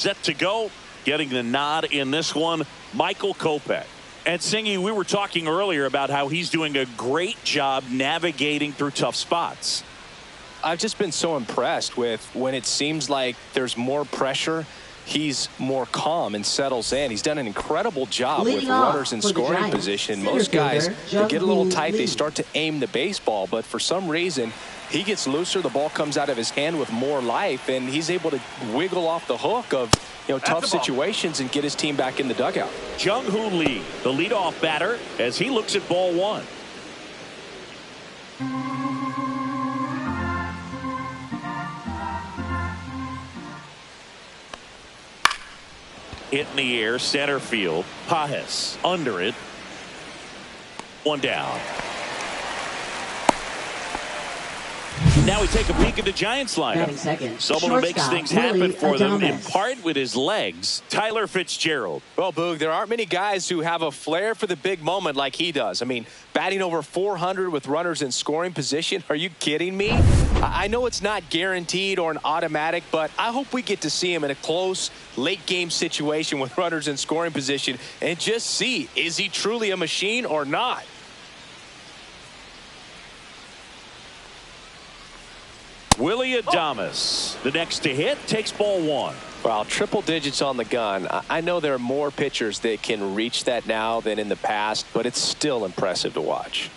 Set to go, getting the nod in this one, Michael Kopech. And Singy, we were talking earlier about how he's doing a great job navigating through tough spots. I've just been so impressed with when it seems like there's more pressure, he's more calm and settles in. He's done an incredible job with runners in scoring position. Most guys, they get a little tight, they start to aim the baseball, but for some reason, he gets looser, the ball comes out of his hand with more life, and he's able to wiggle off the hook of tough situations and get his team back in the dugout. Jung-Hoo Lee, the leadoff batter, as he looks at ball one. Hit in the air, center field. Pajes under it. One down. Now we take a peek at the Giants lineup. Someone who makes things happen for them, in part with his legs, Tyler Fitzgerald. Well, Boog, there aren't many guys who have a flair for the big moment like he does. I mean, batting over 400 with runners in scoring position. Are you kidding me? I know it's not guaranteed or an automatic, but I hope we get to see him in a close, late-game situation with runners in scoring position and just see, is he truly a machine or not? Willie Adames, the next to hit, takes ball one. Well, triple digits on the gun. I know there are more pitchers that can reach that now than in the past, but it's still impressive to watch.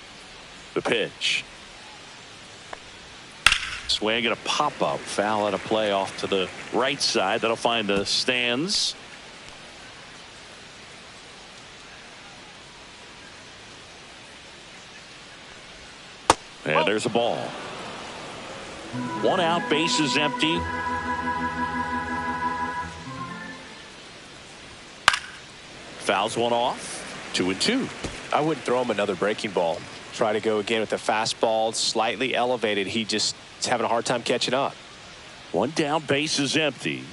The pitch. Swing and a pop-up. Foul and a play off to the right side. That'll find the stands. And there's a ball. One out, base is empty. Fouls one off. 2-2. I wouldn't throw him another breaking ball. Try to go again with the fastball, slightly elevated. He just is having a hard time catching up. One down, base is empty.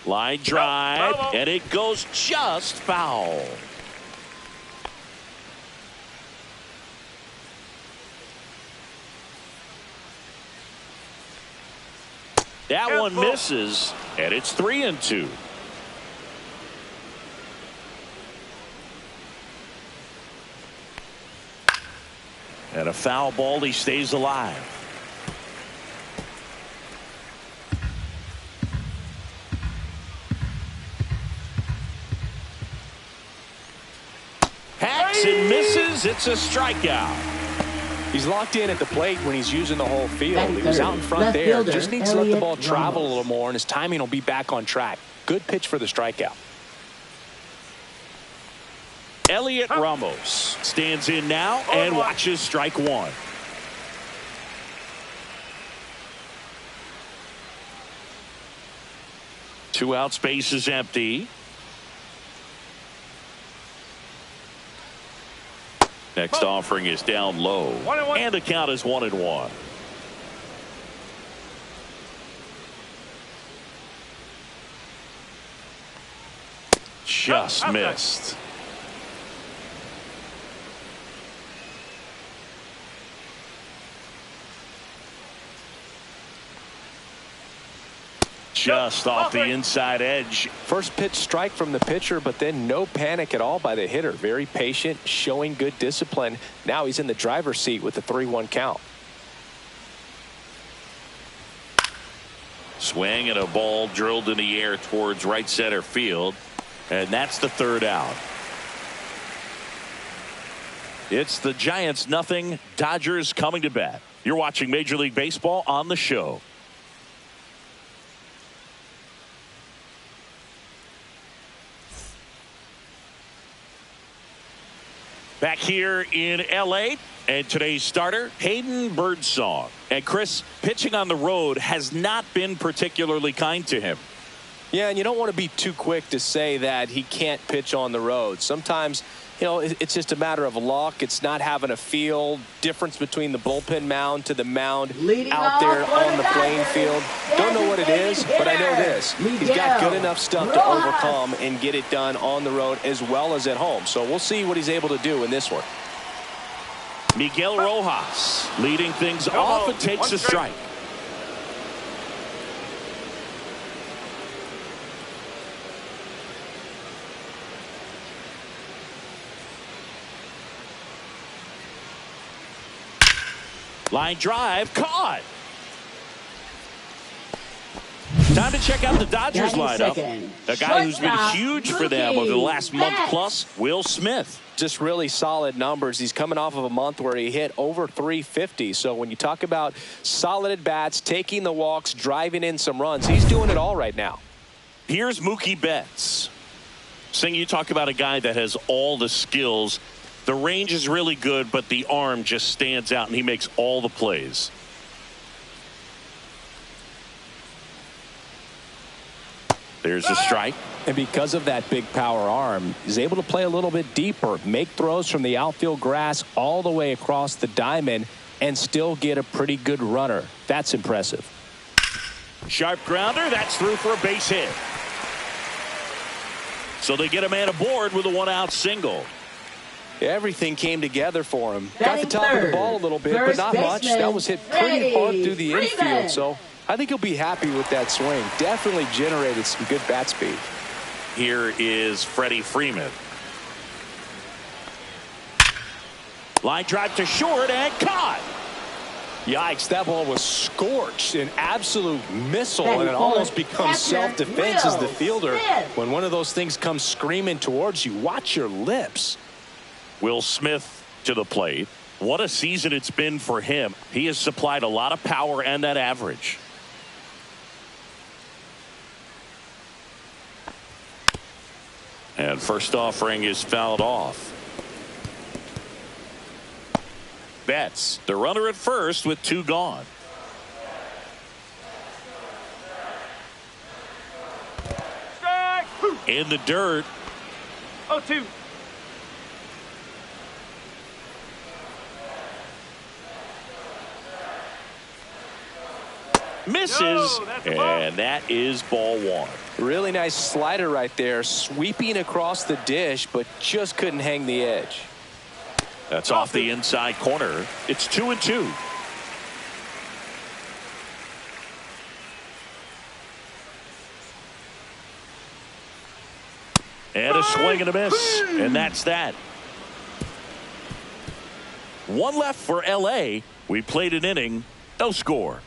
Line drive, and it goes just foul. That one misses, and it's 3-2. And a foul ball, he stays alive. Hacks and misses. It's a strikeout. He's locked in at the plate when he's using the whole field. He was out in front there. Just needs to let the ball travel a little more, and his timing will be back on track. Good pitch for the strikeout. Elliot Ramos stands in now and watches strike one. Two outs, base is empty. Next offering is down low. And the count is 1-1. Just missed. Just off the inside edge. First pitch strike from the pitcher, but then no panic at all by the hitter. Very patient, showing good discipline. Now he's in the driver's seat with the 3-1 count. Swing and a ball drilled in the air towards right center field. And that's the third out. It's the Giants 0, Dodgers coming to bat. You're watching Major League Baseball on the show. Back here in L.A. and today's starter, Hayden Birdsong. And Chris, pitching on the road has not been particularly kind to him. Yeah, and you don't want to be too quick to say that he can't pitch on the road. Sometimes, it's just a matter of luck. It's not having a feel. Difference between the bullpen mound to the mound out there on the playing field. Don't know what it is, but I know this. He's got good enough stuff to overcome and get it done on the road as well as at home. So we'll see what he's able to do in this one. Miguel Rojas leading things off and takes a strike. Line drive, caught. Time to check out the Dodgers lineup. A guy who's been huge for them over the last month plus, Will Smith. Just really solid numbers. He's coming off of a month where he hit over 350. So when you talk about solid at-bats, taking the walks, driving in some runs, he's doing it all right now. Here's Mookie Betts. Sing, you talk about a guy that has all the skills. The range is really good, but the arm just stands out, and he makes all the plays. There's a strike. And because of that big power arm, he's able to play a little bit deeper, make throws from the outfield grass all the way across the diamond, and still get a pretty good runner. That's impressive. Sharp grounder. That's through for a base hit. So they get a man aboard with a one-out single. Everything came together for him. Got the top of the ball a little bit, but not much. That was hit pretty hard through the infield, so I think he'll be happy with that swing. Definitely generated some good bat speed. Here is Freddie Freeman. Line drive to short and caught. Yikes, that ball was scorched, an absolute missile, and it almost becomes self-defense as the fielder. When one of those things comes screaming towards you, watch your lips. Will Smith to the plate. What a season it's been for him. He has supplied a lot of power and that average. And first offering is fouled off. Betts, the runner at first with two gone. Strike. In the dirt. 0-2. Misses, and that is ball one. Really nice slider right there, sweeping across the dish, but just couldn't hang the edge. That's off the inside corner. It's 2-2. And a swing and a miss, and that's that. One left for LA. We played an inning, no score.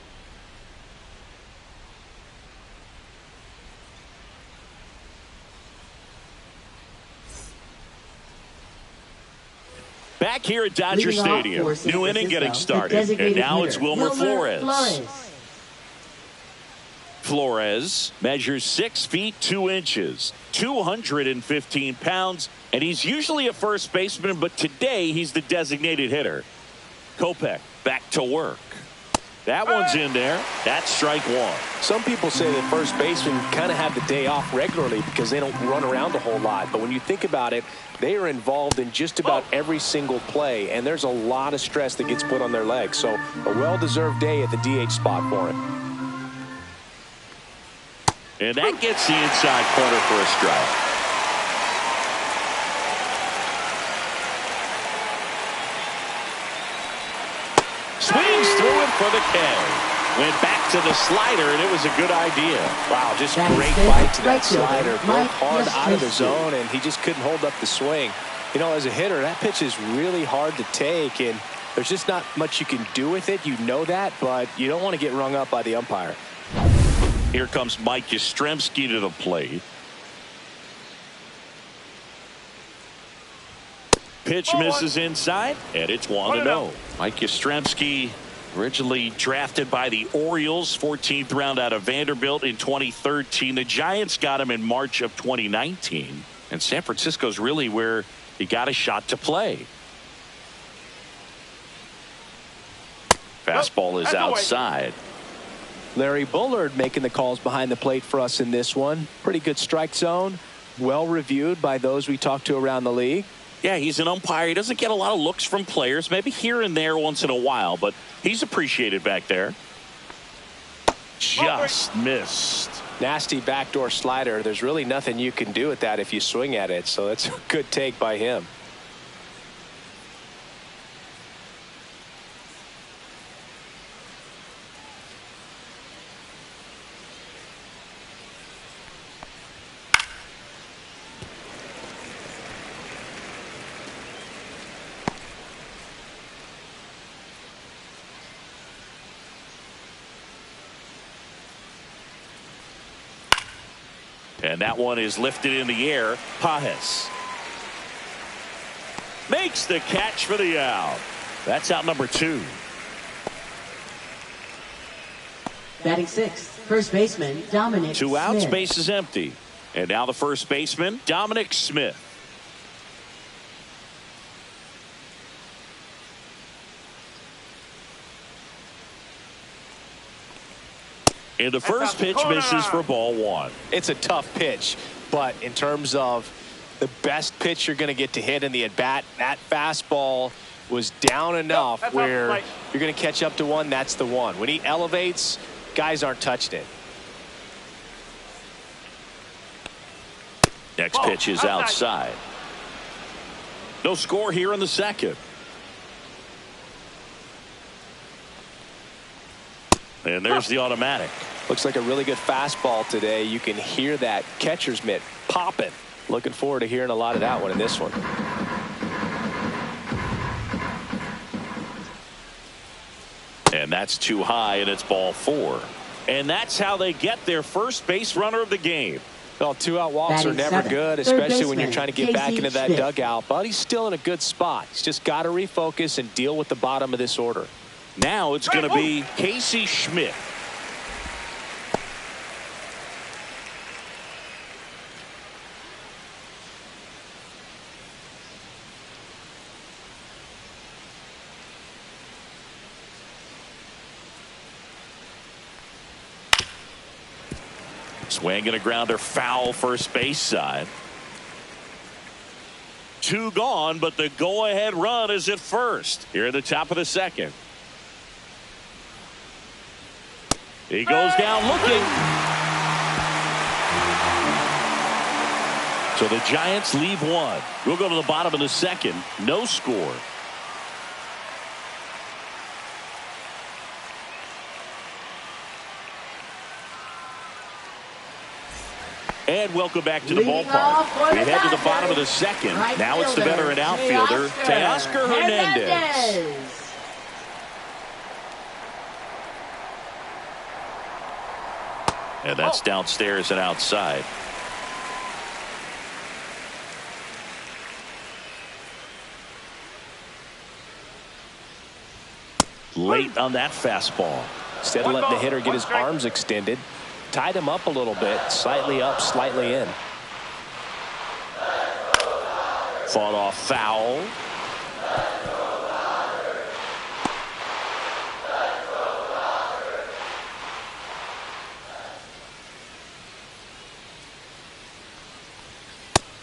Back here at Dodger Stadium, new inning getting started, and now it's Wilmer Flores. Flores measures 6 feet 2 inches, 215 pounds, and he's usually a first baseman, but today he's the designated hitter. Kopech back to work. That one's in there. That's strike one. Some people say that first basemen kind of have the day off regularly because they don't run around a whole lot. But when you think about it, they are involved in just about every single play, and there's a lot of stress that gets put on their legs. So a well-deserved day at the DH spot for him. And that gets the inside corner for a strike. Swings through it for the K. Went back to the slider, and it was a good idea. Wow, just great bite to that slider. Broke hard out of the zone, and he just couldn't hold up the swing. You know, as a hitter, that pitch is really hard to take, and there's just not much you can do with it. You know that, but you don't want to get rung up by the umpire. Here comes Mike Yastrzemski to the plate. Pitch misses inside, and it's 1-0. Mike Yastrzemski, originally drafted by the Orioles, 14th round out of Vanderbilt in 2013. The Giants got him in March of 2019, and San Francisco's really where he got a shot to play. Fastball is outside. Larry Bullard making the calls behind the plate for us in this one. Pretty good strike zone. Well reviewed by those we talked to around the league. Yeah, he's an umpire. He doesn't get a lot of looks from players, maybe here and there once in a while, but he's appreciated back there. Just missed. Nasty backdoor slider. There's really nothing you can do with that if you swing at it, so that's a good take by him. And that one is lifted in the air. Pajes makes the catch for the out. That's out number 2. Batting 6th, first baseman Dominic 2 outs, Smith. base is empty. And now the first baseman, Dominic Smith. And the first pitch misses for ball 1. It's a tough pitch, but in terms of the best pitch you're going to get to hit in the at-bat, that fastball was down enough where you're going to catch up to one. That's the one. When he elevates, guys aren't touching it. Next pitch is outside. No score here in the second. And there's the automatic. Looks like a really good fastball today. You can hear that catcher's mitt popping. Looking forward to hearing a lot of that one in this one. And that's too high, and it's ball 4. And that's how they get their first base runner of the game. Well, 2-out walks are never good, especially when you're trying to get back into that dugout. But he's still in a good spot. He's just got to refocus and deal with the bottom of this order. Now it's going to be Casey Schmidt. Swing and a grounder foul first base side. 2 gone, but the go-ahead run is at first here at the top of the second. He goes down looking. So the Giants leave 1. We'll go to the bottom of the second. No score. And welcome back to the ballpark. We head to the bottom of the second. Now it's the veteran outfielder, Teoscar Hernandez. And that's downstairs and outside. Late on that fastball. Instead of letting the hitter get his arms extended, tied him up a little bit, slightly up, slightly in. Fought off foul.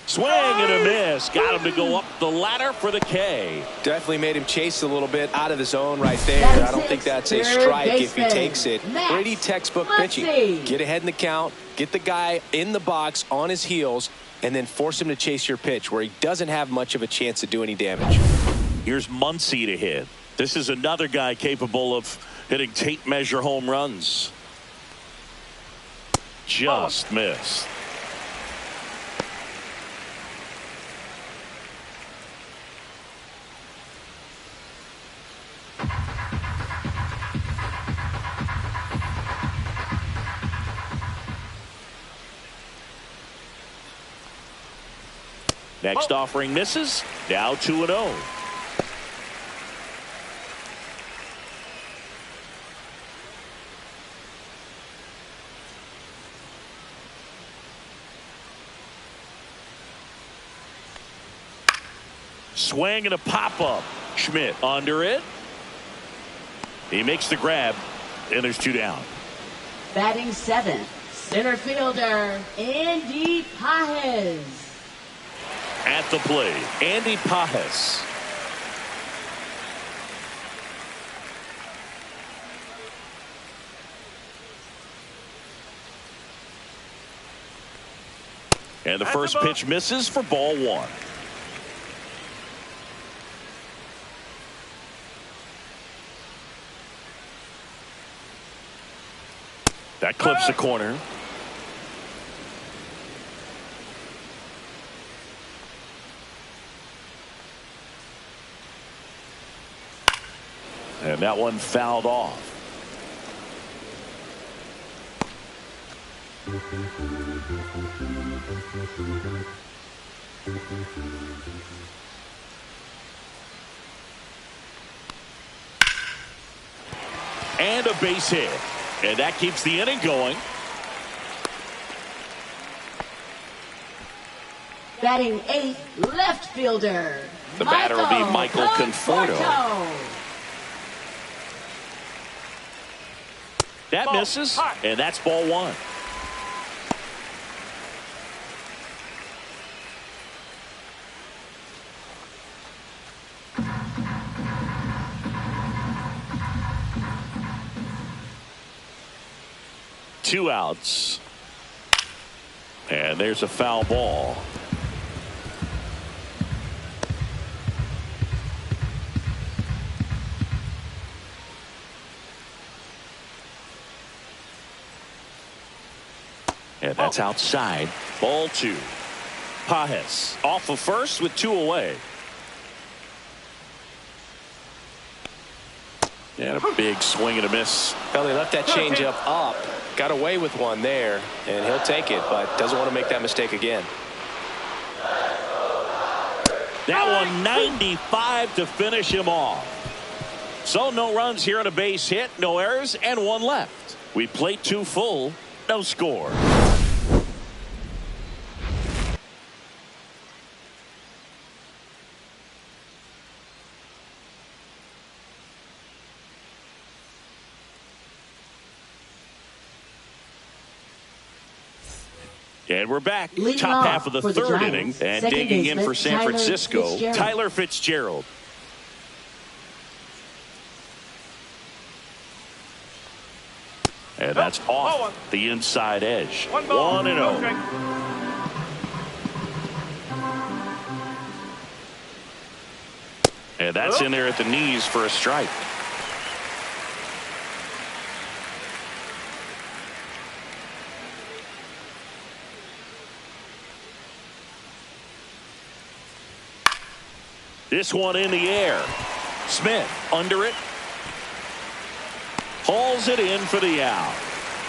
Swing and a miss. Got him to go up the ladder for the K. Definitely made him chase a little bit out of the zone right there. I don't think that's a strike if he takes it. Pretty textbook pitching. Get ahead in the count, get the guy in the box on his heels, and then force him to chase your pitch where he doesn't have much of a chance to do any damage. Here's Muncy to hit. This is another guy capable of hitting tape measure home runs. Just missed. Next offering misses. Now 2-0. Swing and a pop-up. Schmidt under it. He makes the grab, and there's 2 down. Batting 7th, center fielder Andy Pajes. At the plate, Andy Pajes. And the first pitch misses for ball 1. That clips the corner. And that one fouled off. And a base hit. And that keeps the inning going. Batting 8th, left fielder. The batter will be Michael Conforto. That misses, and that's ball one. Two outs. And there's a foul ball. And that's outside. Ball two. Pages off of first with two away. And a big swing and a miss. Well, he left that changeup up. Got away with one there, and he'll take it, but doesn't want to make that mistake again. That one 95 to finish him off. So no runs here on a base hit, no errors, and one left. We played two full, no score. And we're back. Leading top half of the third third inning. And second digging in baseman, for San Francisco, Fitzgerald. Tyler Fitzgerald. And that's off the inside edge. 1-0. And that's in there at the knees for a strike. This one in the air. Smith under it. Hauls it in for the out.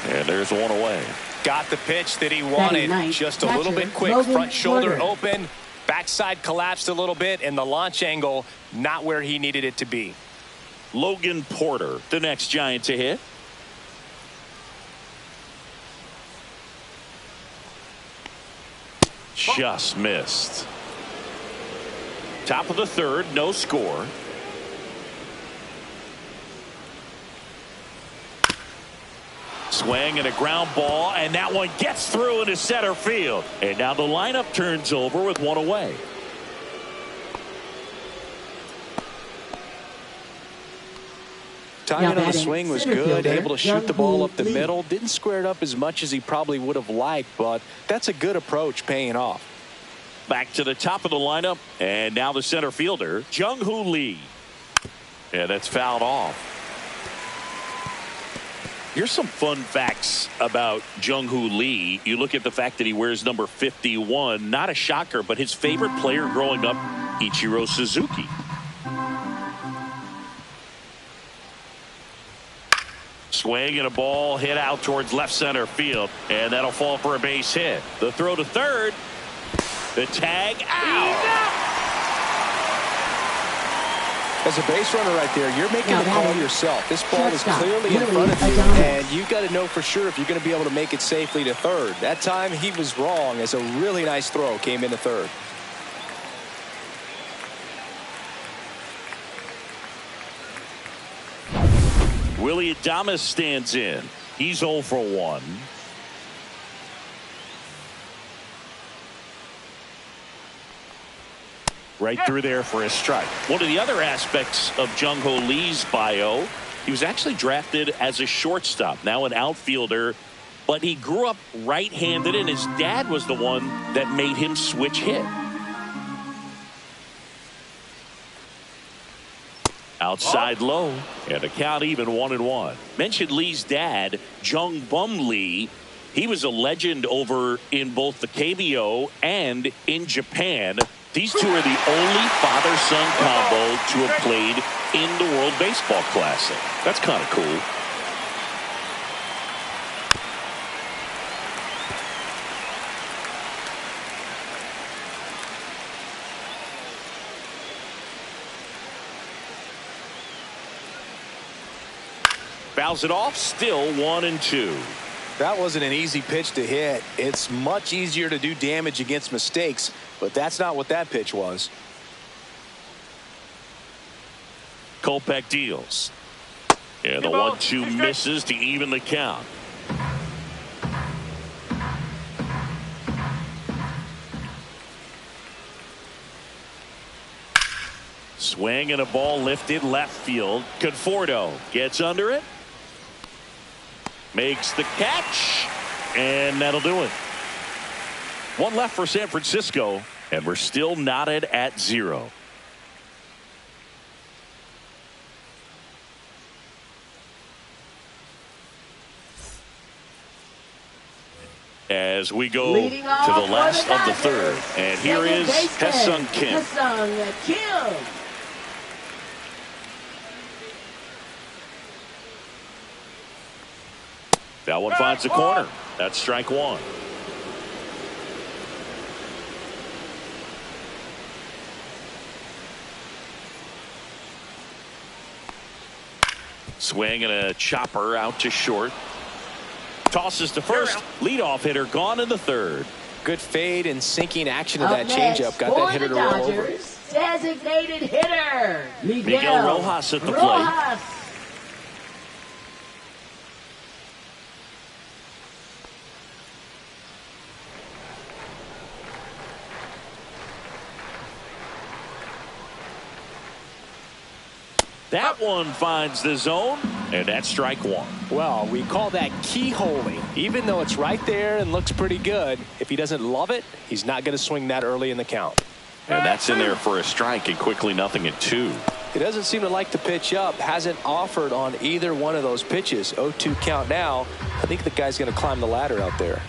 And there's one away. Got the pitch that he wanted. Just a little bit quick. Front shoulder open. Backside collapsed a little bit. And the launch angle not where he needed it to be. Logan Porter, the next Giant to hit. Just missed. Top of the third, no score. Swing and a ground ball, and that one gets through into center field. And now the lineup turns over with one away. Timing on the swing was good, able to shoot the ball up the middle. Didn't square it up as much as he probably would have liked, but that's a good approach, paying off. Back to the top of the lineup, and now the center fielder, Jung-Hoo Lee. And that's fouled off. Here's some fun facts about Jung-Hoo Lee. You look at the fact that he wears number 51. Not a shocker, but his favorite player growing up, Ichiro Suzuki. Swing and a ball hit out towards left center field, and that'll fall for a base hit. The throw to third. The tag out. As a base runner right there, you're making the call yourself. This ball is clearly in front of you, and you've got to know for sure if you're going to be able to make it safely to third. That time he was wrong, as a really nice throw came into third. Willie Adames stands in. He's 0 for 1. Right through there for a strike. One of the other aspects of Jung-Hoo Lee's bio, he was actually drafted as a shortstop, now an outfielder, but he grew up right-handed, and his dad was the one that made him switch hit. Outside low, and the count even 1-1. Mentioned Lee's dad, Jung Bum Lee. He was a legend over in both the KBO and in Japan. These two are the only father-son combo to have played in the World Baseball Classic. That's kind of cool. Fouls it off, still 1-2. That wasn't an easy pitch to hit. It's much easier to do damage against mistakes, but that's not what that pitch was. Kopech deals. And the 1-2 misses to even the count. Swing and a ball lifted left field. Conforto gets under it. Makes the catch. And that'll do it. One left for San Francisco. And we're still knotted at 0. As we go to the last of the third. And here is Ha-Seong Kim. Ha-Seong Kim. That one finds the corner. That's strike one. Swing and a chopper out to short. Tosses to first. Leadoff hitter gone in the third. Good fade and sinking action of that changeup. Got that hitter to roll over. Designated hitter Miguel Rojas at the plate. That one finds the zone, and that's strike one. Well, we call that keyholing. Even though it's right there and looks pretty good, if he doesn't love it, he's not going to swing that early in the count. And that's in there for a strike, and quickly 0-2. He doesn't seem to like to pitch up. Hasn't offered on either one of those pitches. 0-2 count now. I think the guy's going to climb the ladder out there.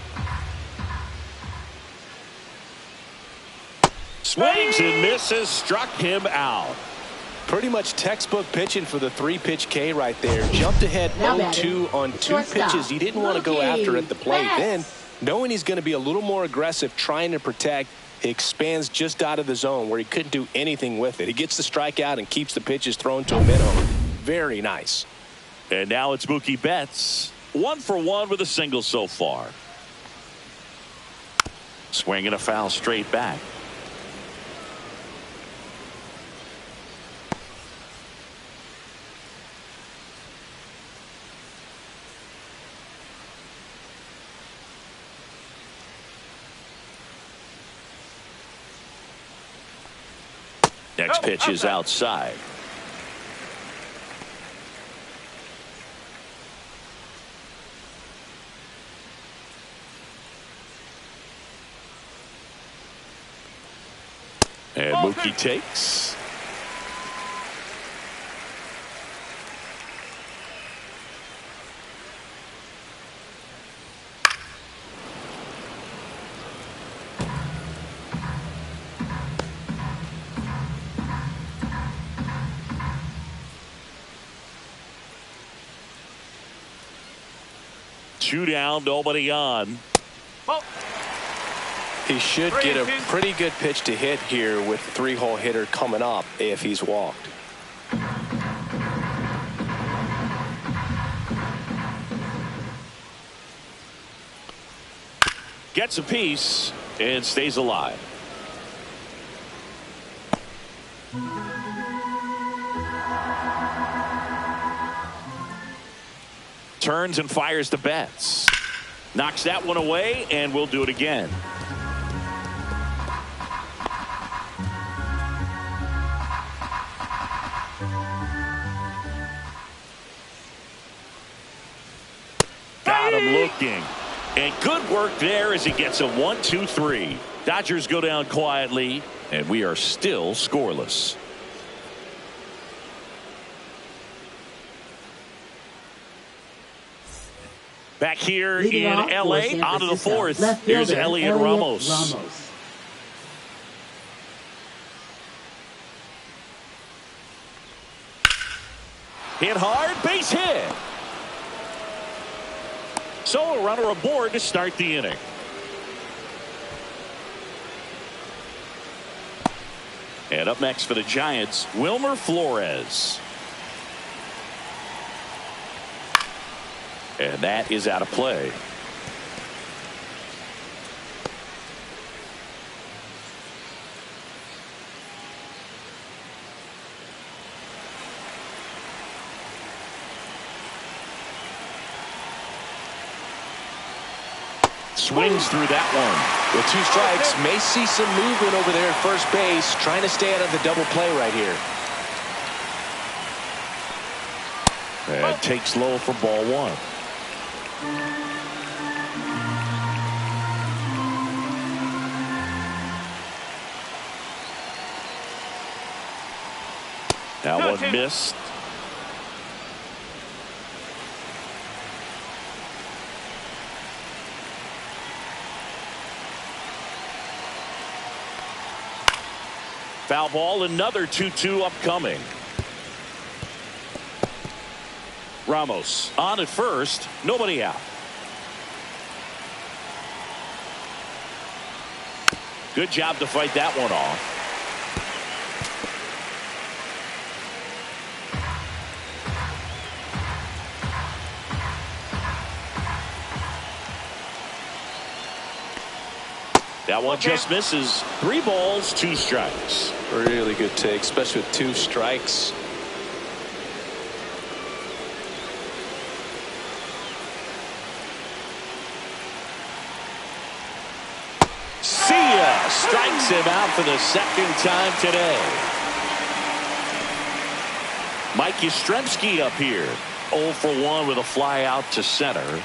Swings and misses, struck him out. Pretty much textbook pitching for the 3-pitch K right there. Jumped ahead 0-2 on 2 pitches he didn't want to go after at the plate. Then, knowing he's going to be a little more aggressive, trying to protect, he expands just out of the zone where he couldn't do anything with it. He gets the strikeout and keeps the pitches thrown to a minimum. Very nice. And now it's Mookie Betts. 1 for 1 with a single so far. Swing and a foul straight back. Next pitch is outside. And Mookie takes. Two down, nobody on. He should get a pretty good pitch to hit here with 3-hole hitter coming up if he's walked. Gets a piece and stays alive. Turns and fires to Betts. Knocks that one away, and we'll do it again. Got him looking. And good work there as he gets a 1-2-3. Dodgers go down quietly, and we are still scoreless. Back here in L.A., on to the fourth. Here's Elliot Ramos. Hit hard, base hit. So a runner aboard to start the inning. And up next for the Giants, Wilmer Flores. And that is out of play. Swings through that one. With 2 strikes, may see some movement over there at first base, trying to stay out of the double play right here. And takes low for ball 1. That one missed. Foul ball, another 2-2 upcoming. Ramos on at first, nobody out. Good job to fight that one off. That one just misses. 3 balls, 2 strikes. Really good take, especially with 2 strikes. See ya! Strikes him out for the 2nd time today. Mike Yastrzemski up here. 0 for 1 with a fly out to center.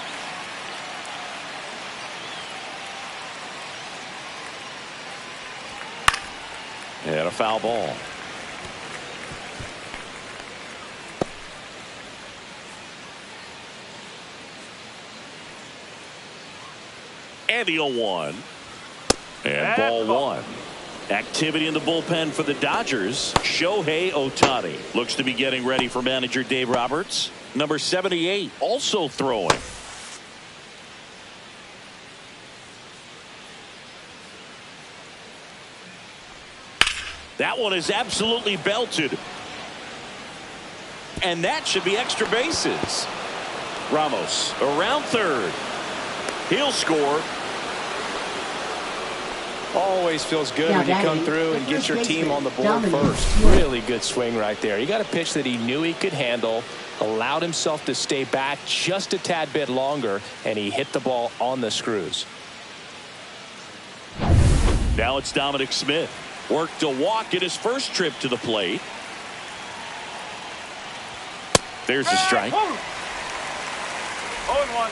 And a foul ball. And the 0-1. And ball 1. Activity in the bullpen for the Dodgers. Shohei Ohtani looks to be getting ready for manager Dave Roberts. Number 78 also throwing. That one is absolutely belted. And that should be extra bases. Ramos around third. He'll score. Always feels good when you come through and get your team on the board first. Really good swing right there. He got a pitch that he knew he could handle, allowed himself to stay back just a tad bit longer, and he hit the ball on the screws. Now it's Dominic Smith. Worked a walk in his first trip to the plate. There's a strike. 0-1.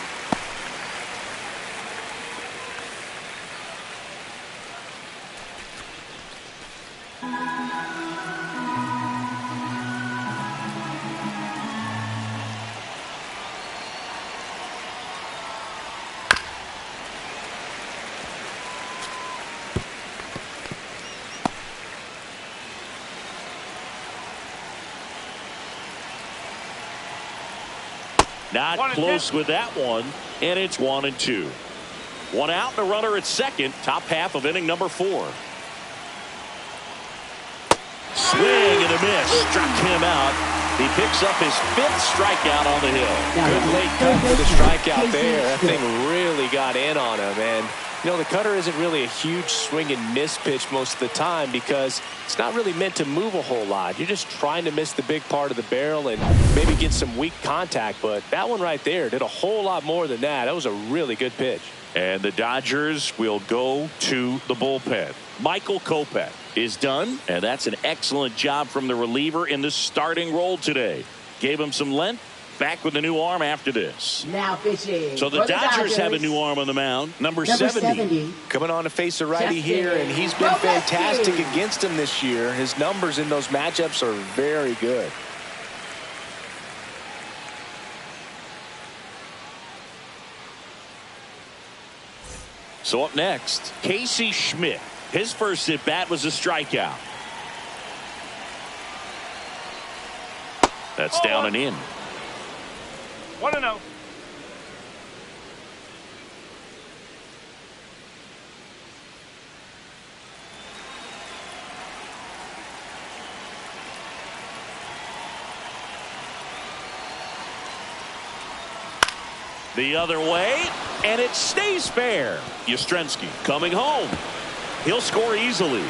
Not close with that one, and it's 1-2. 1 out and a runner at second. Top half of inning number 4. Swing and a miss. Struck him out. He picks up his 5th strikeout on the hill. Good late cut for the strikeout there. That thing really got in on him. And, you know, the cutter isn't really a huge swing and miss pitch most of the time because it's not really meant to move a whole lot. You're just trying to miss the big part of the barrel and maybe get some weak contact. But that one right there did a whole lot more than that. That was a really good pitch. And the Dodgers will go to the bullpen. Michael Kopech is done, and that's an excellent job from the reliever in the starting role today. Gave him some length. Back with a new arm after this. Now pitching. So the Dodgers have a new arm on the mound. Number 70. Coming on to face a righty here, and he's been fantastic against him this year. His numbers in those matchups are very good. So up next, Casey Schmidt. His first at bat was a strikeout. That's down and in. 1-0. The other way, and it stays fair. Yastrzemski coming home. He'll score easily.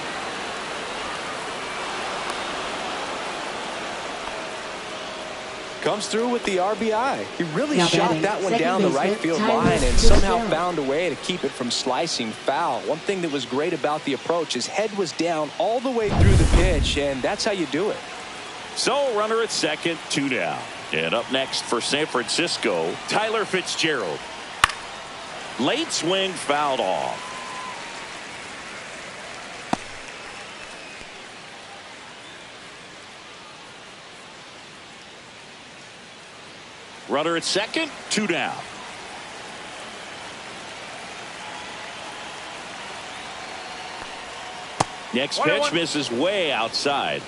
Comes through with the RBI. He really shot that one down the right field line and somehow found a way to keep it from slicing foul. One thing that was great about the approach, his head was down all the way through the pitch, and that's how you do it. So runner at second, 2 down. And up next for San Francisco, Tyler Fitzgerald. Late swing fouled off. Runner at second, 2 down. Next pitch misses way outside.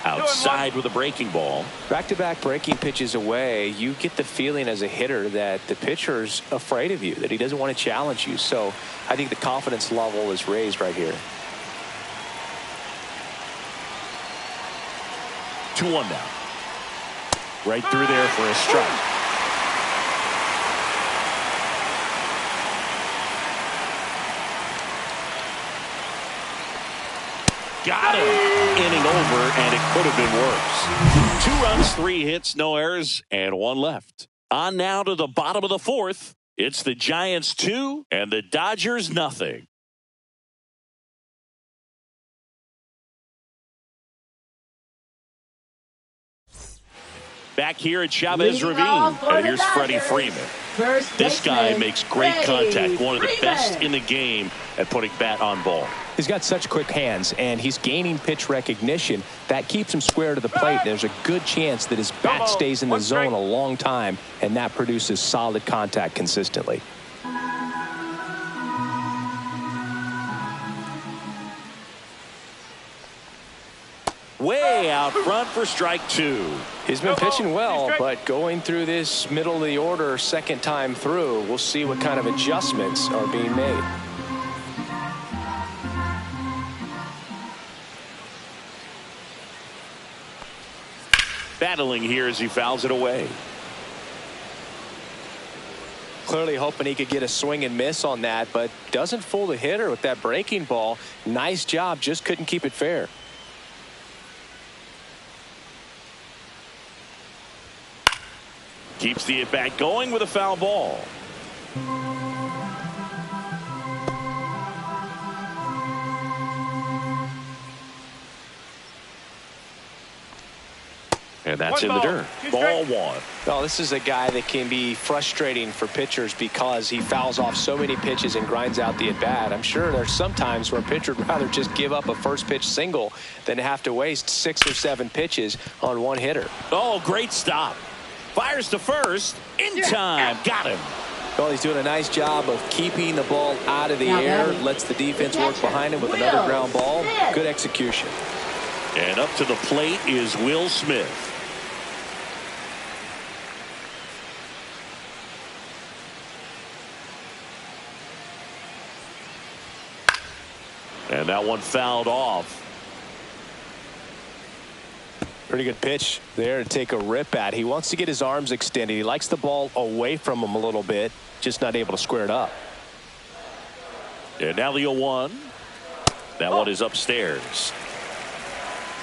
Outside with a breaking ball. Back-to-back breaking pitches away, you get the feeling as a hitter that the pitcher's afraid of you, that he doesn't want to challenge you. So I think the confidence level is raised right here. 2-1 now. Right through there for a strike. Got him. Inning over, and it could have been worse. 2 runs, 3 hits, no errors, and 1 left. On now to the bottom of the 4th. It's the Giants 2 and the Dodgers nothing. Back here at Chavez Ravine, and here's Freddie Freeman. This guy makes great contact, one of the best in the game at putting bat on ball. He's got such quick hands, and he's gaining pitch recognition. That keeps him square to the plate. There's a good chance that his bat stays in the zone a long time, and that produces solid contact consistently. Way out front for strike 2. He's been pitching well, but going through this middle of the order second time through, we'll see what kind of adjustments are being made. Battling here as he fouls it away. Clearly hoping he could get a swing and miss on that, but doesn't fool the hitter with that breaking ball. Nice job, just couldn't keep it fair. Keeps the at-bat going with a foul ball. And that's in the dirt. Ball 1. Oh, this is a guy that can be frustrating for pitchers because he fouls off so many pitches and grinds out the at-bat. I'm sure there's some times where a pitcher would rather just give up a first pitch single than have to waste 6 or 7 pitches on one hitter. Oh, great stop. Fires to first. In time. Got him. Well, he's doing a nice job of keeping the ball out of the air. Lets the defense work behind him with another ground ball. Good execution. And up to the plate is Will Smith. And that one fouled off. Pretty good pitch there to take a rip at. He wants to get his arms extended. He likes the ball away from him a little bit, just not able to square it up. And now the 0-1. That one is upstairs.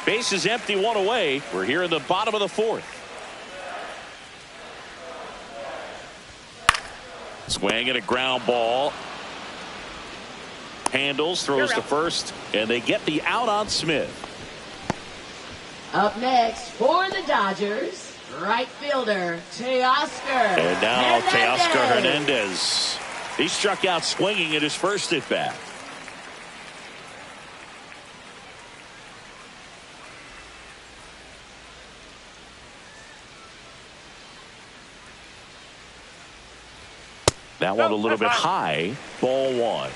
Base is empty, 1 away. We're here in the bottom of the 4th. Swing and a ground ball. Handles, throws to first, and they get the out on Smith. Up next for the Dodgers, right fielder Teoscar. And now Teoscar Hernandez. He struck out swinging at his first at bat. That one a little bit high. Ball 1.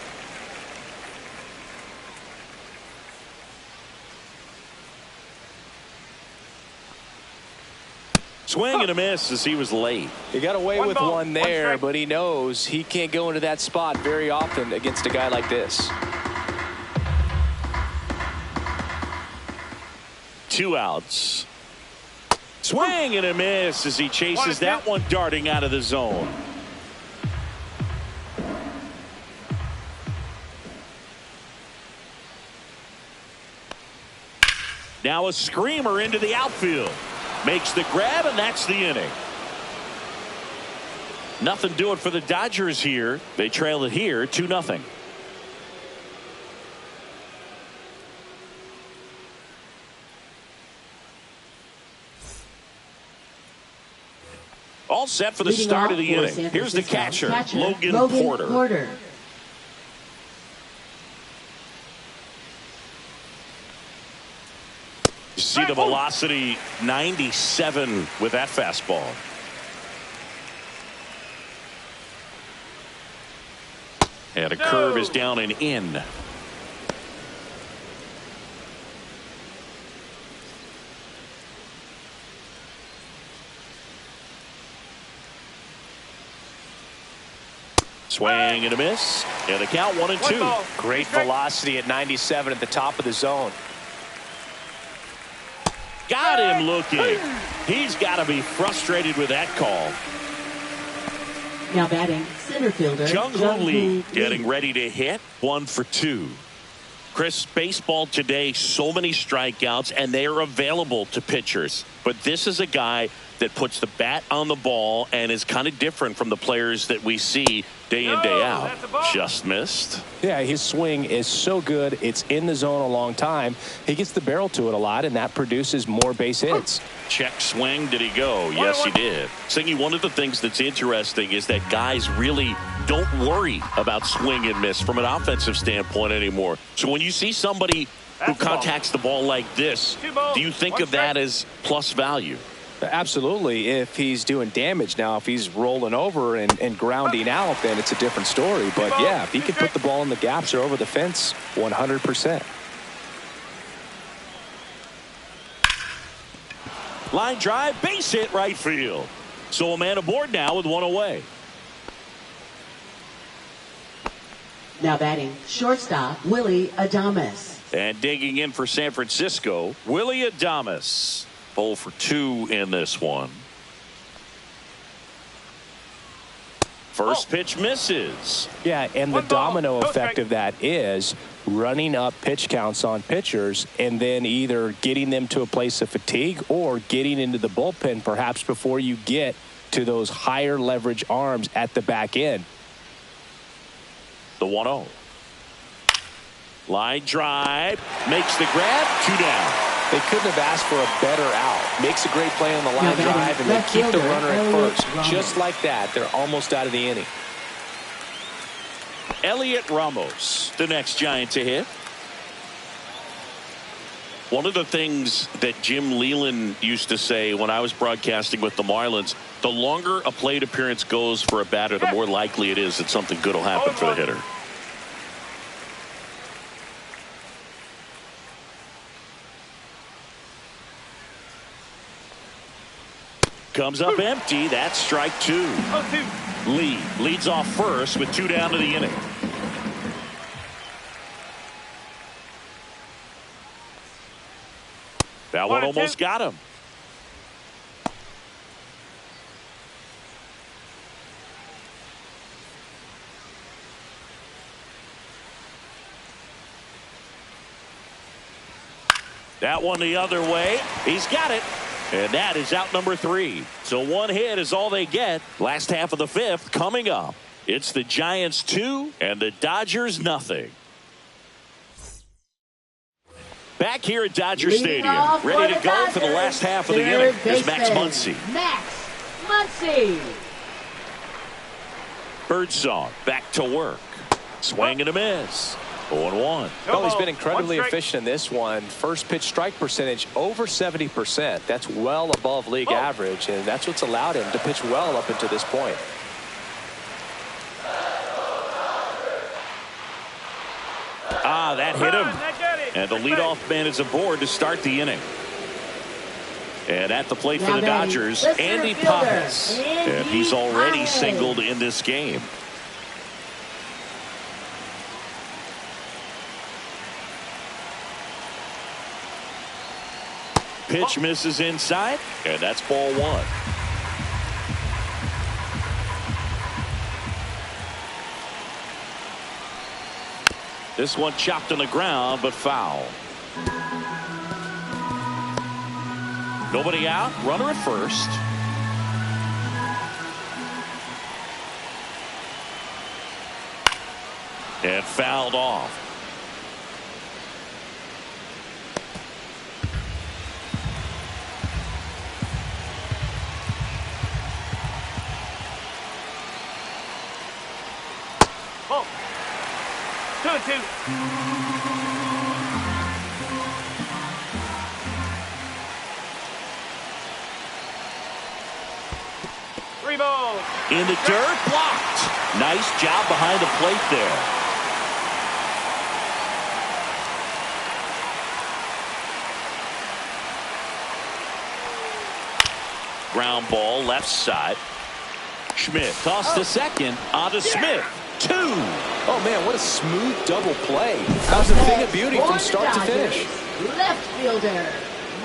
Swing and a miss as he was late. He got away with one there, but he knows he can't go into that spot very often against a guy like this. 2 outs. Swing and a miss as he chases that one darting out of the zone. Now a screamer into the outfield. Makes the grab, and that's the inning. Nothing doing for the Dodgers here. They trail it here 2-0. All set for the start of the inning. Here's the catcher, Logan Porter. You see the velocity, 97 with that fastball. And a curve is down and in. Swing and a miss. And the count 1-2. Great velocity at 97 at the top of the zone. Got him looking. He's got to be frustrated with that call. Now batting, center fielder Jung-Hoo Lee getting ready to hit. 1 for 2. Chris, baseball today, so many strikeouts, and they are available to pitchers. But this is a guy that puts the bat on the ball and is kind of different from the players that we see day in, day out. Just missed. Yeah, his swing is so good. It's in the zone a long time. He gets the barrel to it a lot, and that produces more base hits. Check swing. Did he go? Yes, he did. Singy, one of the things that's interesting is that guys really don't worry about swing and miss from an offensive standpoint anymore. So when you see somebody who contacts the ball like this, do you think of that as plus value? Absolutely, if he's doing damage. Now, if he's rolling over and grounding out, then it's a different story. But, yeah, if he can put the ball in the gaps or over the fence, 100%. Line drive, base hit right field. So a man aboard now with 1 away. Now batting, shortstop, Willie Adames. And digging in for San Francisco, Willie Adames. 0 for 2 in this one. First pitch misses. Yeah, and the domino effect of that is running up pitch counts on pitchers and then either getting them to a place of fatigue or getting into the bullpen perhaps before you get to those higher leverage arms at the back end. The 1-0. Line drive. Makes the grab. 2 down. They couldn't have asked for a better out. Makes a great play on the line drive, and they keep the runner at first. Just like that, they're almost out of the inning. Elliot Ramos, the next Giant to hit. One of the things that Jim Leland used to say when I was broadcasting with the Marlins, the longer a plate appearance goes for a batter, the more likely it is that something good will happen for the hitter. Comes up empty. That's strike 2. Lee leads off first with 2 down to the inning. That one almost got him. That one the other way. He's got it. And that is out number 3. So 1 hit is all they get. Last half of the 5th coming up. It's the Giants 2 and the Dodgers nothing. Back here at Dodger Stadium, ready to go for the last half of the inning is Max Muncy. Max Muncy. Birdsong back to work. Swing and a miss. 0-1. Well, he's been incredibly efficient in this one. First pitch strike percentage over 70%. That's well above league average, and that's what's allowed him to pitch well up until this point. That hit him. And the leadoff man is aboard to start the inning. And at the plate for the Dodgers, Andy Pappas. And he's already singled in this game. pitch misses inside, and that's ball one. This one chopped on the ground, but foul. Nobody out, runner at first. And fouled off. Ball. 2-2. 3 balls. In the dirt, blocked. Nice job behind the plate there. Ground ball left side. Schmidt tossed to second. On to Smith. 2. Oh, man, what a smooth double play. That was a thing of beauty from start to finish. Left fielder,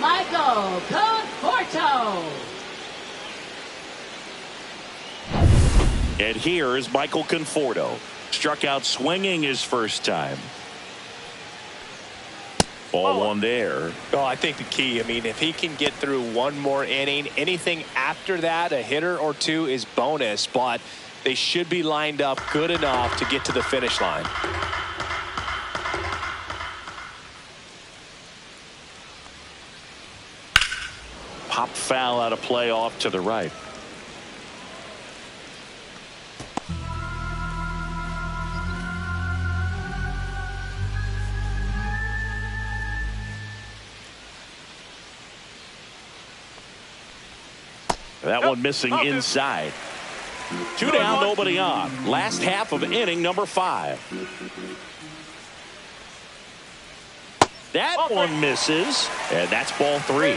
Michael Conforto. And here is Michael Conforto. Struck out swinging his first time. Ball one there. Oh, I think the key, I mean, if he can get through one more inning, anything after that, a hitter or two is bonus, but they should be lined up good enough to get to the finish line. Pop foul out of play off to the right. That one missing inside. 2 down, nobody on. Last half of inning number 5. That one misses, and that's ball 3.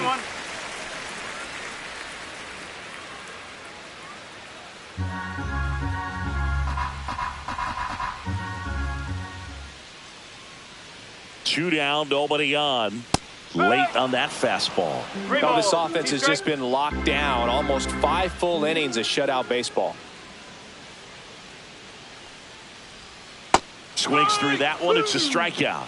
Two down, nobody on. Late on that fastball. No, this offense has just been locked down. Almost 5 full innings of shutout baseball. Swings through that one. It's a strikeout.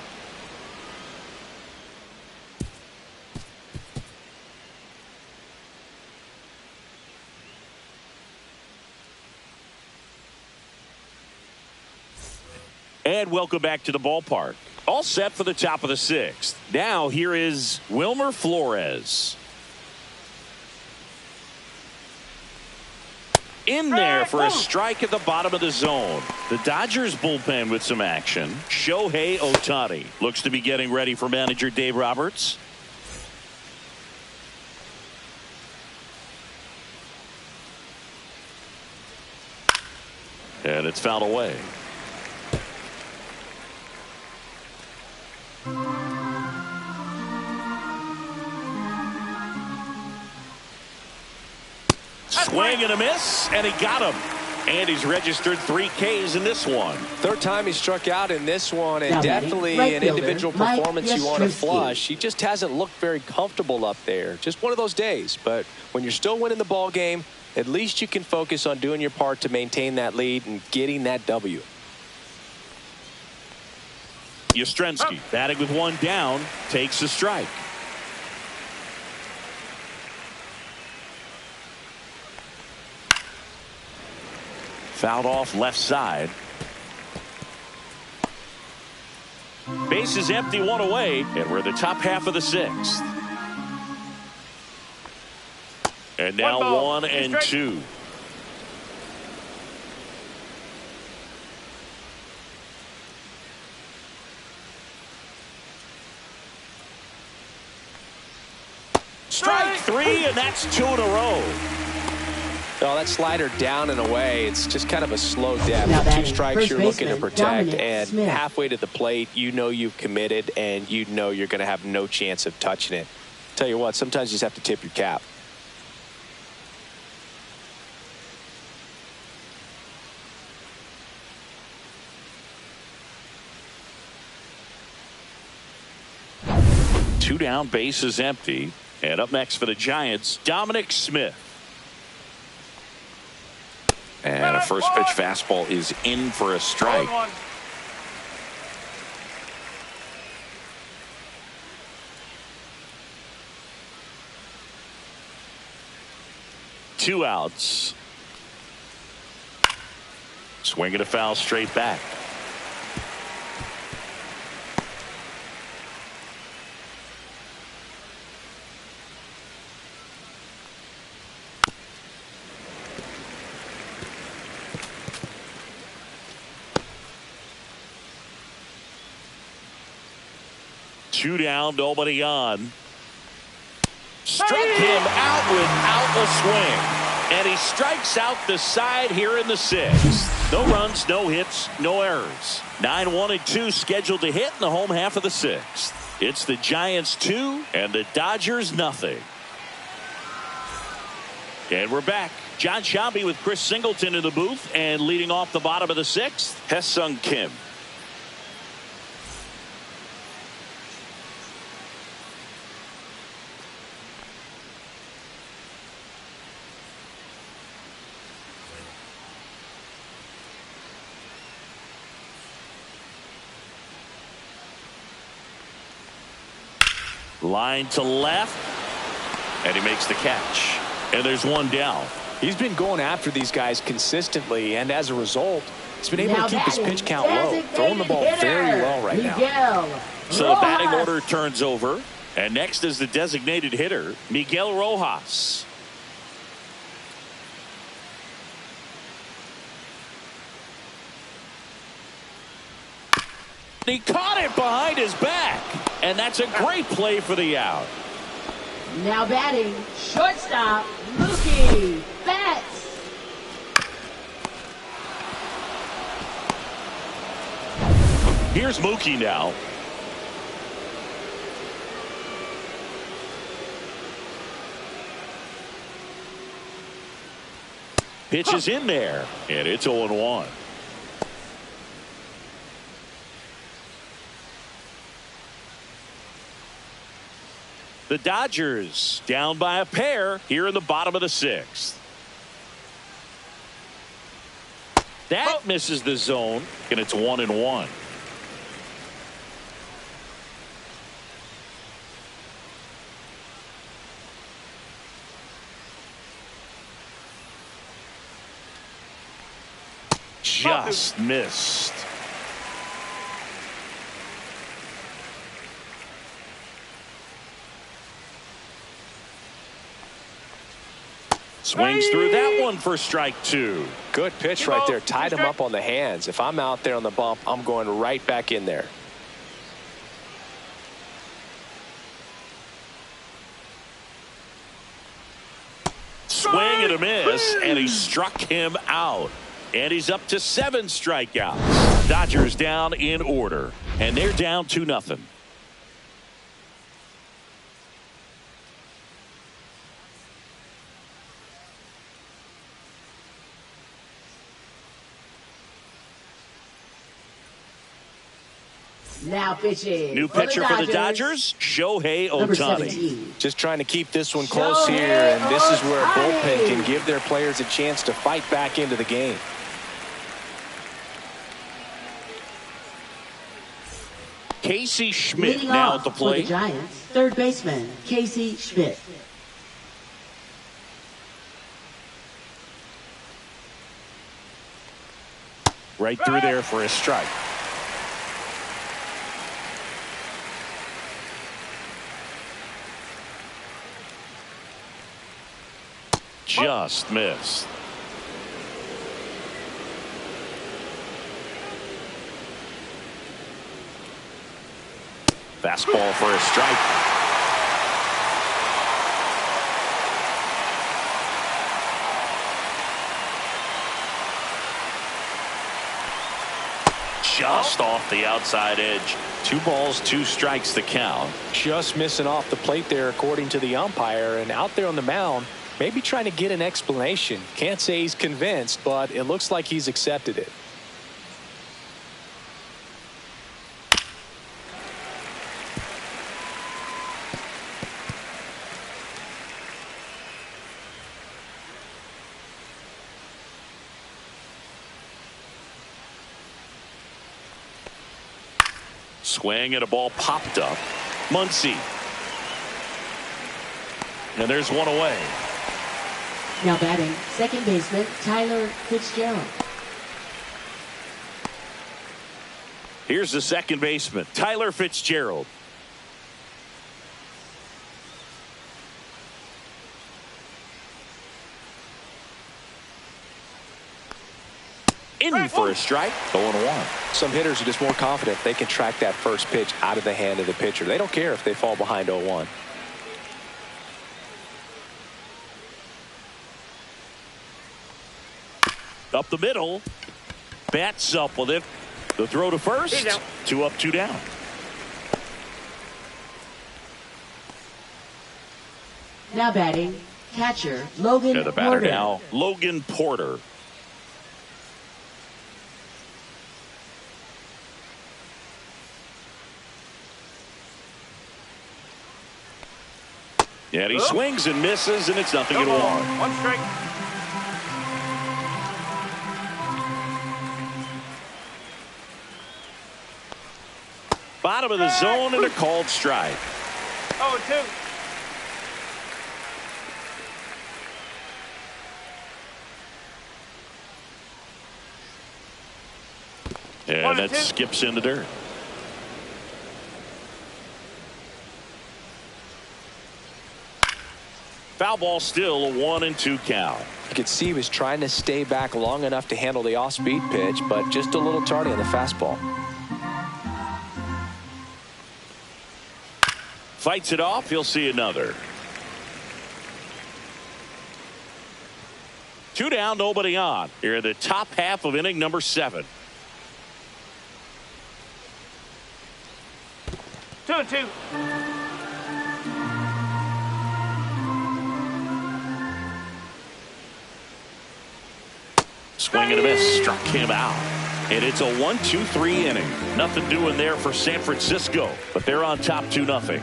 And welcome back to the ballpark. All set for the top of the 6th. Now here is Wilmer Flores. In there for a strike at the bottom of the zone. The Dodgers bullpen with some action. Shohei Ohtani looks to be getting ready for manager Dave Roberts. And it's fouled away. Swing and a miss, and he got him. And he's registered 3 Ks in this one. 3rd time he struck out in this one, and definitely an individual performance you want to flush. He just hasn't looked very comfortable up there. Just one of those days. But when you're still winning the ball game, at least you can focus on doing your part to maintain that lead and getting that W. Yastrzemski batting with 1 down, takes a strike. Fouled off left side. Base is empty, 1 away, and we're the top half of the 6th. And now 1 and 2. Strike 3, and that's 2 in a row. Oh, that slider down and away. It's just kind of a slow death. 2 strikes you're looking to protect, and halfway to the plate, you know you've committed, and you know you're going to have no chance of touching it. Tell you what, sometimes you just have to tip your cap. Two down, base is empty. And up next for the Giants, Dominic Smith. And a first pitch fastball is in for a strike. 2 outs. Swing and a foul straight back. Two down, nobody on. Struck him out without a swing. And he strikes out the side here in the 6th. No runs, no hits, no errors. 9-1-2 scheduled to hit in the home half of the 6th. It's the Giants 2 and the Dodgers nothing. And we're back. John Sciambi with Chris Singleton in the booth, and leading off the bottom of the 6th, Hesung Kim. Line to left, and he makes the catch. And there's one down. He's been going after these guys consistently, and as a result, he's been able to keep his pitch count low, throwing the ball very well right now. So the batting order turns over, and next is the designated hitter, Miguel Rojas. He caught it behind his back, and that's a great play for the out. Now batting, shortstop, Mookie Betts. Here's Mookie now. Pitch is in there, and it's 0-1. The Dodgers down by a pair here in the bottom of the 6th. That misses the zone, and it's 1-1. Just missed. Swings through that one for strike 2. Good pitch right there. Tied him up on the hands. If I'm out there on the bump, I'm going right back in there. Swing and a miss, and he struck him out. And he's up to 7 strikeouts. Dodgers down in order, and they're down 2-0. Now pitching. New pitcher for the Dodgers, Shohei Ohtani. Just trying to keep this one close here, and this is where a bullpen can give their players a chance to fight back into the game. Casey Schmidt now at the plate. For the Giants, third baseman, Casey Schmidt. Right through there for a strike. Just missed. Fastball for a strike. Just off the outside edge. 2 balls, 2 strikes the count. Just missing off the plate there according to the umpire, and out there on the mound, maybe trying to get an explanation. Can't say he's convinced, but it looks like he's accepted it. Swing and a ball popped up. Muncy. And there's one away. Now batting, second baseman Tyler Fitzgerald. Here's the second baseman, Tyler Fitzgerald. In for a strike. 0-1. Some hitters are just more confident they can track that first pitch out of the hand of the pitcher. They don't care if they fall behind 0-1. Up the middle. Bats up with it. The throw to first. 2 up, 2 down. Now batting, catcher Logan And the batter Porter. now, Logan Porter. And he swings and misses, and it's 0-1. 1 strike. Bottom of the zone and a called strike. 0-2. And that skips in the dirt. Foul ball, still a 1-2 count. You could see he was trying to stay back long enough to handle the off-speed pitch, but just a little tardy on the fastball. Fights it off. He'll see another. 2 down, nobody on. Here in the top half of inning number 7. 2-2. Swing and a miss. Struck him out. And it's a 1-2-3 inning. Nothing doing there for San Francisco, but they're on top 2-0.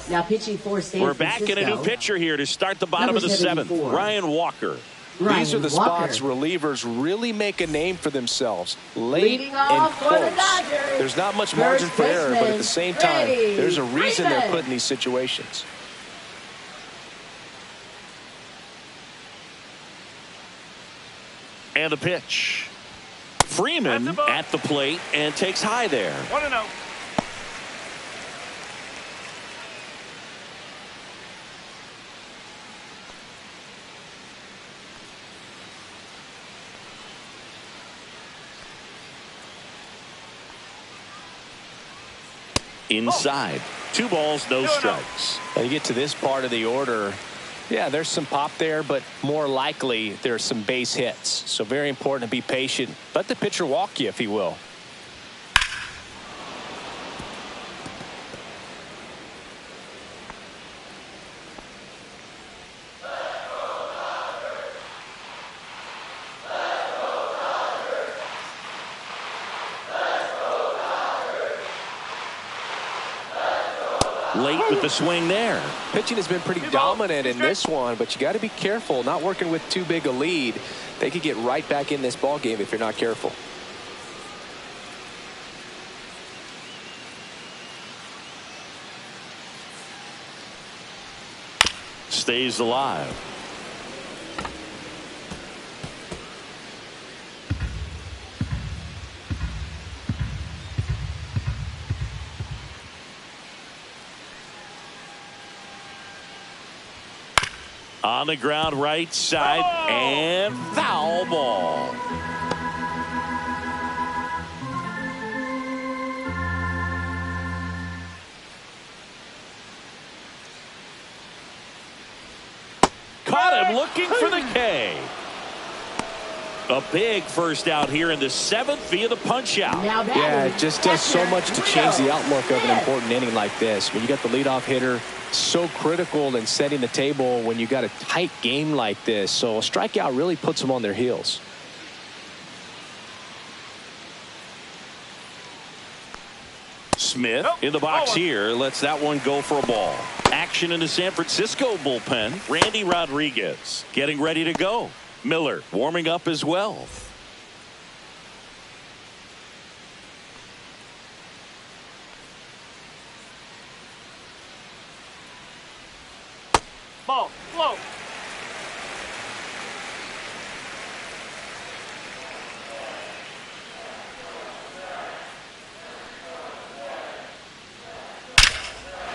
Now pitching for San We're back Francisco. in a new pitcher here to start the bottom Number of the 7th. 74. Ryan Walker. These are the Walker. spots relievers really make a name for themselves. Late Leading and off for the close. Dodgers. There's not much First margin for error, but at baseman, the same time, Freddie there's a reason they're Freeman. put in these situations. And the pitch. Freeman That's the ball. at the plate and takes high there. 1-0. Inside. 2 balls, no strikes. When you get to this part of the order, yeah, there's some pop there, but more likely there's some base hits. So very important to be patient. Let the pitcher walk you if he will. Late with the swing there. Pitching has been pretty dominant in this one, but you got to be careful. Not working with too big a lead. They could get right back in this ball game if you're not careful. Stays alive. On the ground, right side, and foul ball. Caught him looking for the K. A big first out here in the 7th via the punch out. Now batting, Yeah, it just does so catcher much to change the Leo outlook of an Smith. important inning like this. When you got the leadoff hitter, so critical in setting the table when you got a tight game like this. So a strikeout really puts them on their heels. Smith in the box here lets that one go for a ball. Action in the San Francisco bullpen. Randy Rodriguez getting ready to go. Miller warming up as well. Ball, slow.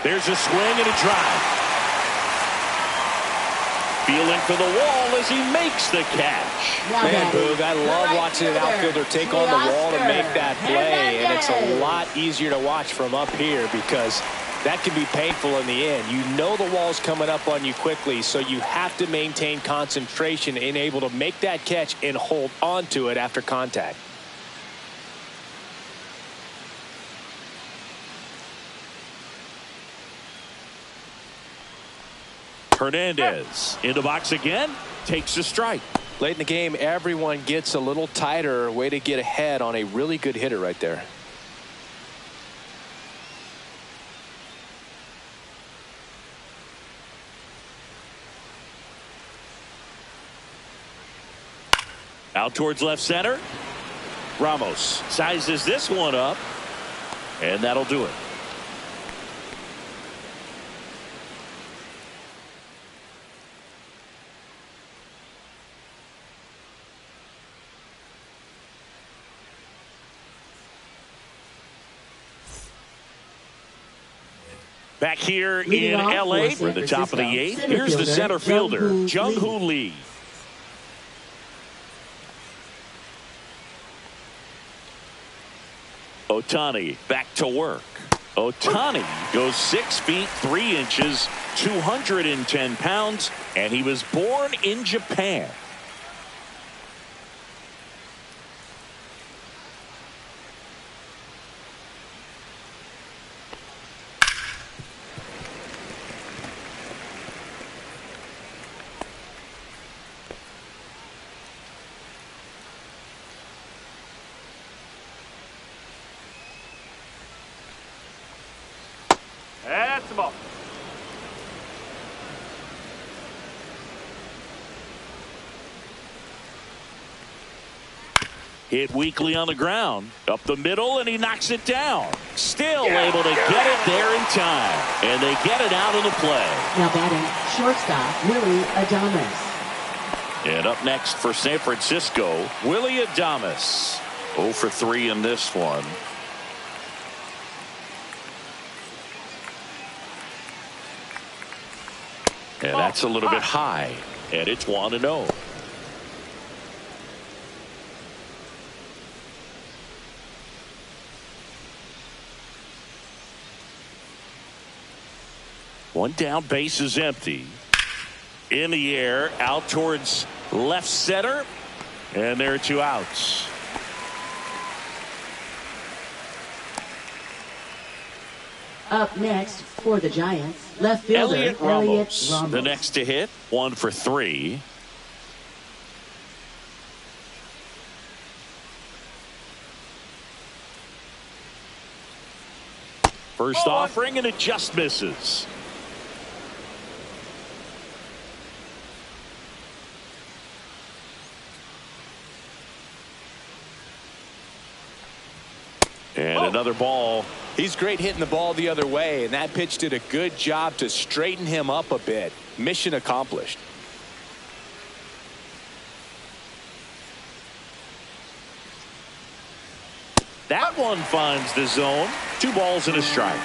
There's a swing and a drive. Feeling for the wall as he makes the catch. Man, Boog, I love watching an outfielder take on the wall and make that play. And it's a lot easier to watch from up here because that can be painful in the end. You know the wall's coming up on you quickly, so you have to maintain concentration and able to make that catch and hold on to it after contact. Hernandez in the box again, takes a strike. Late in the game, everyone gets a little tighter. Way to get ahead on a really good hitter right there. Out towards left center. Ramos sizes this one up, and that'll do it. Back here in L.A. We're at the top of the eighth. Here's the center fielder, Jung-Hoo Lee. Ohtani back to work. Ohtani goes 6 feet 3 inches, 210 pounds, and he was born in Japan. That's the ball. Hit weakly on the ground. Up the middle, and he knocks it down. Still able to get it there in time. And they get it out of the play. Now batting, shortstop, Willie Adames. And up next for San Francisco, Willie Adames. 0 for 3 in this one. And that's a little bit high. And it's 1-0. One down, base is empty. In the air, out towards left center. And there are 2 outs. Up next for the Giants, left fielder Elliot Ramos. The next to hit, 1 for 3. First offering, and it just misses. And another ball. He's great hitting the ball the other way, and that pitch did a good job to straighten him up a bit. Mission accomplished. That one finds the zone. 2 balls and a strike.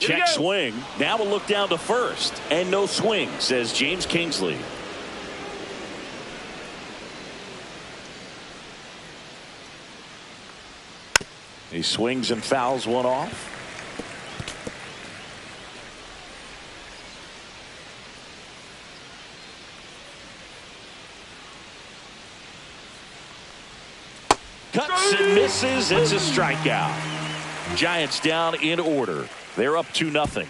Check swing. Now we'll look down to first. And no swing, says James Kingsley. He swings and fouls one off. Cuts and misses. It's a strikeout. Giants down in order. They're up 2-0.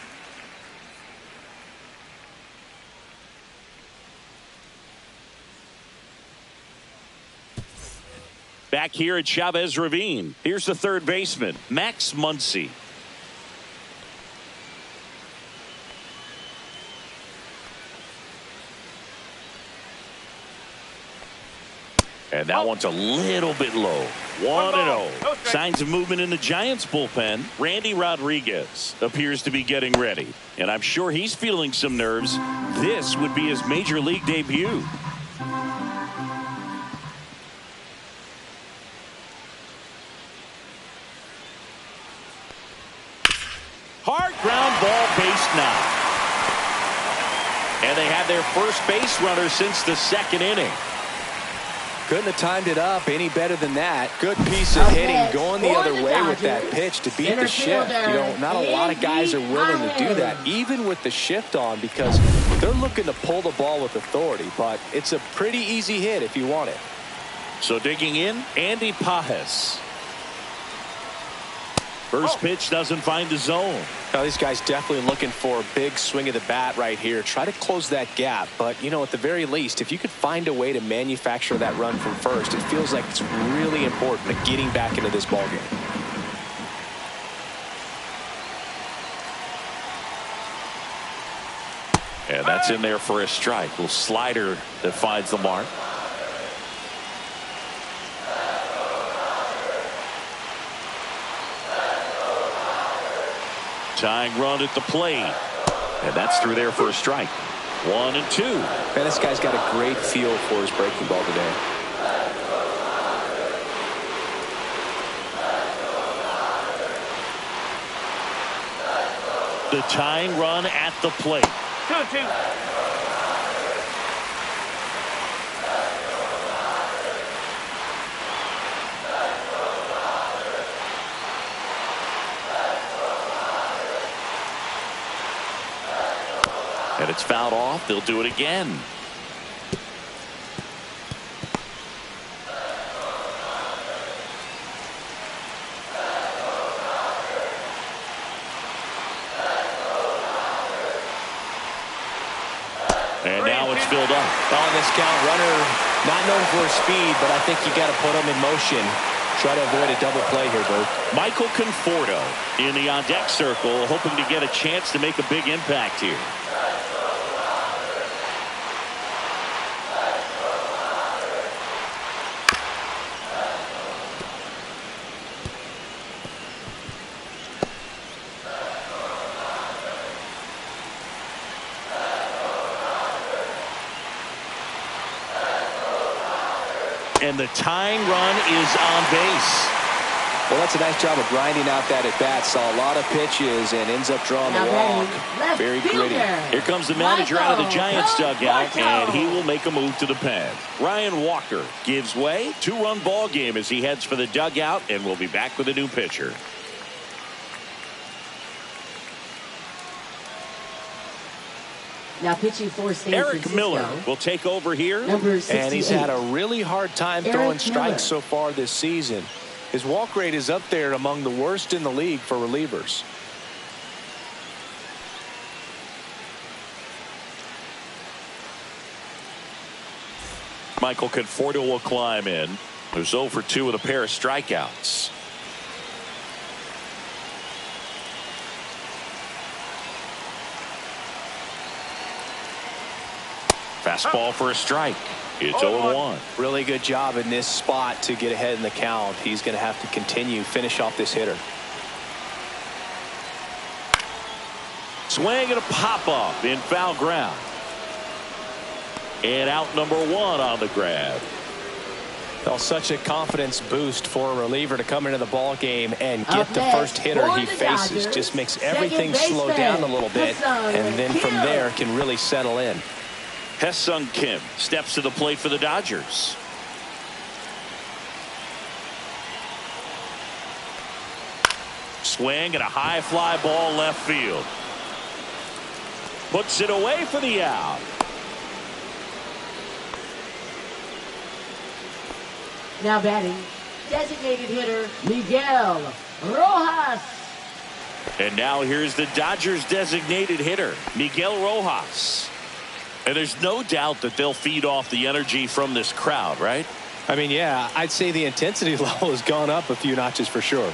Back here at Chavez Ravine, here's the third baseman, Max Muncy. And that one's a little bit low. 1-0. Signs of movement in the Giants bullpen. Randy Rodriguez appears to be getting ready. And I'm sure he's feeling some nerves. This would be his major league debut. Hard ground ball, base knock. And they have their first base runner since the second inning. Couldn't have timed it up any better than that. Good piece of hitting going the other way with that pitch to beat the shift. You know, not a lot of guys are willing to do that, even with the shift on, because they're looking to pull the ball with authority. But it's a pretty easy hit if you want it. So digging in, Andy Pajes. First pitch doesn't find the zone. Now, these guys definitely looking for a big swing of the bat right here. Try to close that gap. But, you know, at the very least, if you could find a way to manufacture that run from first, it feels like it's really important to getting back into this ballgame. And that's in there for a strike. Little slider that finds the mark. Tying run at the plate. And that's through there for a strike. 1-2. Man, this guy's got a great feel for his breaking ball today. The tying run at the plate. 2-2. And it's fouled off. They'll do it again. And now it's filled up. On this count, runner not known for his speed, but I think you got to put him in motion. Try to avoid a double play here, Bert. Michael Conforto in the on-deck circle, hoping to get a chance to make a big impact here. And the tying run is on base. Well, that's a nice job of grinding out that at bat. Saw a lot of pitches and ends up drawing the walk. Very gritty. Here comes the manager out of the Giants dugout, and he will make a move to the pen. Ryan Walker gives way. 2-run ball game as he heads for the dugout, and we'll be back with a new pitcher. Now pitching for San Eric Francisco. Miller will take over here. And he's had a really hard time throwing strikes so far this season. His walk rate is up there among the worst in the league for relievers. Michael Conforto will climb in. There's 0 for 2 with a pair of strikeouts. Fastball for a strike. It's 0-1. Really good job in this spot to get ahead in the count. He's going to have to finish off this hitter. Swing and a pop-up in foul ground. And out number 1 on the grab. Well, such a confidence boost for a reliever to come into the ball game and get the first hitter he faces. Just makes everything slow down a little bit, and then from there can really settle in. Ha-Seong Kim steps to the plate for the Dodgers. Swing and a high fly ball left field. Puts it away for the out. Now batting, designated hitter Miguel Rojas. And now here's the Dodgers designated hitter, Miguel Rojas. And there's no doubt that they'll feed off the energy from this crowd, right? I mean, yeah, I'd say the intensity level has gone up a few notches for sure.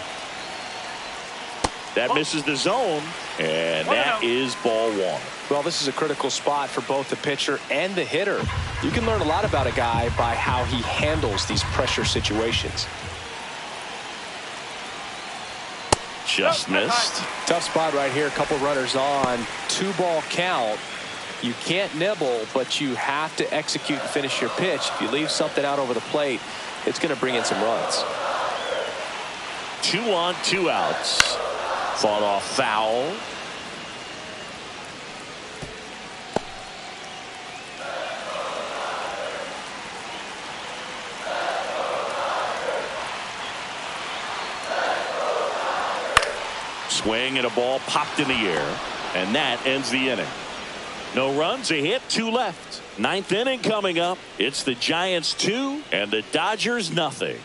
That misses the zone, and that is ball one. Well, this is a critical spot for both the pitcher and the hitter. You can learn a lot about a guy by how he handles these pressure situations. Just missed. Tough spot right here. A couple runners on. 2-ball count. You can't nibble, but you have to execute and finish your pitch. If you leave something out over the plate, it's going to bring in some runs. 2 on, 2 outs. Fought off foul. Swing and a ball popped in the air, and that ends the inning. No runs, a hit, 2 left. 9th inning coming up. It's the Giants 2 and the Dodgers nothing.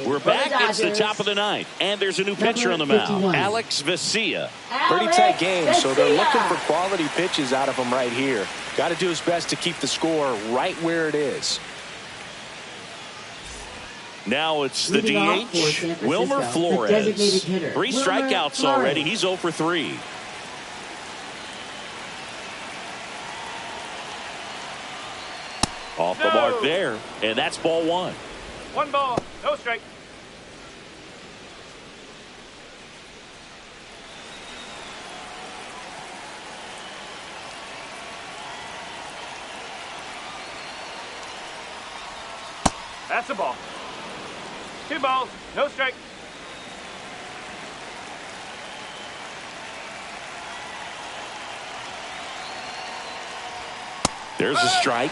We're back. It's the top of the 9th, and there's a new pitcher on the mound, Alex Vesia. Pretty tight game, so they're looking for quality pitches out of him right here. Got to do his best to keep the score right where it is. Now it's the DH, Wilmer Flores. 3 strikeouts already. He's 0 for 3. Off the mark there, and that's ball 1. 1 ball, no strike. That's a ball. 2 balls, no strike. There's a strike.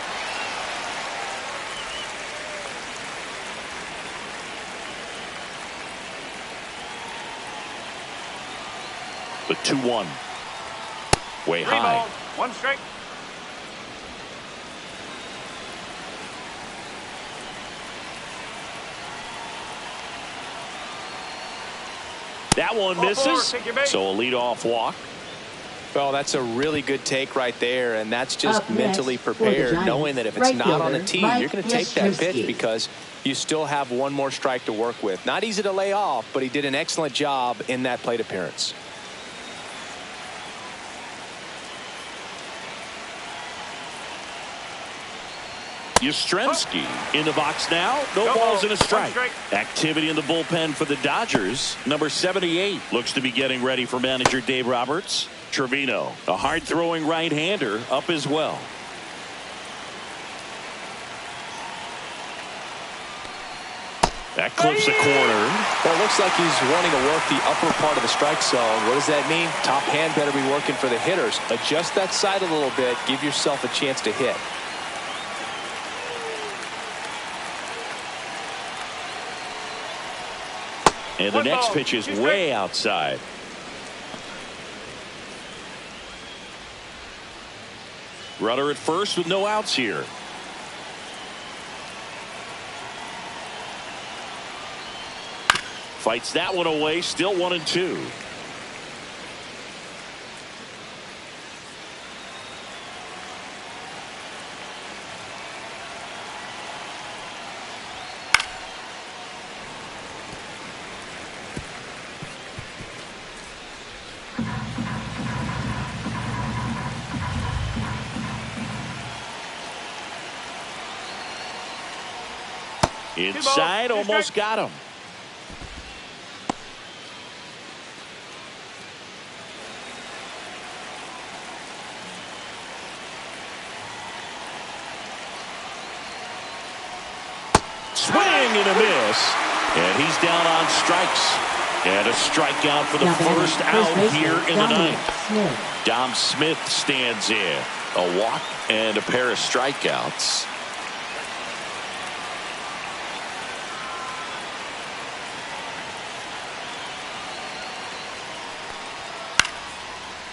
The 2-1. Way 3 high. balls, 1 strike. That one misses. So a leadoff walk. Well, that's a really good take right there, and that's just mentally prepared, knowing that if it's not on the tee, you're going to take that pitch because you still have one more strike to work with. Not easy to lay off, but he did an excellent job in that plate appearance. Yastrzemski in the box now. No balls and a strike. Activity in the bullpen for the Dodgers. Number 78 looks to be getting ready for manager Dave Roberts. Trevino, a hard-throwing right-hander, up as well. That clips the corner. Well, it looks like he's wanting to work the upper part of the strike zone. What does that mean? Top hand better be working for the hitters. Adjust that side a little bit. Give yourself a chance to hit. And the next pitch is way outside. Runner at first with no outs here. Fights that one away. Still 1-2. Inside, almost got him. Swing and a miss. And he's down on strikes. And a strikeout for the first out here in the 9th. Dom Smith stands in. A walk and a pair of strikeouts.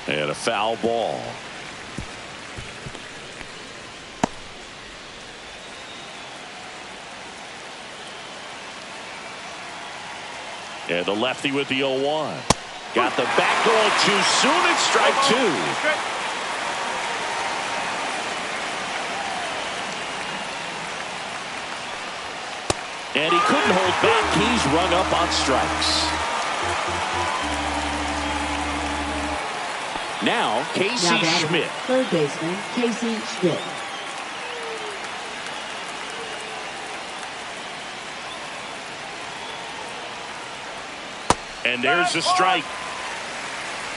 And a foul ball. And the lefty with the 0-1. Got the back going too soon. It's strike 2. And he couldn't hold back. He's rung up on strikes. Now, Casey Schmidt. Third baseman, Casey Schmidt. And there's a strike.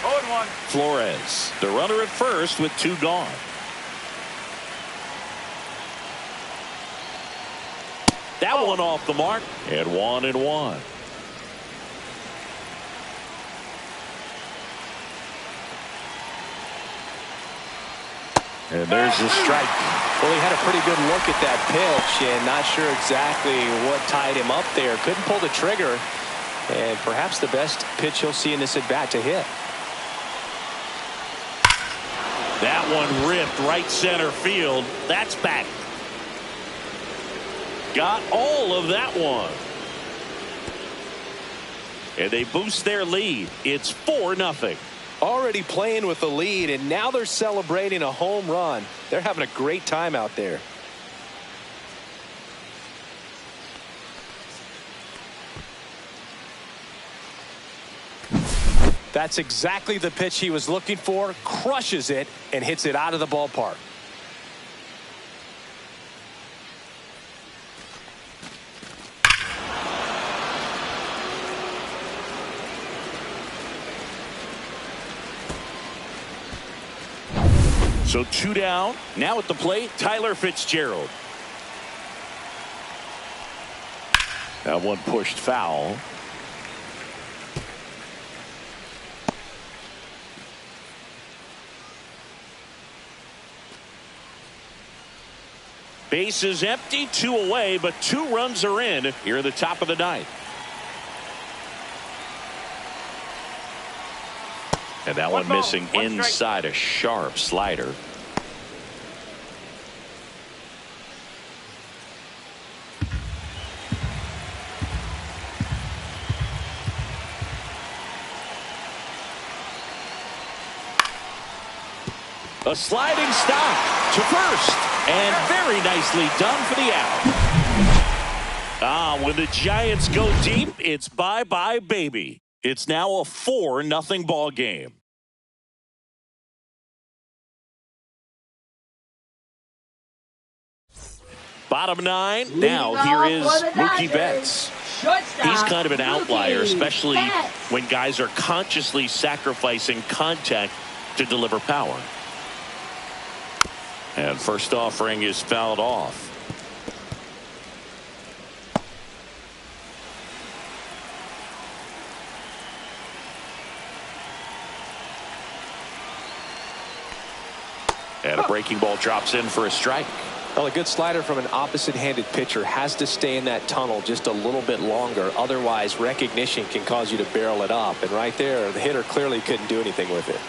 0-1. Flores, the runner at first with 2 gone. That one off the mark. And 1-1. And there's a strike. Well, he had a pretty good look at that pitch and not sure exactly what tied him up there. Couldn't pull the trigger. And perhaps the best pitch he'll see in this at bat to hit. That one ripped right center field. That's back. Got all of that one. And they boost their lead. It's 4-0. Already playing with the lead, and now they're celebrating a home run. They're having a great time out there. That's exactly the pitch he was looking for. Crushes it and hits it out of the ballpark. So 2 down. Now at the plate, Tyler Fitzgerald. That one pushed foul. Base is empty, 2 away, but 2 runs are in here at the top of the 9th. And that one missing inside, a sharp slider. A sliding stop to first. And very nicely done for the out. When the Giants go deep, it's bye-bye, baby. It's now a 4-0 ball game. Bottom 9. Now here is Mookie Betts. He's kind of an outlier, especially when guys are consciously sacrificing contact to deliver power. And first offering is fouled off. And a breaking ball drops in for a strike. Well, a good slider from an opposite-handed pitcher has to stay in that tunnel just a little bit longer. Otherwise, recognition can cause you to barrel it up. And right there, the hitter clearly couldn't do anything with it.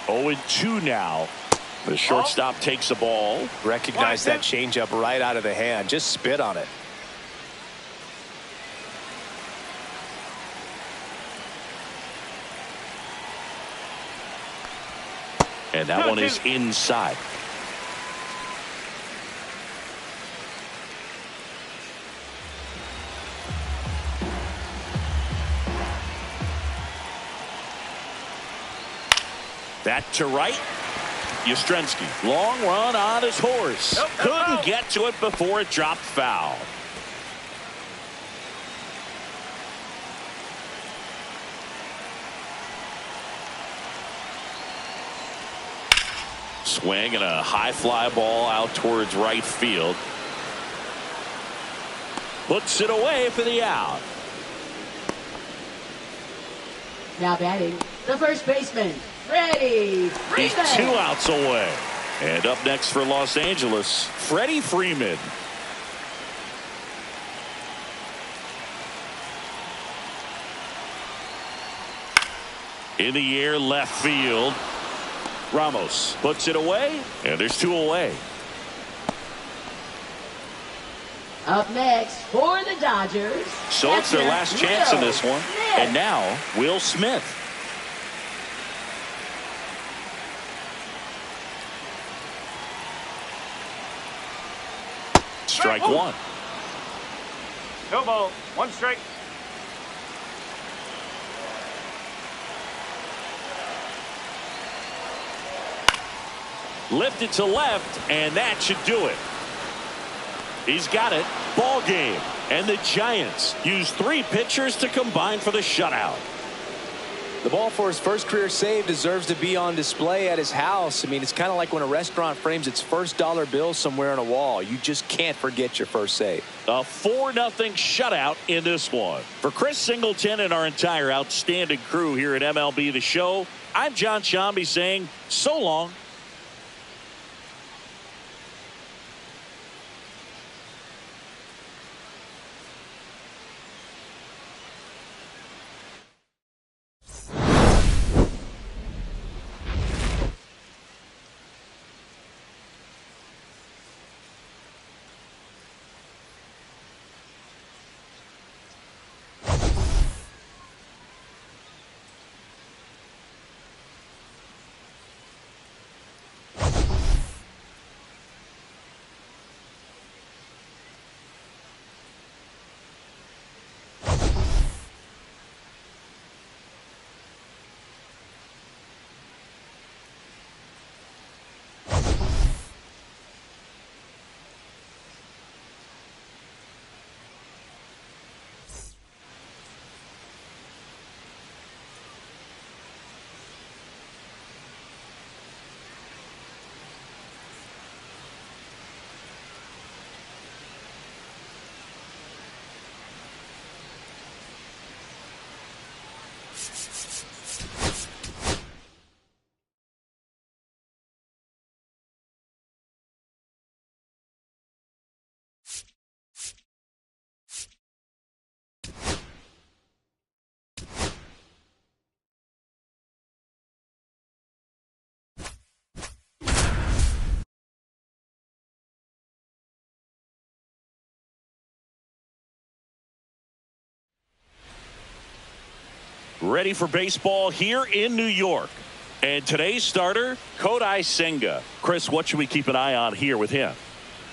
Oh, 2 now. The shortstop takes the ball. Recognize that changeup right out of the hand. Just spit on it. And that one is inside. That to right. Yastrzemski, long run on his horse. Couldn't get to it before it dropped foul. Swing and a high fly ball out towards right field. Puts it away for the out. Now batting, the first baseman, Freddie He's Freeman. 2 outs away. And up next for Los Angeles, Freddie Freeman. In the air, left field. Ramos puts it away, and there's 2 away. Up next for the Dodgers. So it's their last chance in this one. And now, Will Smith. Strike one. No ball. One strike. Lifted to left, and that should do it. He's got it. Ball game. And the Giants use 3 pitchers to combine for the shutout. The ball for his first career save deserves to be on display at his house. I mean, it's kind of like when a restaurant frames its first dollar bill somewhere on a wall. You just can't forget your first save. A 4-0 shutout in this one. For Chris Singleton and our entire outstanding crew here at MLB The Show, I'm John Shambi saying so long. Ready for baseball here in New York. And today's starter, Kodai Senga. Chris, what should we keep an eye on here with him?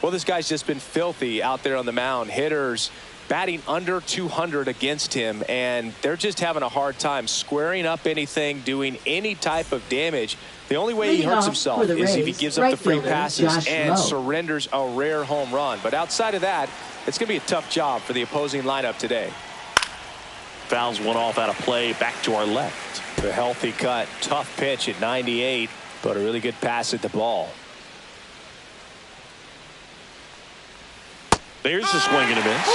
Well, this guy's just been filthy out there on the mound. Hitters batting under 200 against him, and they're just having a hard time squaring up anything, doing any type of damage. The only way he hurts himself is if he gives up the free passes and surrenders a rare home run. But outside of that, it's going to be a tough job for the opposing lineup today. Fouls one off out of play, back to our left. The healthy cut, tough pitch at 98, but a really good pass at the ball. There's the swing and a miss.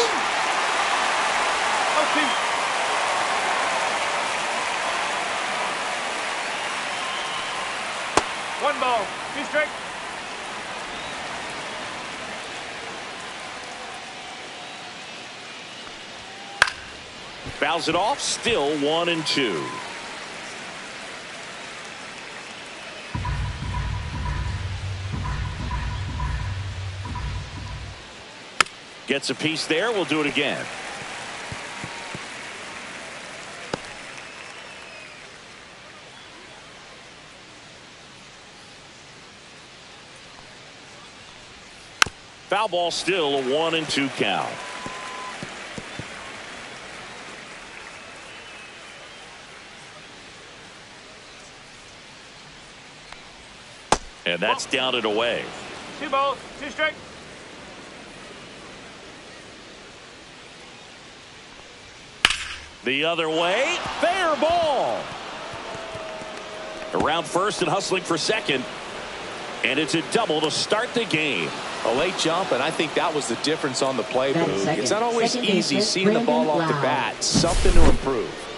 One ball, 2 strikes. Fouls it off, still 1-2. Gets a piece there. We'll do it again. Foul ball, still a 1-2 count. And that's down and away. 2 balls, 2 strikes. The other way, fair ball. Around first and hustling for second. And it's a double to start the game. A late jump, and I think that was the difference on the play, Boo. It's not always easy seeing the ball off the bat. Something to improve.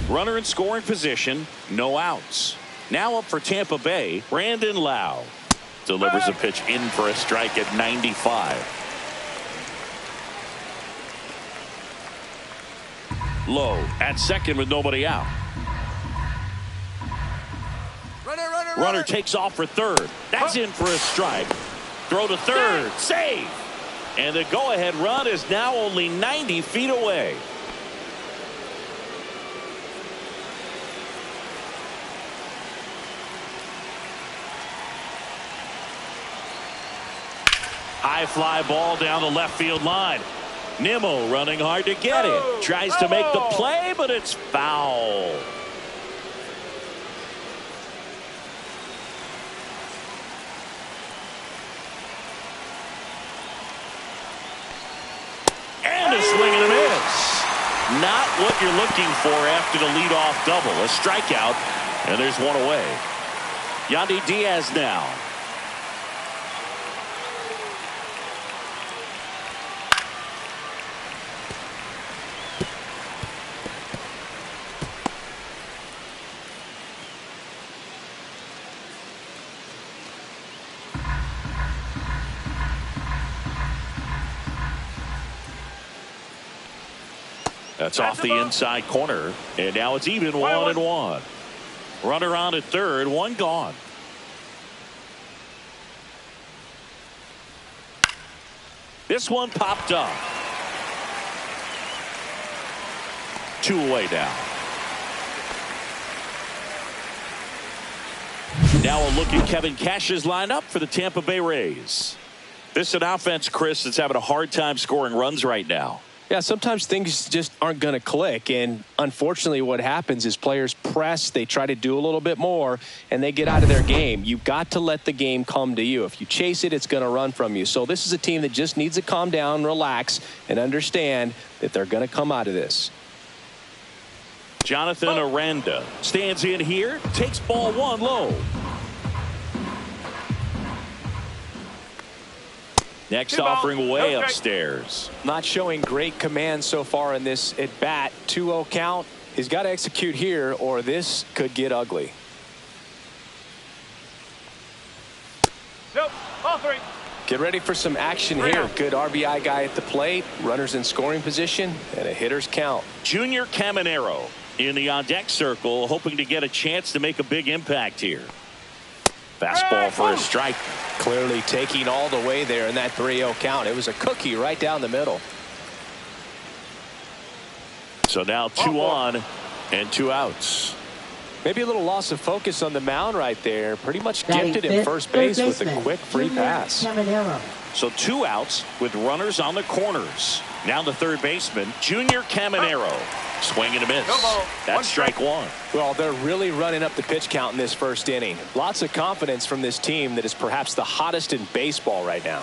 Runner in scoring position, no outs. Now up for Tampa Bay, Brandon Lau. Delivers a pitch in for a strike at 95. Low at second with nobody out. Runner, runner, Runner takes off for third. That's in for a strike. Throw to third. Save. And the go-ahead run is now only 90 feet away. High fly ball down the left field line. Nimmo running hard to get it. Tries to make the play, but it's foul. And a swing and a miss. Not what you're looking for after the leadoff double. A strikeout, and there's one away. Yandy Diaz now. That's off the inside corner, and now it's even 1-1. Runner on at third, one gone. This one popped up. 2 away now. Now a look at Kevin Cash's lineup for the Tampa Bay Rays. This is an offense, Chris, that's having a hard time scoring runs right now. Yeah, sometimes things just aren't going to click, and unfortunately what happens is players press, they try to do a little bit more, and they get out of their game. You've got to let the game come to you. If you chase it, it's going to run from you. So this is a team that just needs to calm down, relax, and understand that they're going to come out of this. Jonathan Aranda stands in here, takes ball 1 low. Next offering way upstairs. Not showing great command so far in this at bat. 2-0 count. He's got to execute here or this could get ugly. Nope, all 3. Get ready for some action here. Good RBI guy at the plate. Runners in scoring position and a hitter's count. Junior Caminero in the on deck circle, hoping to get a chance to make a big impact here. Fastball for a strike. Clearly taking all the way there in that 3-0 count. It was a cookie right down the middle. So now 2 on and 2 outs. Maybe a little loss of focus on the mound right there. Pretty much gifted in first base with a quick free pass. So 2 outs with runners on the corners. Now the third baseman, Junior Caminero. Swing and a miss. That's strike 1. Well, they're really running up the pitch count in this first inning. Lots of confidence from this team that is perhaps the hottest in baseball right now.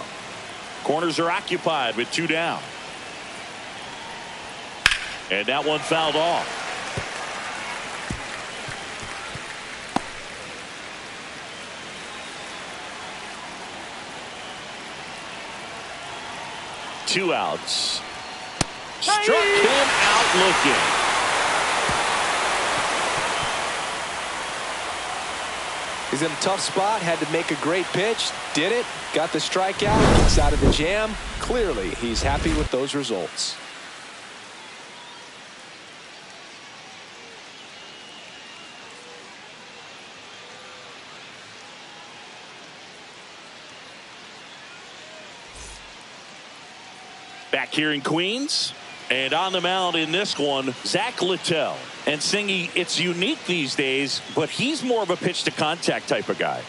Corners are occupied with 2 down. And that one fouled off. Two outs. Struck him out looking. He's in a tough spot, had to make a great pitch, did it, got the strikeout, gets out of the jam. Clearly, he's happy with those results. Back here in Queens. And on the mound in this one, Zach Littell. And Singy, it's unique these days, but he's more of a pitch to contact type of guy.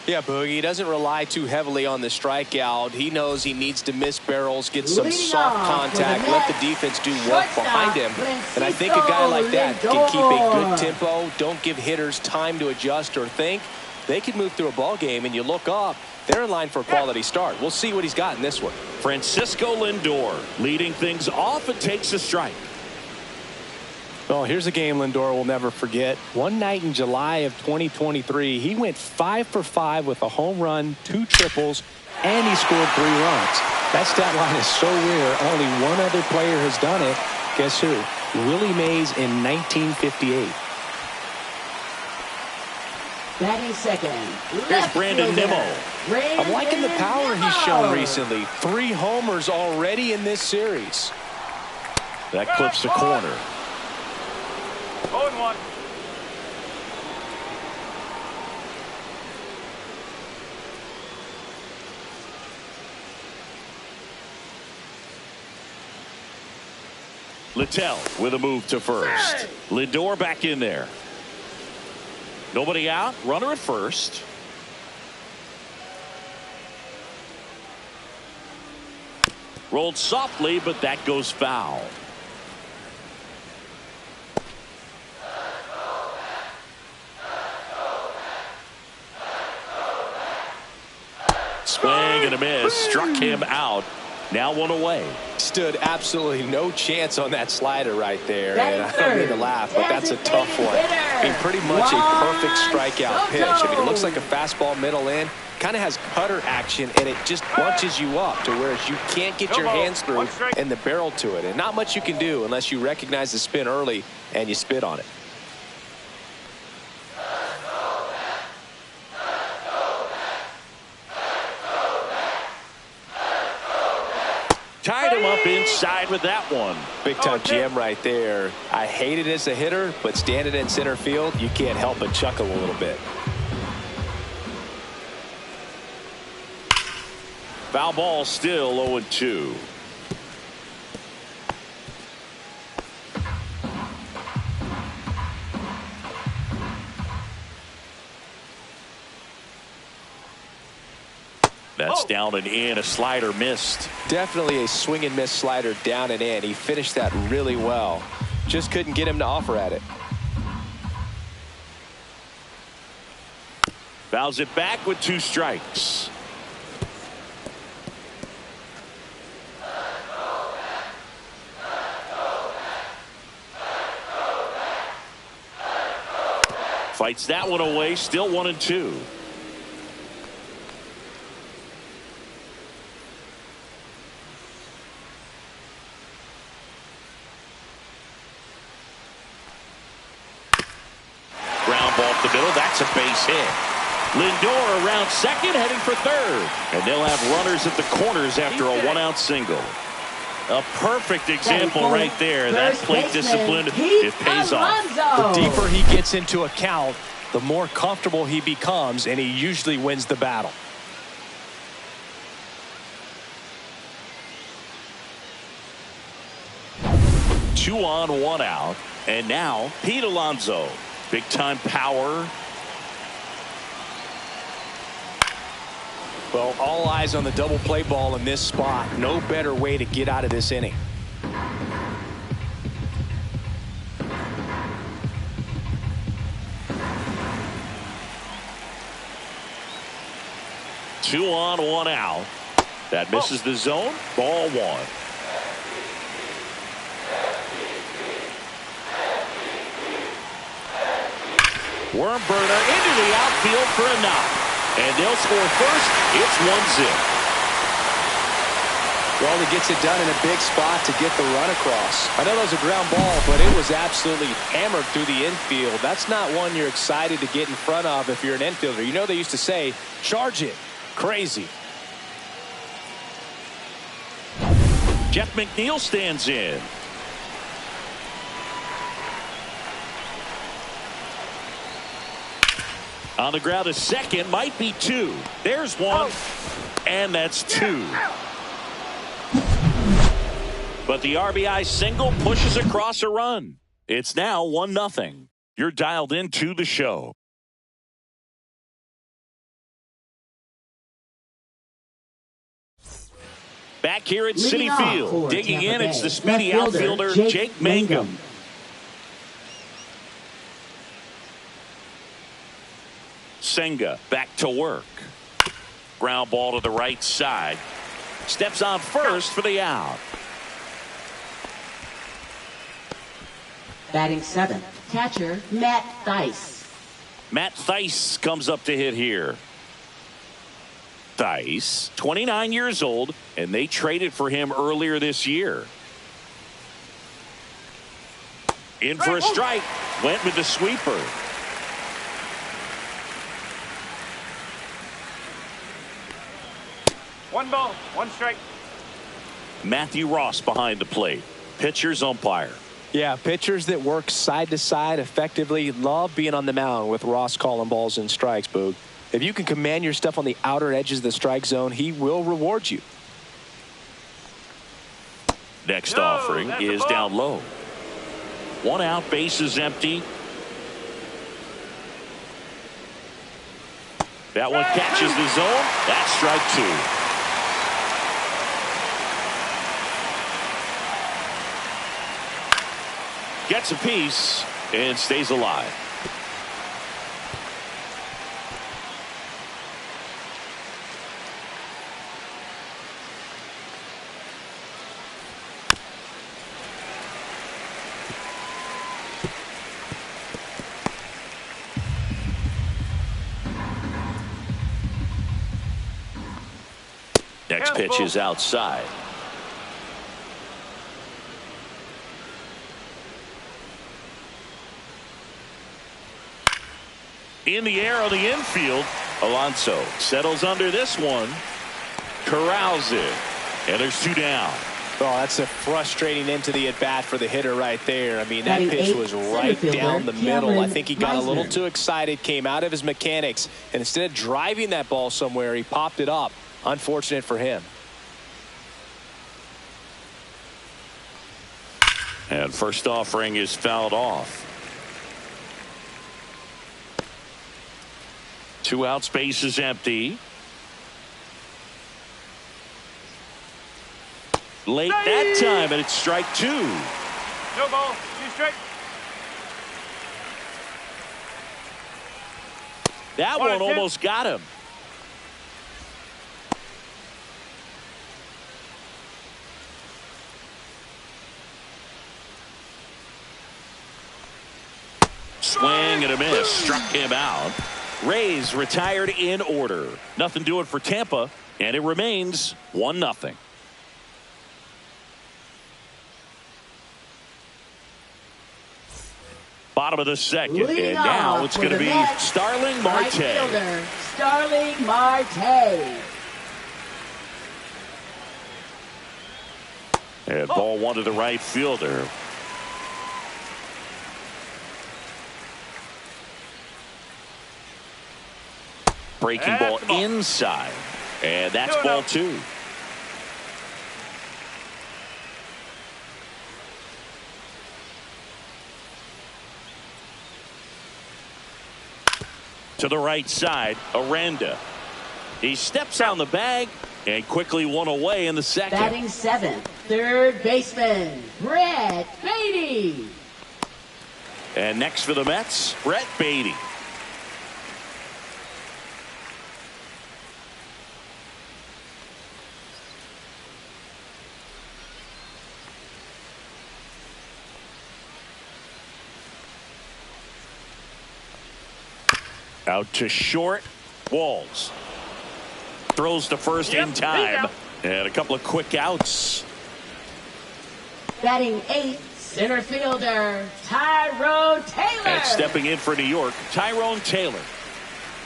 Yeah, Boogie, he doesn't rely too heavily on the strikeout. He knows he needs to miss barrels, get some soft contact, let the defense do work behind him. And I think a guy like that can keep a good tempo, don't give hitters time to adjust or think. They can move through a ball game, and you look up, they're in line for a quality start. We'll see what he's got in this one. Francisco Lindor leading things off and takes a strike. Oh, here's a game Lindor will never forget. One night in July of 2023, he went 5 for 5 with a home run, 2 triples, and he scored 3 runs. That stat line is so rare, only one other player has done it. Guess who? Willie Mays in 1958. Batting second. Here's Brandon Nimmo. I'm liking the power he's shown recently. 3 homers already in this series. That clips the corner. 0-1. Littell with a move to first. Lindor back in there. Nobody out. Runner at first. Rolled softly, but that goes foul. Swing and a miss. Struck him out. Now one away. Stood absolutely no chance on that slider right there. And I don't mean to laugh, but that's a tough one. I mean, pretty much a perfect strikeout pitch. I mean, it looks like a fastball middle in. Kind of has cutter action, and it just bunches you up to where you can't get your hands through and the barrel to it. And not much you can do unless you recognize the spin early and you spit on it. Tied him up inside with that one. Big time GM right there. I hate it as a hitter, but standing in center field, you can't help but chuckle a little bit. Foul ball, still 0-2. That's down and in. A slider missed. Definitely a swing and miss slider down and in. He finished that really well. Just couldn't get him to offer at it. Fouls it back with 2 strikes. Fights that one away. Still 1-2. Ground ball up the middle. That's a base hit. Lindor around second, heading for third. And they'll have runners at the corners after a 1-out single. A perfect example right there. That plate discipline, it pays off. The deeper he gets into a count, the more comfortable he becomes, and he usually wins the battle. Two on, 1 out. And now Pete Alonso. Big time power. Well, all eyes on the double play ball in this spot. No better way to get out of this inning. Two on, 1 out. That misses the zone. Ball 1. Worm burner into the outfield for a knock. And they'll score first. It's 1-0. Well, he gets it done in a big spot to get the run across. I know that was a ground ball, but it was absolutely hammered through the infield. That's not one you're excited to get in front of if you're an infielder. You know they used to say, charge it. Crazy. Jeff McNeil stands in. On the ground, a second, might be 2. There's 1, and that's 2. But the RBI single pushes across a run. It's now 1-0. You're dialed into the show. Back here at Citi Field, digging in, it's the speedy outfielder, Jake Mangum. Senga back to work. Ground ball to the right side. Steps on first for the out. Batting 7th, catcher Matt Thaiss. Matt Thaiss comes up to hit here. Thaiss, 29 years old, and they traded for him earlier this year. In for a strike. Went with the sweeper. One ball, 1 strike. Matthew Ross behind the plate. Pitcher's umpire. Yeah, pitchers that work side to side effectively love being on the mound with Ross calling balls and strikes, Boog. If you can command your stuff on the outer edges of the strike zone, he will reward you. Next No, offering that's a is ball. down low. 1 out, bases empty. That one catches the zone. That's strike 2. Gets a piece and stays alive. Next pitch is outside. In the air on the infield. Alonso settles under this one. Corrals it. And there's 2 down. Oh, that's a frustrating end to the at-bat for the hitter right there. I mean, that pitch was right down the middle. I think he got a little too excited, came out of his mechanics, and instead of driving that ball somewhere, he popped it up. Unfortunate for him. And first offering is fouled off. 2 out, space is empty. Late that time, and it's strike 2. No ball. 2 strike. That one almost got him. Swing and a miss. Struck him out. Rays retired in order. Nothing doing for Tampa, and it remains 1-0. Bottom of the second, and now it's going to be Starling Marte. Right fielder, Starling Marte. And ball 1 to the right fielder. Breaking ball inside, and that's ball 2. To the right side, Aranda. He steps on the bag and quickly 1 away in the second. Batting 7th, third baseman, Brett Beatty. And next for the Mets, Brett Beatty. Out to short. Walls throws to first in time, and a couple of quick outs. Batting 8th, center fielder, Tyrone Taylor. And stepping in for New York, Tyrone Taylor.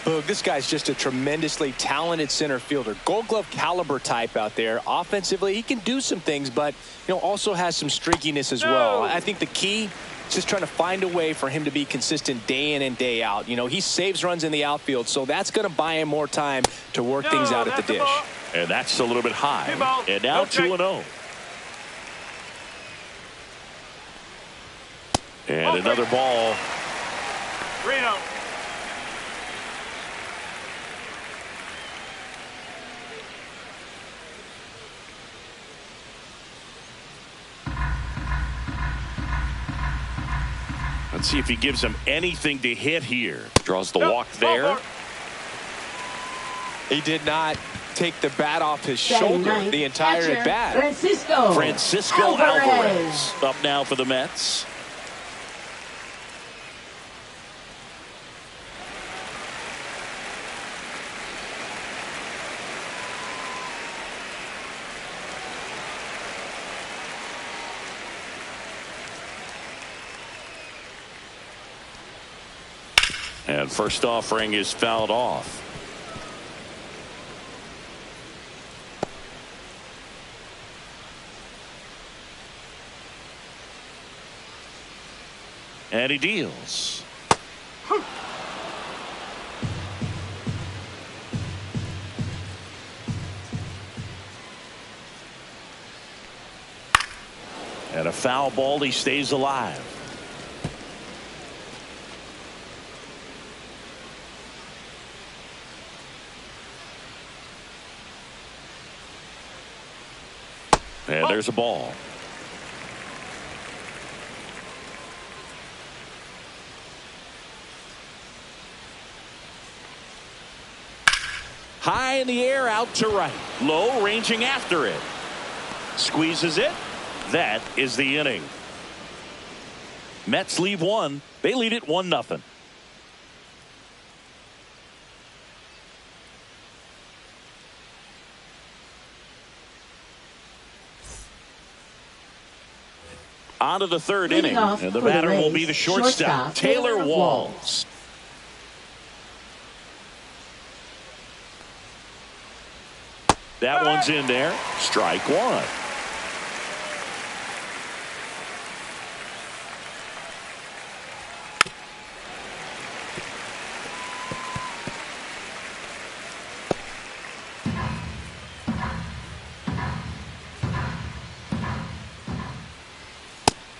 Look, this guy's just a tremendously talented center fielder. Gold Glove caliber type out there. Offensively, he can do some things, but also has some streakiness as well. I think the key is just trying to find a way for him to be consistent day in and day out. He saves runs in the outfield, so that's going to buy him more time to work things out at the dish. And that's a little bit high. And now 2-0. And another ball. 3-0. Let's see if he gives him anything to hit here. Draws the walk there. He did not take the bat off his shoulder the entire at bat. Francisco Alvarez up now for the Mets. And first offering is fouled off. And he deals. And a foul ball, he stays alive. And there's a ball. High in the air, out to right. Low, ranging after it. Squeezes it. That is the inning. Mets leave one. They lead it 1-0. On to the third inning. And the batter will be the shortstop, Taylor Walls. That one's in there. Strike one.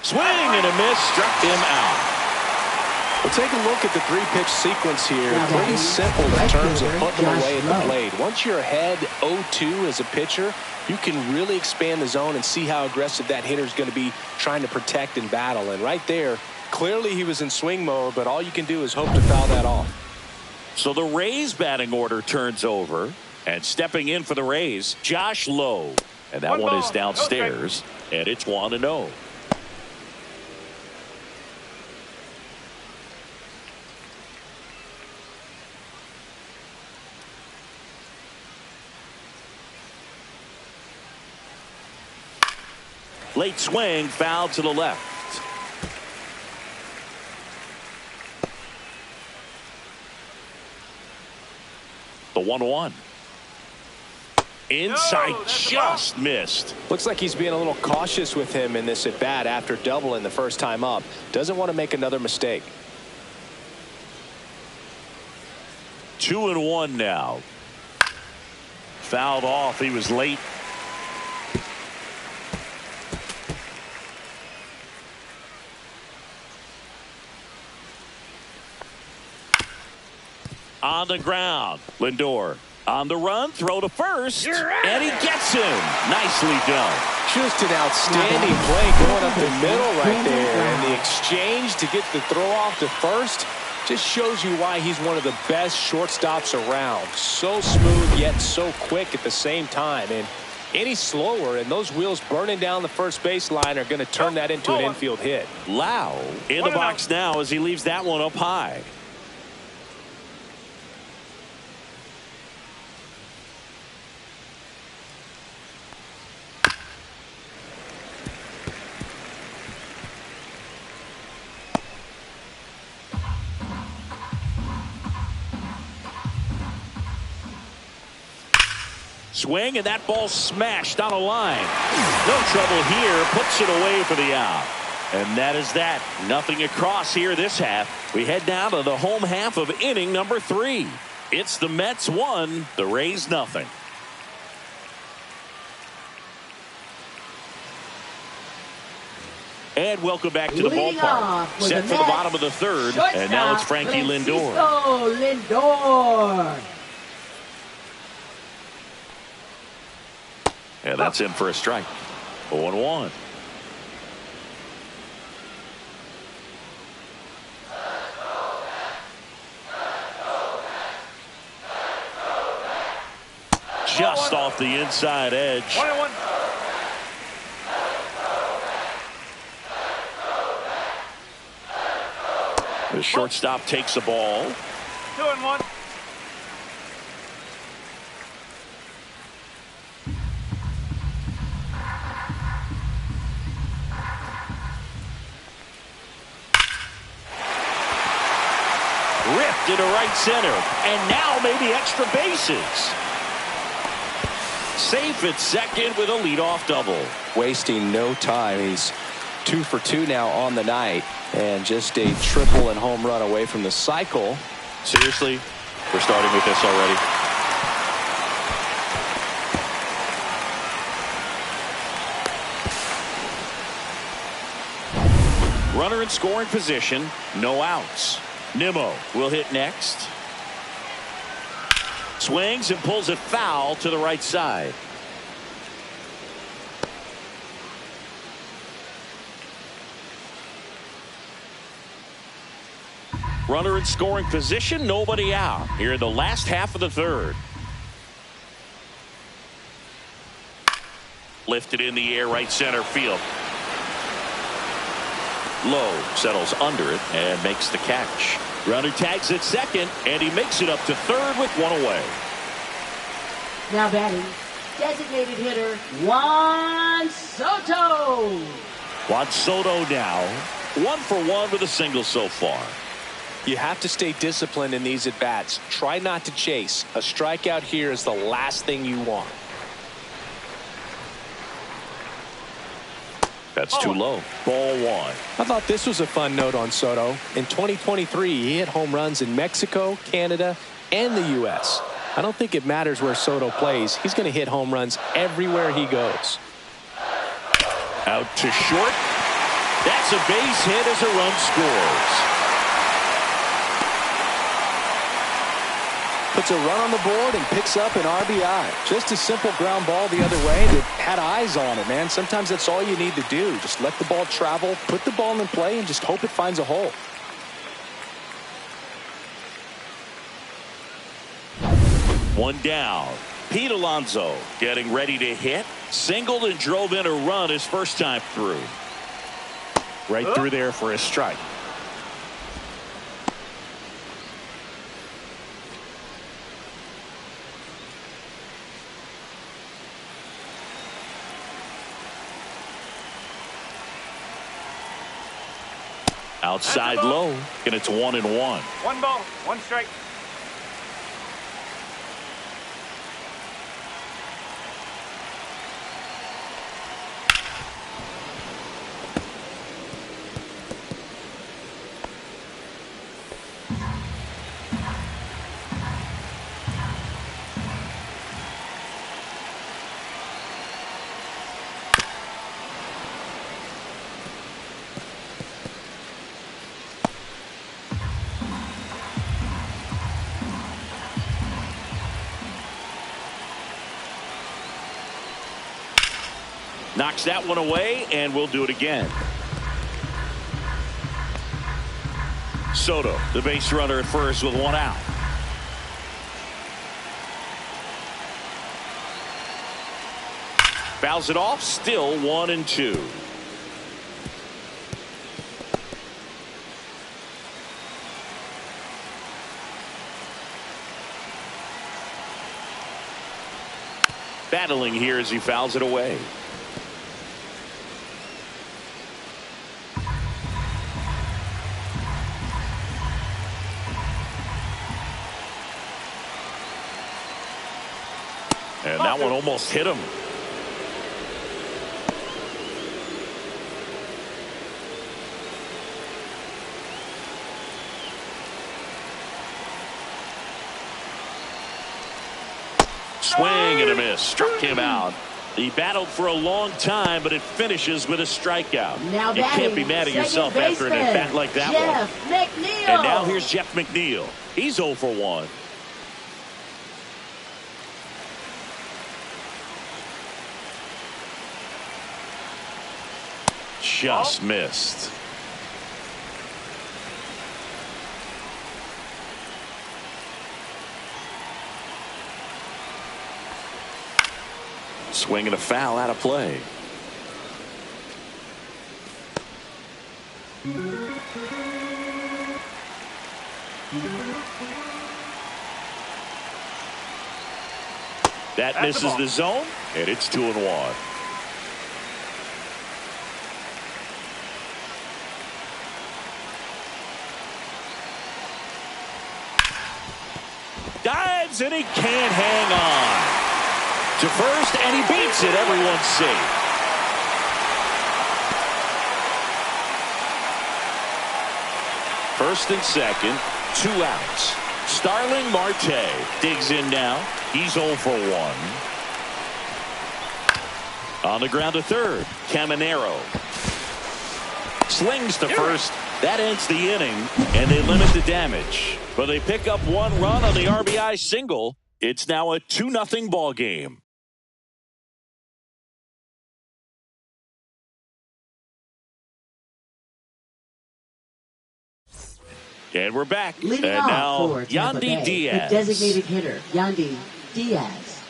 Swing and a miss, struck him out. Well, take a look at the three-pitch sequence here. Pretty simple in terms of putting them away at the plate. Once you're ahead 0-2 as a pitcher, you can really expand the zone and see how aggressive that hitter is going to be trying to protect and battle. And right there, clearly he was in swing mode, but all you can do is hope to foul that off. So the Rays batting order turns over, and stepping in for the Rays, Josh Lowe. And that one is downstairs, and it's 1-0. Late swing, foul to the left. The 1-1. Inside, just missed. Looks like he's being a little cautious with him in this at bat after doubling the first time up. Doesn't want to make another mistake. 2-1 now. Fouled off. He was late. On the ground, Lindor on the run, throw to first, and he gets him. Nicely done. Just an outstanding play going up the middle right there, and the exchange to get the throw off to first just shows you why he's one of the best shortstops around. So smooth yet so quick at the same time, and any slower and those wheels burning down the first baseline are going to turn that into an infield hit. Lau in the box now as he leaves that one up high. Swing, and that ball smashed on a line. No trouble here. Puts it away for the out. And that is that. Nothing across here this half. We head down to the home half of inning number 3. It's the Mets 1, the Rays nothing. And welcome back to the ballpark. Set for the bottom of the third. And now it's Frankie Lindor. And that's in for a strike. 0-1. Just off the inside edge. 1-1. The shortstop takes the ball. 2-1. Ripped into right center, and now maybe extra bases. Safe at second with a leadoff double. Wasting no time. He's 2 for 2 now on the night, and just a triple and home run away from the cycle. Seriously, we're starting with this already. Runner in scoring position, no outs. Nimmo will hit next. Swings and pulls it foul to the right side. Runner in scoring position, nobody out here in the last half of the third. Lifted in the air, right center field. Low settles under it and makes the catch. Runner tags at second, and he makes it up to third with one away. Now batting, designated hitter Juan Soto. Juan Soto now 1 for 1 with a single so far. You have to stay disciplined in these at-bats. Try not to chase. A strikeout here is the last thing you want. That's too low. Ball 1. I thought this was a fun note on Soto. In 2023, he hit home runs in Mexico, Canada, and the U.S. I don't think it matters where Soto plays. He's going to hit home runs everywhere he goes. Out to short. That's a base hit as a run scores. Puts a run on the board and picks up an RBI. Just a simple ground ball the other way that had eyes on it, man. Sometimes that's all you need to do. Just let the ball travel, put the ball in play, and just hope it finds a hole. One down. Pete Alonso getting ready to hit. Singled and drove in a run his first time through. Right through there for a strike. Outside low, and it's 1-1. 1 ball, 1 strike. Knocks that one away, and we'll do it again. Soto, the base runner at first with 1 out. Fouls it off, still 1-2. Battling here as he fouls it away. And that one almost hit him. Swing and a miss. Struck him out. He battled for a long time, but it finishes with a strikeout. Now you can't be mad at yourself after an at-bat like that Jeff one. McNeil. And now here's Jeff McNeil. He's 0 for 1. Just missed. Swing and a foul out of play. That misses the zone, and it's 2-1. Dives, and he can't hang on. To first, and he beats it. Everyone's safe. First and second, 2 outs. Starling Marte digs in now. He's 0 for 1. On the ground to third, Caminero. slings to first. That ends the inning, and they limit the damage. But they pick up one run on the RBI single. It's now a 2-0 ball game. And we're back. Leading and off now for Tampa Yandy Bay, Diaz. the designated hitter, Yandy Diaz.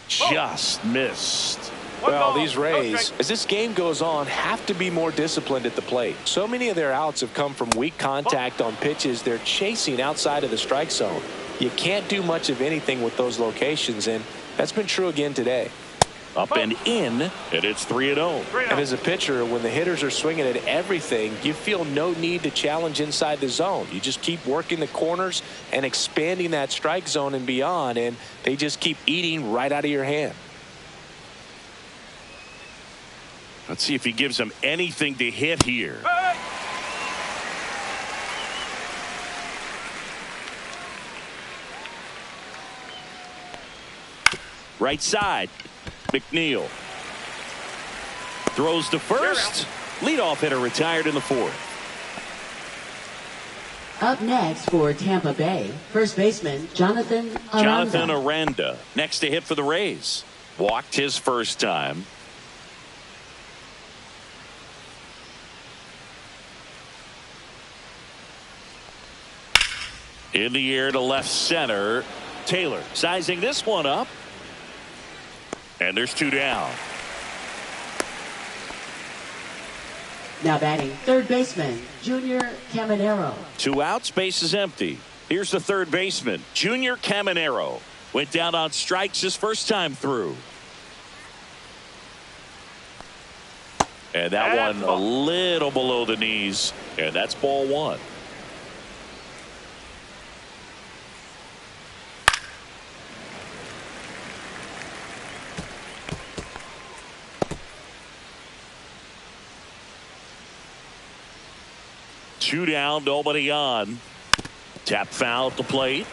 Just missed. Well, these Rays, as this game goes on, have to be more disciplined at the plate. So many of their outs have come from weak contact on pitches they're chasing outside of the strike zone. You can't do much of anything with those locations, and that's been true again today. Up and in, and it's 3-0. And as a pitcher, when the hitters are swinging at everything, you feel no need to challenge inside the zone. You just keep working the corners and expanding that strike zone and beyond, and they just keep eating right out of your hand. Let's see if he gives them anything to hit here. Right side. McNeil throws to first. Leadoff hitter retired in the fourth. Up next for Tampa Bay, first baseman Jonathan Aranda. Next to hit for the Rays. Walked his first time. In the air to left center. Taylor sizing this one up. And there's two down. Now batting, third baseman, Junior Caminero. 2 outs, base is empty. Here's the third baseman, Junior Caminero. Went down on strikes his first time through. And that one a little below the knees. And that's ball one. Two down, nobody on. Tap foul at the plate.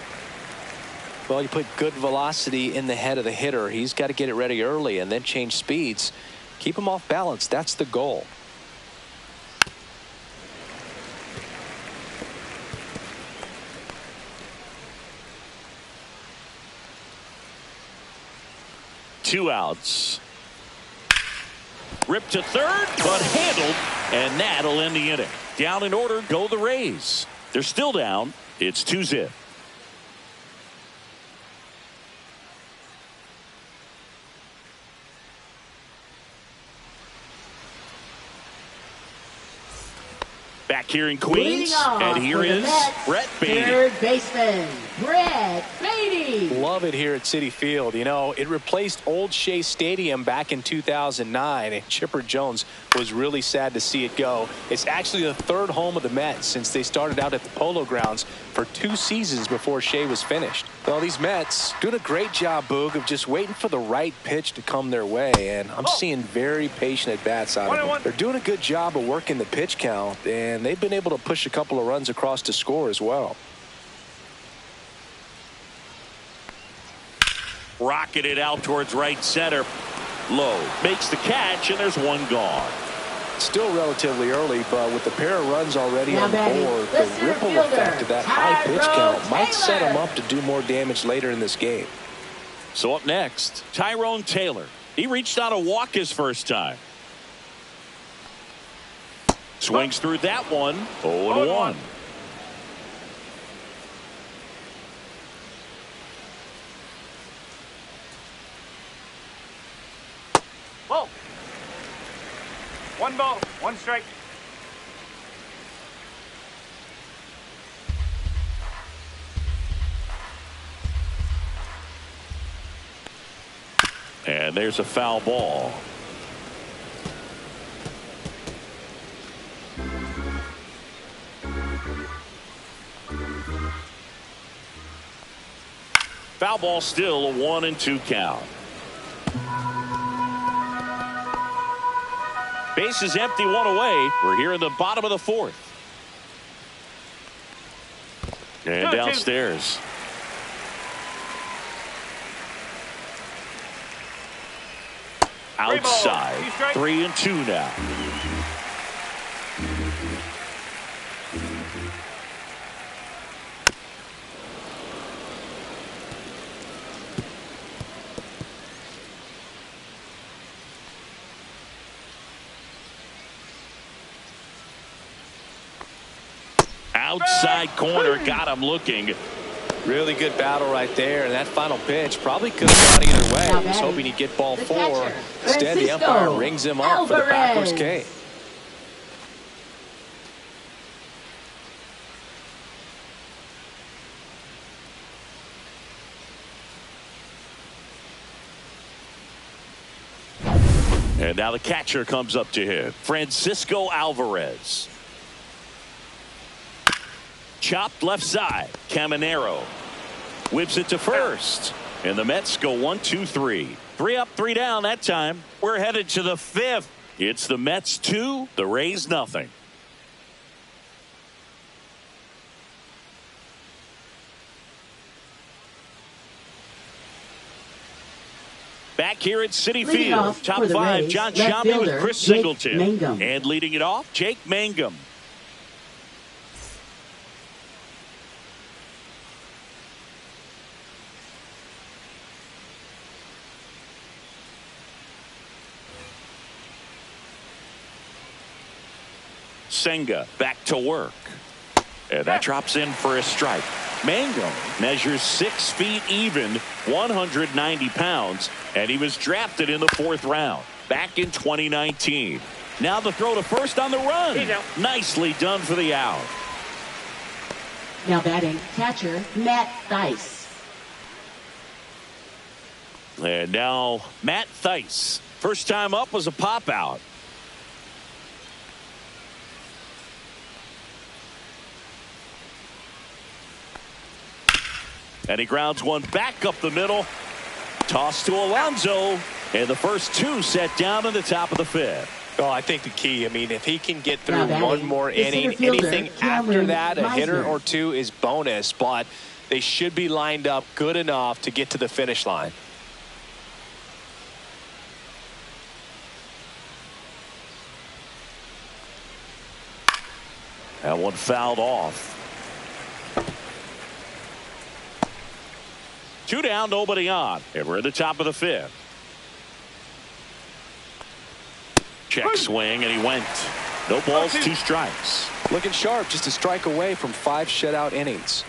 Well, you put good velocity in the head of the hitter. He's got to get it ready early and then change speeds. Keep him off balance. That's the goal. Two outs. Ripped to third, but handled, and that'll end the inning. Down in order go the Rays. They're still down. It's 2-0. Back here in Queens, and here is Brett Beatty. Third baseman, Brett Beatty. Love it here at Citi Field. You know, it replaced Old Shea Stadium back in 2009, and Chipper Jones was really sad to see it go. It's actually the third home of the Mets since they started out at the Polo Grounds for 2 seasons before Shea was finished. Well, these Mets doing a great job, Boog, of just waiting for the right pitch to come their way, and I'm seeing very patient at-bats out of them. They're doing a good job of working the pitch count, and they've been able to push a couple of runs across to score as well. Rocketed out towards right center. Low makes the catch, and there's one gone. Still relatively early, but with the pair of runs already Now on board, the ripple effect of that high pitch count might set him up to do more damage later in this game. So up next, Tyrone Taylor. He reached out a walk his first time. Swings through that one. 0-1. Whoa. 1 ball, 1 strike. And there's a foul ball. Foul ball, still a 1-2 count. Base is empty, 1 away. We're here in the bottom of the 4th. And downstairs. outside. 3-2 now. Outside corner, got him looking. Really good battle right there, and that final pitch probably could have gone either way. He was hoping he'd get ball 4. Instead, the umpire rings him up for the backwards K. And now the catcher comes up to hit. Francisco Alvarez. Chopped left side. Caminero whips it to first. And the Mets go 1-2-3. 3 up, 3 down that time. We're headed to the 5th. It's the Mets 2, the Rays nothing. Back here at Citi Field. Top 5, Rays, John Sciambi with Chris Singleton. Mangum. And leading it off, Jake Mangum. Senga back to work. And that drops in for a strike. Mangum measures 6 feet even, 190 pounds, and he was drafted in the 4th round back in 2019. Now the throw to first on the run. Nicely done for the out. Now batting, catcher, Matt Thaiss. And now Matt Thaiss. First time up was a pop out. And he grounds one back up the middle. Toss to Alonso. And the first 2 set down in the top of the 5th. Oh, I think the key, I mean, if he can get through one more inning, anything after that, a hitter or 2 is bonus. But they should be lined up good enough to get to the finish line. That one fouled off. 2 down, nobody on. And we're at the top of the 5th. Check swing, and he went. No balls, 2 strikes. Looking sharp, just a strike away from 5 shutout innings.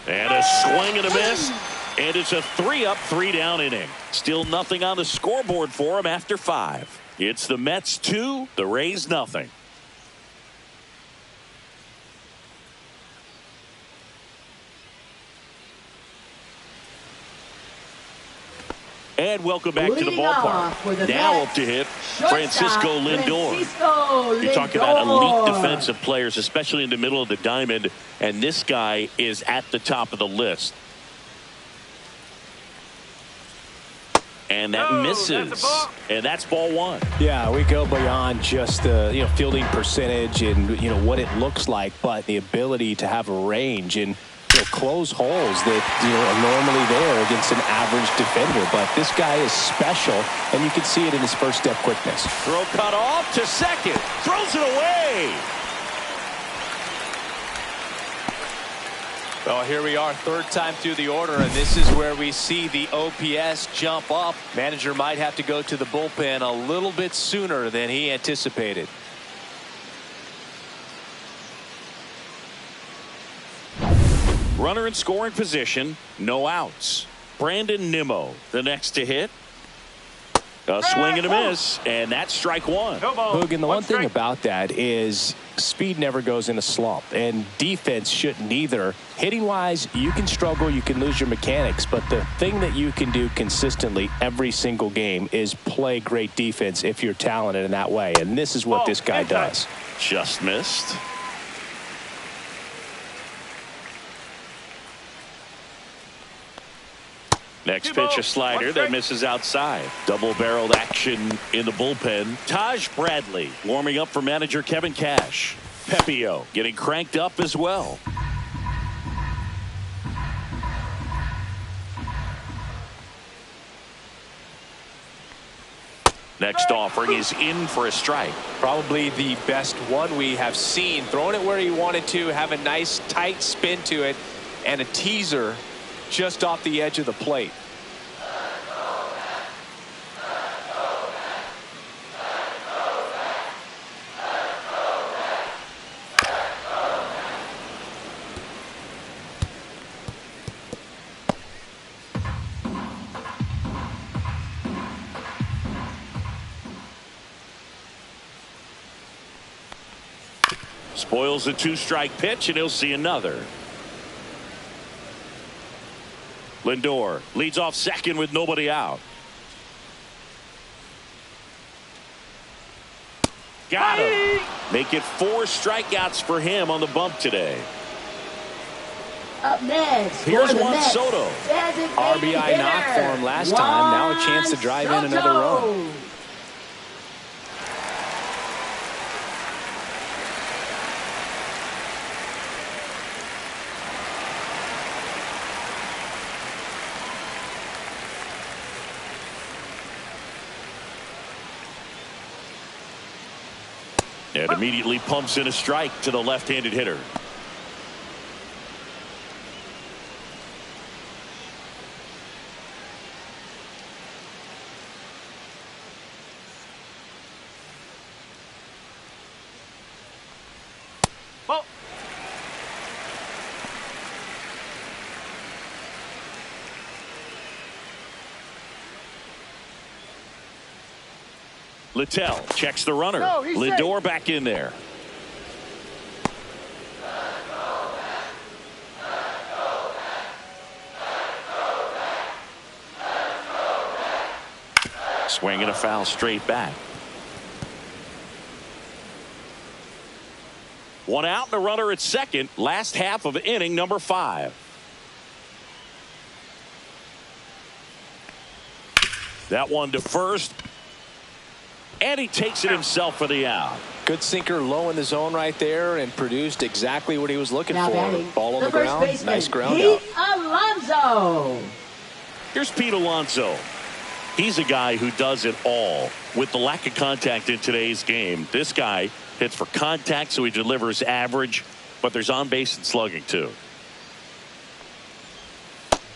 And a swing and a miss. And it's a 3 up, 3 down inning. Still nothing on the scoreboard for him after 5. It's the Mets 2, the Rays nothing. And welcome back to the ballpark. Now up to hit, Francisco Lindor. You talk about elite defensive players, especially in the middle of the diamond, and this guy is at the top of the list. And that misses. And that's ball 1. Yeah, we go beyond just the fielding percentage and what it looks like, but the ability to have a range and close holes that are normally there against an average defender. But this guy is special, and you can see it in his first step quickness. Throw cut off to second. Throws it away. Well, here we are, 3rd time through the order, and this is where we see the OPS jump up. Manager might have to go to the bullpen a little bit sooner than he anticipated. Runner in scoring position, no outs. Brandon Nimmo, the next to hit. A swing and a miss, and that's strike 1. Hogan, the one thing about that is speed never goes in a slump, and defense shouldn't either. Hitting-wise, you can struggle, you can lose your mechanics, but the thing that you can do consistently every single game is play great defense if you're talented in that way, and this is what this guy does. Just missed. Next pitch, a slider that misses outside. Double-barreled action in the bullpen. Taj Bradley warming up for manager Kevin Cash. Pepio getting cranked up as well. Next offering is in for a strike. Probably the best one we have seen. Throwing it where he wanted to, have a nice tight spin to it, and a teaser just off the edge of the plate. Spoils a 2-strike pitch, and he'll see another. Lindor leads off second with nobody out. Got him. Make it 4 strikeouts for him on the bump today. Up next, here's for the Juan Mets, Soto. RBI knock for him last time. Now a chance to drive in another run. And immediately pumps in a strike to the left-handed hitter. Ball. Littell checks the runner. No, he's Lindor safe. back in there. Swing and a foul straight back. One out and a runner at second. Last half of inning number 5. That one to first. And he takes it himself for the out. Good sinker low in the zone right there and produced exactly what he was looking Now for. batting, Ball on the first ground. baseman, Nice ground Pete out. Alonso. Here's Pete Alonso. He's a guy who does it all. With the lack of contact in today's game, this guy hits for contact, so he delivers average, but there's on base and slugging too.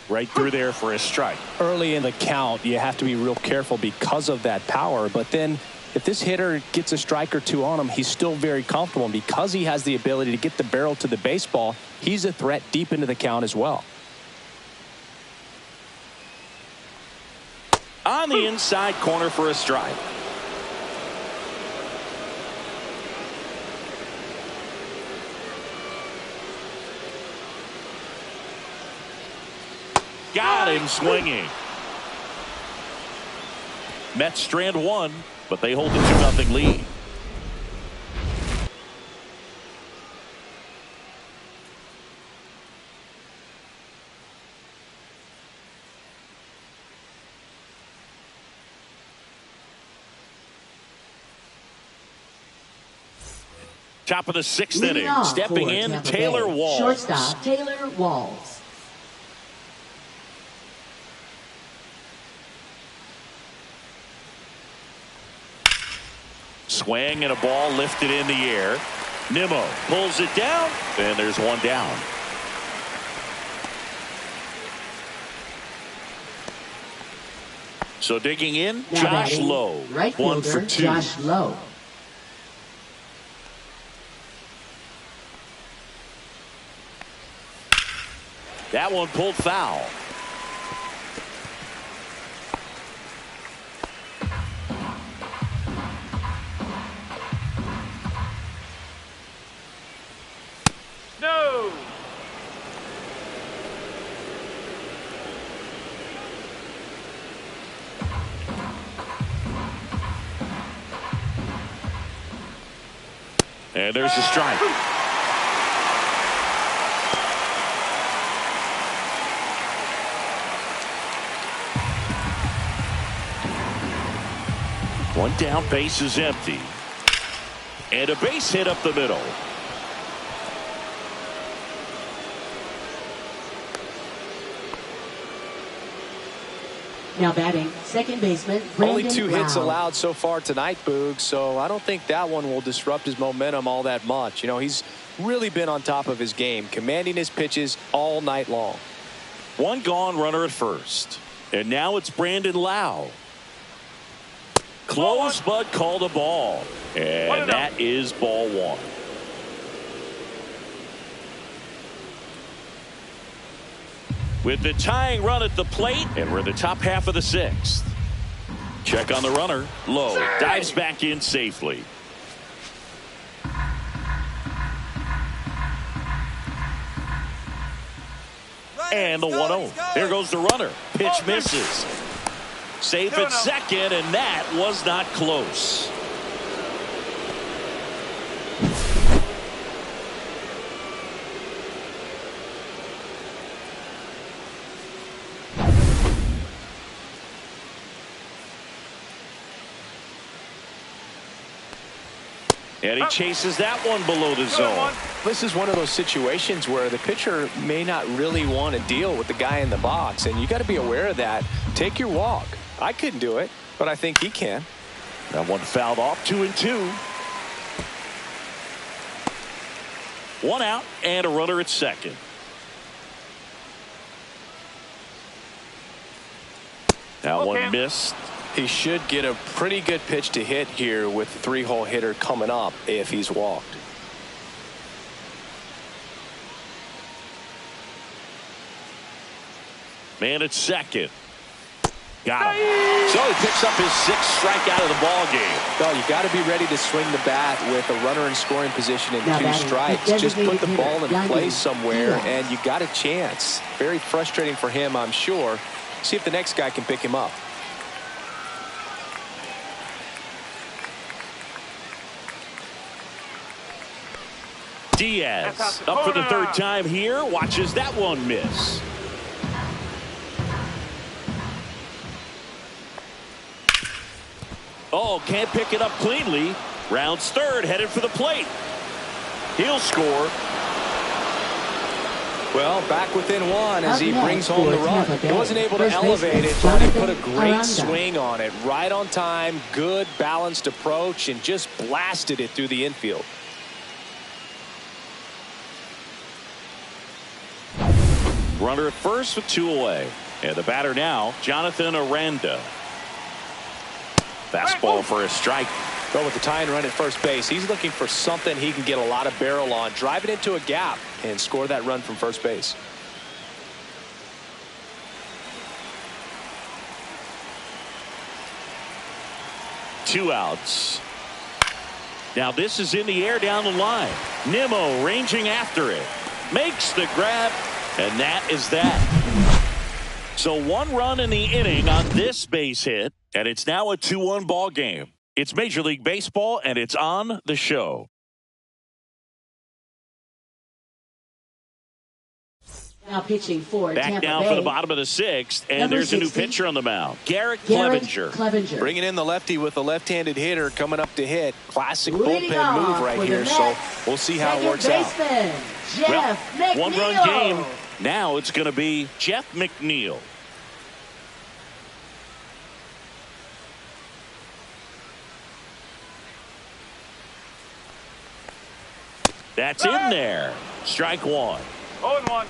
Right through there for a strike. Early in the count, you have to be real careful because of that power. But then if this hitter gets a strike or two on him, he's still very comfortable. And because he has the ability to get the barrel to the baseball, he's a threat deep into the count as well. On the inside corner for a strike. Got him swinging. Mets strand 1, but they hold the 2-0 lead. Top of the 6th Leading inning. off Stepping for in, Tampa Taylor Bay, Walls. Shortstop Taylor Walls. Swing and a ball lifted in the air. Nimmo pulls it down, and there's one down. So digging in, Now Josh batting, Lowe. right 1 for fielder 2. Josh Lowe. That one pulled foul. No. And there's a strike. One down, base is empty. And a base hit up the middle. Now batting, second baseman, Brandon Only 2 hits Lau. allowed so far tonight, Boog, so I don't think that one will disrupt his momentum all that much. You know, he's really been on top of his game, commanding his pitches all night long. One gone, runner at first. And now it's Brandon Lau. Close, but called a ball. And that is ball 1. With the tying run at the plate, and we're in the top half of the 6th. Check on the runner. Low. Dives back in safely. And the 1-0. There goes the runner. Pitch misses. Safe at second, and that was not close. And he chases that one below the zone. This is one of those situations where the pitcher may not really want to deal with the guy in the box, and you got to be aware of that. Take your walk. I couldn't do it, but I think he can. That one fouled off. 2-2. 1 out and a runner at second. That one missed. He should get a pretty good pitch to hit here with the 3-hole hitter coming up if he's walked. Man at second. Got him. So he picks up his 6th strikeout of the ball game. Well, you got to be ready to swing the bat with a runner in scoring position and Now 2 batting, strikes. the Just put the designated ball in hitter, place somewhere, Diamond. and you got a chance. Very frustrating for him, I'm sure. See if the next guy can pick him up. Diaz up for the 3rd time here. Watches that one miss. Oh, can't pick it up cleanly. Rounds 3rd, headed for the plate. He'll score. Well, back within 1 as Up he next brings home the for run. Tampa He Bay, wasn't able to first elevate it, baseman but he put a Jonathan great Aranda. swing on it. Right on time, good balanced approach, and just blasted it through the infield. Runner at first with 2 away. And the batter now, Jonathan Aranda. Fastball for a strike. But with the tying run at first base, he's looking for something he can get a lot of barrel on. Drive it into a gap and score that run from first base. Two outs. Now this is in the air down the line. Nimmo ranging after it. Makes the grab. And that is that. So 1 run in the inning on this base hit. And it's now a 2-1 ball game. It's Major League Baseball, and it's on the show. Now pitching for Back Tampa down Bay. for the bottom of the 6th, and Number there's a new 60, pitcher on the mound. Garrett Garrett Clevenger. Clevenger. Bringing in the lefty with a left-handed hitter coming up to hit. Classic Leading bullpen off move right for the here, so Mets, we'll see how it second works out. baseman, Jeff McNeil. 1-run game. Now it's going to be Jeff McNeil. That's in there. Strike 1. 0-1.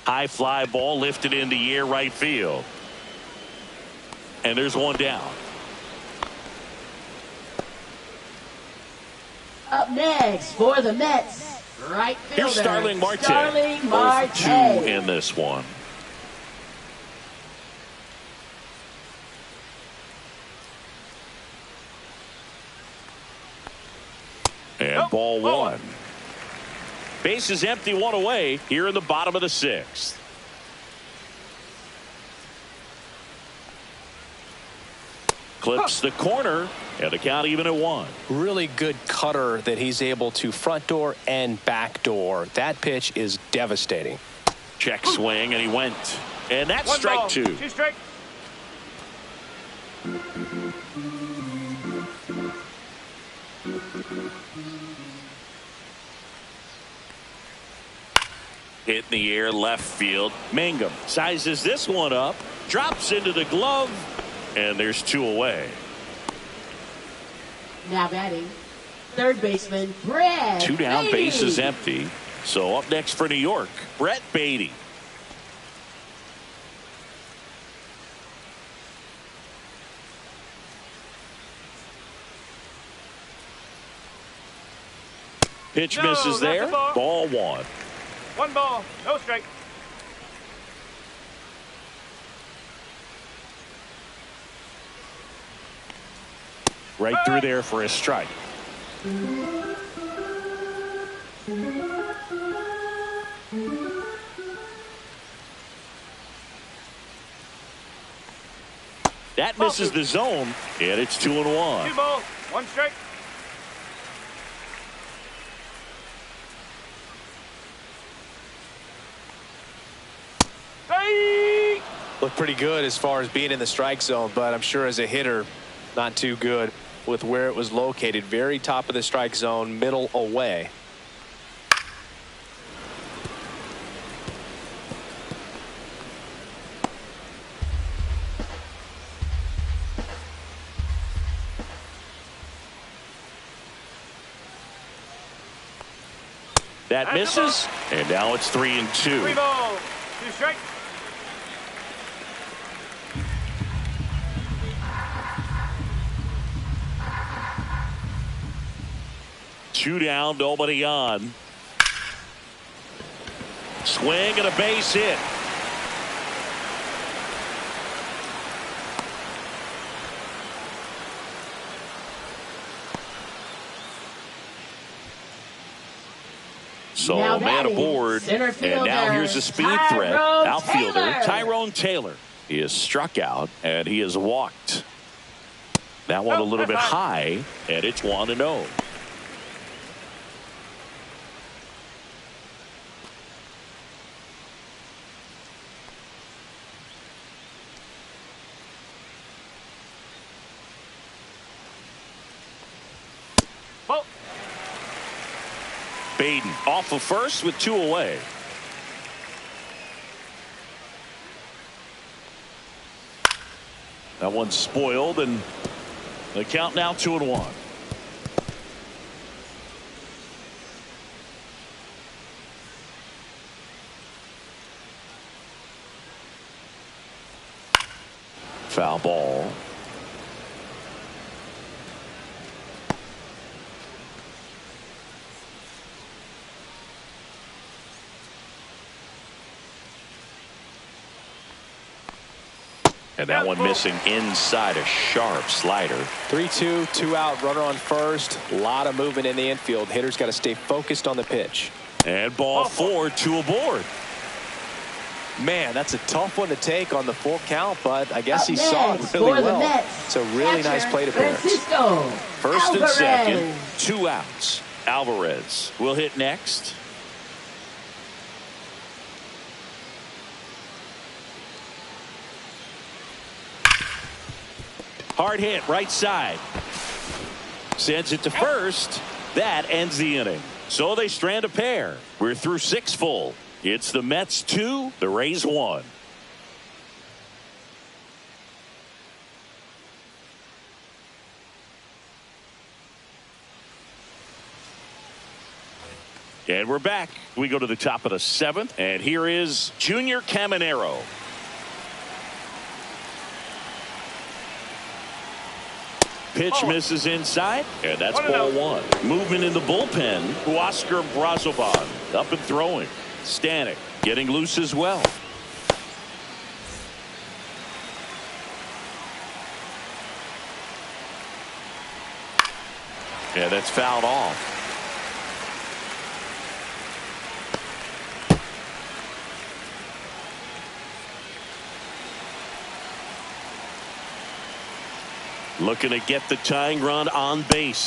High fly ball lifted in the air right field. And there's one down. Up next for the Mets, right fielder. Here's Starling Marte. Starling Both 2 Marte. in this one. And ball 1. Base is empty, 1 away here in the bottom of the 6th. Clips the corner, and the count even at 1. Really good cutter that he's able to front door and back door. That pitch is devastating. Check swing, and he went. And that's strike ball, 2. 2 strikes. Hit in the air left field. Mangum sizes this one up, drops into the glove, and there's 2 away. Now batting, third baseman Brett 2 down, Beatty. bases empty. So up next for New York, Brett Beatty. Pitch misses there. Ball 1. 1 ball, no strike. Right through there for a strike. That misses the zone, and it's 2-1. 2 balls, 1 strike. Looked pretty good as far as being in the strike zone, but I'm sure as a hitter, not too good with where it was located. Very top of the strike zone, middle away. That misses, and now it's 3-2. 3 balls, 2 strikes. Two down, nobody on. Swing and a base hit. So Now man batting, aboard, center and now here's a speed threat. Tyrone Outfielder Taylor. Tyrone Taylor. He is struck out, and he is walked. That one a little bit high, and it's 1-0. Baden off of first with 2 away. That one's spoiled, and the count now 2-1. Foul ball. And that one missing inside a sharp slider. 3-2, 2 out, runner on first. A lot of movement in the infield. Hitters got to stay focused on the pitch. And ball 4, 2 aboard. Man, that's a tough one to take on the full count, but I guess Up he saw it next really for the well. Mets, It's a really catcher, nice plate appearance. Francisco First and Alvarez. second, 2 outs. Alvarez will hit next. Hard hit right side. Sends it to first. That ends the inning. So they strand a pair. We're through 6 full. It's the Mets 2, the Rays 1. And we're back. We go to the top of the 7th, and here is Junior Caminero. Pitch misses inside, and that's ball 1. Movement in the bullpen. Oscar Brazoban up and throwing. Stanek getting loose as well. Yeah, that's fouled off. Looking to get the tying run on base.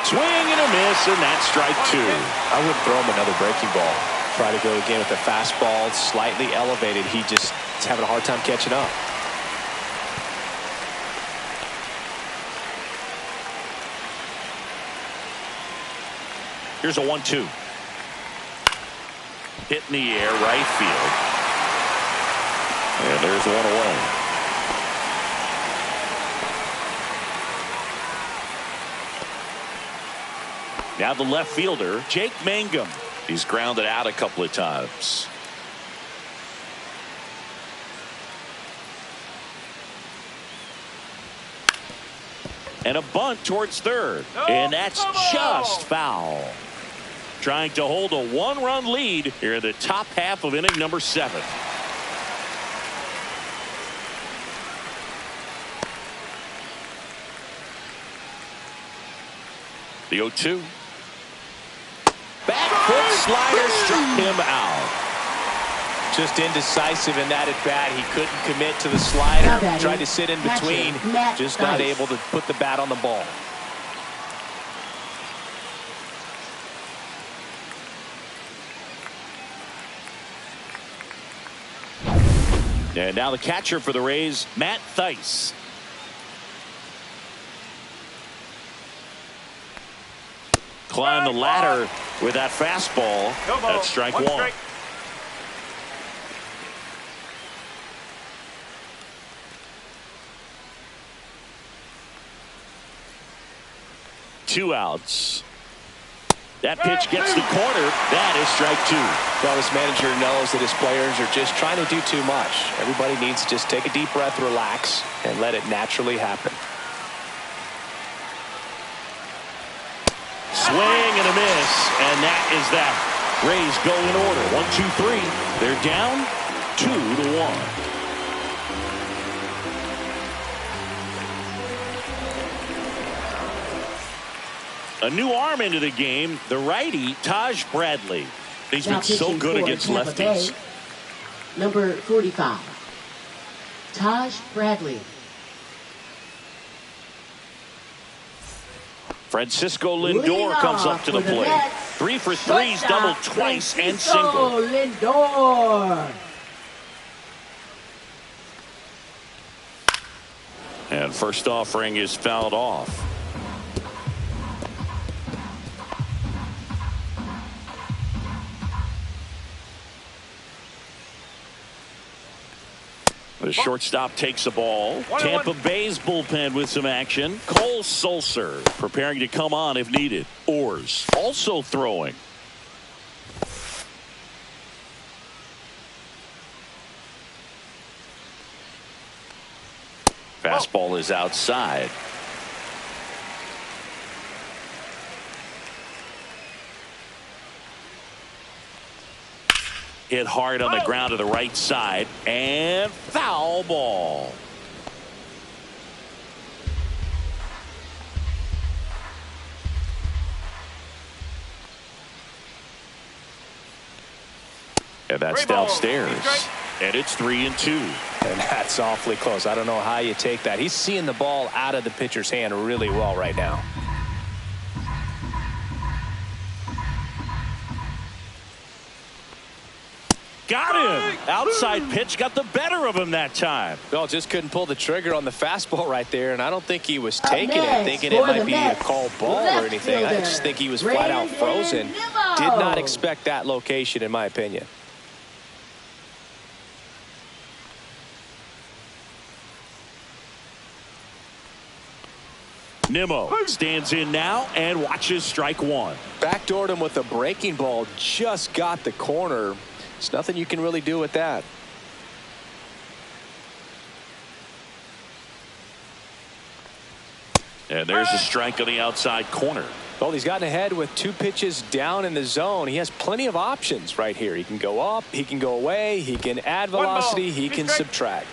Swing and a miss, and that's strike 2. I wouldn't throw him another breaking ball. Try to go again with the fastball, slightly elevated. He just is having a hard time catching up. Here's a 1-2. Hit in the air, right field. And there's one away. Now the left fielder, Jake Mangum. He's grounded out a couple of times. And a bunt towards third. And that's just foul. Trying to hold a one-run lead here in the top half of inning number 7. The 0-2. Back foot slider struck him out. Just indecisive in that at bat. He couldn't commit to the slider. Tried to sit in between. Just not able to put the bat on the ball. And now the catcher for the Rays, Matt Thaiss. Climb the ladder with that fastball. That's strike one. 2 outs. That pitch gets the corner. That is strike 2. Well, this manager knows that his players are just trying to do too much. Everybody needs to just take a deep breath, relax, and let it naturally happen. Swing and a miss, and that is that. Rays go in order. 1, 2, 3. They're down 2-1. A new arm into the game, the righty, Taj Bradley. He's been so good against lefties. Number 45, Taj Bradley. Francisco Lindor comes up to the plate. 3 for 3's doubled twice and single. Lindor. And first offering is fouled off. The shortstop takes the ball. Tampa Bay's bullpen with some action. Cole Sulser preparing to come on if needed. Orrs also throwing. Fastball is outside. Hit hard on the ground to the right side, and foul ball. And that's downstairs. And it's 3-2. And that's awfully close. I don't know how you take that. He's seeing the ball out of the pitcher's hand really well right now. Got him. Outside pitch got the better of him that time. Well, just couldn't pull the trigger on the fastball right there, and I don't think he was taking it, thinking it might be a called ball or anything. I just think he was flat out frozen. Did not expect that location, in my opinion. Nimmo stands in now and watches strike 1. Backdoored him with a breaking ball, just got the corner. There's nothing you can really do with that. And there's a strike on the outside corner. Well, he's gotten ahead with 2 pitches down in the zone. He has plenty of options right here. He can go up, he can go away, he can add velocity, he can subtract.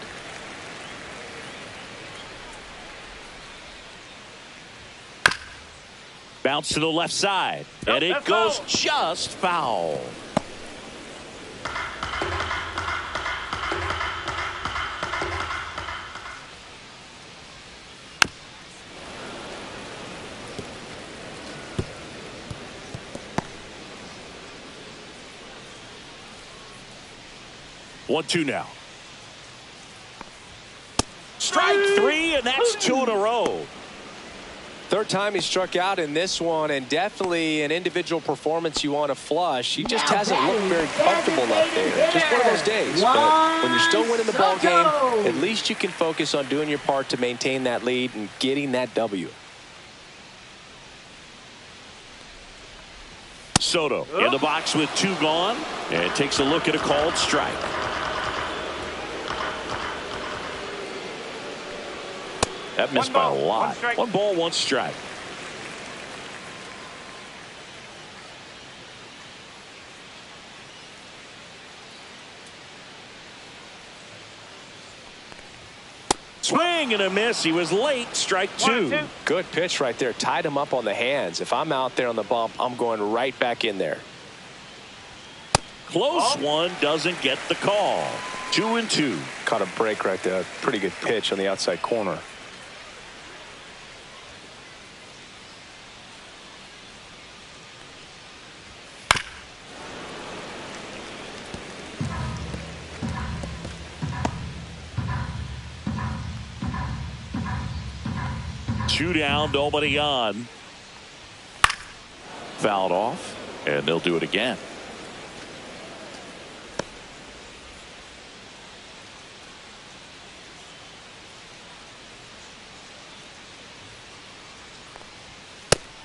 Bounce to the left side, and it goes just foul. One, 2 now. Strike 3, and that's 2 in a row. Third time he struck out in this one, and definitely an individual performance you want to flush. He just hasn't looked very comfortable up there. Just one of those days. But when you're still winning the ball game, at least you can focus on doing your part to maintain that lead and getting that W. Soto in the box with 2 gone, and takes a look at a called strike. That missed by a lot. 1 ball, 1 strike. Swing and a miss. He was late. Strike 2. Good pitch right there. Tied him up on the hands. If I'm out there on the bump, I'm going right back in there. Close one, doesn't get the call. 2-2. Caught a break right there. Pretty good pitch on the outside corner. Two down, nobody on. Fouled off, and they'll do it again.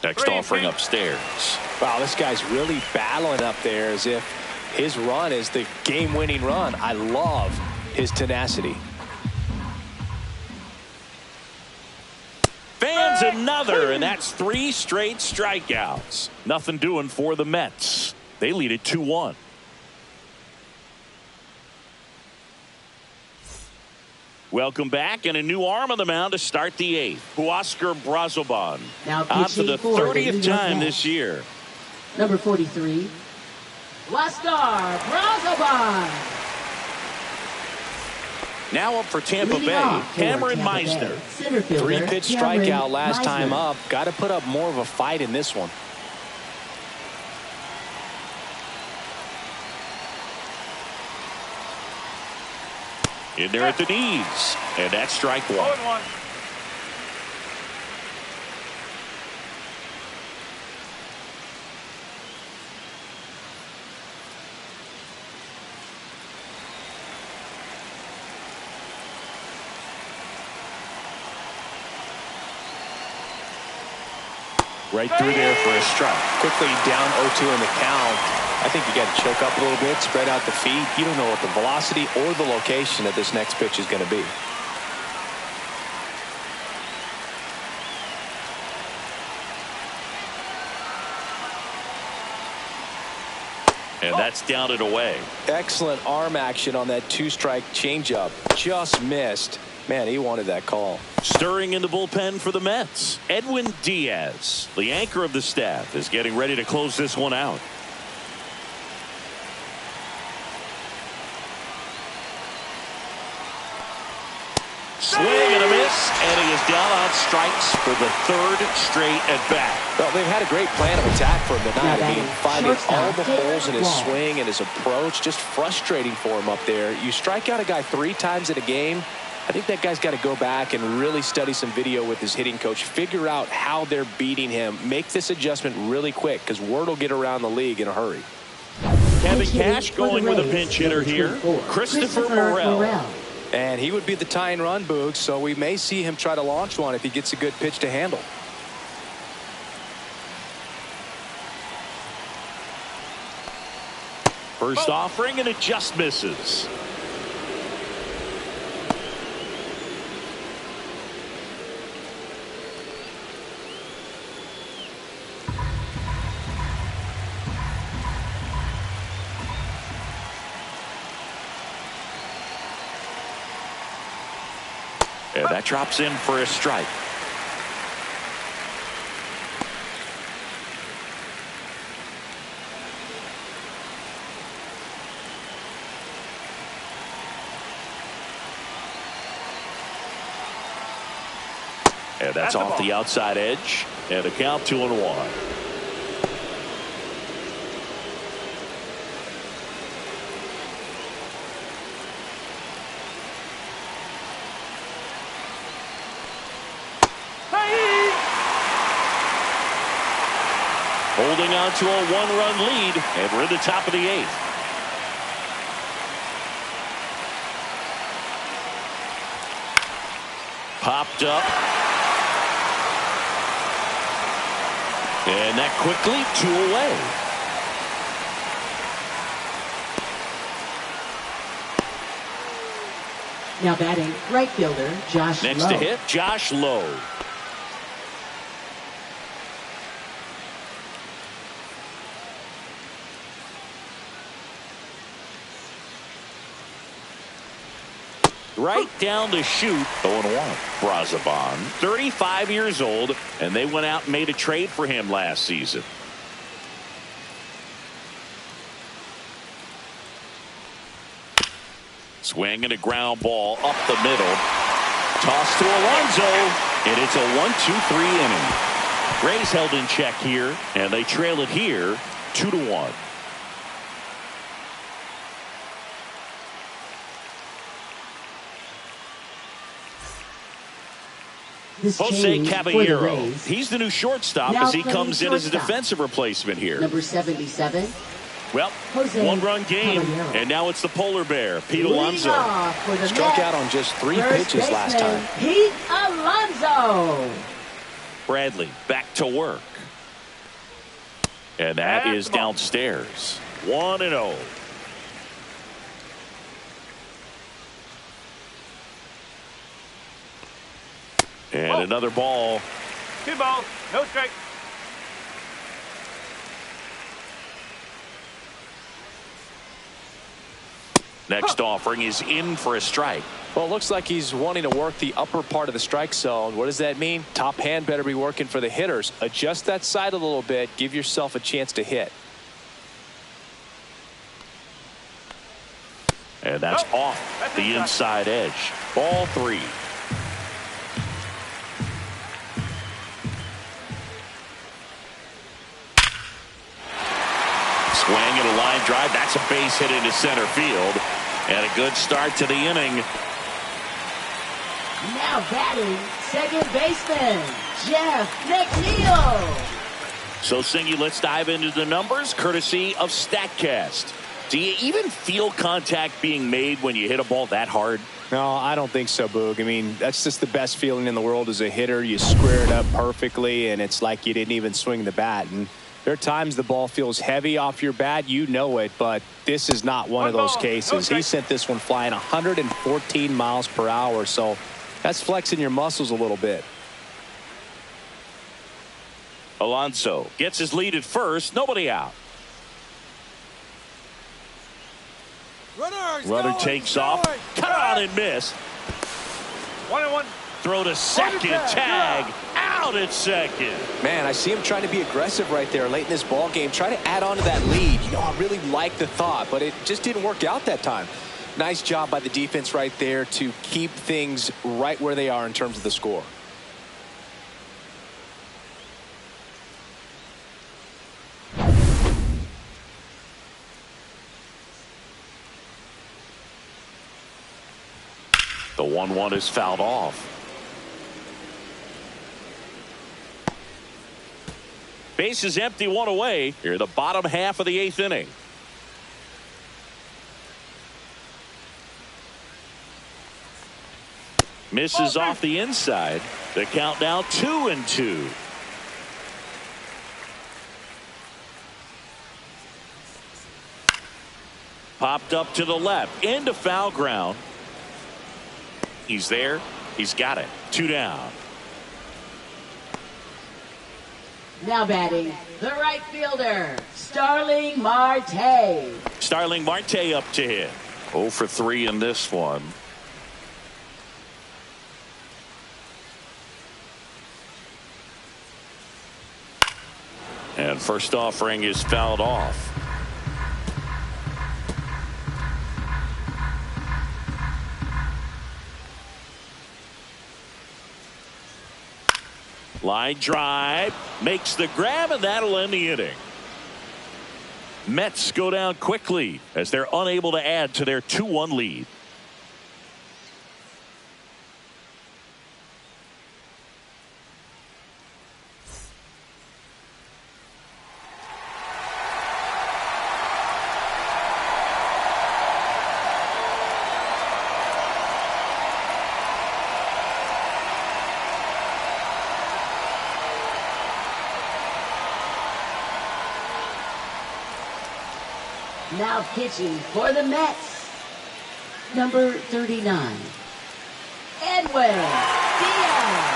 Next offering upstairs. Wow, this guy's really battling up there as if his run is the game-winning run. I love his tenacity. Fans another, and that's 3 straight strikeouts. Nothing doing for the Mets. They lead it 2-1. Welcome back, and a new arm on the mound to start the 8th. Huascar Brazoban. Out for the 30th time this year. Number 43, Huascar Brazoban. Now up for Tampa Bay, Cameron Meisner. 3-pitch strikeout last time up. Got to put up more of a fight in this one. In there at the knees, and that's strike 1. Right through there for a strike. Quickly down 0-2 in the count. I think you got to choke up a little bit, spread out the feet. You don't know what the velocity or the location of this next pitch is going to be. And that's down and away. Excellent arm action on that 2-strike changeup. Just missed. Man, he wanted that call. Stirring in the bullpen for the Mets. Edwin Diaz, the anchor of the staff, is getting ready to close this one out. Swing and a miss, and he is down on strikes for the 3rd straight at bat. Well, they've had a great plan of attack for him tonight. I mean, finding all the holes in his swing and his approach, just frustrating for him up there. You strike out a guy 3 times in a game. I think that guy's got to go back and really study some video with his hitting coach, figure out how they're beating him, make this adjustment really quick, because word will get around the league in a hurry. Kevin Cash going with a pinch hitter here. Christopher Morel. And he would be the tying run, Boog, so we may see him try to launch one if he gets a good pitch to handle. First offering, and it just misses. And that drops in for a strike. And that's off the outside edge, and a count 2-1. holding on to a one-run lead, and we're in the top of the 8th. Popped up. And that quickly 2 away. Now batting, right fielder, Josh Next Lowe. to hit, Josh Lowe. Right down the chute, 0-1. Brazoban, 35 years old, and they went out and made a trade for him last season. Swing and a ground ball up the middle. Toss to Alonso, and it's a 1-2-3 inning. Rays held in check here, and they trail it here 2-1. Jose Caballero. He's the new shortstop as he comes in as a defensive replacement here. Number 77. Well, one-run game, and now it's the polar bear, Pete Alonso. Struck out on just 3 pitches last time. Pete Alonso. Bradley back to work. And that is downstairs. 1-0. And another ball. 2 balls, no strike. Next offering is in for a strike. Well, it looks like he's wanting to work the upper part of the strike zone. What does that mean? Top hand better be working for the hitters. Adjust that side a little bit. Give yourself a chance to hit. And that's off the inside edge. Ball 3. Swing and a line drive. That's a base hit into center field. And a good start to the inning. Now batting, second baseman, Jeff McNeil. So, Singy, let's dive into the numbers courtesy of StatCast. Do you even feel contact being made when you hit a ball that hard? No, I don't think so, Boog. I mean, that's just the best feeling in the world as a hitter. You square it up perfectly, and it's like you didn't even swing the bat. And there are times the ball feels heavy off your bat. You know it, but this is not one of those cases. He sent this one flying 114 miles per hour, so that's flexing your muscles a little bit. Alonso gets his lead at first. Nobody out. Runner takes off. Cut on and miss. 1-1. Throw to second. Tag. Out at second. Man, I see him trying to be aggressive right there late in this ball game. Try to add on to that lead. You know, I really like the thought, but it just didn't work out that time. Nice job by the defense right there to keep things right where they are in terms of the score. The 1-1 is fouled off. Base is empty, 1 away. Here the bottom half of the 8th inning. Misses off the inside. The count now 2-2. Popped up to the left into foul ground. He's there. He's got it. 2 down. Now batting, the right fielder, Starling Marte. Starling Marte up to hit. 0 for 3 in this one. And first offering is fouled off. Line drive, makes the grab, and that'll end the inning. Mets go down quickly as they're unable to add to their 2-1 lead. Now pitching for the Mets, number 39, Edwin Diaz.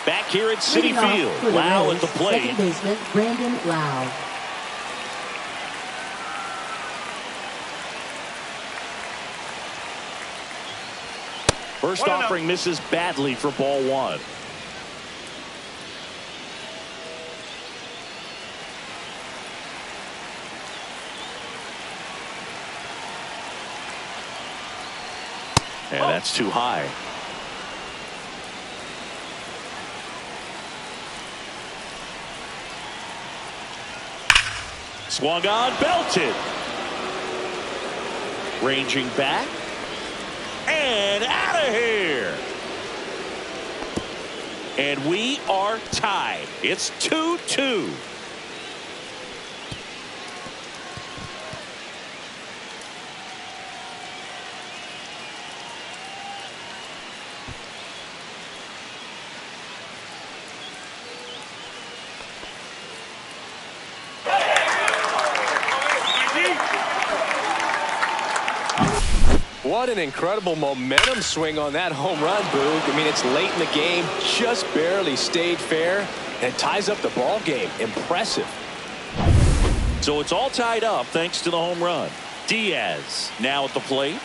Back here at Citi Field, Lau at the plate. Second baseman, Brandon Lau. First offering misses badly for ball one. And that's too high. Swung on, belted. Ranging back. And out of here. And we are tied. It's 2-2. What an incredible momentum swing on that home run, Boog. I mean, it's late in the game, just barely stayed fair, and ties up the ball game. Impressive. So it's all tied up thanks to the home run. Diaz now at the plate.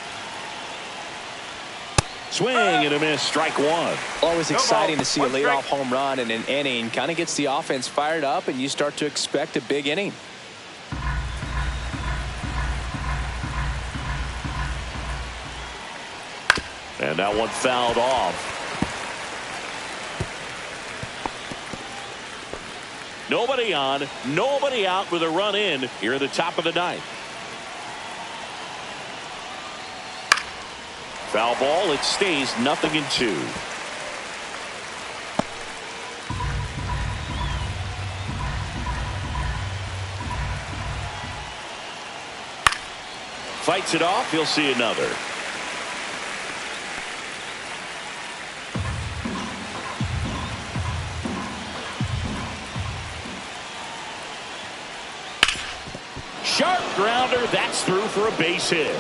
Swing and a miss, strike one. Always exciting to see a leadoff home run in an inning. Kind of gets the offense fired up, and you start to expect a big inning. And that one fouled off. Nobody on, nobody out with a run in here at the top of the ninth. Foul ball, it stays 0-2. Fights it off, he'll see another. Sharp grounder, that's through for a base hit.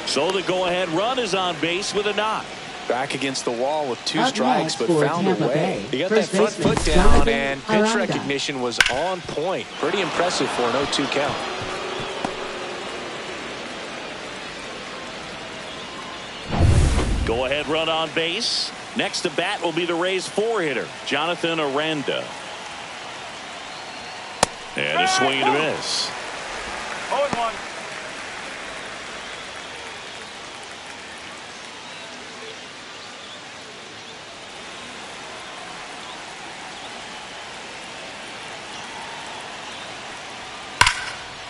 So the go-ahead run is on base with a knock. Back against the wall with two strikes, but found a way. He got that First front baseman, foot down, Jonathan and pitch Aranda. recognition was on point. Pretty impressive for an 0-2 count. Go-ahead run on base. Next to bat will be the Rays' four-hitter, Jonathan Aranda. And a swing and a miss. 0-1.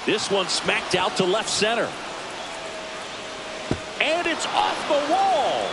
This one smacked out to left center. And it's off the wall.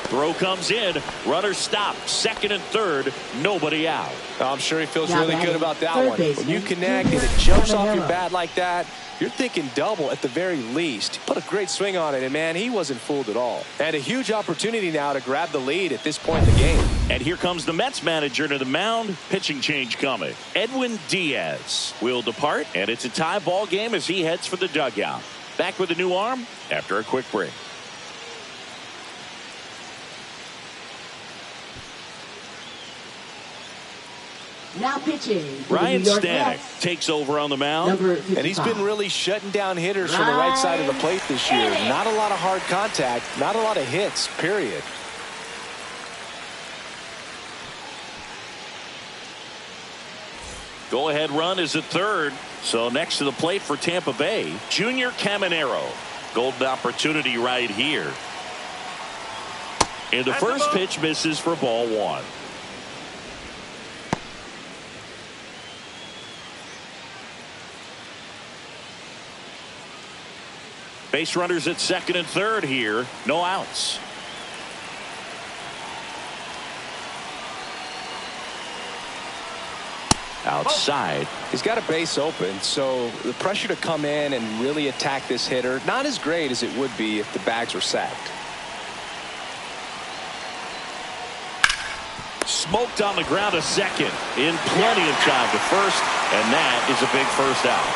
Throw comes in. Runner stopped. Second and third. Nobody out. I'm sure he feels Now really batting, good about that third one. baseman, When you connect and it jumps off your Caminero. bat like that, you're thinking double at the very least. He put a great swing on it, and man, he wasn't fooled at all. And a huge opportunity now to grab the lead at this point in the game. And here comes the Mets manager to the mound. Pitching change coming. Edwin Diaz will depart, and it's a tie ball game as he heads for the dugout. Back with a new arm after a quick break. Now pitching for the Ryan New York Stanek Mets, takes over on the mound. number 55. And he's been really shutting down hitters from the right side of the plate this year. Not a lot of hard contact, not a lot of hits, period. Go-ahead run is at third. So next to the plate for Tampa Bay, Junior Caminero. Golden opportunity right here. And the first pitch misses for ball one. Base runners at second and third here. No outs. Outside. He's got a base open, so the pressure to come in and really attack this hitter, not as great as it would be if the bags were sacked. smoked on the ground to second in plenty of time to first, and that is a big first out.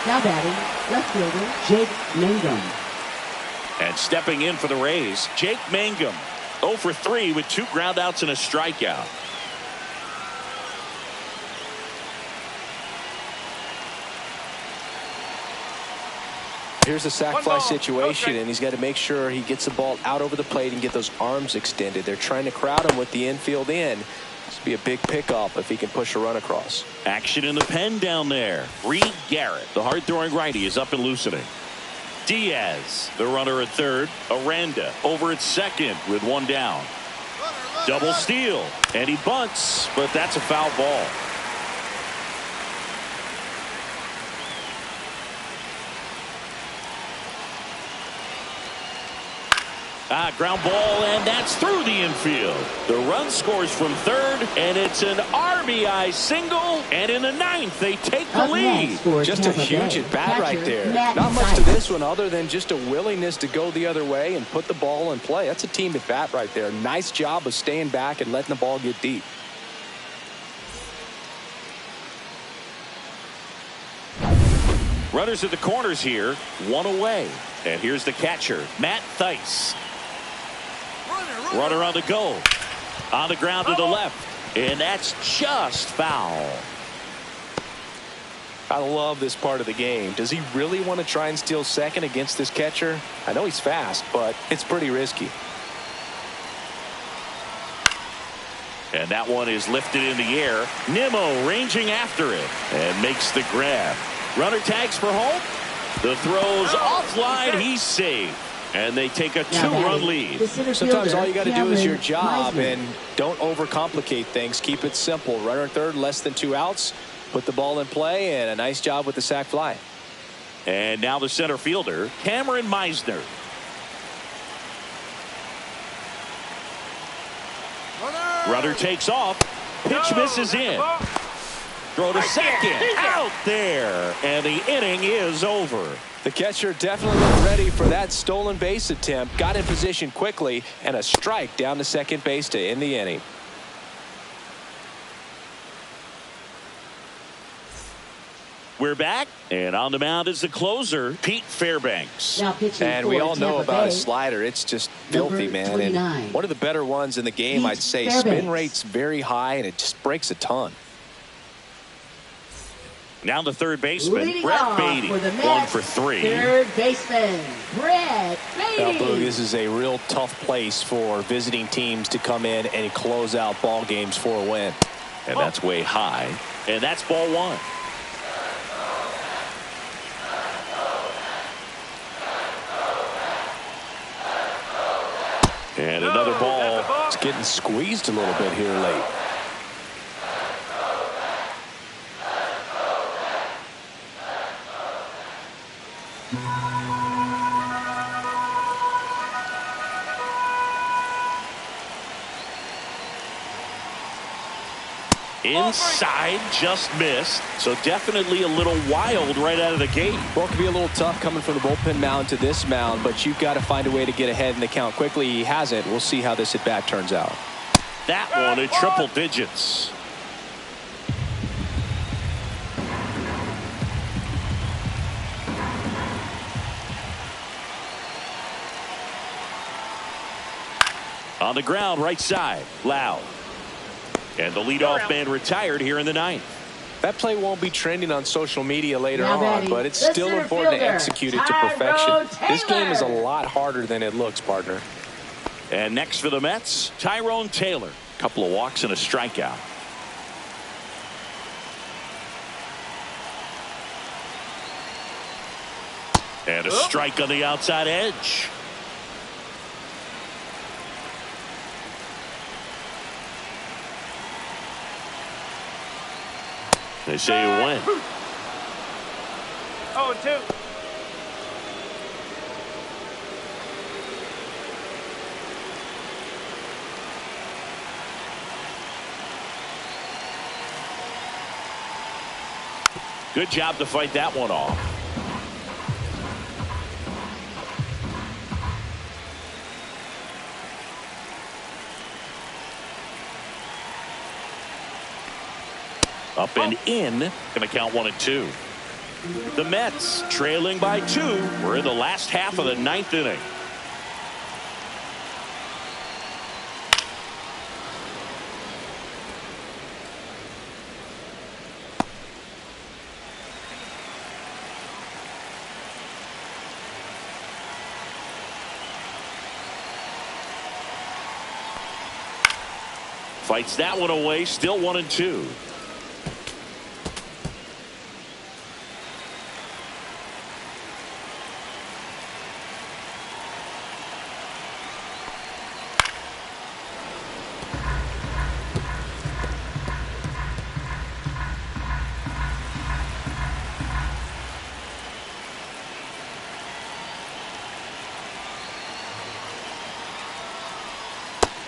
Now batting, left fielder Jake Mangum. And stepping in for the Rays, Jake Mangum, 0 for 3 with 2 groundouts and a strikeout. Here's a sac fly situation, and he's got to make sure he gets the ball out over the plate and get those arms extended. They're trying to crowd him with the infield in. This would be a big pickup if he can push a run across. Action in the pen down there. Reed Garrett, the hard-throwing righty, is up and loosening. Diaz, the runner at third. Aranda over at second with 1 down. Double steal, and he bunts, but that's a foul ball. Ground ball, and that's through the infield. The run scores from third, and it's an RBI single, and in the 9th, they take the lead. Just a huge at bat right there. Not much to this one other than just a willingness to go the other way and put the ball in play. That's a team at bat right there. Nice job of staying back and letting the ball get deep. Runners at the corners here, 1 away. And here's the catcher, Matt Theis. Runner on the go. On the ground to the left. And that's just foul. I love this part of the game. Does he really want to try and steal second against this catcher? I know he's fast, but it's pretty risky. And that one is lifted in the air. Nimmo ranging after it and makes the grab. Runner tags for home. The throw's offline. He's saved. And they take a 2-run lead. Sometimes all you got to do is your job and don't overcomplicate things. Keep it simple. Runner at third, less than 2 outs. Put the ball in play, and a nice job with the sac fly. And now the center fielder, Cameron Meisner. Runner takes off. Pitch misses in. Throw to second. Out there. And the inning is over. The catcher definitely looked ready for that stolen base attempt. Got in position quickly, and a strike down to second base to end the inning. We're back, and on the mound is the closer, Pete Fairbanks. And we all know about his slider. It's just filthy, man. And one of the better ones in the game, I'd say. Spin rate's very high, and it just breaks a ton. Now the third baseman, Brett Beatty, 1 for 3. Third baseman, Brett Beatty. Now, Boog, this is a real tough place for visiting teams to come in and close out ball games for a win. And that's way high. And that's ball 1. And another ball. It's getting squeezed a little bit here late. Inside, just missed. So definitely a little wild right out of the gate. Well, it can be a little tough coming from the bullpen mound to this mound, but you've got to find a way to get ahead in the count quickly. He hasn't. We'll see how this at bat turns out. That one in triple digits. On the ground, right side, Loud. And the leadoff man retired here in the 9th. That play won't be trending on social media later on, but it's still important to execute it to perfection. This game is a lot harder than it looks, partner. And next for the Mets, Tyrone Taylor. Couple of walks and a strikeout. And a strike on the outside edge. They say you win. 0-2. Good job to fight that one off. Up and in. Going to count 1-2. The Mets trailing by 2. We're in the last half of the 9th inning. Fights that one away. Still 1-2.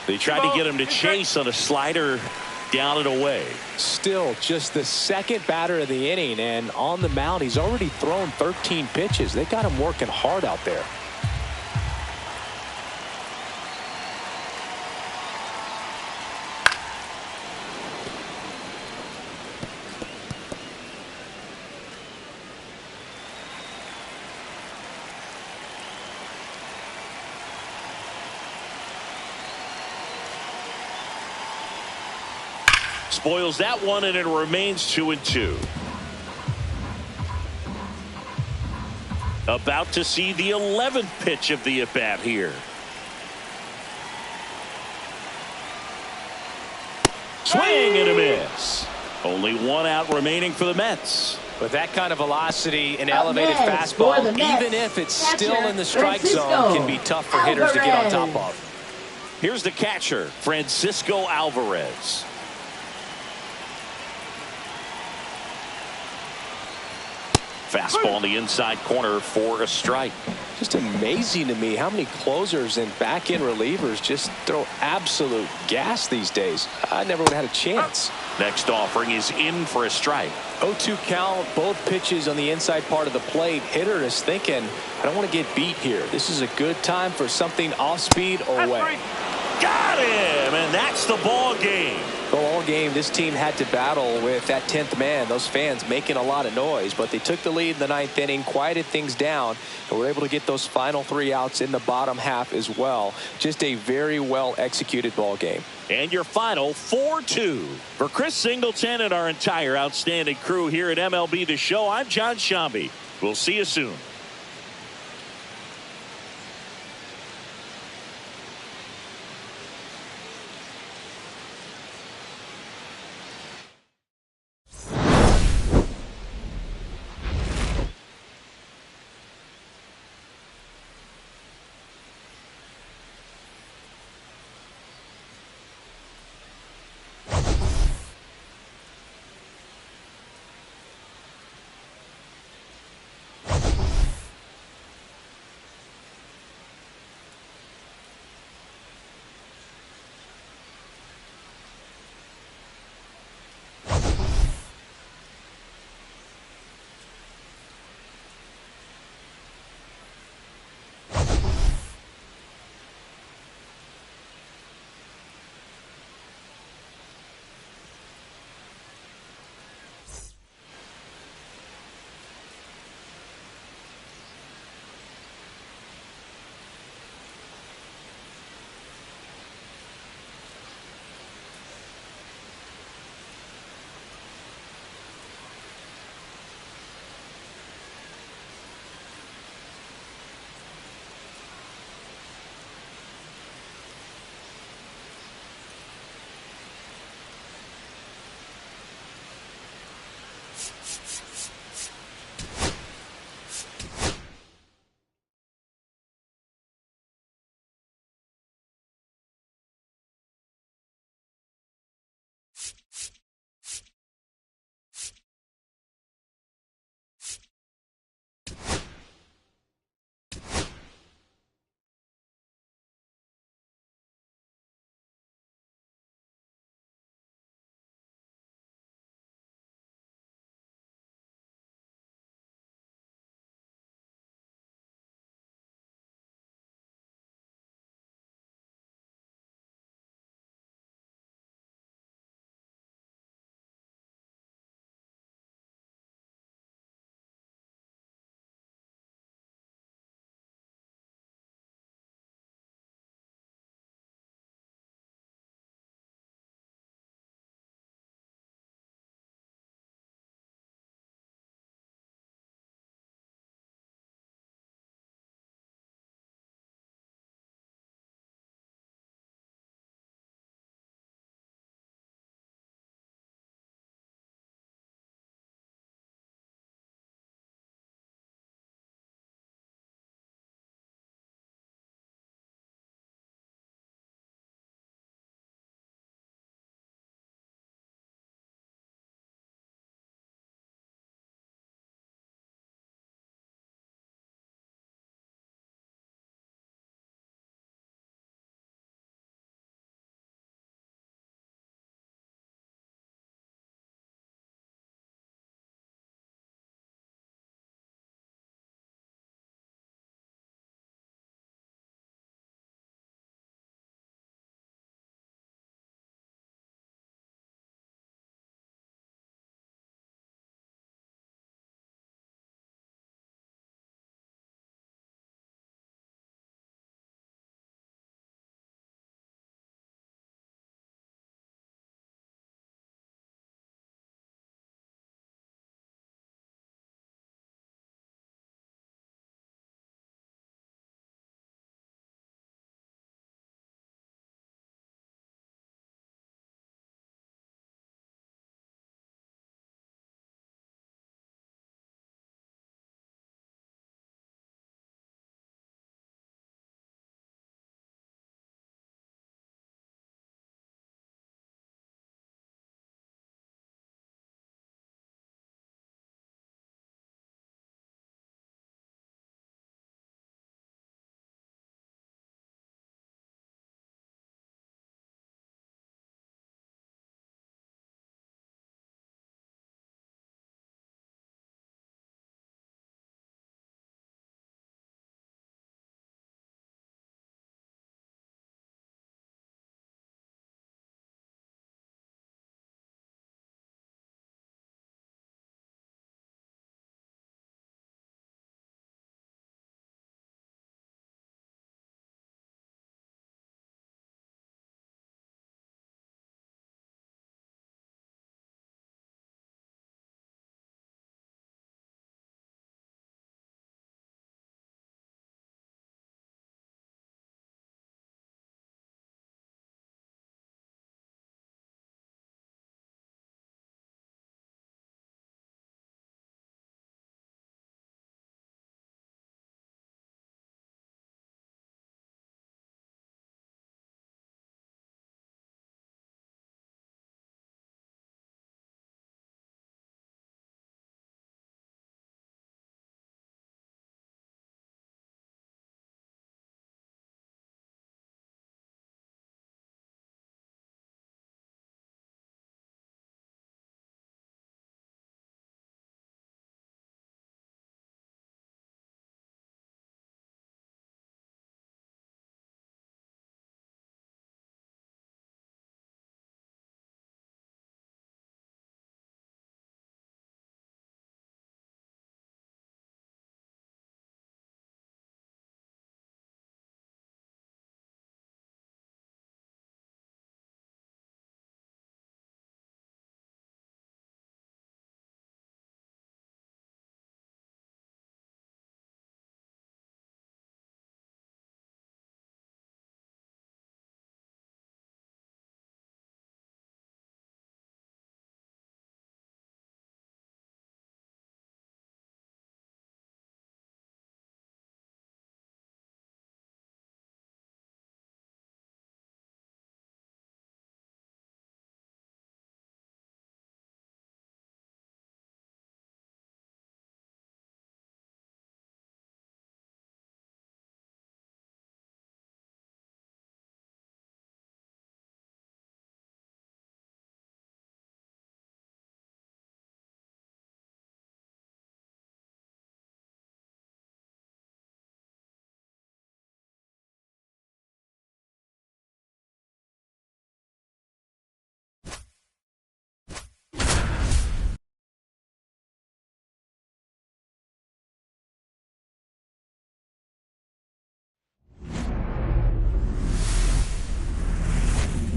They tried to get him to chase on a slider down and away. Still just the second batter of the inning, and on the mound he's already thrown 13 pitches. They got him working hard out there. Spoils that one, and it remains 2-2. About to see the 11th pitch of the at-bat here. Swing and a miss. Only one out remaining for the Mets. With that kind of velocity and elevated fastball, even if it's still in the strike zone, can be tough for hitters to get on top of. Here's the catcher, Francisco Alvarez. Fastball in the inside corner for a strike. Just amazing to me how many closers and back-end relievers just throw absolute gas these days. I never would have had a chance. Next offering is in for a strike. 0-2 count, both pitches on the inside part of the plate. Hitter is thinking, I don't want to get beat here. This is a good time for something off speed or away. Got him, and that's the ball game. Well, all game, this team had to battle with that 10th man. Those fans making a lot of noise, but they took the lead in the 9th inning, quieted things down, and were able to get those final 3 outs in the bottom half as well. Just a very well executed ball game. And your final 4-2. For Chris Singleton and our entire outstanding crew here at MLB The Show, I'm John Shambi. We'll see you soon.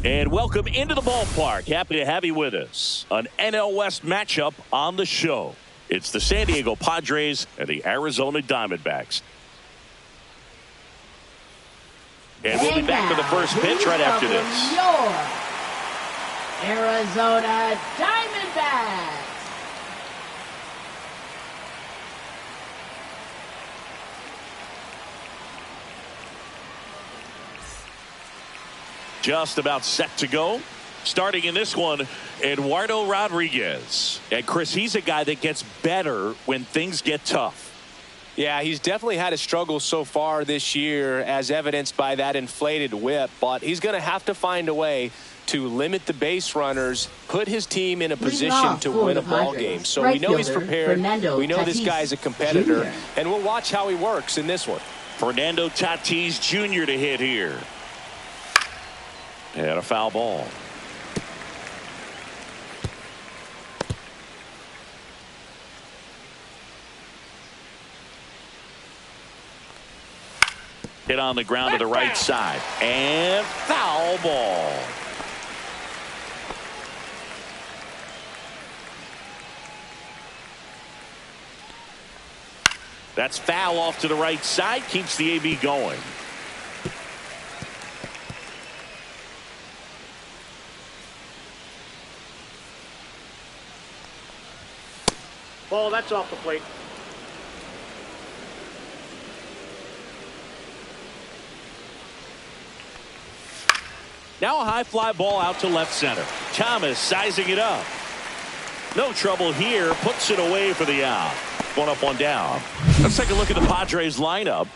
And welcome into the ballpark. Happy to have you with us. An NL West matchup on the show. It's the San Diego Padres and the Arizona Diamondbacks. And we'll be back for the first pitch right after this. Your Arizona Diamondbacks. Just about set to go. Starting in this one, Eduardo Rodriguez. And Chris, he's a guy that gets better when things get tough. Yeah, he's definitely had a struggle so far this year, as evidenced by that inflated whip. But he's going to have to find a way to limit the base runners, put his team in a position to win a ball game. So we know he's prepared. We know this guy's a competitor. And we'll watch how he works in this one. Fernando Tatis Jr. to hit here. And a foul ball. Hit on the ground to the right side. And foul ball. That's foul off to the right side. Keeps the AB going. Ball, that's off the plate. Now a high fly ball out to left center. Thomas sizing it up. No trouble here. Puts it away for the out. One up, one down. Let's take a look at the Padres lineup.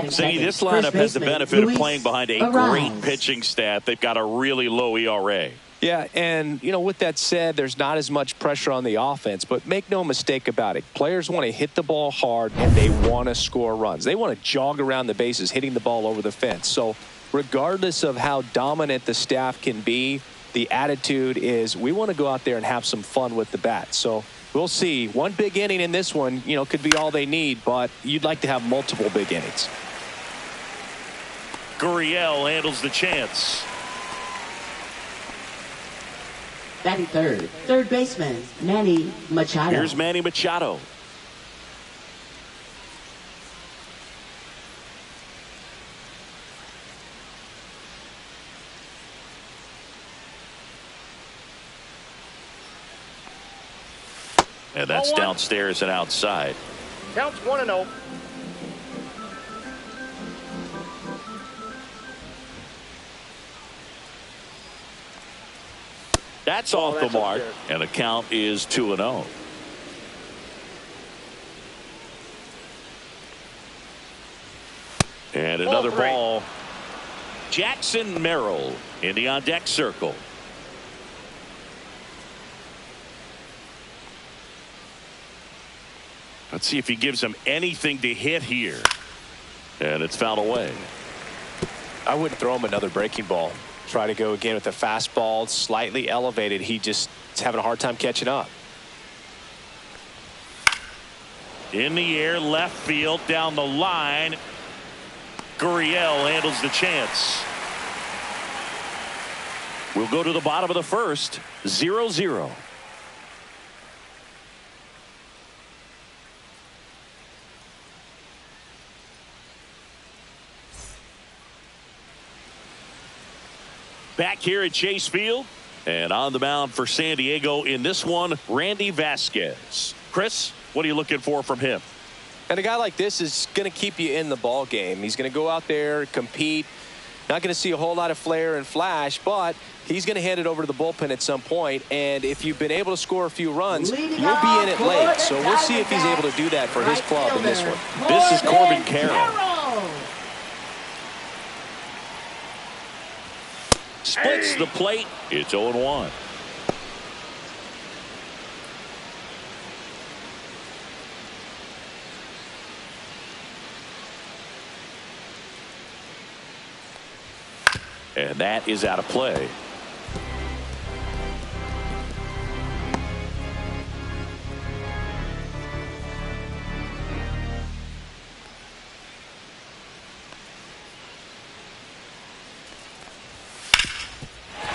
See, this lineup has the benefit of playing behind a great pitching staff. They've got a really low ERA. Yeah, and, you know, with that said, there's not as much pressure on the offense, but make no mistake about it. Players want to hit the ball hard, and they want to score runs. They want to jog around the bases, hitting the ball over the fence. So regardless of how dominant the staff can be, the attitude is we want to go out there and have some fun with the bat. So we'll see. One big inning in this one, you know, could be all they need, but you'd like to have multiple big innings. Gurriel handles the chance. Batting third, third baseman, Manny Machado. Here's Manny Machado. And that's downstairs and outside. Counts 1-0. That's off the mark, and the count is 2-0. And another ball. Jackson Merrill in the on-deck circle. Let's see if he gives him anything to hit here. And it's fouled away. I wouldn't throw him another breaking ball. Try to go again with a fastball, slightly elevated. He just is having a hard time catching up. In the air, left field, down the line. Gurriel handles the chance. We'll go to the bottom of the first. 0-0. Back here at Chase Field, and on the mound for San Diego in this one, Randy Vasquez. Chris, what are you looking for from him? And a guy like this is going to keep you in the ball game. He's going to go out there, compete. Not going to see a whole lot of flair and flash, but he's going to hand it over to the bullpen at some point. And if you've been able to score a few runs, you'll be in it late. So we'll see if he's able to do that for his club in this one. This is Corbin Carroll. Splits the plate. It's 0-1. And that is out of play.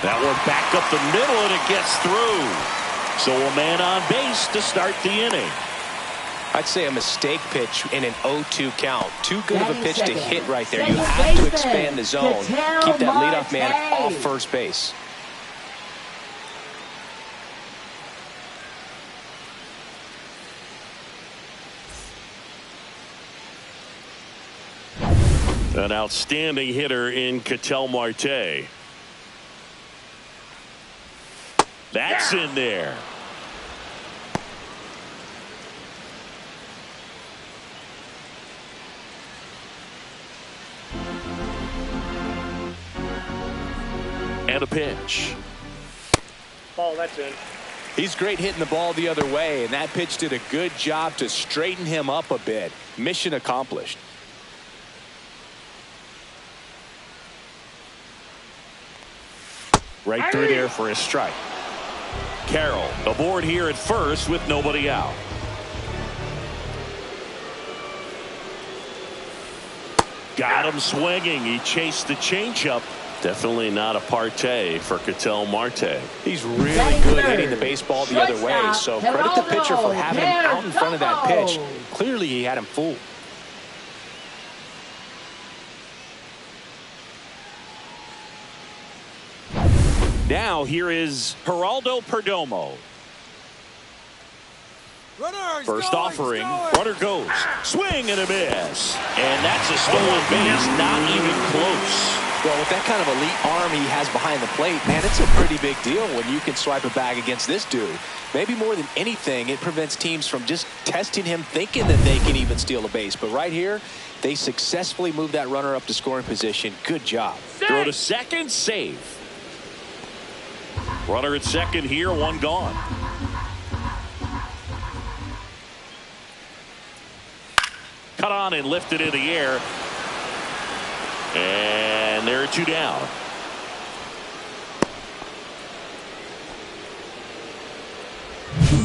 That one back up the middle, and it gets through. So a man on base to start the inning. I'd say a mistake pitch in an 0-2 count. Too good of a pitch to hit right there. You have to expand the zone. Keep that leadoff man off first base. An outstanding hitter in Ketel Marte. That's in there. And a pitch. Ball, that's in. He's great hitting the ball the other way, and that pitch did a good job to straighten him up a bit. Mission accomplished. Right through there for a strike. Carroll aboard here at first with nobody out. Got him swinging. He chased the changeup. Definitely not a partay for Ketel Marte. He's really good hitting the baseball the other way, so credit the pitcher for having him out in front of that pitch. Clearly he had him fooled. Now here is Geraldo Perdomo. First offering, runner goes, swing and a miss, and that's a stolen base, not even close. Well, with that kind of elite arm he has behind the plate, man, it's a pretty big deal when you can swipe a bag against this dude. Maybe more than anything, it prevents teams from just testing him, thinking that they can even steal a base. But right here, they successfully moved that runner up to scoring position. Good job. Throw to second, save. Runner at second here, one gone. Cut on and lifted in the air. And there are two down.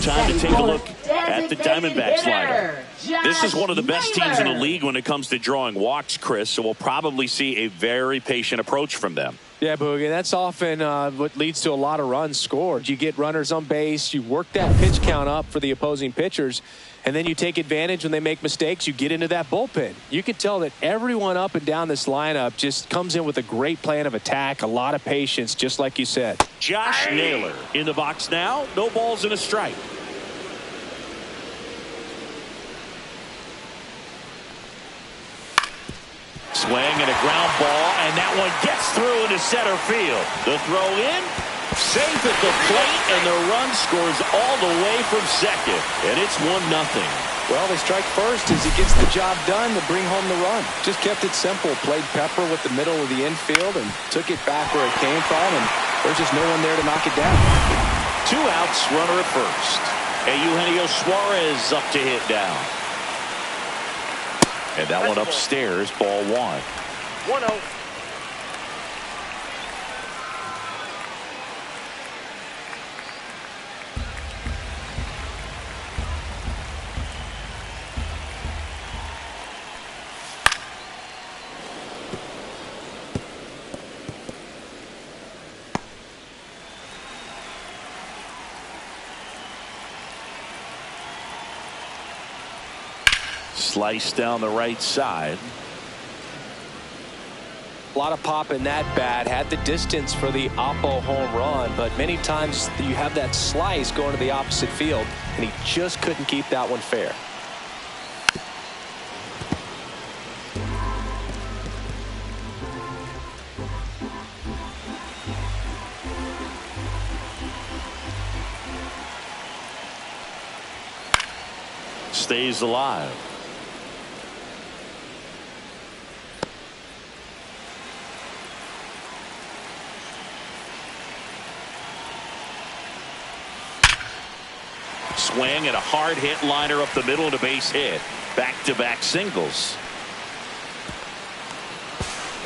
Time to take a look at the Diamondbacks lineup. This is one of the best teams in the league when it comes to drawing walks, Chris, so we'll probably see a very patient approach from them. Yeah, Boogie, that's often what leads to a lot of runs scored. You get runners on base, you work that pitch count up for the opposing pitchers, and then you take advantage when they make mistakes. You get into that bullpen. You can tell that everyone up and down this lineup just comes in with a great plan of attack, a lot of patience, just like you said. Josh Naylor in the box now. No balls and a strike. Swing and a ground ball, and that one gets through into center field. The throw in, safe at the plate, and the run scores all the way from second, and it's 1-0. Well, they strike first as he gets the job done to bring home the run. Just kept it simple, played pepper with the middle of the infield and took it back where it came from, and there's just no one there to knock it down. 2 outs, runner at first. And Eugenio Suarez up to hit down. And that one upstairs, ball 1. 1-0. Slice down the right side. A lot of pop in that bat. Had the distance for the Oppo home run, but many times you have that slice going to the opposite field, and he just couldn't keep that one fair. Stays alive. Swing and a hard hit liner up the middle and a base hit. Back-to-back singles.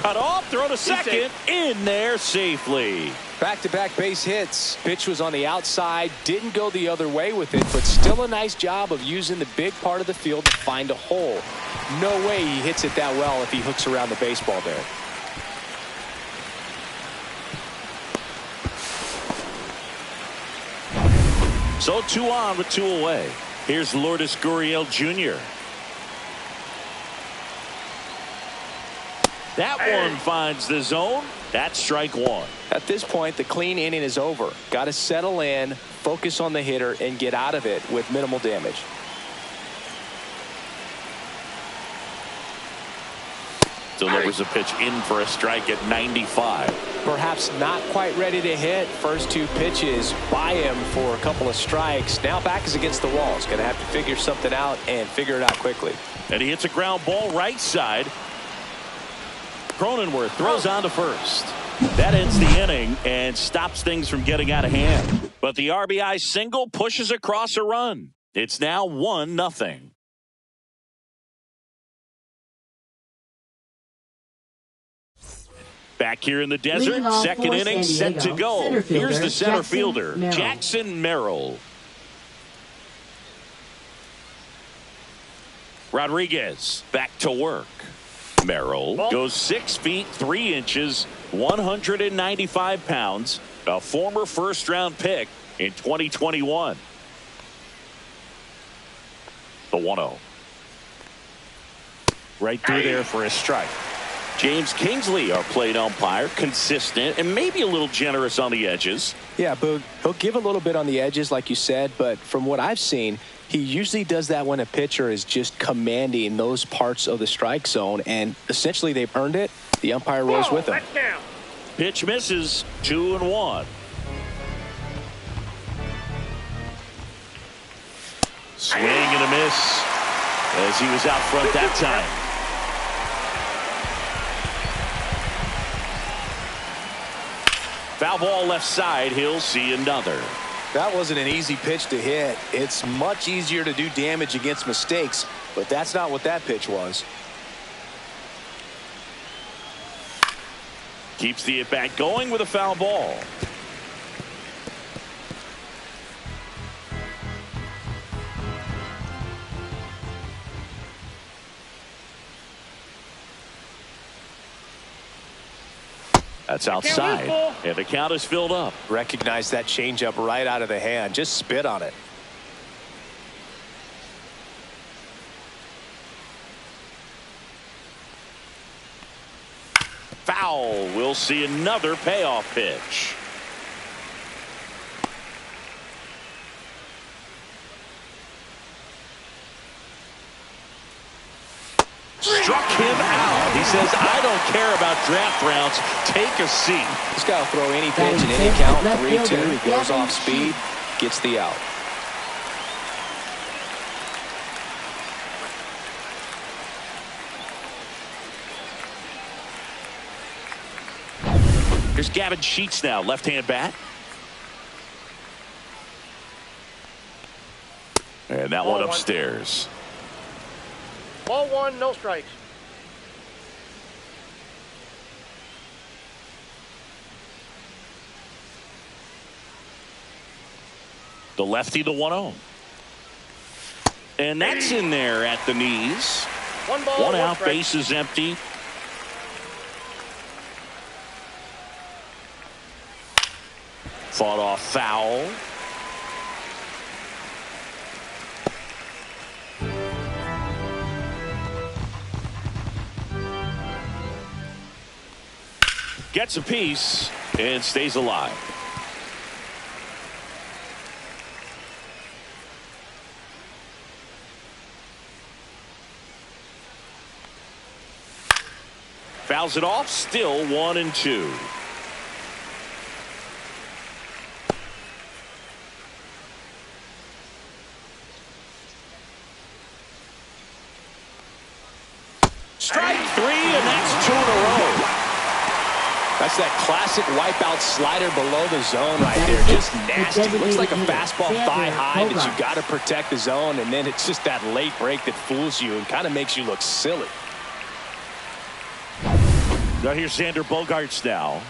Cut off, throw to second, in there safely. Back-to-back base hits. Pitch was on the outside, didn't go the other way with it, but still a nice job of using the big part of the field to find a hole. No way he hits it that well if he hooks around the baseball there. So 2 on with 2 away. Here's Lourdes Gurriel Jr. That one finds the zone. That's strike 1. At this point, the clean inning is over. Got to settle in, focus on the hitter, and get out of it with minimal damage. Delivers a pitch in for a strike at 95. Perhaps not quite ready to hit. First 2 pitches by him for a couple of strikes. Now back is against the wall. He's going to have to figure something out and figure it out quickly. And he hits a ground ball right side. Cronenworth throws on to first. That ends the inning and stops things from getting out of hand. But the RBI single pushes across a run. It's now 1-0. Back here in the desert, second inning set to go. Here's the center fielder, Jackson Merrill. Rodriguez back to work. Merrill goes 6 feet 3 inches, 195 pounds, a former first-round pick in 2021. The 1-0. Right through there for a strike. James Kingsley, our plate umpire, consistent and maybe a little generous on the edges. Yeah, Boog, he'll give a little bit on the edges, like you said, but from what I've seen, he usually does that when a pitcher is just commanding those parts of the strike zone, and essentially they've earned it. The umpire rolls with them. Pitch misses, 2-1. Swing and a miss as he was out front that time. Foul ball left side. He'll see another. That wasn't an easy pitch to hit. It's much easier to do damage against mistakes, but that's not what that pitch was. Keeps the at-bat going with a foul ball. That's outside, and the count is filled up. Recognize that changeup right out of the hand. Just spit on it. Foul. We'll see another payoff pitch. Struck him out. He says, I don't care about draft rounds. Take a seat. This guy will throw any pitch in any count. 3-2. He goes off speed, gets the out. Here's Gavin Sheets now, left-hand bat. And that one upstairs. Ball 1, no strikes. The lefty, the 1-0. And that's in there at the knees. One ball, one out, strike. base is empty. Fought off foul. Gets a piece and stays alive. Fouls it off, still 1-2. Strike 3, and that's 2 in a row. That's that classic wipeout slider below the zone right there. Just nasty. Looks like a fastball thigh high that you got to protect the zone, and then it's just that late break that fools you and kind of makes you look silly. Now here's Xander Bogaerts now.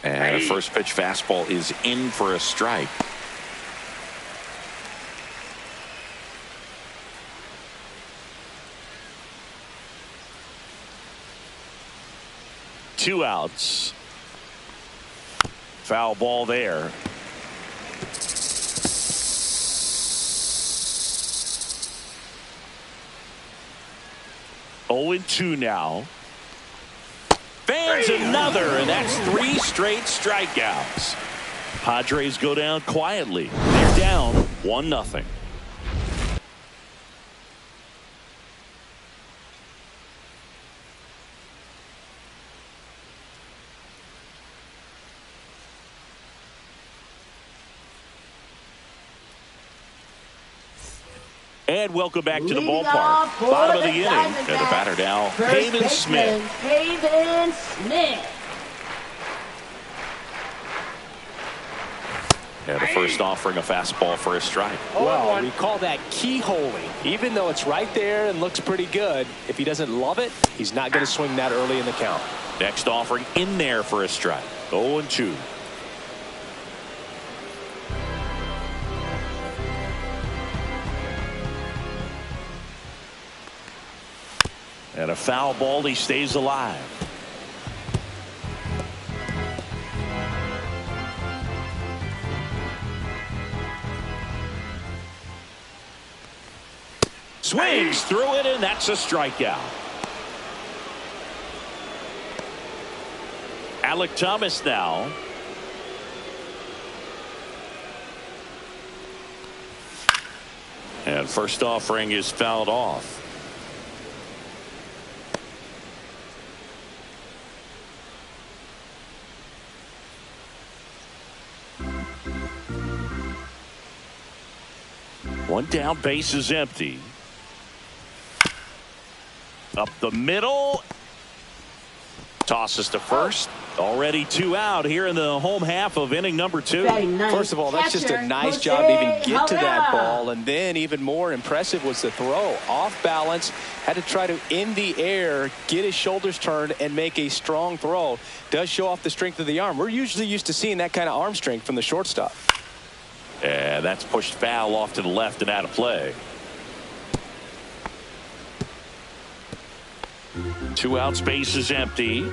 And a first pitch fastball is in for a strike. Two outs. Foul ball there. Oh, 0-2 now. Fans another, and that's 3 straight strikeouts. Padres go down quietly. They're down 1-0. And welcome back to the ballpark. Bottom of the inning. And the batter now, Pavin Smith. Pavin Smith. And the first offering a fastball for a strike. Well, we call that keyholing. Even though it's right there and looks pretty good, if he doesn't love it, he's not going to swing that early in the count. Next offering in there for a strike. 0-2. And a foul ball, he stays alive. Swings through it, and that's a strikeout. Alec Thomas now. And first offering is fouled off. One down, base is empty. Up the middle. Tosses to first. Already 2 out here in the home half of inning number 2. First of all, that's just a nice job to even get to that ball. And then even more impressive was the throw. Off balance. Had to try to, in the air, get his shoulders turned and make a strong throw. Does show off the strength of the arm. We're usually used to seeing that kind of arm strength from the shortstop. And that's pushed foul off to the left and out of play. 2 out, space is empty.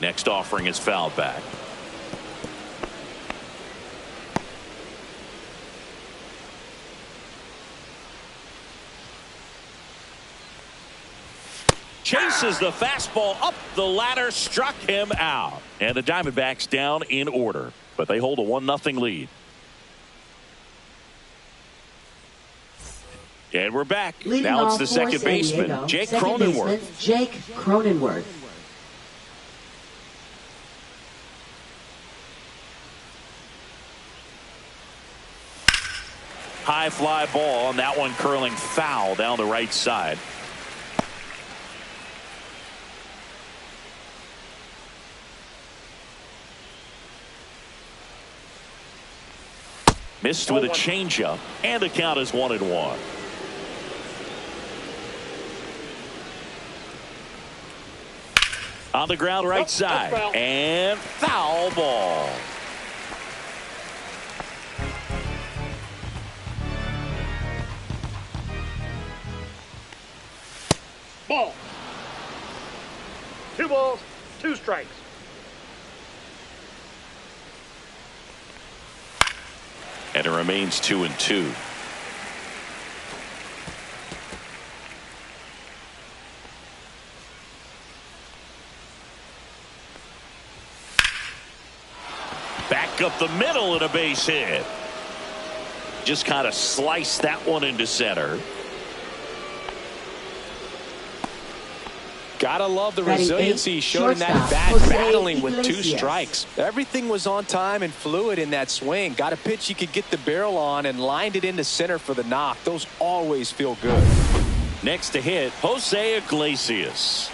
Next offering is fouled back. Chases the fastball up the ladder, struck him out. And the Diamondbacks down in order, but they hold a 1-0 lead. And we're back. Now it's the second baseman, Jake Cronenworth. Jake Cronenworth. High fly ball, and that one curling foul down the right side. Missed with a changeup, and the count is 1-1. On the ground right side, and foul ball. Ball. 2 balls, 2 strikes. And it remains 2-2. Back up the middle and a base hit. Just kind of sliced that one into center. Gotta love the resiliency showed in that bat, battling with 2 strikes. Everything was on time and fluid in that swing. Got a pitch you could get the barrel on and lined it into center for the knock. Those always feel good. Next to hit, Jose Iglesias.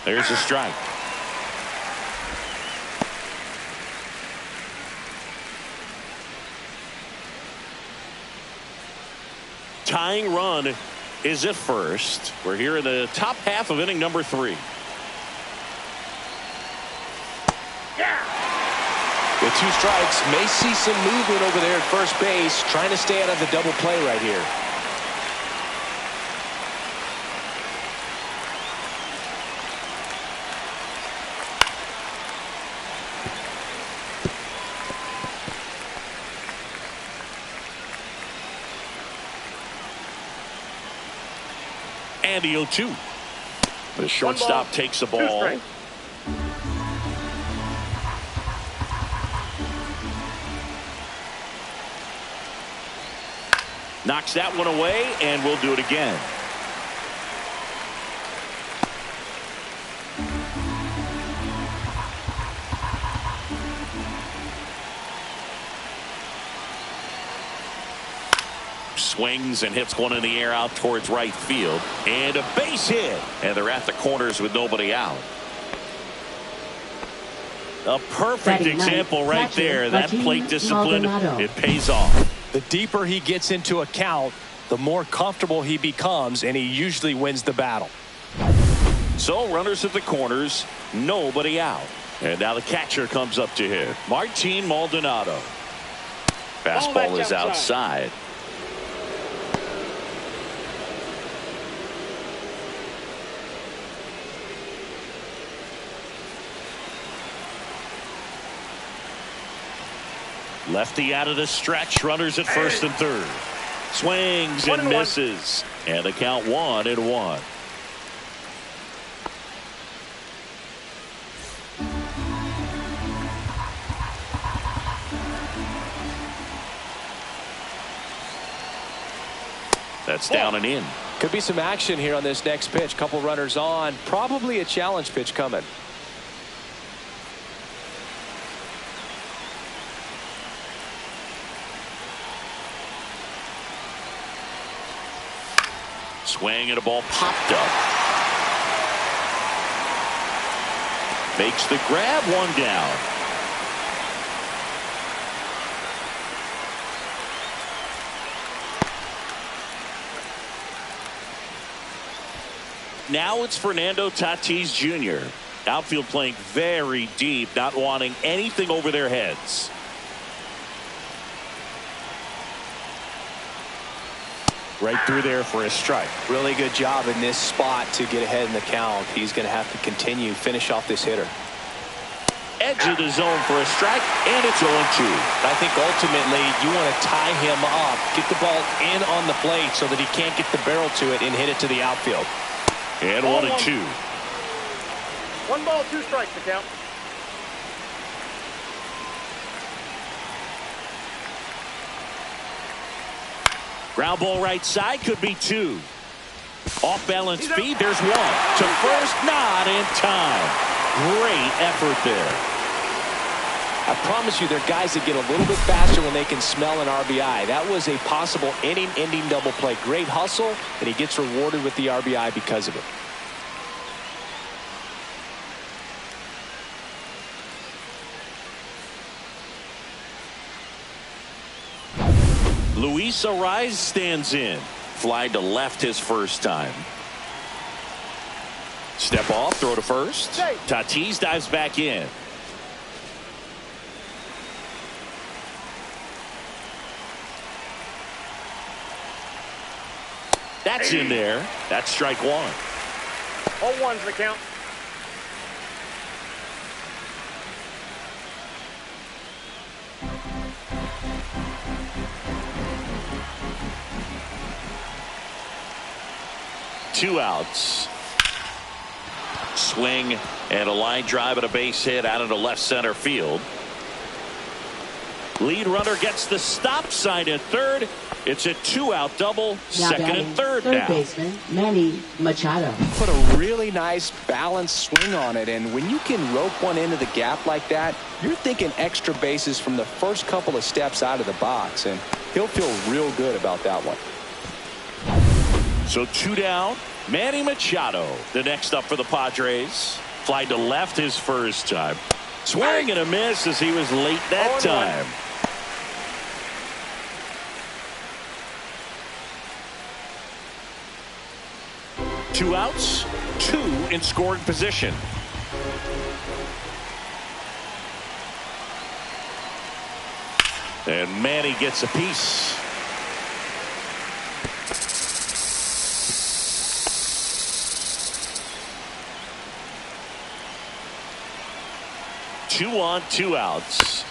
There's a strike. Tying run is at first. We're here in the top half of inning number 3. With 2 strikes, may see some movement over there at first base, trying to stay out of the double play right here. And the 0-2. The shortstop takes the ball. Knocks that one away, and we'll do it again. Swings and hits one in the air out towards right field. And a base hit. And they're at the corners with nobody out. A perfect example right there. That plate discipline, it pays off. The deeper he gets into a count, the more comfortable he becomes, and he usually wins the battle. So runners at the corners, nobody out. And now the catcher comes up to hit. Martin Maldonado. Fastball is outside. Lefty out of the stretch. Runners at first and third. Swings and misses. And the count 1-1. That's down and in. Could be some action here on this next pitch. Couple runners on. Probably a challenge pitch coming. Swing and a ball popped up. Makes the grab, one down. Now it's Fernando Tatis Jr. Outfield playing very deep, not wanting anything over their heads. Right through there for a strike. Really good job in this spot to get ahead in the count. He's going to have to continue, finish off this hitter. Edge of the zone for a strike, and it's 0-2. I think ultimately you want to tie him up, get the ball in on the plate so that he can't get the barrel to it and hit it to the outfield. And 1-2. 1 ball, 2 strikes to count. Ground ball right side, could be 2. Off balance feed, there's 1. To first, not in time. Great effort there. I promise you, there are guys that get a little bit faster when they can smell an RBI. That was a possible inning-ending double play. Great hustle, and he gets rewarded with the RBI because of it. Luis Ariz stands in. Fly to left his first time. Step off, throw to first. Tatis dives back in. That's in there. That's strike 1. All 1's the count. Two outs. Swing and a line drive and a base hit out into left center field. Lead runner gets the stop sign at third. It's a 2-out double. Now second and third now. Baseman Manny Machado. Put a really nice balanced swing on it, and when you can rope one into the gap like that, you're thinking extra bases from the first couple of steps out of the box, and he'll feel real good about that one. So 2 down. Manny Machado, the next up for the Padres. Fly to left his first time. Swing and a miss as he was late that time. Two outs, 2 in scoring position. And Manny gets a piece. Two on, 2 outs.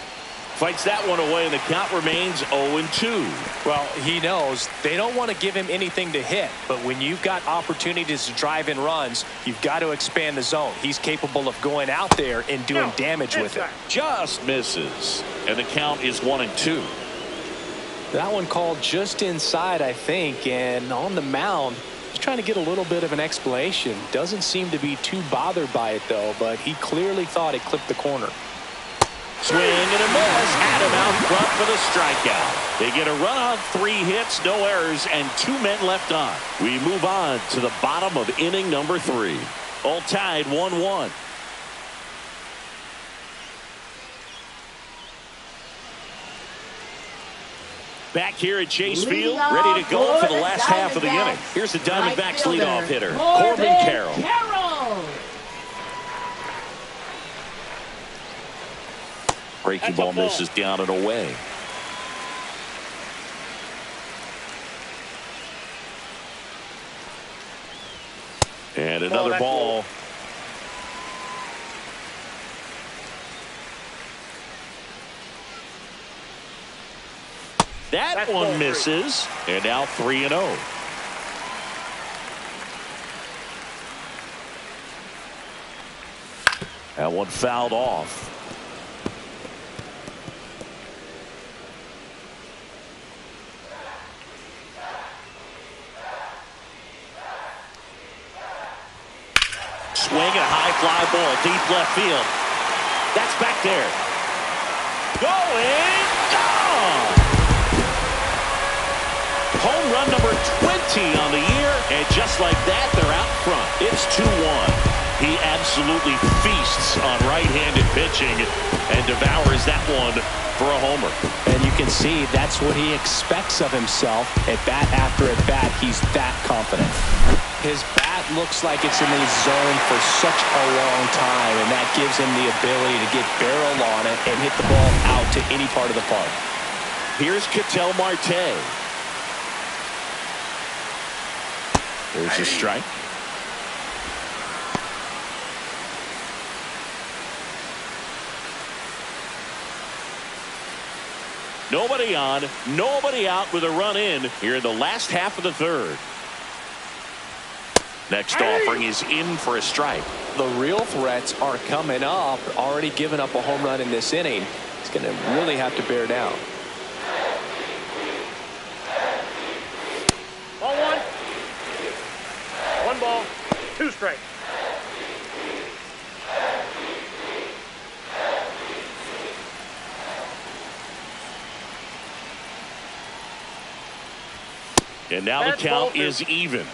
Fights that one away, and the count remains 0-2. Well, he knows they don't want to give him anything to hit, but when you've got opportunities to drive in runs, you've got to expand the zone. He's capable of going out there and doing damage with it. Just misses, and the count is 1-2. That one called just inside, I think, and on the mound, he's trying to get a little bit of an explanation. Doesn't seem to be too bothered by it, though, but he clearly thought it clipped the corner. Swing and a miss. Had him out front for the strikeout. They get a run on 3 hits, no errors, and 2 men left on. We move on to the bottom of inning number 3. All tied 1-1. Back here at Chase Field, ready to go for the last half of the inning. Here's the Diamondbacks leadoff hitter, Corbin Carroll. Breaking ball misses down and away. And another ball. That one misses. And now 3-0. That one fouled off. Swing and a high fly ball deep left field. That's back there. Going, gone. Home run number 20 on the year, and just like that, they're out front. It's 2-1. He absolutely feasts on right-handed pitching and devours that one for a homer. And you can see that's what he expects of himself. At bat after at bat, he's that confident. His bat looks like it's in the zone for such a long time, and that gives him the ability to get barrel on it and hit the ball out to any part of the park. Here's Ketel Marte. There's a strike. Nobody on, nobody out with a run in here in the last half of the third. Next offering is in for a strike. The real threats are coming up. Already given up a home run in this inning. He's going to really have to bear down. Ball 1. 1 ball, 2 strikes. And now the count is even.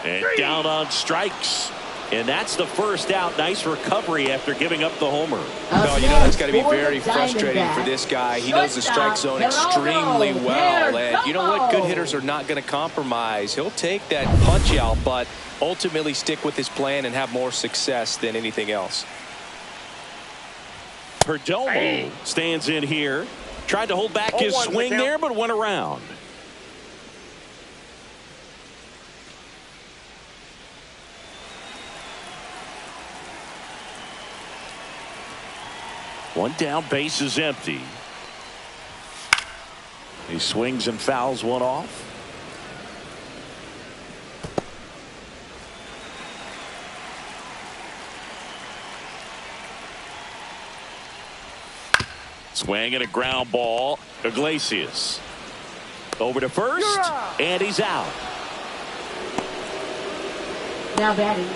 And down on strikes. And that's the first out. Nice recovery after giving up the homer. Well, you know, that's got to be very frustrating for this guy. He knows the strike zone extremely well. And you know what? Good hitters are not going to compromise. He'll take that punch out, but ultimately stick with his plan and have more success than anything else. Perdomo stands in here. Tried to hold back his swing there, but went around. One down, base is empty. He swings and fouls one off. Swing and a ground ball. Iglesias over to first, and he's out. Now batting,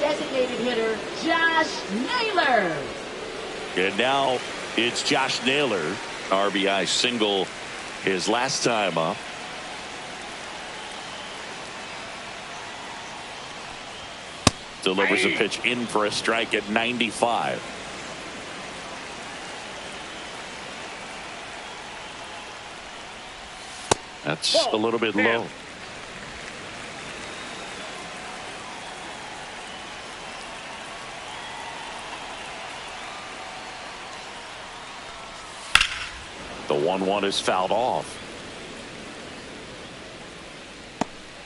designated hitter Josh Naylor. And now it's Josh Naylor. RBI single his last time up. Delivers a pitch in for a strike at 95. That's a little bit low. The 1-1 is fouled off.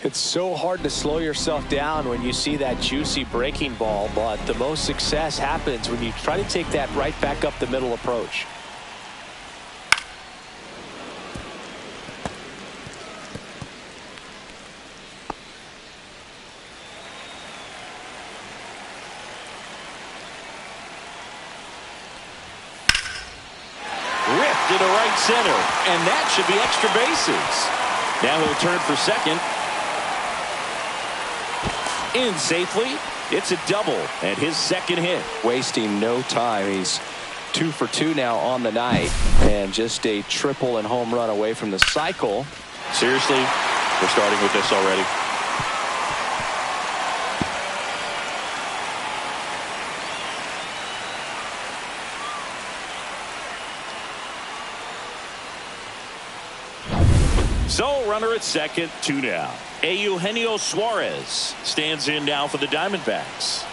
It's so hard to slow yourself down when you see that juicy breaking ball, but the most success happens when you try to take that right back up the middle approach. Ripped into right center, and that should be extra bases. Now he'll turn for second. In safely. It's a double and his second hit. Wasting no time. He's 2 for 2 now on the night, and just a triple and home run away from the cycle. Seriously, we're starting with this already. So, runner at second, 2 now. Eugenio Suarez stands in now for the Diamondbacks.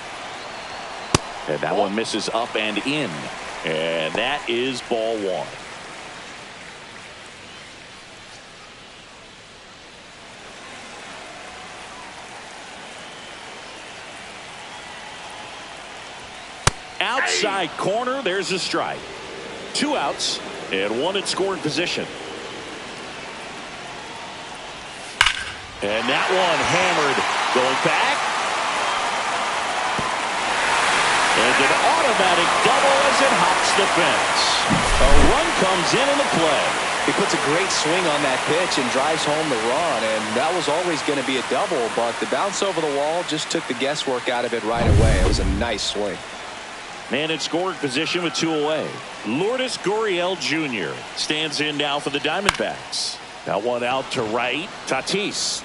And that one misses up and in. And that is ball 1. Outside corner, there's a strike. 2 outs and 1 in scoring position. And that one hammered, going back. And an automatic double as it hops the fence. A run comes in the play. He puts a great swing on that pitch and drives home the run, and that was always going to be a double, but the bounce over the wall just took the guesswork out of it right away. It was a nice swing. Man in scoring position with 2 away. Lourdes Gurriel Jr. stands in now for the Diamondbacks. That one out to right. Tatis.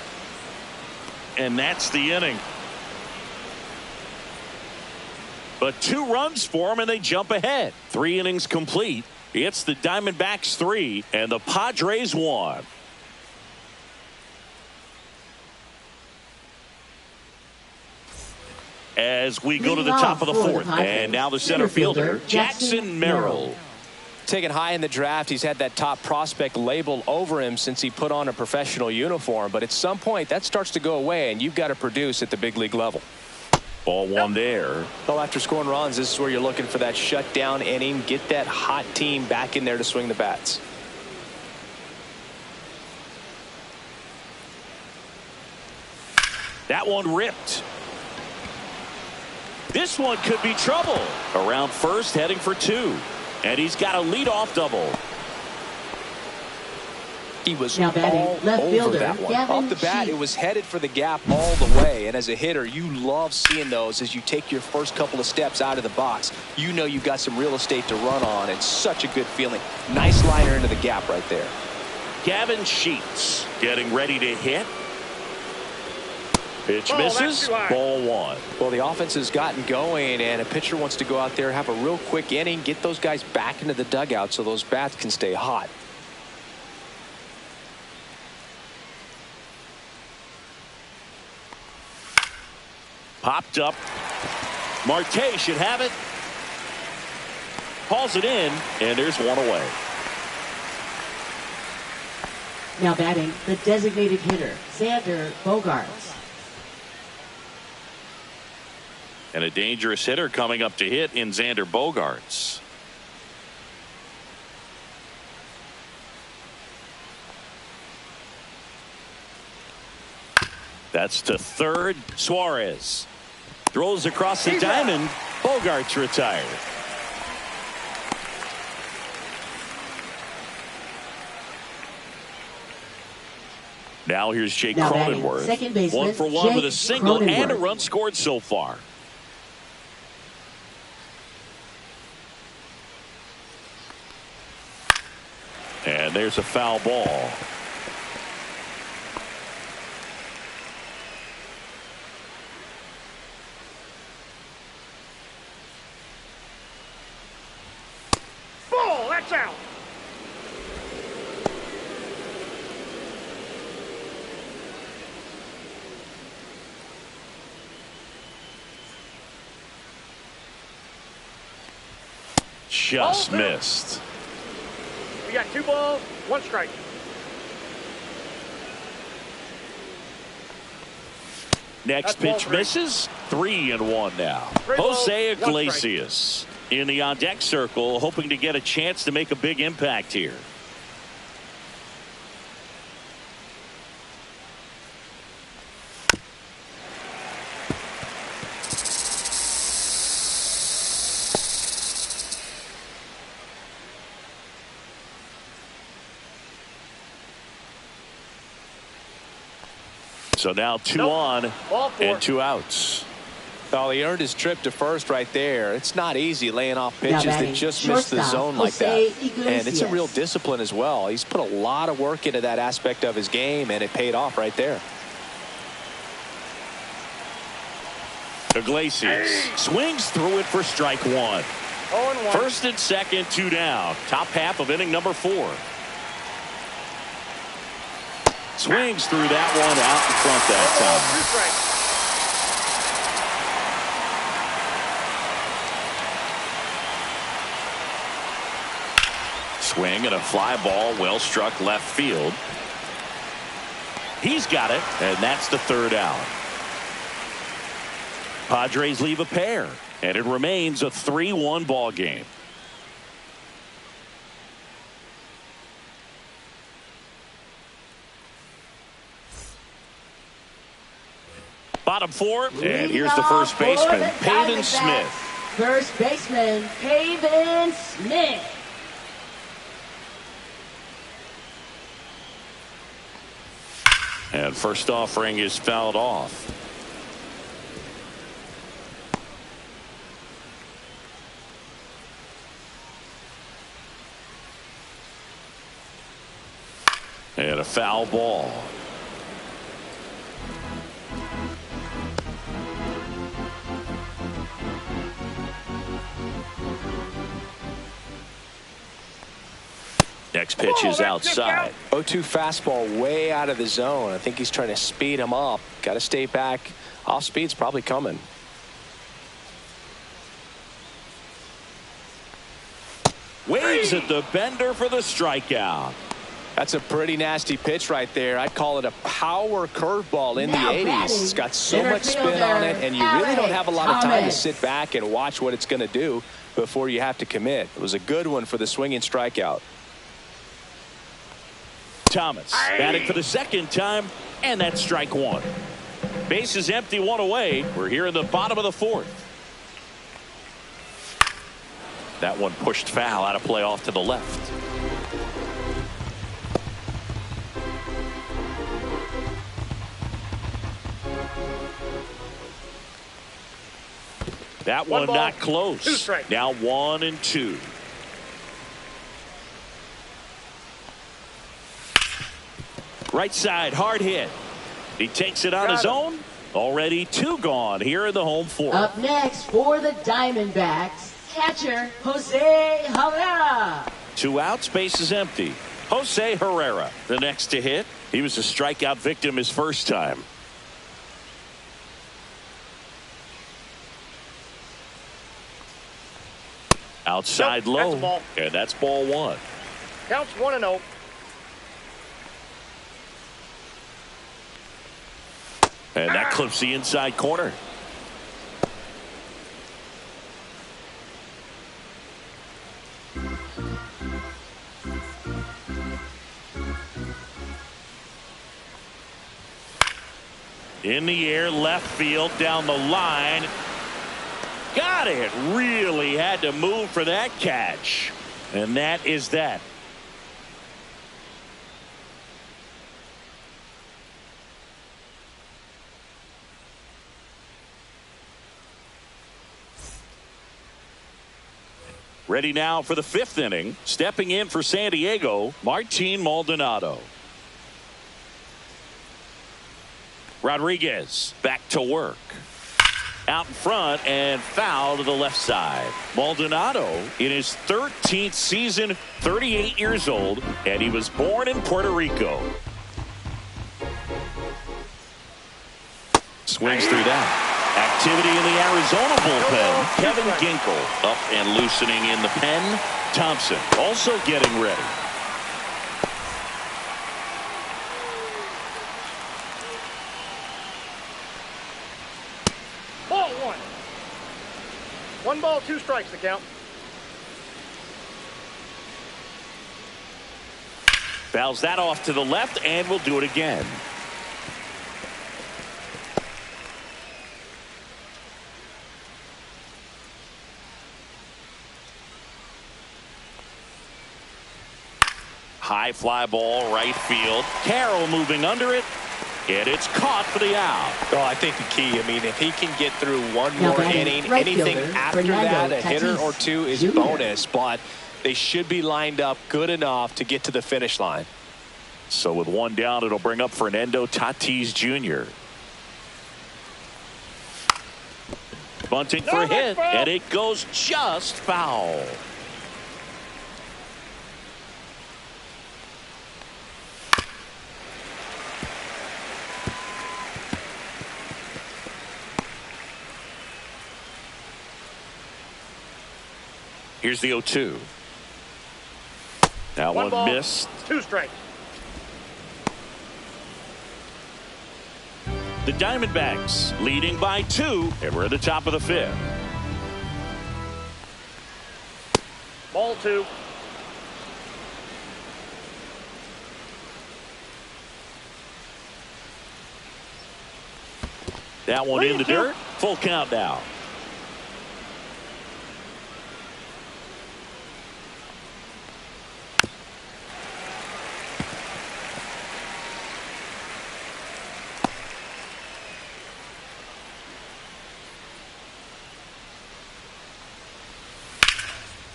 And that's the inning. But 2 runs for him and they jump ahead. 3 innings complete. It's the Diamondbacks 3 and the Padres 1. As we go to the top of the 4th, and now the center fielder, Jackson Merrill. Taken high in the draft, he's had that top prospect label over him since he put on a professional uniform. But at some point, that starts to go away, and you've got to produce at the big league level. Ball 1 there. Well, after scoring runs, this is where you're looking for that shutdown inning. Get that hot team back in there to swing the bats. That one ripped. This one could be trouble. Around first, heading for 2. And he's got a leadoff double. He was now all left over fielder, that one. Gavin Off the bat, Sheets. it was headed for the gap all the way. And as a hitter, you love seeing those as you take your first couple of steps out of the box. You know you've got some real estate to run on. It's such a good feeling. Nice liner into the gap right there. Gavin Sheets getting ready to hit. Pitch misses. Ball 1. Well, the offense has gotten going, and a pitcher wants to go out there, have a real quick inning, get those guys back into the dugout so those bats can stay hot. Popped up. Marte should have it. Hauls it in, and there's 1 away. Now batting, the designated hitter, Xander Bogaerts. And a dangerous hitter coming up to hit in Xander Bogaerts. That's to third. Suarez throws across the diamond. Bogaerts retired. Now here's Jake Cronenworth. Second baseman, 1 for 1 with a Jake single Cronenworth. and a run scored so far. And there's a foul ball. Ball, that's out. Just missed. We got 2 balls, 1 strike. Next pitch misses. 3-1 now. Jose Iglesias in the on-deck circle, hoping to get a chance to make a big impact here. So now 2 on and 2 outs. Well, he earned his trip to first right there. It's not easy laying off pitches that just miss the zone like that. And it's a real discipline as well. He's put a lot of work into that aspect of his game, and it paid off right there. Iglesias swings through it for strike 1. First and second, 2 down. Top half of inning number 4. Swings through that one out in front that time. Swing and a fly ball, well struck left field. He's got it, and that's the 3rd out. Padres leave a pair, and it remains a 3-1 ball game. Bottom 4, and here's the first baseman, Pavin Smith. First baseman, Pavin Smith. And first offering is fouled off. And a foul ball. Next pitch is outside. 0-2 fastball way out of the zone. I think he's trying to speed him up. Got to stay back. Off speed's probably coming. Waves at the bender for the strikeout. That's a pretty nasty pitch right there. I'd call it a power curveball in the 80s. It's got so much spin on it, and you really don't have a lot of time to sit back and watch what it's going to do before you have to commit. It was a good one for the swinging strikeout. Thomas batting for the 2nd time, and that's strike 1. Base is empty, 1 away. We're here in the bottom of the 4th. That one pushed foul, out of play off to the left. That one not close. Now 1-2. Right side, hard hit. He takes it on his own. Already 2 gone here in the home 4th. Up next for the Diamondbacks, catcher Jose Herrera. 2 outs, base is empty. Jose Herrera, the next to hit. He was a strikeout victim his first time. Outside low, and that's ball 1. Counts 1-0. And that clips the inside corner. In the air, left field, down the line. Got it. Really had to move for that catch. And that is that. Ready now for the 5th inning. Stepping in for San Diego, Martin Maldonado. Rodriguez back to work. Out in front and foul to the left side. Maldonado in his 13th season, 38 years old, and he was born in Puerto Rico. Swings through that. Activity in the Arizona bullpen. Kevin Ginkel up and loosening in the pen. Thompson also getting ready. going. 1 ball, 2 strikes to count. Fouls that off to the left, and we'll do it again. High fly ball, right field. Carroll moving under it, and it's caught for the out. Oh, I think the key, I mean, if he can get through one more inning, anything after that, a hitter or two is bonus, but they should be lined up good enough to get to the finish line. So with 1 down, it'll bring up Fernando Tatis Jr. Bunting for a hit, and it goes just foul. Here's the 0-2. That one missed. 2 strikes. The Diamondbacks leading by 2, and we're at the top of the 5th. Ball 2. That one in the dirt. Full count now.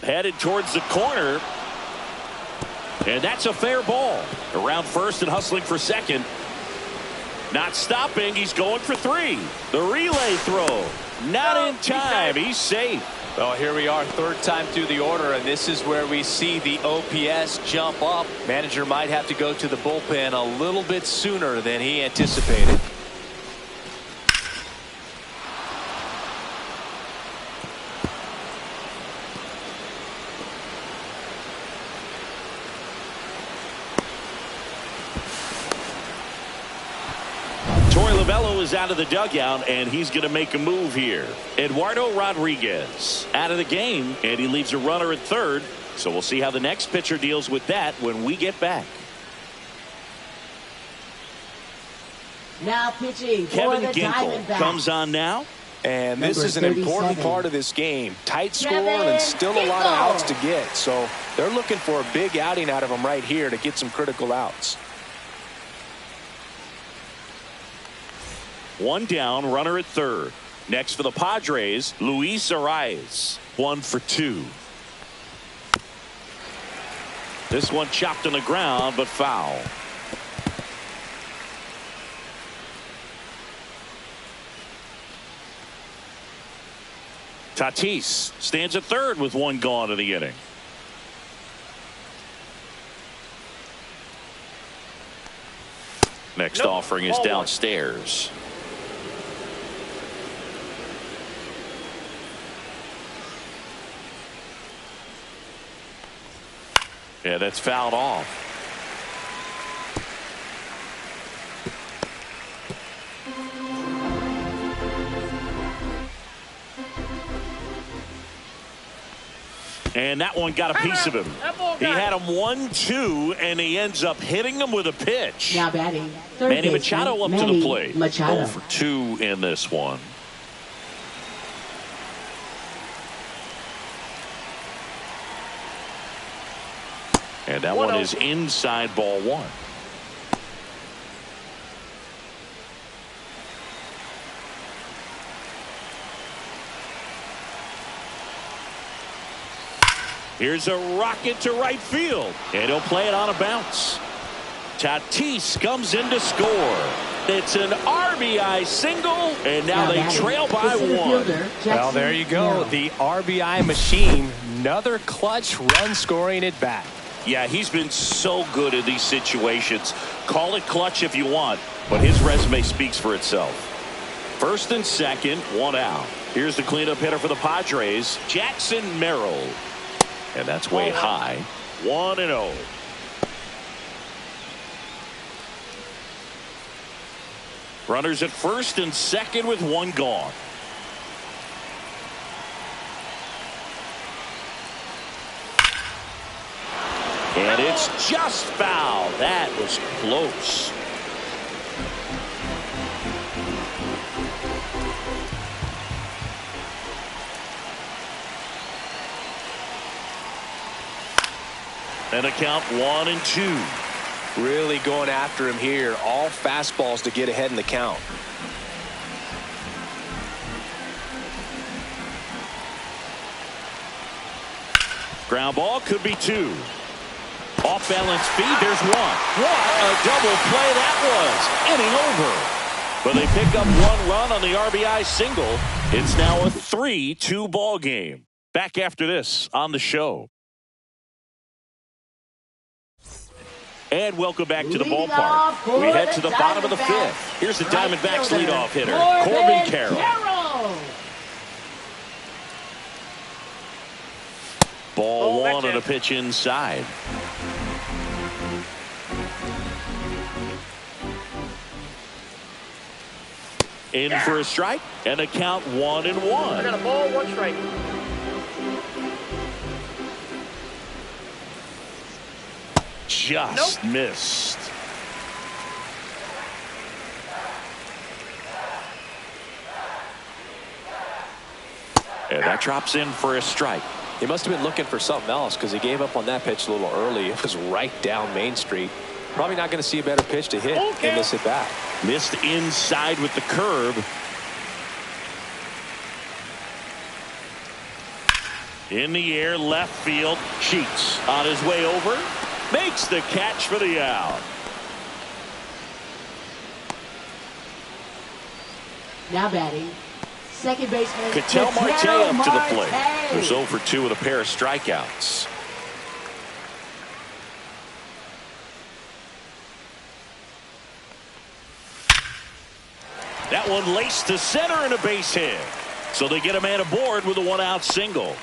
Headed towards the corner, and that's a fair ball. Around first and hustling for second. Not stopping. He's going for 3. The relay throw. Not in time. He's safe. Well, here we are, 3rd time through the order, and this is where we see the OPS jump up. Manager might have to go to the bullpen a little bit sooner than he anticipated. Is out of the dugout, and he's going to make a move here. Eduardo Rodriguez out of the game, and he leaves a runner at 3rd. So we'll see how the next pitcher deals with that when we get back. Now pitching Kevin for the Ginkel comes on now. And this is an important part of this game. Tight score and still a lot of outs to get. So they're looking for a big outing out of him right here to get some critical outs. 1 down, runner at 3rd. Next for the Padres, Luis Arias. 1 for 2. This one chopped on the ground, but foul. Tatis stands at 3rd with 1 gone in the inning. Next offering is downstairs. Yeah, that's fouled off. And that one got a piece of him. He had him 1-2, and he ends up hitting him with a pitch. Now batting. Manny Machado up to the plate. Machado. 0 for 2 in this one. And that one is inside ball 1. Here's a rocket to right field, and he'll play it on a bounce. Tatis comes in to score. It's an RBI single, and now they trail by 1. Well, there you go. The RBI machine. Another clutch run scoring at bat. Yeah, he's been so good in these situations. Call it clutch if you want, but his resume speaks for itself. 1st and 2nd, 1 out. Here's the cleanup hitter for the Padres, Jackson Merrill. And that's way high. 1-0. Runners at 1st and 2nd with 1 gone. And it's just foul. That was close. And a count 1-2. Really going after him here. All fastballs to get ahead in the count. Ground ball could be 2. Off balance feed. There's 1. What a double play that was. Inning over. But they pick up 1 run on the RBI single. It's now a 3-2 ball game. Back after this on the show. And welcome back to the ballpark. We head to the bottom of the 5th. Here's the Diamondbacks leadoff hitter, Corbin Carroll. Ball 1 on a pitch inside. In for a strike and a count 1-1. I got a ball, 1 strike. Just missed. And that drops in for a strike. He must have been looking for something else because he gave up on that pitch a little early. It was right down Main Street. Probably not going to see a better pitch to hit in this at bat. Missed inside with the curve. In the air, left field. Sheets on his way over. Makes the catch for the out. Now batting, second baseman Ketel Marte up to the plate. There's 0 for 2 with a pair of strikeouts. That one laced to center and a base hit. So they get a man aboard with a 1-out single.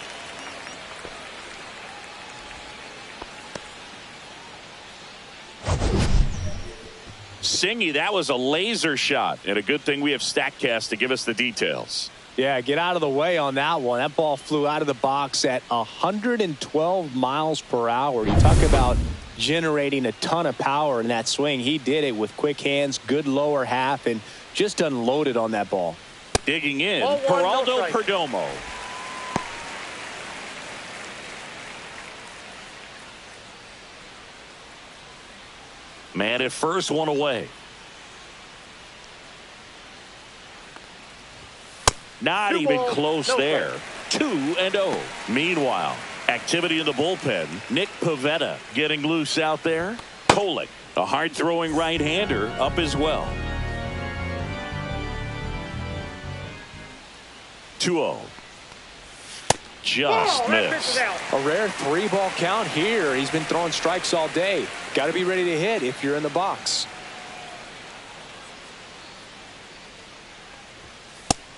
Singy, that was a laser shot, and a good thing we have StatCast to give us the details. Yeah, get out of the way on that one. That ball flew out of the box at 112 miles per hour. You talk about generating a ton of power in that swing. He did it with quick hands, good lower half, and just unloaded on that ball. Digging in, Geraldo Perdomo. Man at first, 1 away. Not even close there. 2-0. Meanwhile, activity in the bullpen. Nick Pivetta getting loose out there. Kolek, a hard-throwing right-hander, up as well. 2-0. Just missed. A rare 3-ball count here. He's been throwing strikes all day. Got to be ready to hit if you're in the box.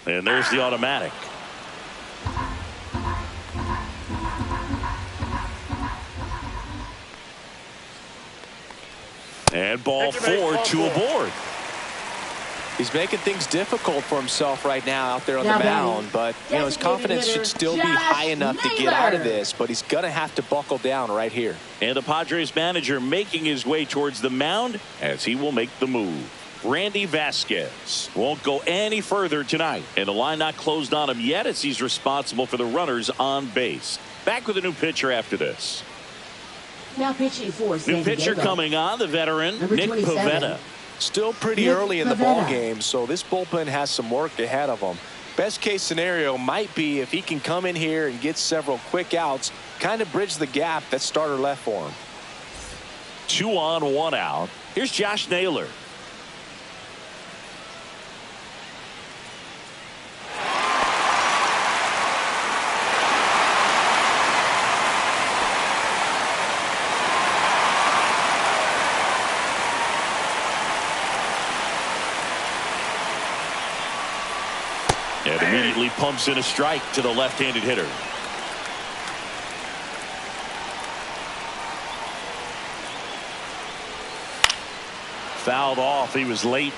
And there's the automatic. And ball 4, 2 aboard. He's making things difficult for himself right now out there on the mound, but you know his confidence should still be high enough to get out of this, but he's going to have to buckle down right here. And the Padres manager making his way towards the mound as he will make the move. Randy Vasquez won't go any further tonight, and the line not closed on him yet as he's responsible for the runners on base. Back with a new pitcher after this. Now pitching for new pitcher coming on, the veteran Nick Pivetta. Still pretty early in the ball game, so this bullpen has some work ahead of them. Best case scenario might be if he can come in here and get several quick outs, kind of bridge the gap that starter left for him. 2 on, 1 out. Here's Josh Naylor. And immediately pumps in a strike to the left-handed hitter. Fouled off. He was late.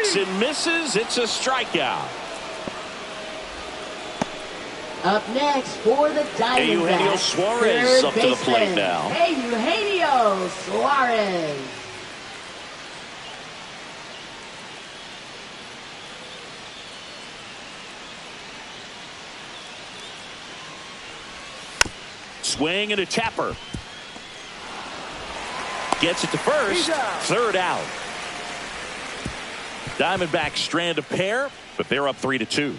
Swings and misses. It's a strikeout. Up next for the Diamondbacks, Eugenio Suarez up to the plate now. Eugenio Suarez. Swing and a tapper. Gets it to first. Third out. Diamondbacks strand a pair, but they're up 3-2.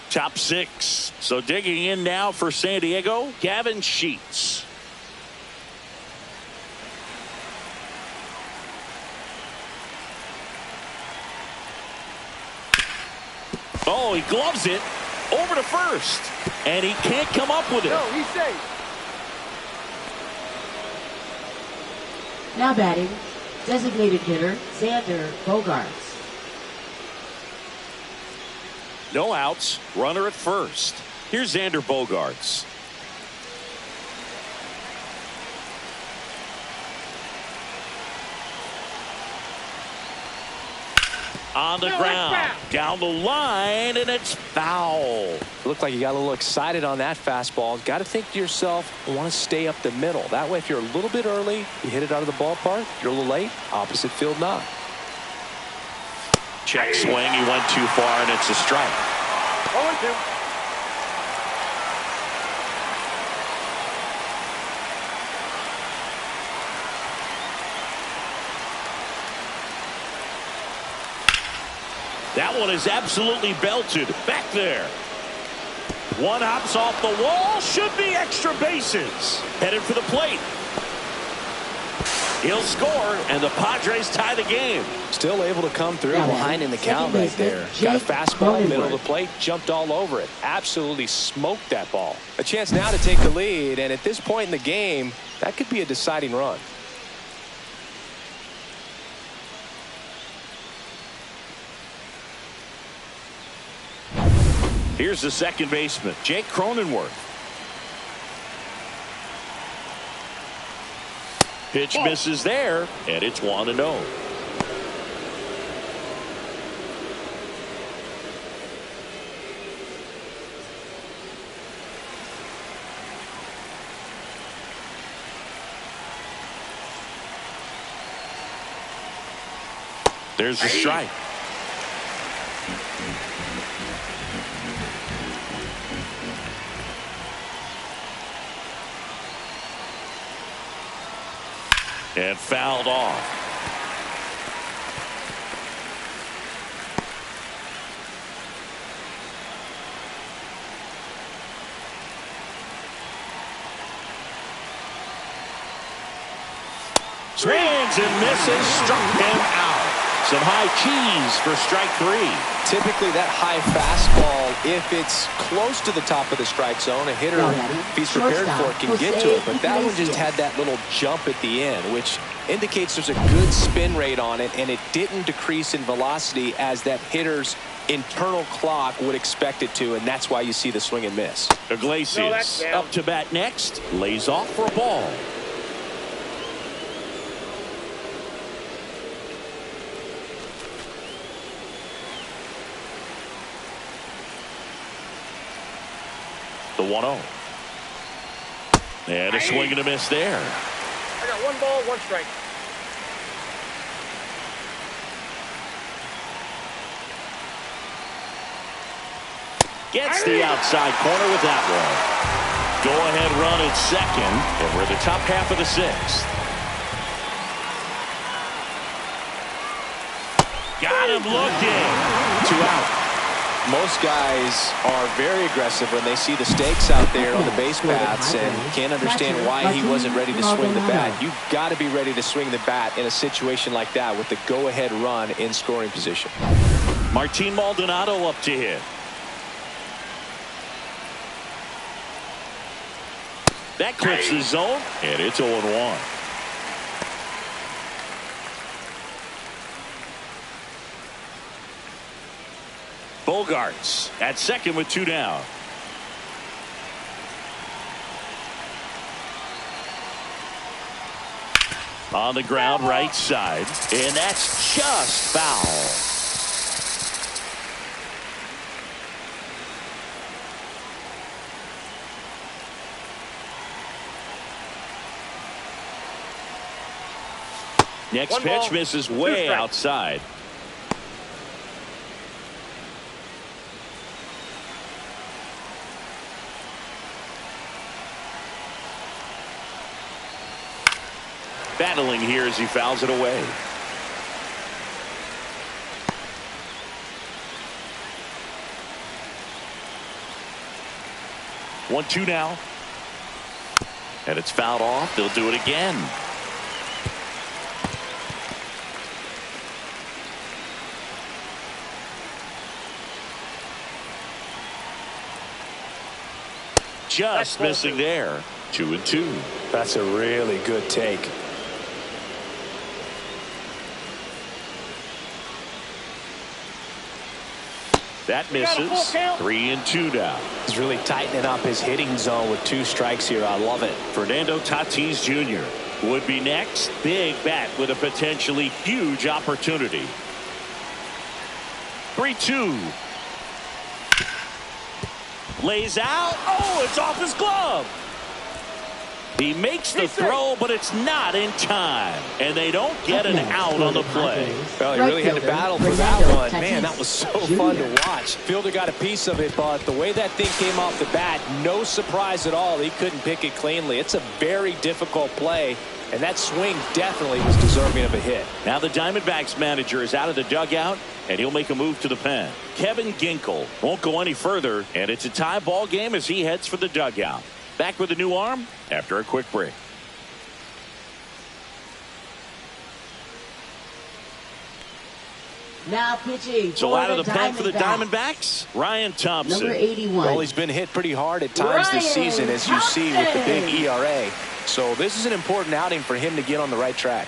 Top six. So digging in now for San Diego, Gavin Sheets. Oh, he gloves it over to first, and he can't come up with it. No, he's safe. Now batting, designated hitter Xander Bogaerts. No outs, runner at first. Here's Xander Bogaerts. On the ground, down the line, and it's foul. Looked like you got a little excited on that fastball. Got to think to yourself, I want to stay up the middle. That way, if you're a little bit early, you hit it out of the ballpark. You're a little late, opposite field knock. Check swing, he went too far, and it's a strike. 0-2. That one is absolutely belted. Back there. One hops off the wall. Should be extra bases. Headed for the plate. He'll score, and the Padres tie the game. Still able to come through behind in the count right there. Got a fastball, middle of the plate, jumped all over it. Absolutely smoked that ball. A chance now to take the lead, and at this point in the game, that could be a deciding run. Here's the second baseman, Jake Cronenworth. Pitch misses there, and it's 1-0. There's the strike. And fouled off. Swings and misses, struck him out. Some high cheese for strike three. Typically that high fastball, if it's close to the top of the strike zone, a hitter, if he's prepared for it, can get to it. But that one just had that little jump at the end, which indicates there's a good spin rate on it, and it didn't decrease in velocity as that hitter's internal clock would expect it to, and that's why you see the swing and miss. Iglesias up to bat next, lays off for a ball. The 1-0. And a swing and a miss there. I got 1 ball, 1 strike. Gets the outside corner with that one. Go-ahead run at second, and we're at the top half of the 6th. Got him looking. 2 out. Most guys are very aggressive when they see the stakes out there on the base paths and can't understand why he wasn't ready to swing the bat. You've got to be ready to swing the bat in a situation like that with the go-ahead run in scoring position. Martin Maldonado up to hit. That clips the zone, and it's 0-1. Bogaerts at second with 2 down. On the ground, right side. And that's just foul. Next pitch misses way outside. Battling here as he fouls it away. One, two now. And it's fouled off. They'll do it again. Just missing there. 2-2. That's a really good take. That misses. 3-2 now. He's really tightening up his hitting zone with 2 strikes here. I love it. Fernando Tatis Jr. would be next. Big bat with a potentially huge opportunity. 3-2. Lays out. Oh, it's off his glove. He makes the throw, but it's not in time. And they don't get an out on the play. Well, he really had to battle for that one. Man, that was so fun to watch. Fielder got a piece of it, but the way that thing came off the bat, no surprise at all. He couldn't pick it cleanly. It's a very difficult play, and that swing definitely was deserving of a hit. Now the Diamondbacks manager is out of the dugout, and he'll make a move to the pen. Kevin Ginkel won't go any further, and it's a tie ball game as he heads for the dugout. Back with a new arm after a quick break. Now pitching. So out of the pen for the Diamondbacks, Ryan Thompson. Number 81. Well, he's been hit pretty hard at times this season, as you see with the big ERA. So this is an important outing for him to get on the right track.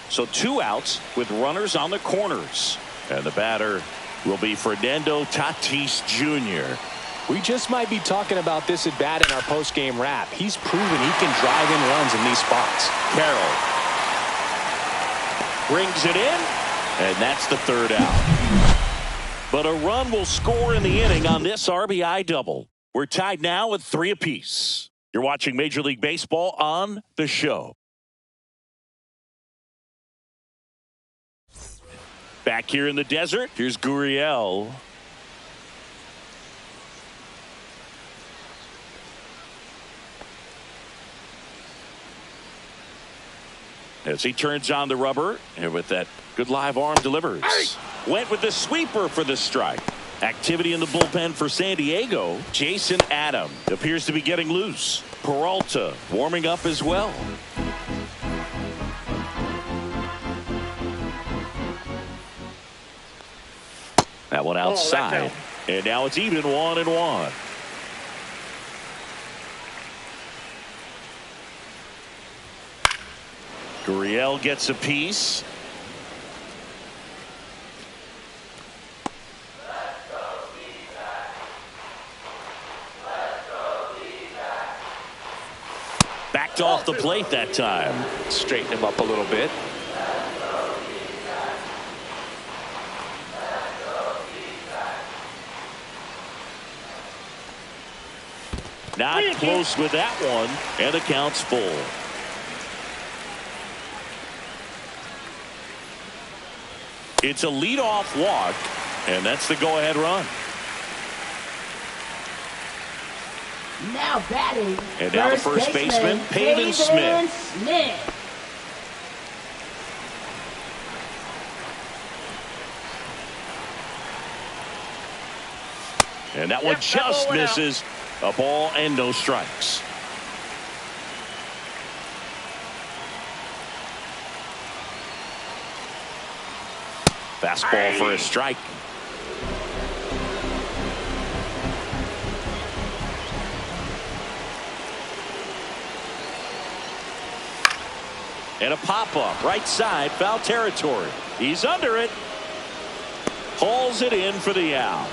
So 2 outs with runners on the corners. And the batter will be Fernando Tatis Jr. We just might be talking about this at bat in our post-game wrap. He's proven he can drive in runs in these spots. Carroll brings it in, and that's the 3rd out. But a run will score in the inning on this RBI double. We're tied now with 3 apiece. You're watching Major League Baseball on The Show. Back here in the desert, here's Gurriel. As he turns on the rubber, and with that good live arm delivers. Went with the sweeper for the strike. Activity in the bullpen for San Diego. Jason Adam appears to be getting loose. Peralta warming up as well. That one outside. And now it's even 1-1. Gurriel gets a piece. Backed off the plate that time. Straighten him up a little bit. Not close with that one, and the count's full. It's a leadoff walk, and that's the go-ahead run. Now batting. And now the first baseman, Pavin Smith. And that one just misses. A ball and no strikes. Fastball for a strike. And a pop-up right side, foul territory. He's under it. Hauls it in for the out.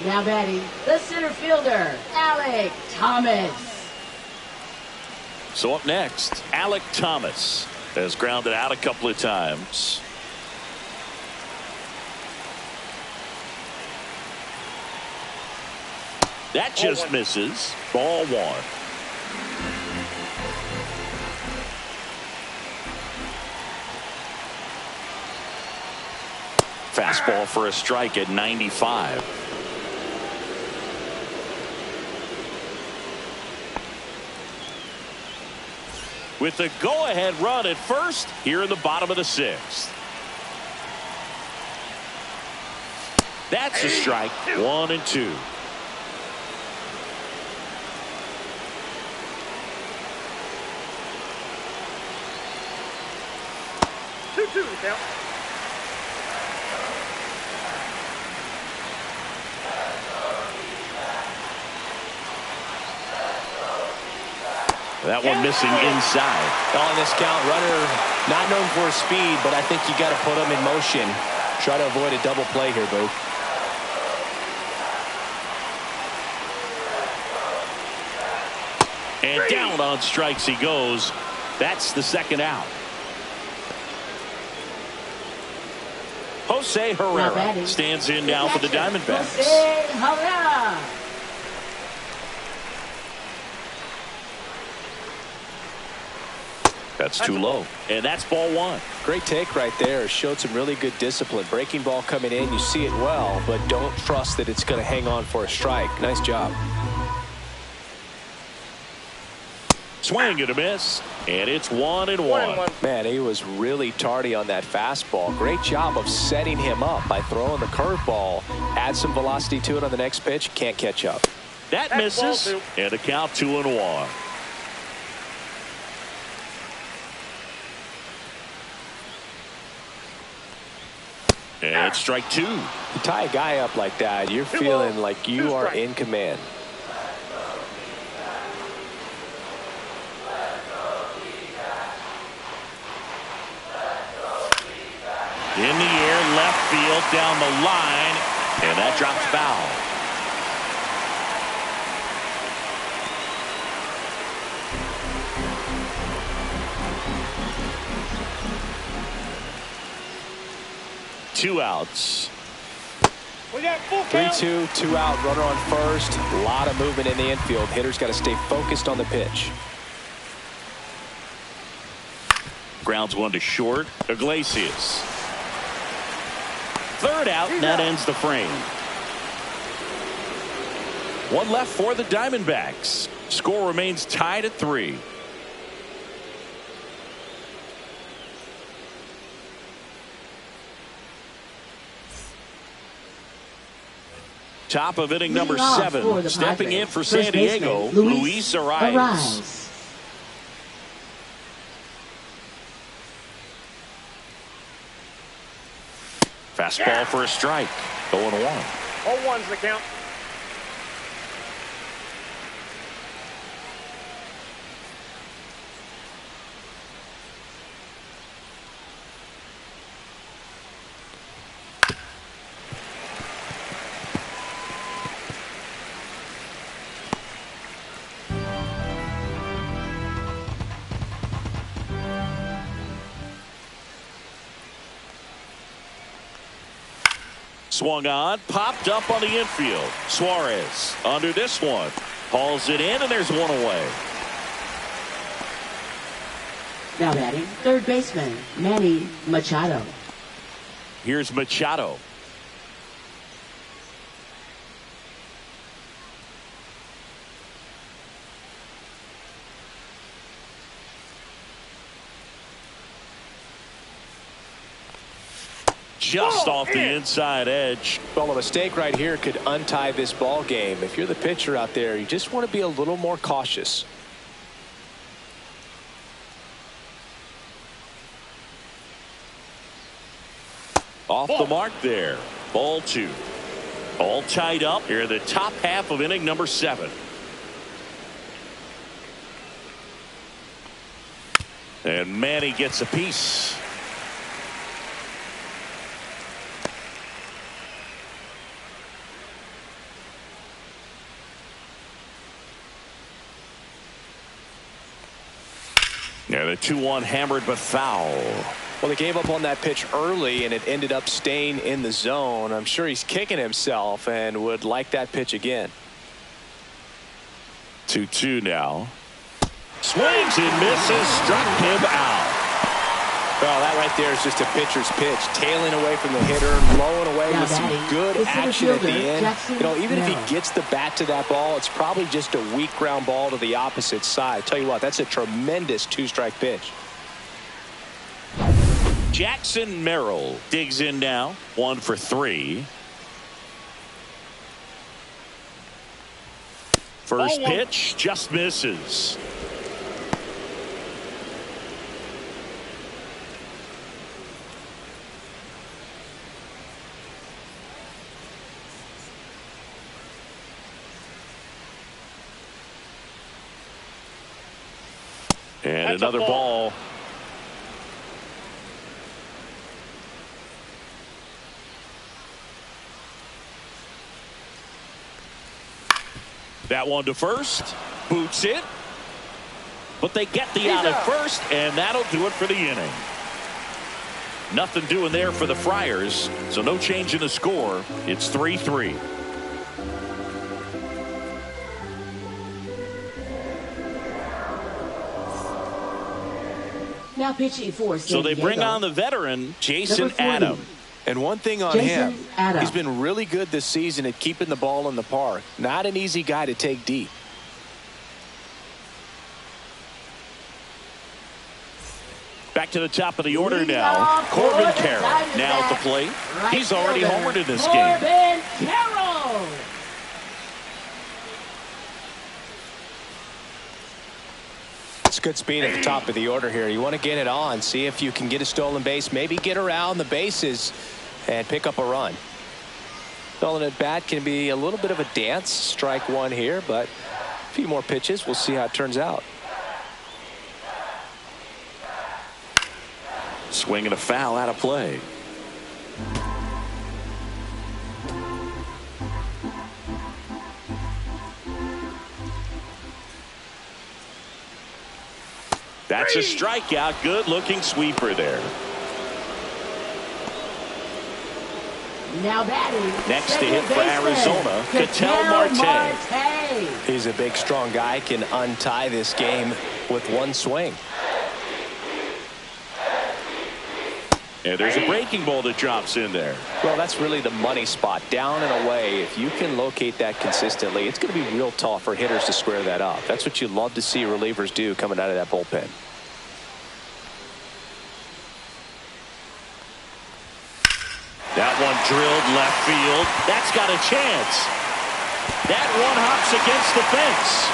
Now batting, the center fielder, Alec Thomas. So up next, Alec Thomas has grounded out a couple of times. That just misses. Ball one. Fastball for a strike at 95. With the go-ahead run at first here in the bottom of the sixth. That's a strike. 1-2. Count. That one missing inside. On this count, runner not known for his speed, but I think you got to put him in motion. Try to avoid a double play here, Boo. And down on strikes he goes. That's the second out. Jose Herrera stands in now for the Diamondbacks. Jose Herrera. That's too low. And that's ball one. Great take right there. Showed some really good discipline. Breaking ball coming in. You see it well, but don't trust that it's going to hang on for a strike. Nice job. Swing and a miss. And it's 1-1. Man, he was really tardy on that fastball. Great job of setting him up by throwing the curveball. Add some velocity to it on the next pitch. Can't catch up. That misses. And a count 2-1. And it's strike two. You tie a guy up like that, you're feeling like you are in command. In the air, left field, down the line, and that drops foul. Two outs. We got full count. 3-2, 2 out, runner on first. A lot of movement in the infield. Hitter's got to stay focused on the pitch. Grounds one to short. Iglesias. Third out, and that ends the frame. One left for the Diamondbacks. Score remains tied at 3. Top of inning number 7. Stepping in for San Diego, Luis Arias. Fastball for a strike. 0-1. 0-1's the count. Swung on, popped up on the infield. Suarez under this one. Hauls it in, and there's one away. Now batting, third baseman, Manny Machado. Here's Machado. Just off the inside edge. Well, a mistake right here could untie this ball game. If you're the pitcher out there, you just want to be a little more cautious. Off the mark there. Ball 2. All tied up here in the top half of inning number 7. And Manny gets a piece. Yeah, the 2-1 hammered but foul. Well, they gave up on that pitch early, and it ended up staying in the zone. I'm sure he's kicking himself and would like that pitch again. 2-2 now. Swings and misses, struck him out. Well, that right there is just a pitcher's pitch, tailing away from the hitter, blowing away with some good action at the end. You know, even if he gets the bat to that ball, it's probably just a weak ground ball to the opposite side. Tell you what, that's a tremendous 2-strike pitch. Jackson Merrill digs in now, 1 for 3. First pitch just misses. And another ball. That one to first. Boots it. But they get the out at first, and that'll do it for the inning. Nothing doing there for the Friars, so no change in the score. It's 3-3. Now pitching for San So they bring Diego. on the veteran, Jason Adam. And one thing on him, he's been really good this season at keeping the ball in the park. Not an easy guy to take deep. Back to the top of the order now. Corbin Carroll now at the plate. He's already homered in this game. Corbin Carroll. It's good speed at the top of the order here. You want to get it on, see if you can get a stolen base, maybe get around the bases and pick up a run. Stolen at bat can be a little bit of a dance. Strike one here, but a few more pitches. We'll see how it turns out. Swing and a foul out of play. That's a strikeout. Good looking sweeper there. Now batting. Next to hit for Arizona, Ketel Marte. He's a big, strong guy. Can untie this game with one swing. And there's a breaking ball that drops in there. Well, that's really the money spot. Down and away. If you can locate that consistently, it's going to be real tough for hitters to square that up. That's what you love to see relievers do coming out of that bullpen. That one drilled left field. That's got a chance. That one hops against the fence.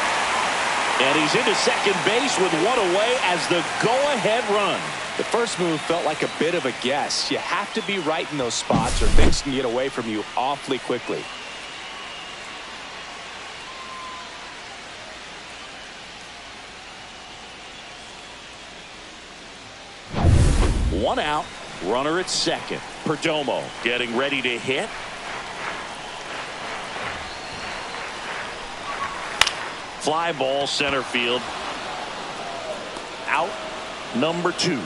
And he's into second base with one away as the go-ahead run. The first move felt like a bit of a guess. You have to be right in those spots or things can get away from you awfully quickly. One out, runner at second. Perdomo getting ready to hit. Fly ball center field. Out number 2.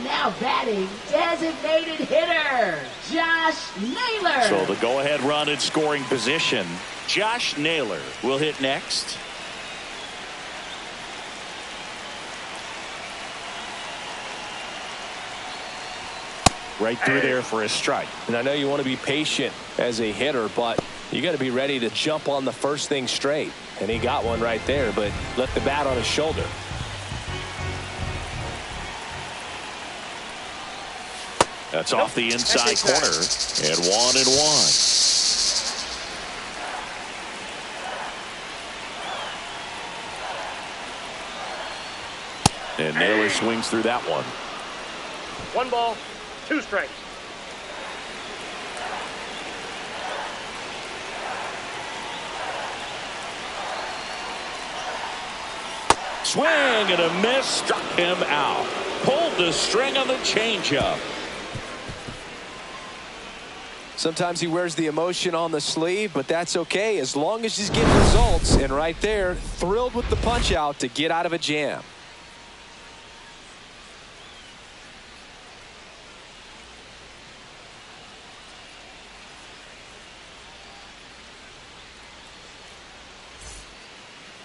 Now batting, designated hitter, Josh Naylor. So the go-ahead run in scoring position. Josh Naylor will hit next. Right through there for a strike. And I know you want to be patient as a hitter, but you got to be ready to jump on the first thing straight. And he got one right there, but left the bat on his shoulder. That's off the inside corner. And 1-1. And Naylor swings through that one. 1 ball, 2 strikes. Swing and a miss, struck him out. Pulled the string on the changeup. Sometimes he wears the emotion on the sleeve, but that's okay as long as he's getting results. And right there, thrilled with the punch out to get out of a jam.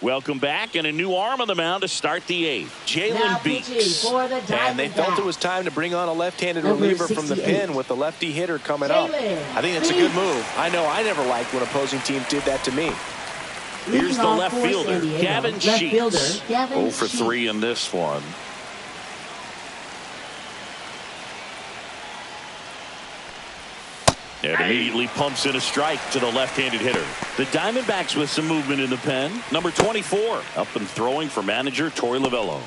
Welcome back, and a new arm on the mound to start the eighth. Jalen Beeks. And they felt it was time to bring on a left-handed reliever from the pen with the lefty hitter coming up. I think that's a good move. I know I never liked when opposing teams did that to me. Here's the left fielder, Gavin Sheets. 0 for 3 in this one. And immediately pumps in a strike to the left-handed hitter. The Diamondbacks with some movement in the pen. Number 24 up and throwing for manager Torey Lovullo.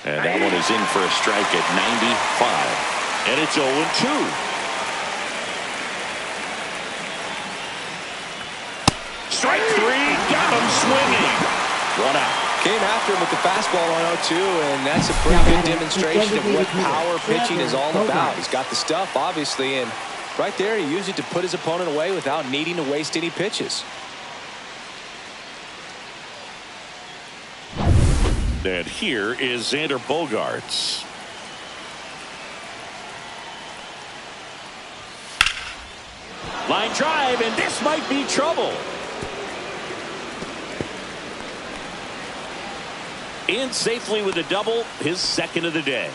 And that one is in for a strike at 95. And it's 0-2. Strike 3, got him swinging. 1 out. Came after him with the fastball on 0-2, and that's a pretty good demonstration of what power pitching is all about. He's got the stuff, obviously, and right there he used it to put his opponent away without needing to waste any pitches. And here is Xander Bogaerts. Line drive, and this might be trouble. In safely with a double, his second of the day.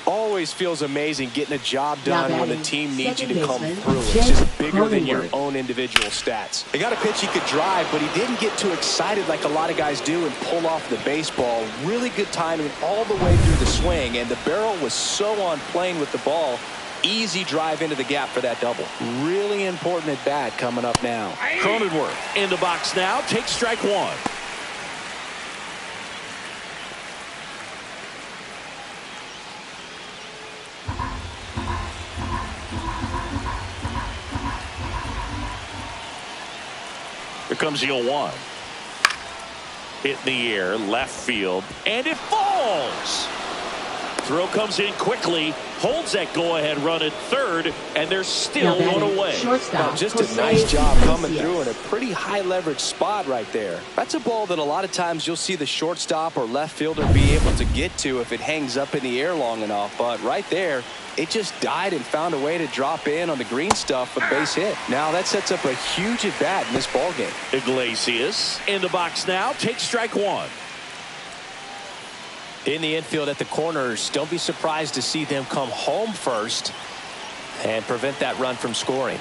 Always feels amazing getting a job done when the team needs you to come through. It's just bigger than your own individual stats. He got a pitch he could drive, but he didn't get too excited like a lot of guys do and pull off the baseball. Really good timing all the way through the swing, and the barrel was so on plane with the ball. Easy drive into the gap for that double. Really important at bat coming up now. Cronenworth in the box now. Takes strike 1. Here comes the 0-1. Hit in the air, left field, and it falls. Throw comes in quickly, holds that go-ahead run at third, and they're still one away. Well, just a nice job coming through in a pretty high-leverage spot right there. That's a ball that a lot of times you'll see the shortstop or left fielder be able to get to if it hangs up in the air long enough. But right there, it just died and found a way to drop in on the green stuff for the base hit. Now that sets up a huge at-bat in this ballgame. Iglesias in the box now. Takes strike 1. In the infield at the corners, don't be surprised to see them come home first and prevent that run from scoring.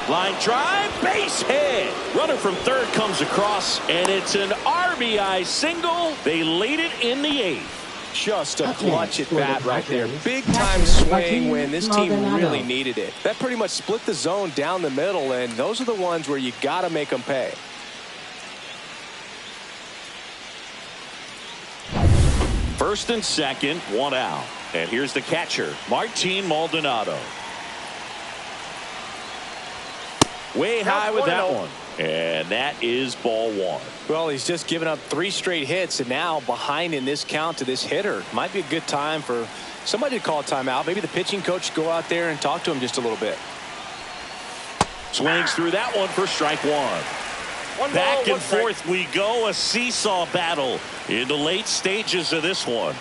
Line drive, base hit. Runner from third comes across, and it's an RBI single. They lead it in the 8th. Just a clutch at bat right there. Big time swing when this team really needed it. That pretty much split the zone down the middle, and those are the ones where you got to make them pay. First and second, 1 out. And here's the catcher, Martin Maldonado. Way high with that one. And that is ball 1. Well, he's just given up 3 straight hits, and now behind in this count to this hitter. Might be a good time for somebody to call a timeout. Maybe the pitching coach go out there and talk to him just a little bit. Swings through that one for strike 1. Back and forth we go, a seesaw battle in the late stages of this one.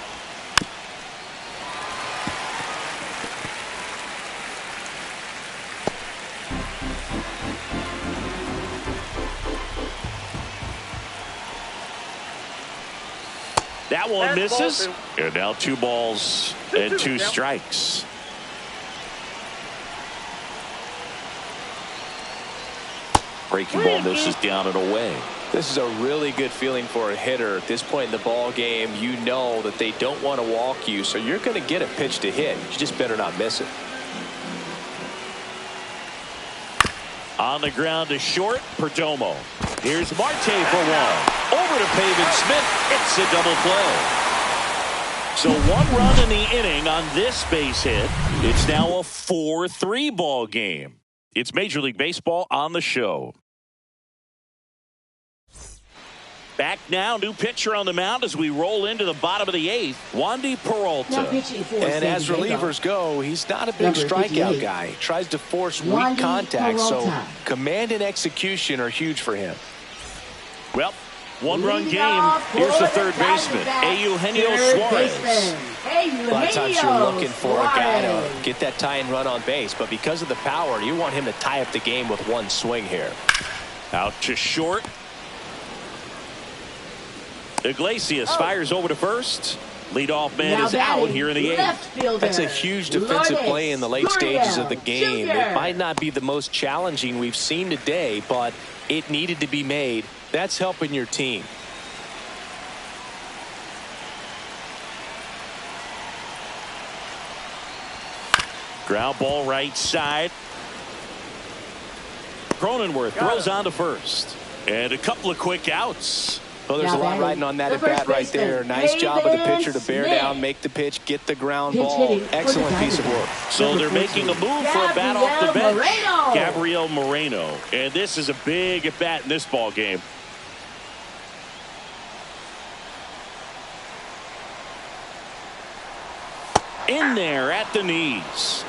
That one misses. And now 2 balls and 2 strikes. Breaking ball misses down and away. This is a really good feeling for a hitter at this point in the ball game. You know that they don't want to walk you, so you're going to get a pitch to hit. You just better not miss it. On the ground to short, Perdomo. Here's Marte for 1. Over to Pavin Smith. It's a double play. So 1 run in the inning on this base hit. It's now a 4-3 ball game. It's Major League Baseball on the show. Back now, new pitcher on the mound as we roll into the bottom of the 8th. Wandy Peralta. And as relievers go, he's not a big strikeout guy. He tries to force weak contact, so command and exexecution are huge for him. Well, one-run game. Here's the third baseman, Eugenio Suarez. A lot of times you're looking for a guy to get that tying run on base, but because of the power, you want him to tie up the game with one swing here. Out to short. Iglesias fires over to first. Leadoff man is out here in the 8th. That's a huge defensive play in the late stages of the game. It might not be the most challenging we've seen today, but it needed to be made. That's helping your team. Ground ball right side. Cronenworth throws on to first. And a couple of quick outs. Well, there's a lot riding on that at bat right there. Nice job of the pitcher to bear down, make the pitch, get the ground ball. Excellent piece of work. So they're making a move for a bat off the bench. Gabriel Moreno. And this is a big at bat in this ball game. In there at the knees.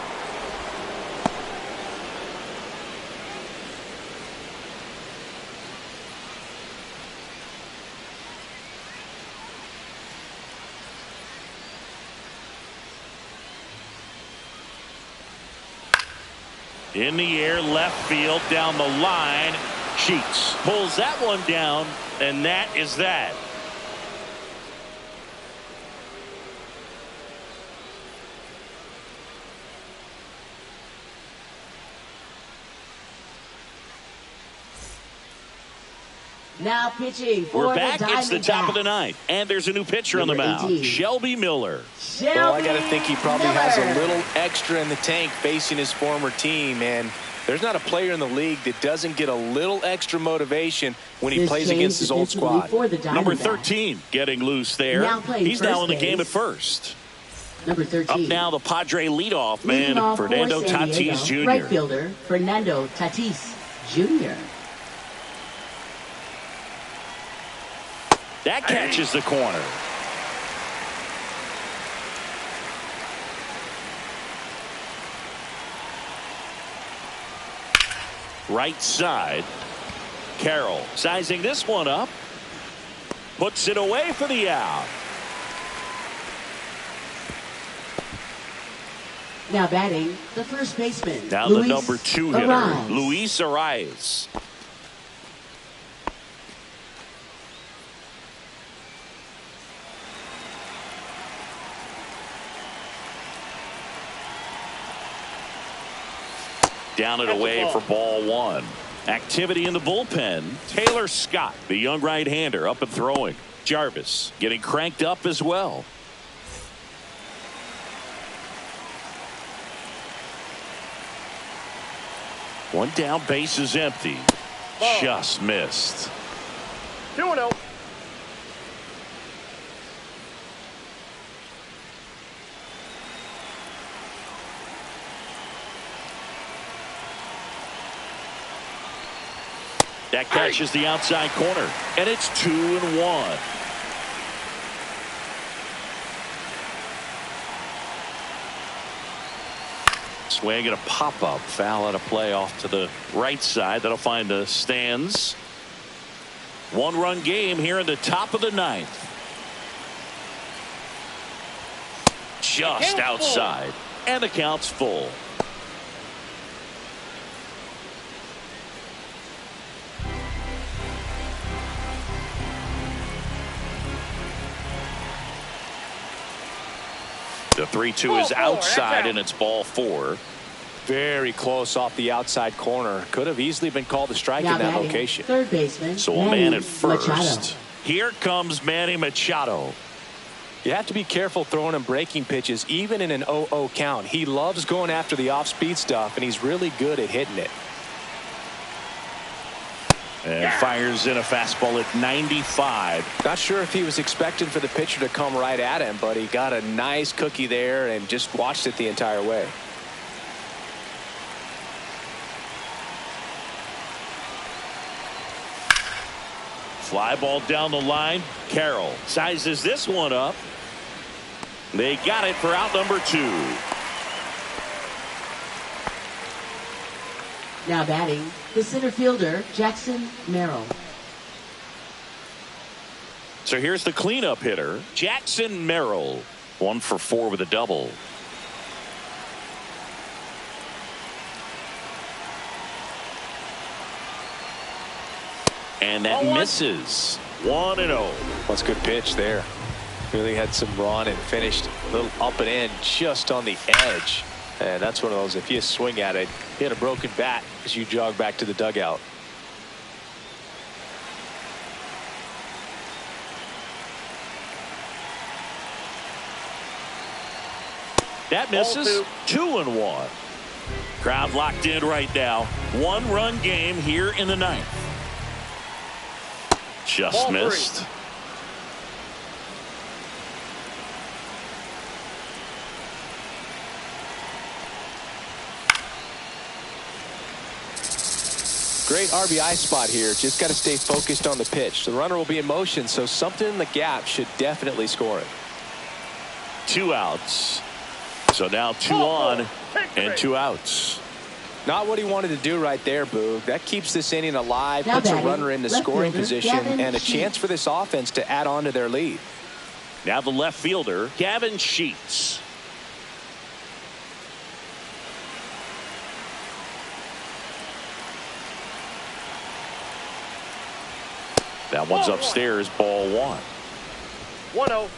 In the air, left field, down the line. Sheets pulls that one down, and that is that. Now pitching for We're back. It's the top of the 9th, and there's a new pitcher on the mound, Shelby Miller. Well, I got to think he probably has a little extra in the tank facing his former team, and there's not a player in the league that doesn't get a little extra motivation when he plays against his old squad. Number 13 getting loose there. He's now in the game at first. Number 13. Up now, the Padre leadoff man, Fernando Tatis Jr. Right fielder, Fernando Tatis Jr. That catches the corner. Right side. Carroll sizing this one up. Puts it away for the out. Now batting, the first baseman. Now the number 2 hitter, Luis Arias. Down and away for ball 1. Activity in the bullpen. Taylor Scott, the young right-hander, up and throwing. Jarvis getting cranked up as well. One down, base is empty. Just missed. 2-0. That catches the outside corner, and it's 2-1. Swing and a pop-up foul out of play off to the right side. That'll find the stands. One-run game here in the top of the 9th. Just outside, and the count's full. The 3-2 is outside, and it's ball 4. Very close off the outside corner. Could have easily been called a strike in that location. Third baseman. So a man at first. Here comes Manny Machado. You have to be careful throwing him breaking pitches, even in an 0-0 count. He loves going after the off-speed stuff, and he's really good at hitting it. And fires in a fastball at 95. Not sure if he was expecting for the pitcher to come right at him, but he got a nice cookie there and just watched it the entire way. Fly ball down the line. Carroll sizes this one up. They got it for out number 2. Now batting, the center fielder, Jackson Merrill. So here's the cleanup hitter, Jackson Merrill. 1 for 4 with a double. And that misses. 1-0. That's a good pitch there. Really had some run and finished a little up and in just on the edge. And that's one of those, if you swing at it, hit a broken bat as you jog back to the dugout. That misses. 2-1. Crowd locked in right now. 1-run game here in the 9th. Just missed. Great RBI spot here. Just got to stay focused on the pitch. The runner will be in motion, so something in the gap should definitely score it. 2 outs. So now 2 on and 2 outs. Not what he wanted to do right there, Boog. That keeps this inning alive, puts a runner in the scoring position, and a chance for this offense to add on to their lead. Now the left fielder, Gavin Sheets. That one's upstairs, ball 1. 1-0.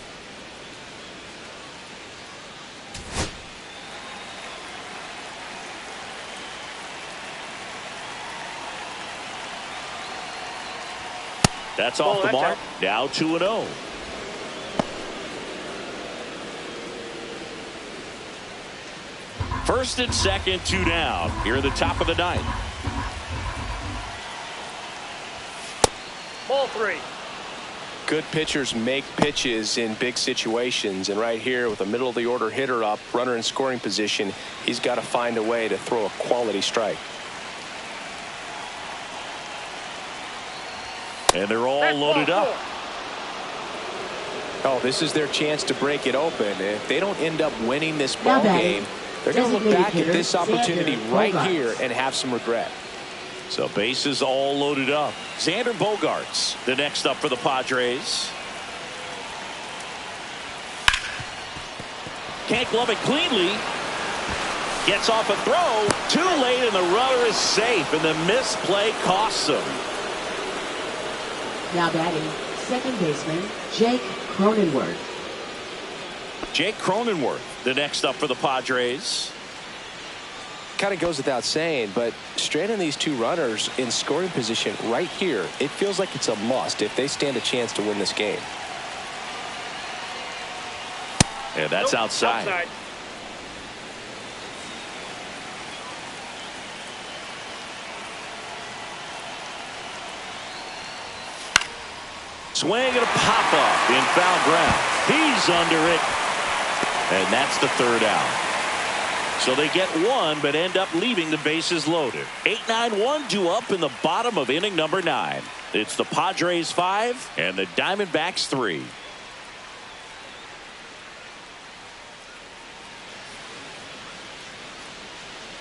That's off the mark. Now 2-0. First and second, 2 down. Here at the top of the 9th. Ball 3. Good pitchers make pitches in big situations, and right here with a middle of the order hitter up, runner in scoring position, he's got to find a way to throw a quality strike. And they're all loaded up. Oh, this is their chance to break it open. If they don't end up winning this ball game, they're going to look back at this opportunity right here and have some regret. So bases all loaded up. Xander Bogaerts, the next up for the Padres. Can't glove it cleanly. Gets off a throw. Too late, and the runner is safe, and the misplay costs him. Now batting, second baseman, Jake Cronenworth. Jake Cronenworth, the next up for the Padres. Kind of goes without saying, but straight on these 2 runners in scoring position right here, it feels like it's a must if they stand a chance to win this game. And that's outside. Swing and a pop-up in foul ground. He's under it. And that's the 3rd out. So they get 1, but end up leaving the bases loaded. 8-9-1 due up in the bottom of inning number 9. It's the Padres 5 and the Diamondbacks 3.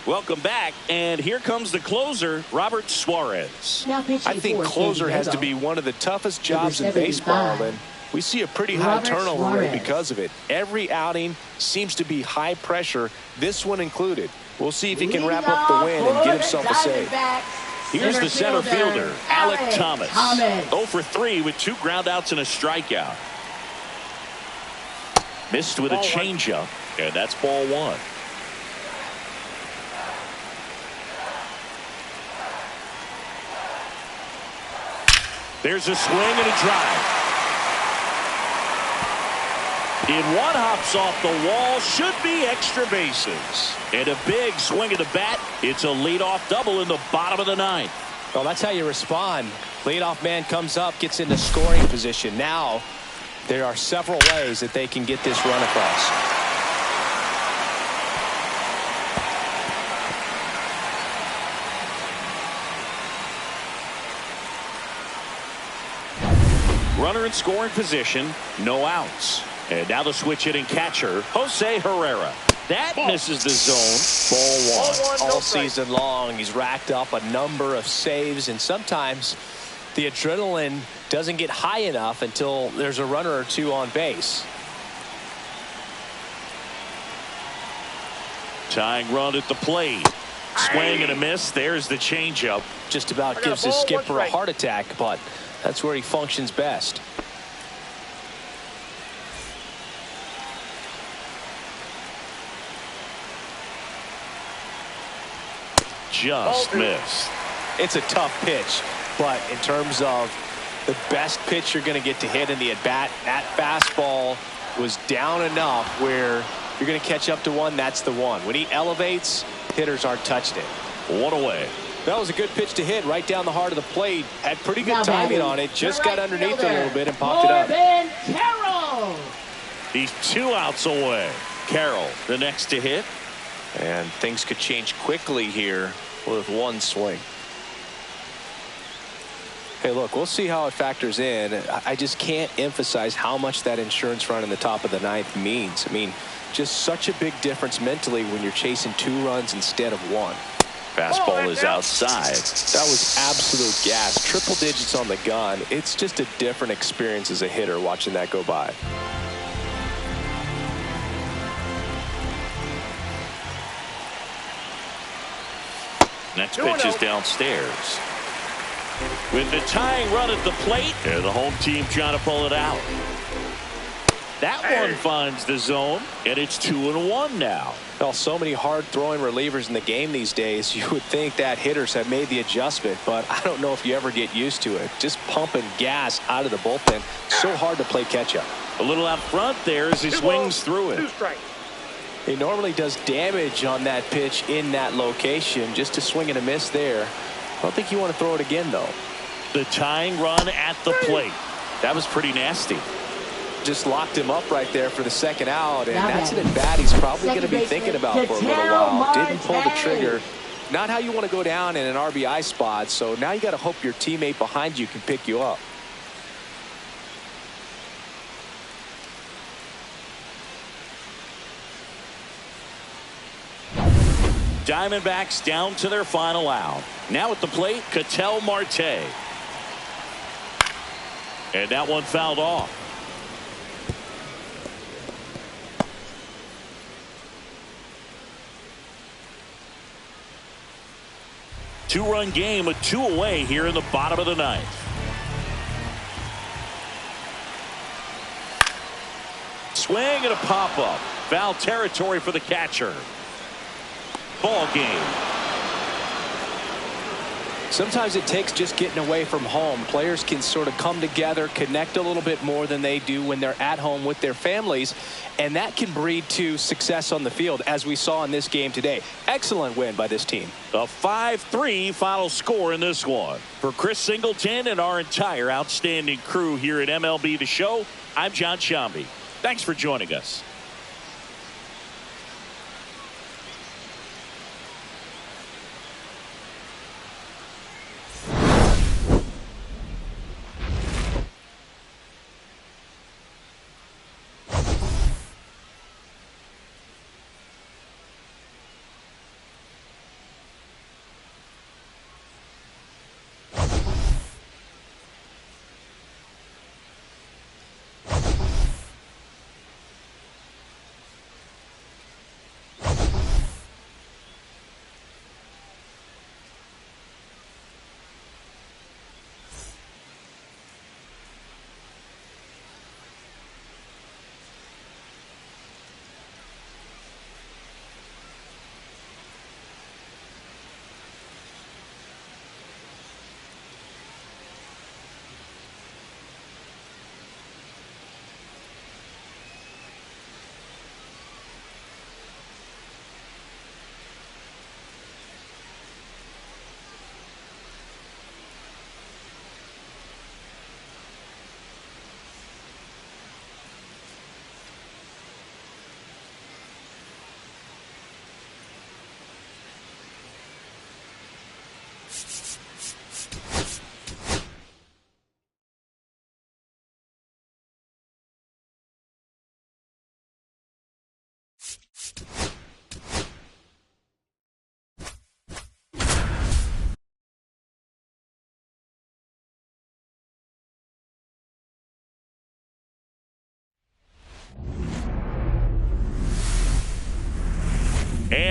Welcome back, and here comes the closer, Robert Suarez. Now I think closer has to be one of the toughest jobs in baseball, and we see a pretty high turnover rate because of it. Every outing seems to be high pressure, this one included. We'll see if he can wrap up the win and get himself a save. Here's the center fielder, Alec Thomas. 0 for 3 with 2 groundouts and a strikeout. Missed with a changeup, and that's ball 1. There's a swing and a drive. In one, hops off the wall, should be extra bases. And a big swing of the bat. It's a leadoff double in the bottom of the 9th. Well, that's how you respond. Leadoff man comes up, gets into scoring position. Now, there are several ways that they can get this run across. Runner in scoring position, no outs. And now the switch hitting catcher, Jose Herrera. That misses the zone. Ball 1. All season long, he's racked up a number of saves, and sometimes the adrenaline doesn't get high enough until there's a runner or two on base. Tying run at the plate. Swing and a miss. There's the changeup. Just about gives his skipper a heart attack, but that's where he functions best. Just missed. It's a tough pitch, but in terms of the best pitch you're going to get to hit in the at-bat, that fastball was down enough where you're going to catch up to one. That's the one. When he elevates, hitters aren't touching it. 1 away. That was a good pitch to hit right down the heart of the plate. Had pretty good timing on it. Just got underneath it a little bit and popped it up. Carroll. He's 2 outs away. Carroll, the next to hit. And things could change quickly here with one swing. Hey, look, we'll see how it factors in. I just can't emphasize how much that insurance run in the top of the 9th means. I mean, just such a big difference mentally when you're chasing 2 runs instead of 1. Fastball is outside. That was absolute gas. Triple digits on the gun. It's just a different experience as a hitter watching that go by. Next pitch is downstairs. With the tying run at the plate, and the home team trying to pull it out. That one finds the zone, and it's 2-1 now. Well, so many hard-throwing relievers in the game these days, you would think that hitters have made the adjustment, but I don't know if you ever get used to it. Just pumping gas out of the bullpen, so hard to play catch-up. A little out front there as he swings through it. He normally does damage on that pitch in that location. Just a swing and a miss there. I don't think you want to throw it again, though. The tying run at the plate. That was pretty nasty. Just locked him up right there for the second out, and that's an at-bat he's probably going to be thinking about for a little while. Didn't pull the trigger. Not how you want to go down in an RBI spot, so now you got to hope your teammate behind you can pick you up. Diamondbacks down to their final out. Now at the plate, Ketel Marte. And that one fouled off. Two-run game with 2 away here in the bottom of the 9th. Swing and a pop-up. Foul territory for the catcher. Ball game. Sometimes it takes just getting away from home. Players can sort of come together, connect a little bit more than they do when they're at home with their families, and that can breed to success on the field, as we saw in this game today. Excellent win by this team. A 5-3 final score in this one. For Chris Singleton and our entire outstanding crew here at MLB The Show, I'm John Shambi. Thanks for joining us.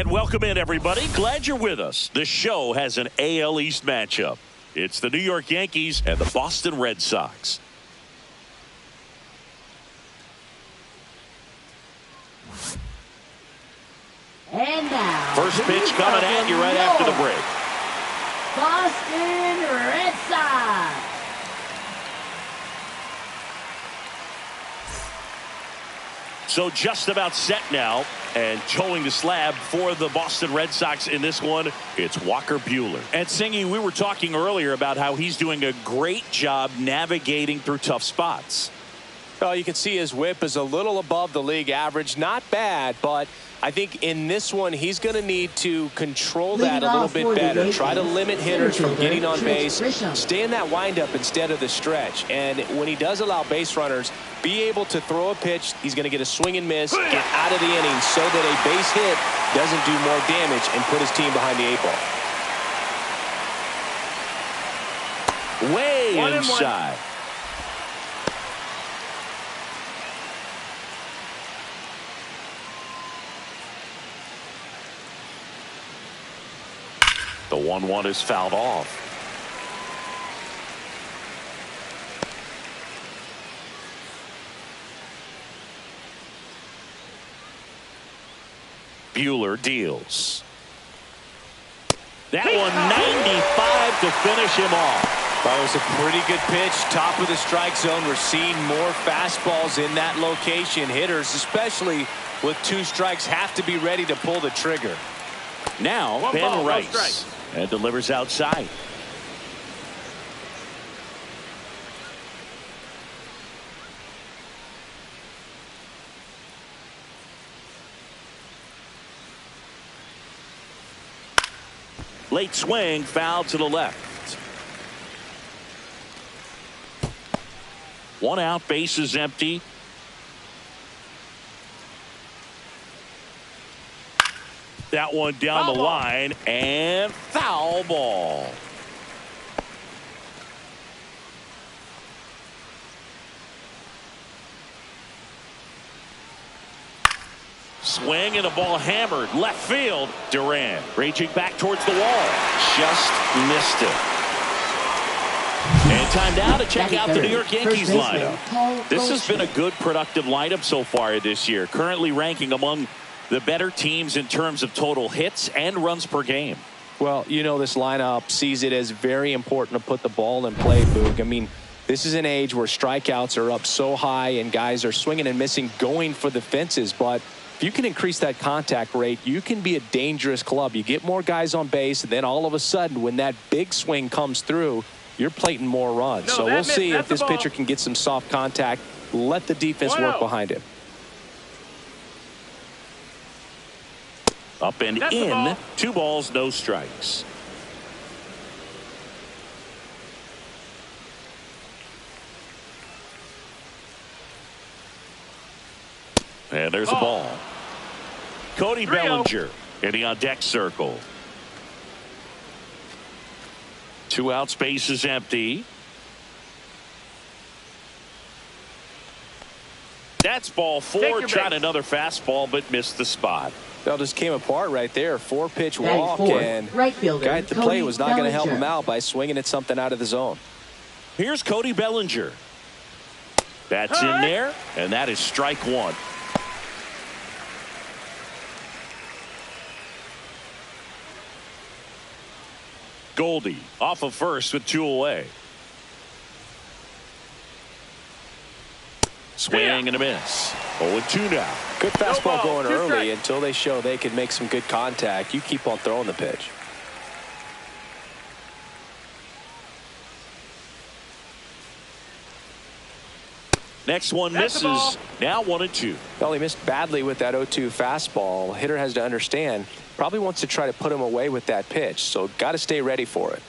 And welcome in, everybody. Glad you're with us. The show has an AL East matchup. It's the New York Yankees and the Boston Red Sox. And now, first pitch coming at you right after the break. Boston Red Sox. So just about set now, and towing the slab for the Boston Red Sox in this one, it's Walker Buehler. And Singy, we were talking earlier about how he's doing a great job navigating through tough spots. Well, you can see his whip is a little above the league average. Not bad, but I think in this one he's going to need to control that a little bit better. Try to limit hitters from getting on base. Stay in that windup instead of the stretch. And when he does allow base runners, be able to throw a pitch. He's going to get a swing and miss, get out of the inning so that a base hit doesn't do more damage and put his team behind the 8 ball. Way inside. The 1-1 is fouled off. Buehler deals. That one 95 to finish him off. That was a pretty good pitch. Top of the strike zone. We're seeing more fastballs in that location. Hitters, especially with 2 strikes, have to be ready to pull the trigger. Now Ben Rice. And delivers outside. Late swing, foul to the left. 1 out, base is empty. That one down the line, and foul ball. Swing and the ball hammered left field. Duran raging back towards the wall. Just missed it. And time now to check out the New York Yankees lineup. This has been a good, productive lineup so far this year. Currently ranking among the better teams in terms of total hits and runs per game. Well, you know, this lineup sees it as very important to put the ball in play, Boog. I mean, this is an age where strikeouts are up so high and guys are swinging and missing, going for the fences. But if you can increase that contact rate, you can be a dangerous club. You get more guys on base, and then all of a sudden, when that big swing comes through, you're plating more runs. So we'll see if this pitcher can get some soft contact, let the defense work behind him. Up and in, 2 balls, no strikes. And there's a ball. Cody Bellinger in the on deck circle. 2 outs, base is empty. That's ball 4. Tried another fastball, but missed the spot. That just came apart right there. 4-pitch walk, and right fielder, guy at the plate was not going to help him out by swinging at something out of the zone. Here's Cody Bellinger. That's in there, and that is strike 1. Goldie off of first with 2 away. Swing and a miss. 0-2 now. Good fastball going early until they show they can make some good contact. You keep on throwing the pitch. Next one misses. Now 1-2. Well, he missed badly with that 0-2 fastball. Hitter has to understand, probably wants to try to put him away with that pitch. So got to stay ready for it.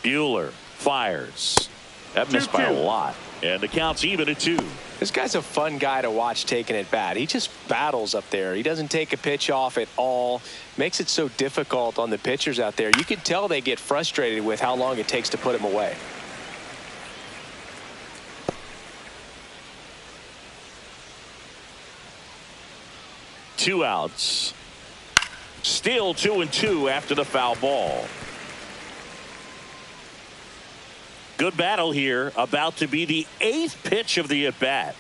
Buehler fires. That missed by a lot. And the count's even at 2. This guy's a fun guy to watch taking at bat. He just battles up there. He doesn't take a pitch off at all. Makes it so difficult on the pitchers out there. You can tell they get frustrated with how long it takes to put him away. Two outs. Still 2-2 after the foul ball. Good battle here. About to be the 8th pitch of the at-bat.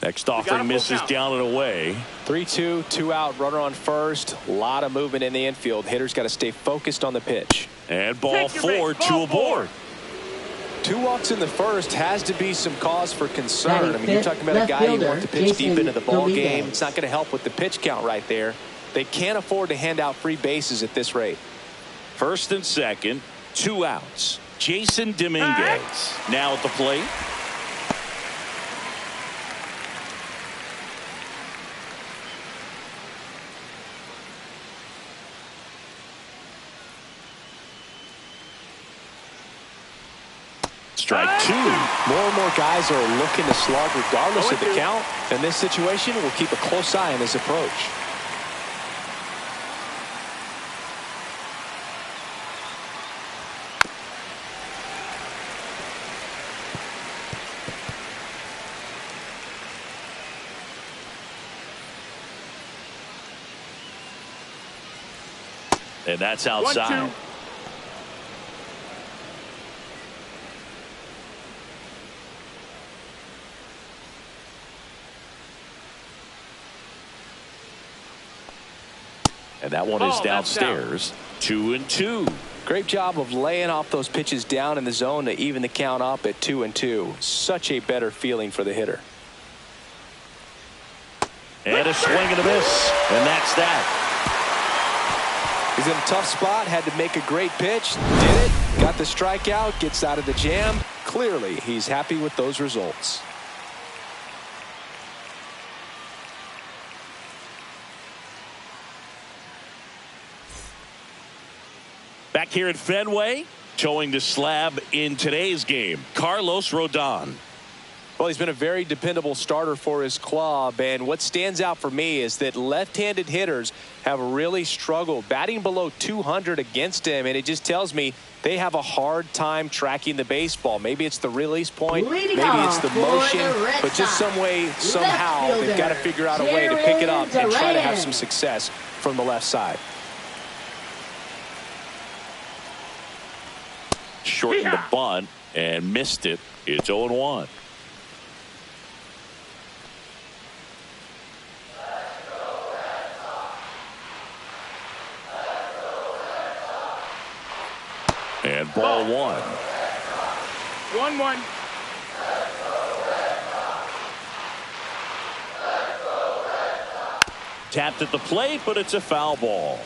Next offering misses down and away. 3-2, 2 out, runner on first. A lot of movement in the infield. Hitter's got to stay focused on the pitch. And ball 4, 2 aboard. 2 walks in the first has to be some cause for concern. I mean, you're talking about a guy you want to pitch deep into the ball game. It's not going to help with the pitch count right there. They can't afford to hand out free bases at this rate. First and second, 2 outs. Jason Dominguez now at the plate. Strike 2. More and more guys are looking to slug regardless of the count. In this situation, we'll keep a close eye on his approach. And that's outside. 1-2. And that one is downstairs. 2-2. Great job of laying off those pitches down in the zone to even the count up at 2-2. Such a better feeling for the hitter. And a swing and a miss. And that's that. He's in a tough spot, had to make a great pitch, did it, got the strikeout, gets out of the jam. Clearly, he's happy with those results. Back here at Fenway, towing the slab in today's game, Carlos Rodon. Well, he's been a very dependable starter for his club, and what stands out for me is that left-handed hitters have really struggled batting below 200 against him, and it just tells me they have a hard time tracking the baseball. Maybe it's the release point, maybe it's the motion, but just some way, somehow, they've got to figure out a way to pick it up and try to have some success from the left side. Shortened the bunt and missed it. It's 0-1. And ball 1. 1-1. Tapped at the plate, but it's a foul ball.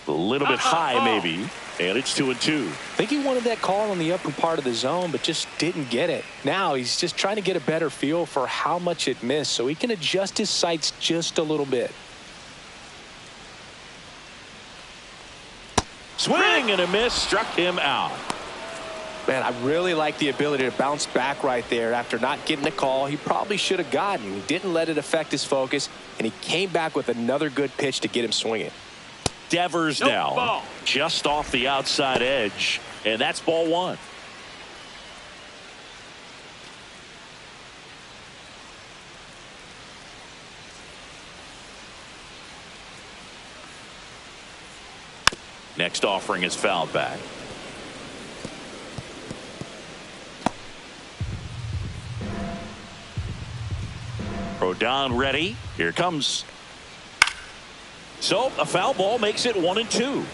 A little bit high, maybe. And it's 2-2. I think he wanted that call on the upper part of the zone, but just didn't get it. Now he's just trying to get a better feel for how much it missed so he can adjust his sights just a little bit. Swing and a miss, struck him out. Man, I really like the ability to bounce back right there after not getting the call he probably should have gotten. He didn't let it affect his focus, and he came back with another good pitch to get him swinging. Devers now just off the outside edge, and that's ball 1. Next offering is fouled back. Rodon ready. Here comes. So a foul ball makes it 1-2.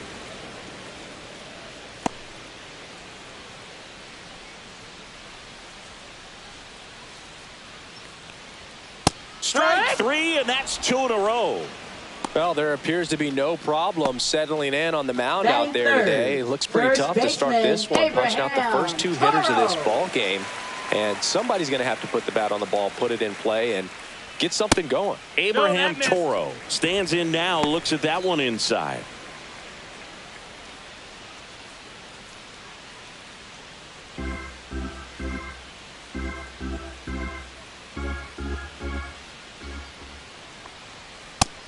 Strike 3, and that's 2 in a row. Well, there appears to be no problem settling in on the mound out there today. It looks pretty tough to start this one, punching out the first 2 hitters of this ball game. And somebody's going to have to put the bat on the ball, put it in play, and get something going. Abraham Toro stands in now, looks at that one inside.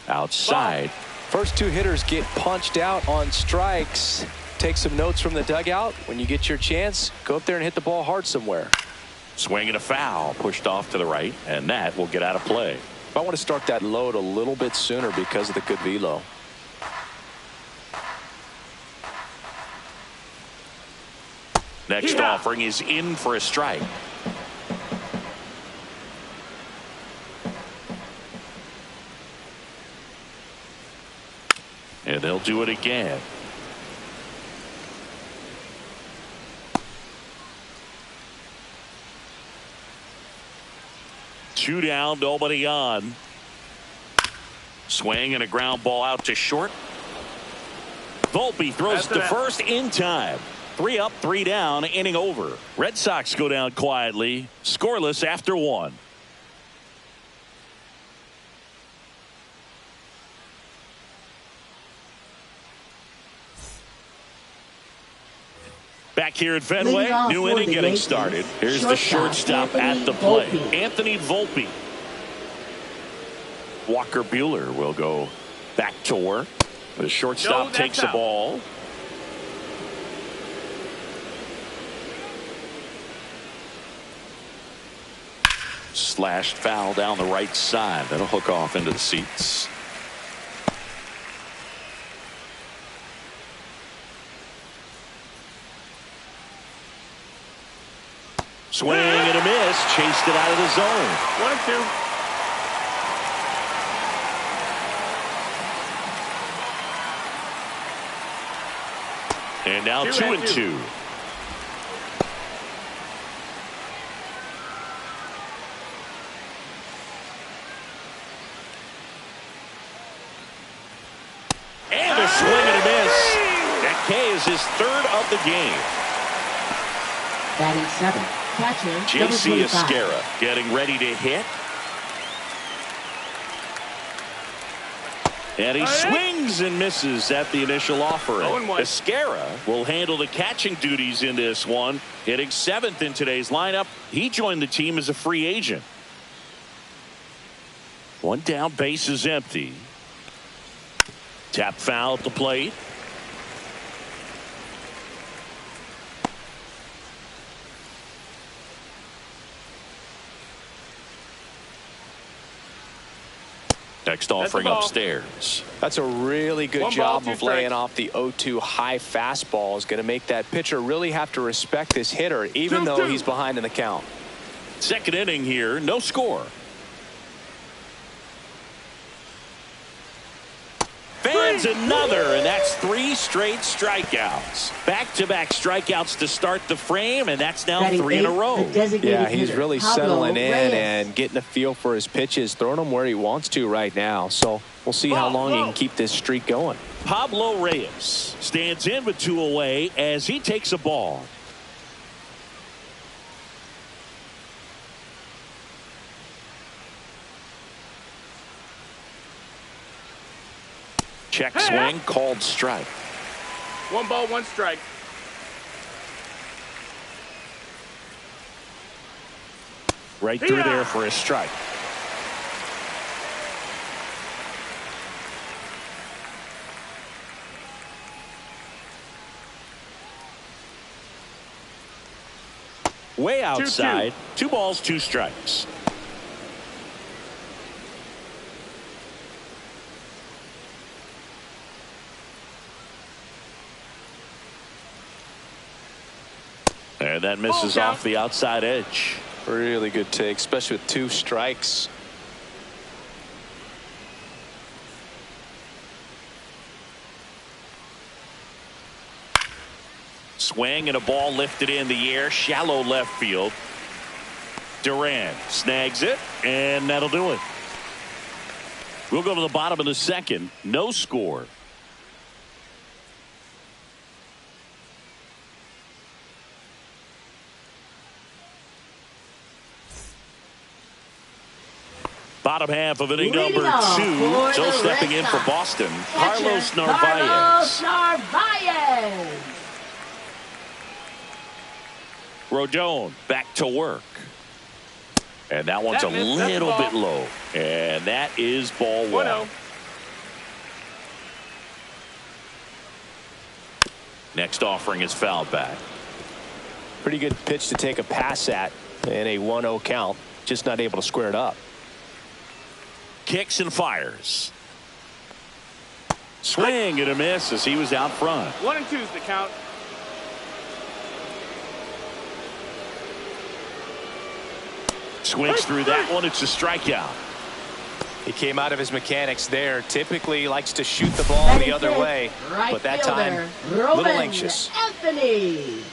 Outside. First two hitters get punched out on strikes. Take some notes from the dugout. When you get your chance, go up there and hit the ball hard somewhere. Swing and a foul, pushed off to the right, and that will get out of play. I want to start that load a little bit sooner because of the good velo. Next offering is in for a strike. And they'll do it again. Two down, nobody on. Swing and a ground ball out to short. Volpe throws to first in time. 3 up, 3 down, inning over. Red Sox go down quietly, scoreless after 1. Back here at Fenway, new inning getting started. Here's the shortstop at the plate, Anthony Volpe. Walker Buehler will go back to work. The shortstop takes the ball. Slashed foul down the right side. That'll hook off into the seats. Swing and a miss. Chased it out of the zone. 1-2. And now 2-2. And a swing and a miss. That K is his 3rd of the game. Batting 7th. Catcher, J.C. Esquera getting ready to hit. And he swings and misses at the initial offering. Esquera will handle the catching duties in this one. Hitting 7th in today's lineup. He joined the team as a free agent. 1 down, base is empty. Tap foul at the plate. Next offering upstairs. That's a really good job of laying off the 0-2 high fastball. Is going to make that pitcher really have to respect this hitter, even though he's behind in the count. Second inning here, no score. Fans another, and that's 3 straight strikeouts. Back-to-back strikeouts to start the frame, and that's now 3 in a row. Yeah, he's really settling in and getting a feel for his pitches, throwing them where he wants to right now. So we'll see how long he can keep this streak going. Pablo Reyes stands in with 2 away as he takes a ball. Check swing, called strike. 1 ball, 1 strike. Right through there for a strike. Way outside. 2 balls, 2 strikes. And that misses off the outside edge. Really good take, especially with 2 strikes. Swing and a ball lifted in the air, shallow left field. Duran snags it, and that'll do it. We'll go to the bottom of the 2nd. No score. Bottom half of inning Leading number off 2. for So the stepping Red in for Sox, Boston, catcher, Carlos Carlos Narvaez. Narvaez. Rodon back to work. And that one's That a missed. That's little ball. bit low. And that is ball 1. 1-0. Next offering is fouled back. Pretty good pitch to take a pass at in a 1-0 count. Just not able to square it up. Kicks and fires. Swing and a miss as he was out front. 1 and 2's the count. Swings through that one. It's a strikeout. He came out of his mechanics there. Typically likes to shoot the ball the other way, Right but that fielder, time a little Roman anxious. Anthony.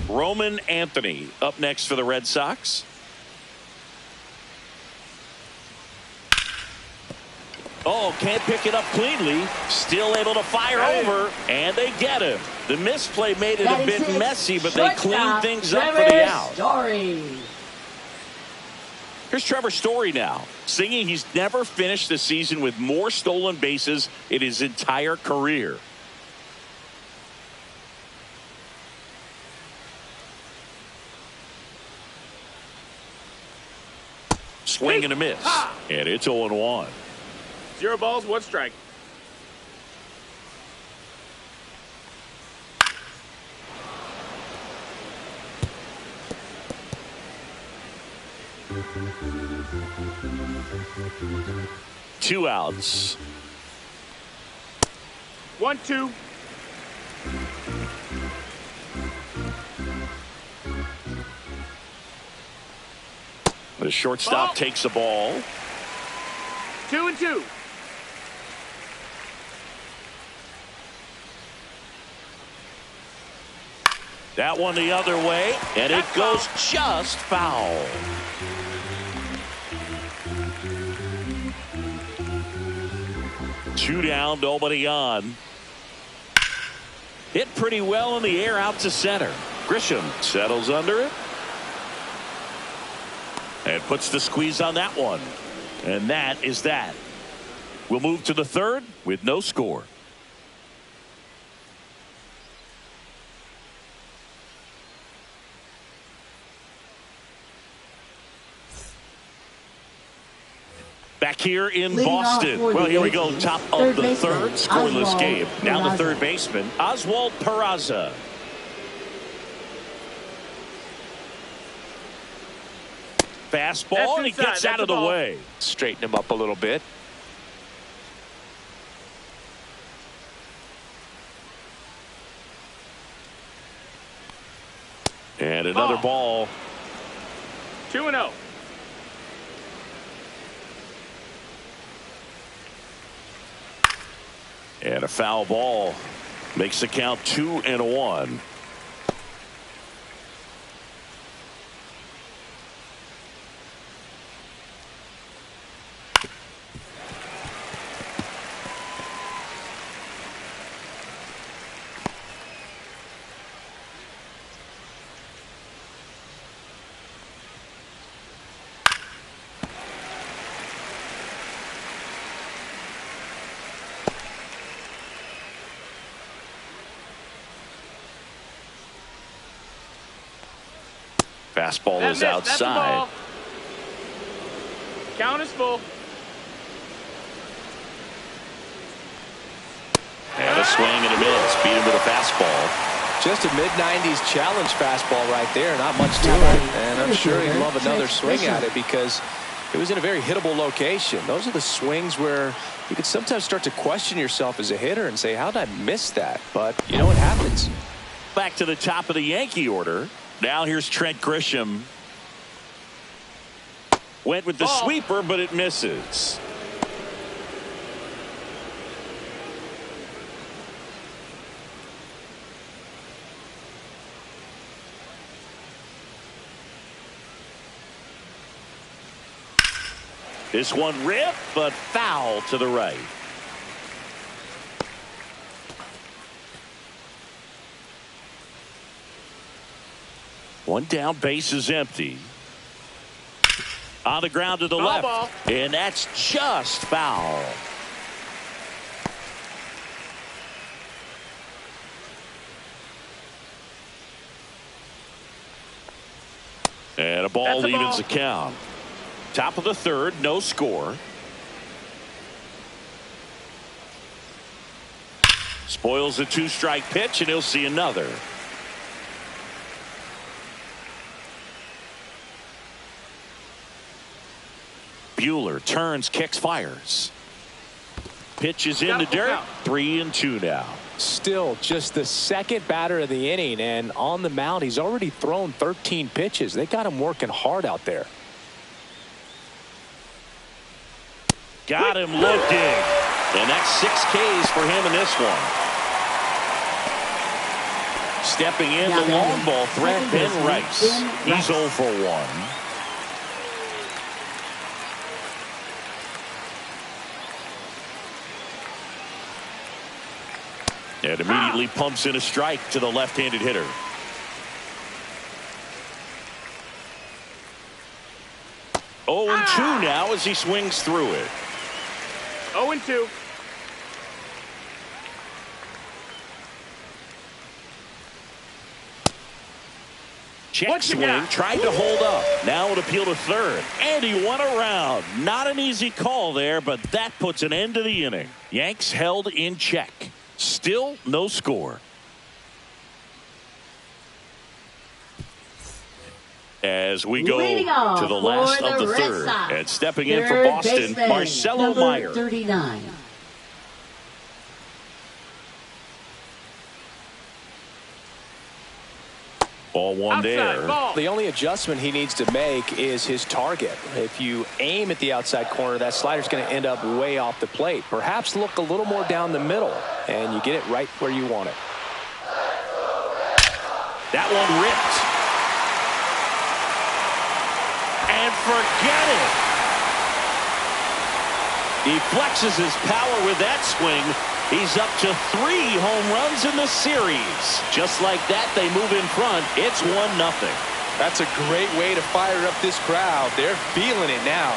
Roman Anthony up next for the Red Sox. Oh, can't pick it up cleanly. Still able to fire over, and they get him. The misplay made it a bit messy, but they cleaned things up for the out. Story. Here's Trevor Story now, singing he's never finished the season with more stolen bases in his entire career. Swing and a miss, and it's 0-1. 0 balls, 1 strike. Two outs. 1-2. The shortstop takes the ball. 2 and 2. That one the other way, and it goes just foul. Two down, nobody on. Hit pretty well in the air out to center. Grisham settles under it and puts the squeeze on that one. And that is that. We'll move to the third with no score. Back here in Boston. Well, here we go. Top of the third. Scoreless game. Now the third baseman, Oswald Peraza. Fastball, and he gets out of the way. Straighten him up a little bit. And another ball. 2-0. And a foul ball makes the count 2-1. Fastball is outside. Count is full. And a swing and a miss. Beat him with a fastball. Just a mid-90s challenge fastball right there. Not much to it. And I'm sure he'd love another swing at it because it was in a very hittable location. Those are the swings where you could sometimes start to question yourself as a hitter and say, how did I miss that? But, you know, it happens. Back to the top of the Yankee order. Now here's Trent Grisham. Went with the sweeper, but it misses. This one ripped, but foul to the right. One down, base is empty. On the ground to the Foul left. ball. And that's just foul. And a ball evens the count. Top of the third, no score. Spoils the two-strike pitch, and he'll see another. Buehler turns, kicks, fires. Pitch is in the dirt. 3-2 now. Still just the second batter of the inning, and on the mound he's already thrown 13 pitches. They got him working hard out there. Got him looking, and that's 6 Ks for him in this one. Stepping in, the long ball threat, Ben Rice. He's 0 for 1. And immediately pumps in a strike to the left-handed hitter. Oh, and 2 now as he swings through it. 0-2. Check swing, tried to hold up. Now it appeal to third. And he went around. Not an easy call there, but that puts an end to the inning. Yanks held in check. Still no score. As we go to the last of the third. And stepping in for Boston, Marcelo Meyer. 39. Ball one there. The only adjustment he needs to make is his target. If you aim at the outside corner, that slider's going to end up way off the plate. Perhaps look a little more down the middle, and you get it right where you want it. That one ripped. And forget it. He flexes his power with that swing. He's up to 3 home runs in the series. Just like that, they move in front. It's 1-0. That's a great way to fire up this crowd. They're feeling it now.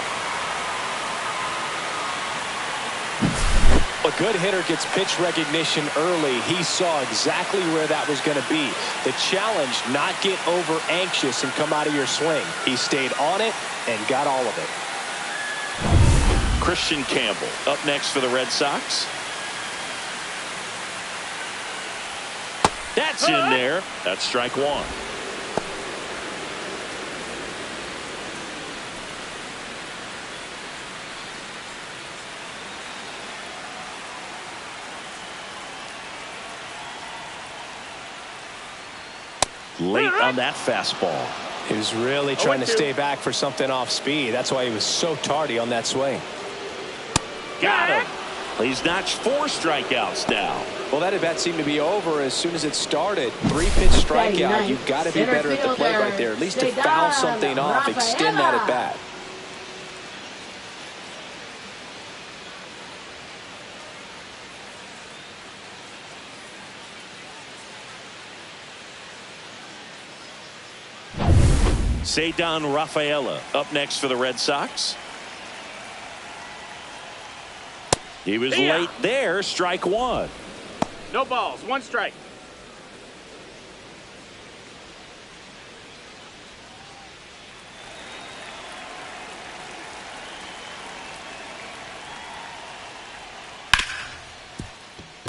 A good hitter gets pitch recognition early. He saw exactly where that was going to be. The challenge, not get over anxious and come out of your swing. He stayed on it and got all of it. Christian Campbell up next for the Red Sox. That's in there. That's strike 1. Late on that fastball. He was really trying to stay back for something off speed. That's why he was so tardy on that swing. Got him. He's notched 4 strikeouts now. Well, that at bat seemed to be over as soon as it started. 3-pitch strikeout. You've got to be better at the plate right there. At least to foul something off, extend that at bat. Cedar Rafaela up next for the Red Sox. He was late there. Strike 1. No balls. 1 strike.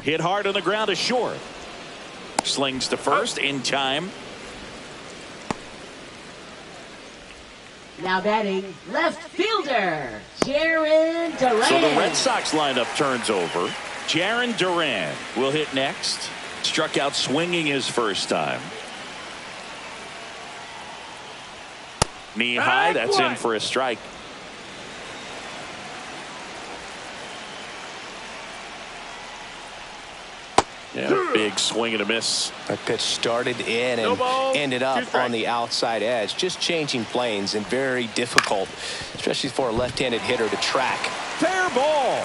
Hit hard on the ground to short. Slings to first in time. Now batting, left fielder, Jarren Duran. So the Red Sox lineup turns over. Jarren Duran will hit next. Struck out swinging his first time. Knee high, that's in for a strike. Yeah, big swing and a miss. That pitch started in and ended up on the outside edge. Just changing planes and very difficult, especially for a left-handed hitter to track. Fair ball.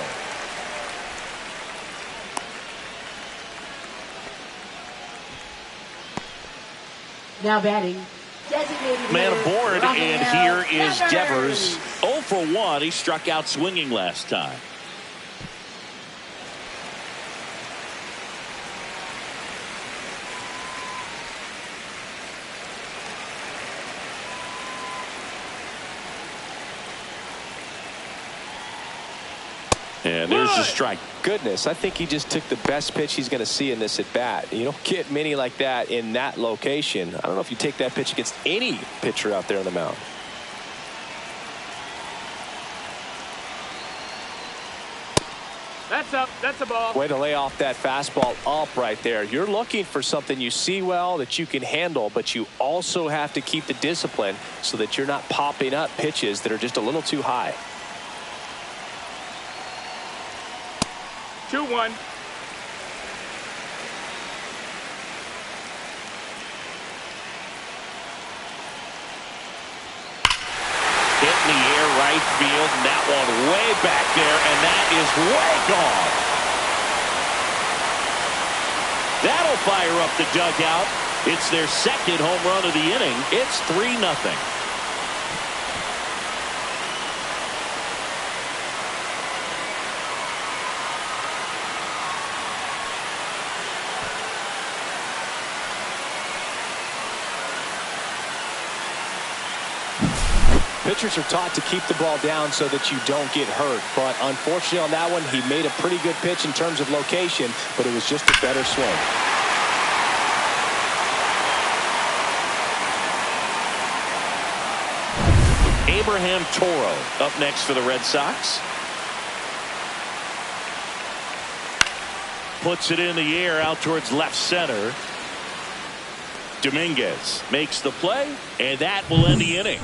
Now batting, Designated Man hitter, aboard, and Rafael here is Devers. Devers. 0 for 1. He struck out swinging last time. And there's a strike. Goodness, I think he just took the best pitch he's going to see in this at bat. You don't get many like that in that location. I don't know if you take that pitch against any pitcher out there on the mound. That's up. That's a ball. Way to lay off that fastball up right there. You're looking for something you see well that you can handle, but you also have to keep the discipline so that you're not popping up pitches that are just a little too high. 2-1. Hit in the air right field, and that one way back there, and that is way gone. That'll fire up the dugout. It's their second home run of the inning. It's 3-0. Pitchers are taught to keep the ball down so that you don't get hurt. But unfortunately on that one, he made a pretty good pitch in terms of location, but it was just a better swing. Abraham Toro up next for the Red Sox. Puts it in the air out towards left center. Dominguez makes the play, and that will end the inning.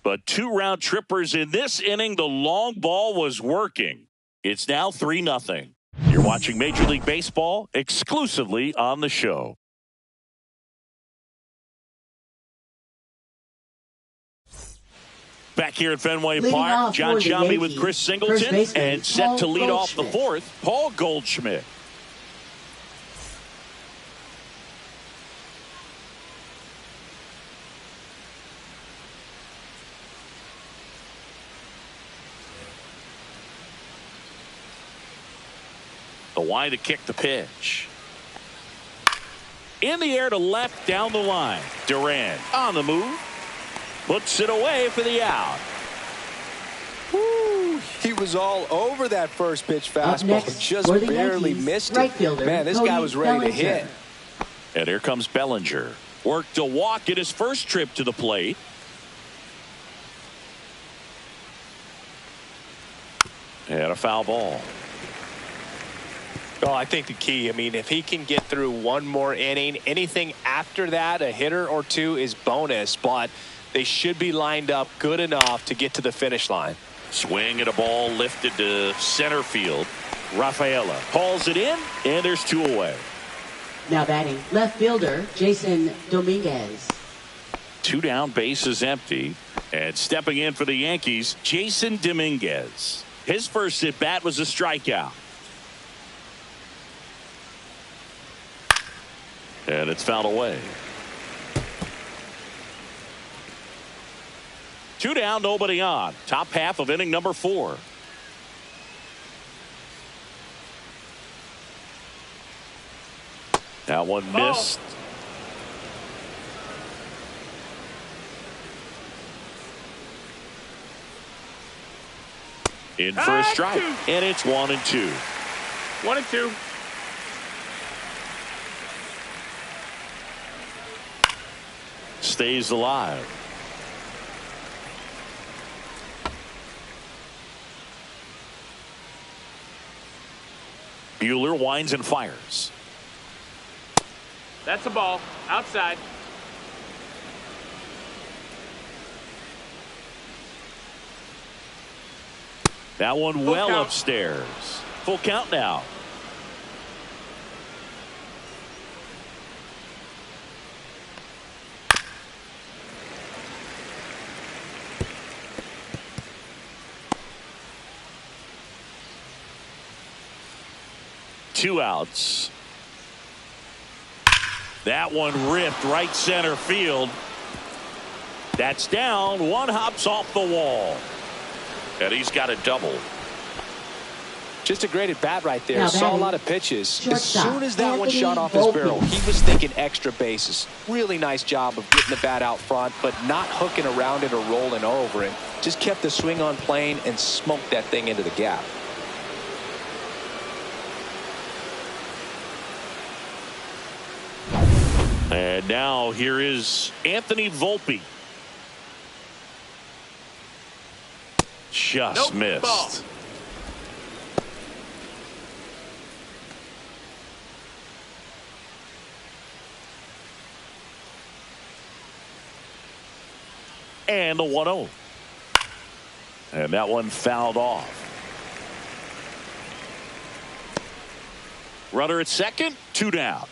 But 2 round trippers in this inning. The long ball was working. It's now 3-0. You're watching Major League Baseball exclusively on the show. Back here at Fenway Park, John Sciambi with Chris Singleton, and set to lead off the 4th, Paul Goldschmidt. The wide to kick the pitch. In the air to left down the line. Duran on the move. Puts it away for the out. Woo, he was all over that first pitch fastball. Just barely missed it. Man, this guy was ready to hit. And here comes Bellinger. Worked a walk at his first trip to the plate. And a foul ball. Oh, I think the key, I mean, if he can get through one more inning, anything after that, a hitter or two is bonus, but they should be lined up good enough to get to the finish line. Swing at a ball lifted to center field. Rafaela hauls it in, and there's 2 away. Now batting left fielder Jason Dominguez. 2 down, bases empty. And stepping in for the Yankees, Jason Dominguez. His first at bat was a strikeout. And it's fouled away. 2 down, nobody on. Top half of inning number 4. That one missed. In for a strike. And it's 1-2. 1-2. Stays alive. Buehler winds and fires. That's a ball. Outside. That one well count. upstairs. Full count now. Two outs. That one ripped right center field. That's down. One hops off the wall. And he's got a double. Just a great at bat right there. Now Saw a lot of pitches. As shortstop, soon as that one Anthony shot off his Volpe. barrel, he was thinking extra bases. Really nice job of getting the bat out front, but not hooking around it or rolling over it. Just kept the swing on plane and smoked that thing into the gap. And now here is Anthony Volpe. Just missed. Ball. And the 1-0. And that one fouled off. Runner at second, 2 down.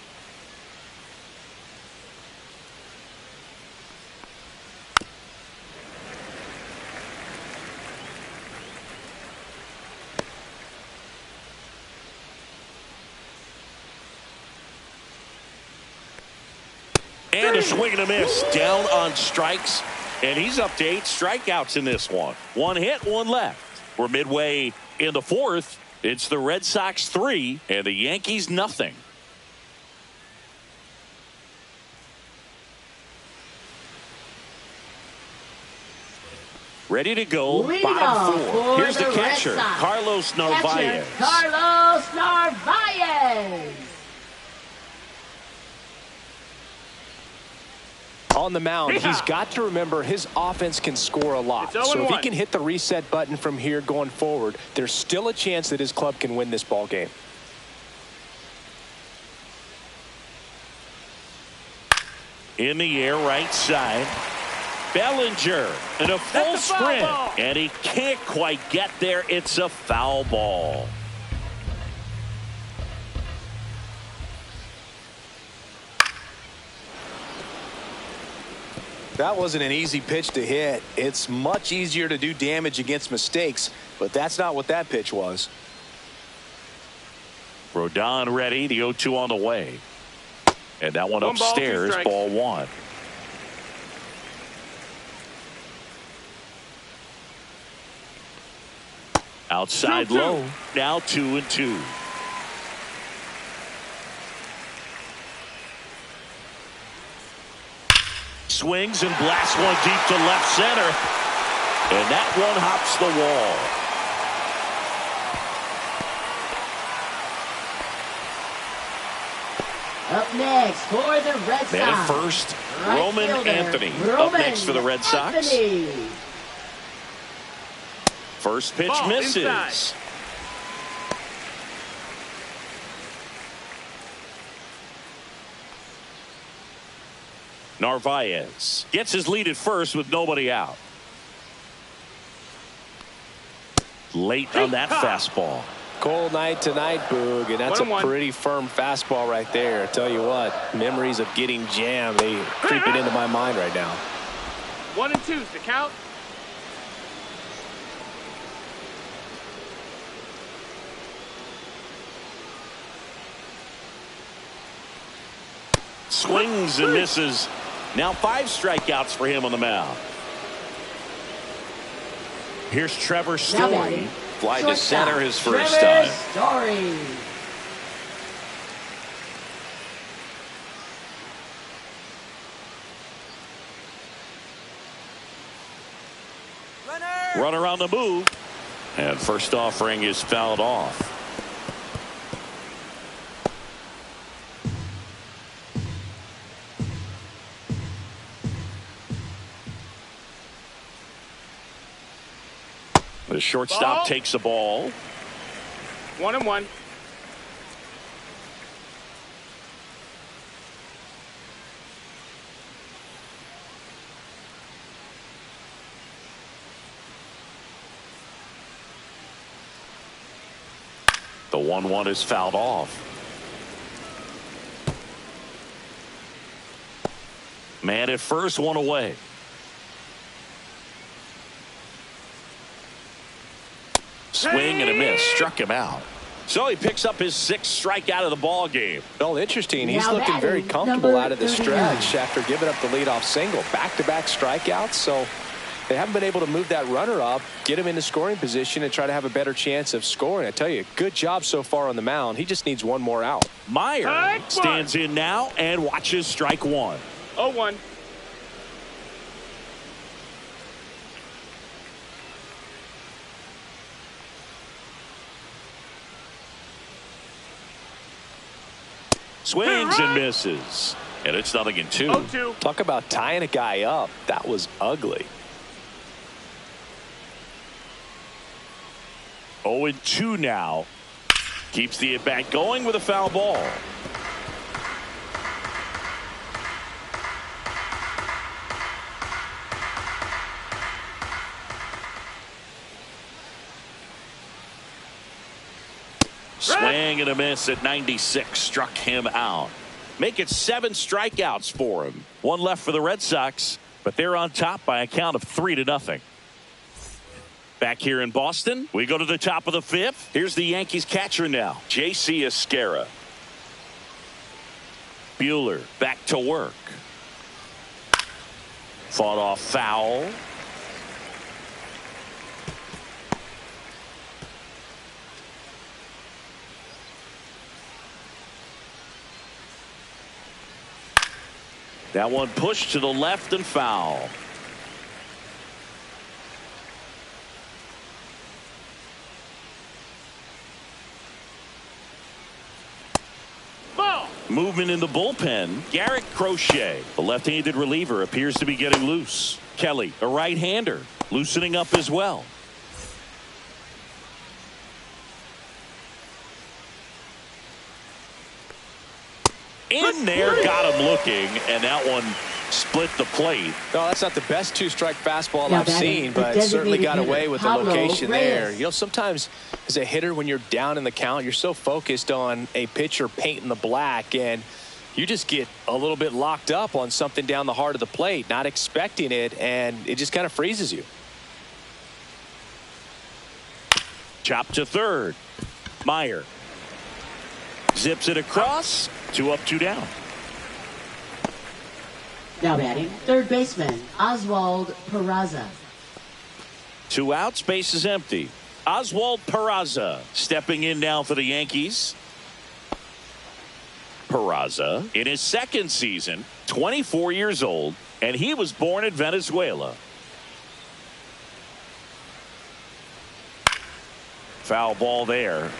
And a swing and a miss. Down on strikes. And he's up to 8 strikeouts in this one. 1 hit, 1 left. We're midway in the 4th. It's the Red Sox 3 and the Yankees nothing. Ready to go. Lead Bottom off 4. for Here's the the Red catcher, Sox. Carlos Narvaez. Catcher, Carlos Narvaez. On the mound, he's got to remember his offense can score a lot. It's So if he 0-1. can hit the reset button from here going forward, there's still a chance that his club can win this ball game. In the air, right side. Bellinger in a full That's a foul sprint. ball. And he can't quite get there. It's a foul ball. That wasn't an easy pitch to hit. It's much easier to do damage against mistakes, but that's not what that pitch was. Rodon ready. The 0-2 on the way. And that one 1 ball, 2 upstairs, strikes. ball 1. Outside 2-2. low. Now 2-2. Swings and blasts one deep to left center. And that one hops the wall. Up next for the Red Sox. Man at first, Right Roman fielder, Anthony. Up Roman next for the Red Sox. Anthony. First pitch Ball misses. inside. Narvaez gets his lead at first with nobody out. Late on that fastball. Cold night tonight, Boog, and that's a 1-1. pretty firm fastball right there. I tell you what, memories of getting jammed, they creeping into my mind right now. 1 and 2's the count. Swings and misses. Now 5 strikeouts for him on the mound. Here's Trevor Now Story. batting, Fly to shortstop, center his first Trevor time. Story. Runner on the move. And first offering is fouled off. The shortstop Ball. takes the ball. 1 and 1. The 1-1 is fouled off. Man at first, 1 away. Swing and a miss. Struck him out. So he picks up his 6th strikeout of the ball game. Well, interesting. He's looking very comfortable out of the stretch after giving up the leadoff single. Back-to-back strikeouts, so they haven't been able to move that runner up, get him into scoring position, and try to have a better chance of scoring. I tell you, good job so far on the mound. He just needs one more out. Meyer stands in now and watches strike one. 0-1. Swings and misses. And it's 0-2. 0-2. Talk about tying a guy up. That was ugly. 0-2 now. Keeps the at-bat going with a foul ball. Swing and a miss at 96. Struck him out. Make it 7 strikeouts for him. 1 left for the Red Sox, but they're on top by a count of 3-0. Back here in Boston, we go to the top of the 5th. Here's the Yankees catcher now, J.C. Esquera. Buehler back to work. Fought off foul. That one pushed to the left and foul. Ball. Movement in the bullpen. Garrett Crochet, the left-handed reliever, appears to be getting loose. Kelly, a right-hander, loosening up as well. In there, got him looking, and that one split the plate. No, that's not the best 2-strike fastball I've seen, but certainly got away with the location there. You know, sometimes as a hitter, when you're down in the count, you're so focused on a pitcher painting the black, and you just get a little bit locked up on something down the heart of the plate, not expecting it, and it just kind of freezes you. Chop to third. Meyer zips it across. 2 up, 2 down. Now batting, third baseman, Oswald Peraza. 2 outs, base is empty. Oswald Peraza stepping in now for the Yankees. Peraza in his 2nd season, 24 years old, and he was born in Venezuela. Foul ball there.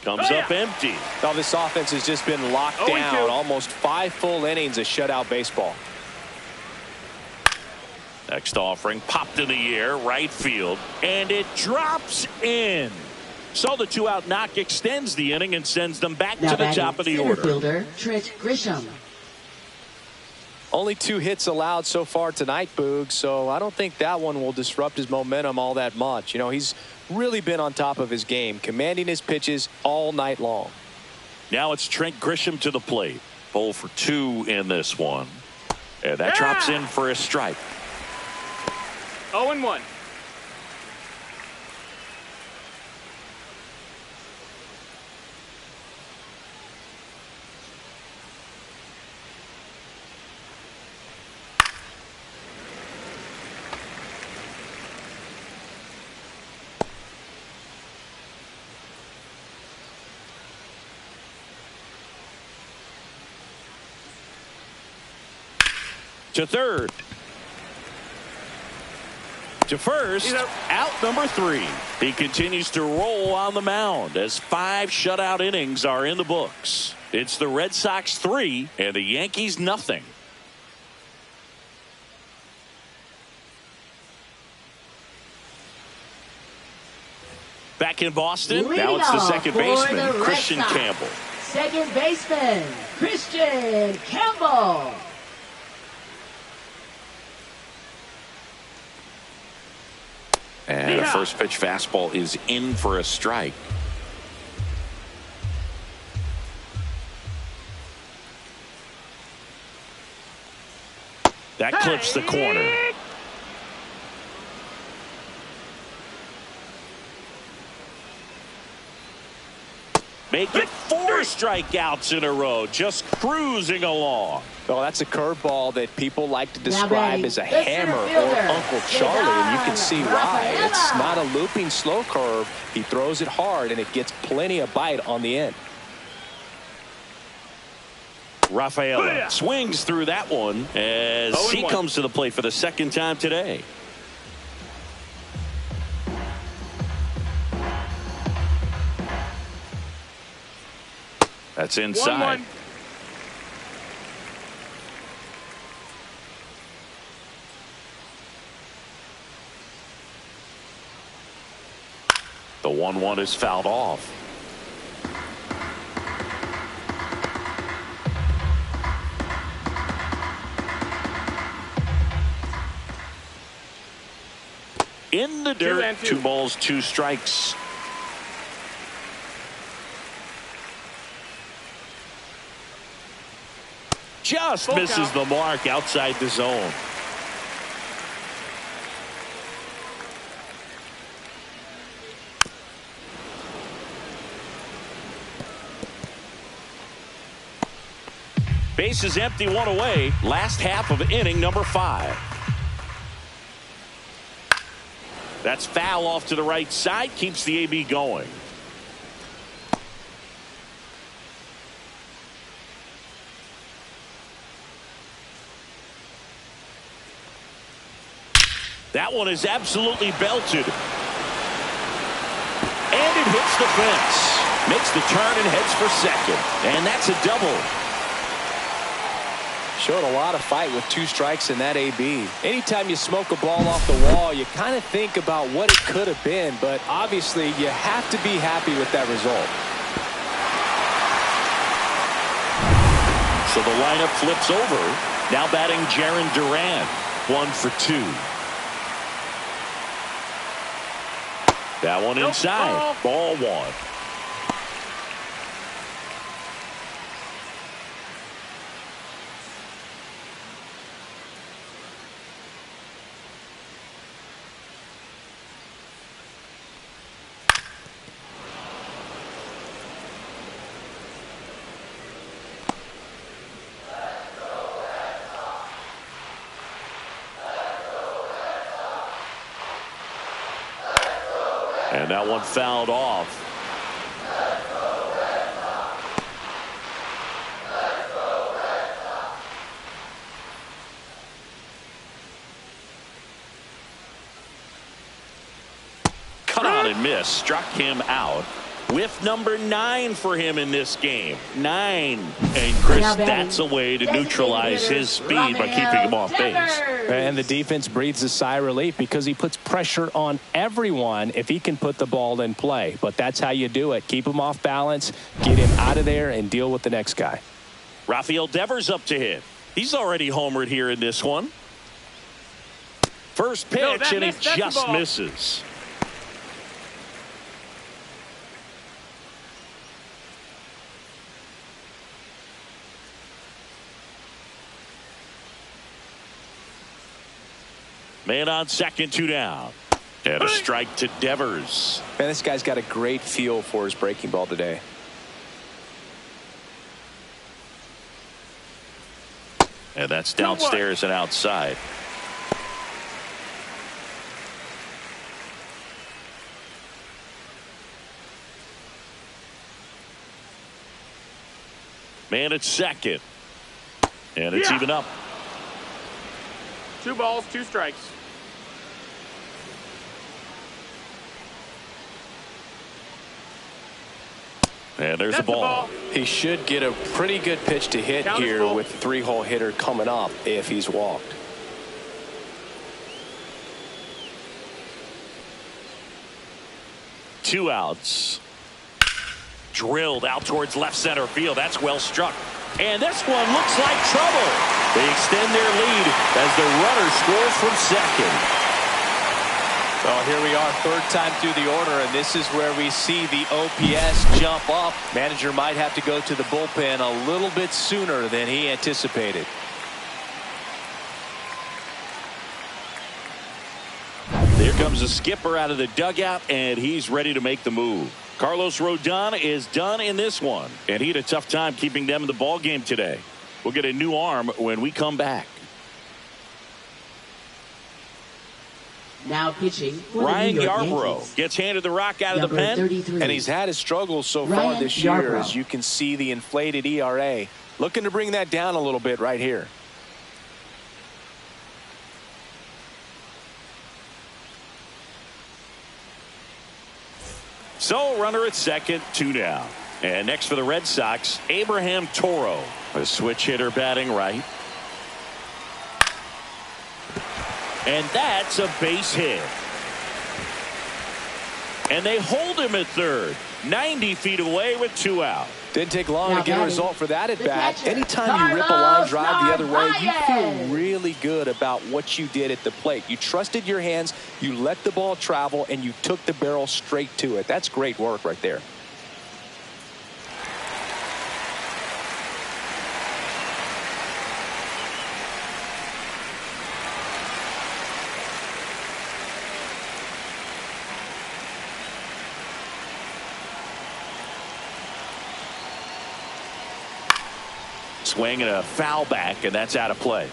Comes up empty. Now this offense has just been locked down. Almost 5 full innings of shutout baseball. Next offering popped in the air, right field, and it drops in. So the 2-out knock extends the inning and sends them back to the top of the order. Fielder, Trent Grisham. Only 2 hits allowed so far tonight, Boog, so I don't think that one will disrupt his momentum all that much. You know, he's really been on top of his game, commanding his pitches all night long. Now it's Trent Grisham to the plate. 0 for 2 in this one. And that drops in for a strike. 0-1. To third. To first. Out number 3. He continues to roll on the mound as 5 shutout innings are in the books. It's the Red Sox 3 and the Yankees nothing. Back in Boston. Now it's the second baseman, Christian Campbell. Second baseman, Christian Campbell. And a first pitch fastball is in for a strike. That clips the corner. Make it 4 strikeouts in a row, just cruising along. Well, that's a curveball that people like to describe as a hammer or Uncle Charlie, and you can see why. It's not a looping slow curve. He throws it hard, and it gets plenty of bite on the end. Rafaela swings through that one as he comes to the plate for the second time today. That's inside. 1-1. The 1-1 is fouled off. In the dirt, 2 balls, 2 strikes. Just misses the mark outside the zone. Base is empty, 1 away. Last half of inning number 5. That's foul off to the right side, keeps the AB going. That one is absolutely belted. And it hits the fence. Makes the turn and heads for second. And that's a double. Showed a lot of fight with 2 strikes in that AB. Anytime you smoke a ball off the wall, you kind of think about what it could have been, but obviously you have to be happy with that result. So the lineup flips over. Now batting Jarren Duran. 1 for 2. That one inside. Ball 1. And that one fouled off. Cut on and miss. Struck him out. Whiff number 9 for him in this game. 9. And Chris, that's a way to neutralize his speed by keeping him off base. And the defense breathes a sigh of relief because he puts pressure on everyone if he can put the ball in play. But that's how you do it. Keep him off balance, get him out of there, and deal with the next guy. Rafael Devers up to hit. He's already homered here in this one. First pitch, and he just misses. Man on second, 2 down. And a strike to Devers. Man, this guy's got a great feel for his breaking ball today. And that's downstairs and outside. Man at second. And it's even up. 2 balls, 2 strikes. And there's a ball. He should get a pretty good pitch to hit here with the 3-hole hitter coming up if he's walked. Two outs. Drilled out towards left center field. That's well struck. And this one looks like trouble. They extend their lead as the runner scores from second. Well, here we are, 3rd time through the order, and this is where we see the OPS jump up. Manager might have to go to the bullpen a little bit sooner than he anticipated. comes the skipper out of the dugout, and he's ready to make the move. Carlos Rodon is done in this one, and he had a tough time keeping them in the ball game today. We'll get a new arm when we come back. Now pitching for Ryan the New York Yarbrough Yankees. gets handed the rock out of the Number pen. 33. And he's had his struggles so far Ryan this year, Yarbrough. as you can see the inflated ERA. Looking to bring that down a little bit right here. So runner at second, 2 down. And next for the Red Sox, Abraham Toro, a switch hitter batting right. And that's a base hit. And they hold him at third, 90 feet away with 2 out. Didn't take long Now to get a batting, result for that at the bat. catcher, Anytime you rip a line Carlos drive the other way, you feel Narvaez. really good about what you did at the plate. You trusted your hands, you let the ball travel, and you took the barrel straight to it. That's great work right there. Swing and a foul back, and that's out of play.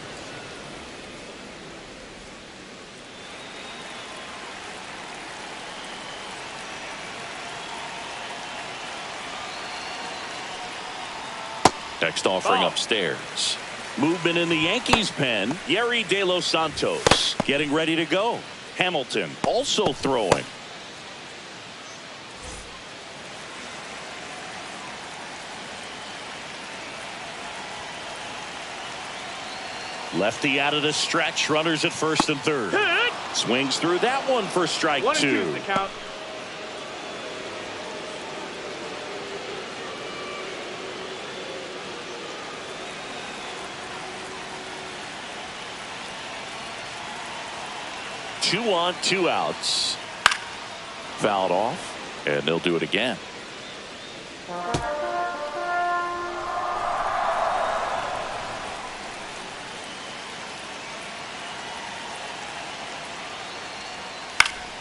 Next offering upstairs. Movement in the Yankees pen. Yerry De Los Santos getting ready to go. Hamilton also throwing. Lefty out of the stretch. Runners at first and third. Swings through that one for strike 2. The count. Two on, 2 outs. Fouled off, and they'll do it again.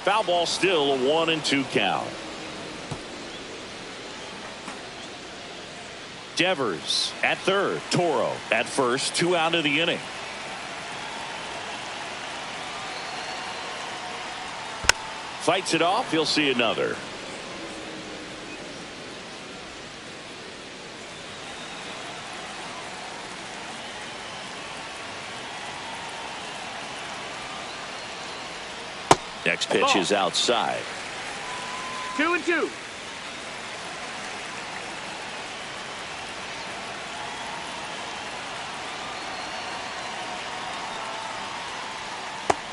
Foul ball, still a 1-2 count. Devers at third. Toro at first. 2 out of the inning. Fights it off. He'll see another. Next pitch is outside. 2-2.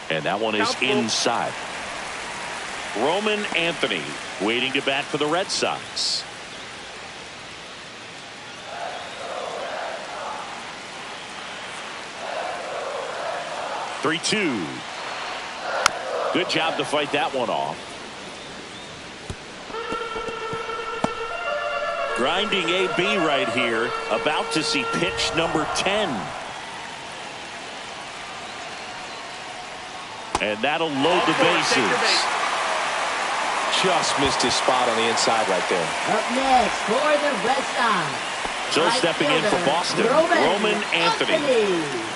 And that one is inside. Roman Anthony waiting to bat for the Red Sox. Three-two. Good job to fight that one off. Grinding AB right here, about to see pitch number 10. And that'll load the bases. Just missed his spot on the inside right there. Up next for the Red Sox. So right stepping in for fielder, Boston, Roman Anthony.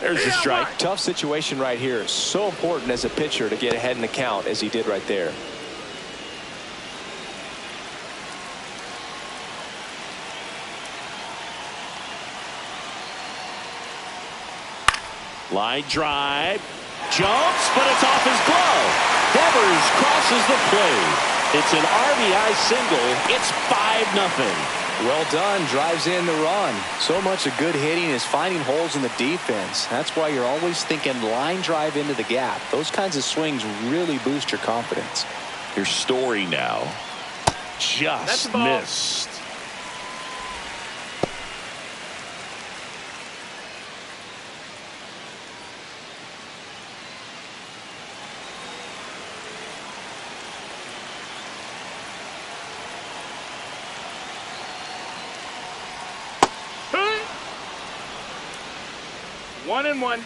There's a strike. Tough situation right here. So important as a pitcher to get ahead in the count as he did right there. Line drive. Jumps, but it's off his glove. Devers crosses the plate. It's an RBI single. It's 5-0. Well done. Drives in the run. So much of good hitting is finding holes in the defense. That's why you're always thinking line drive into the gap. Those kinds of swings really boost your confidence. Here's Story now. Just missed. 1-1.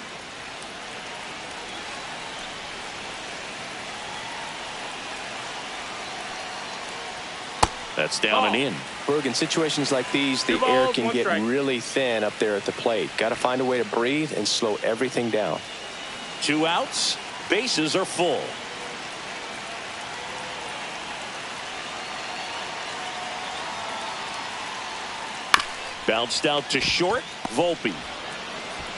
That's down and in. Berg, in situations like these, the air can get really thin up there at the plate. Got to find a way to breathe and slow everything down. 2 outs. Bases are full. Bounced out to short. Volpe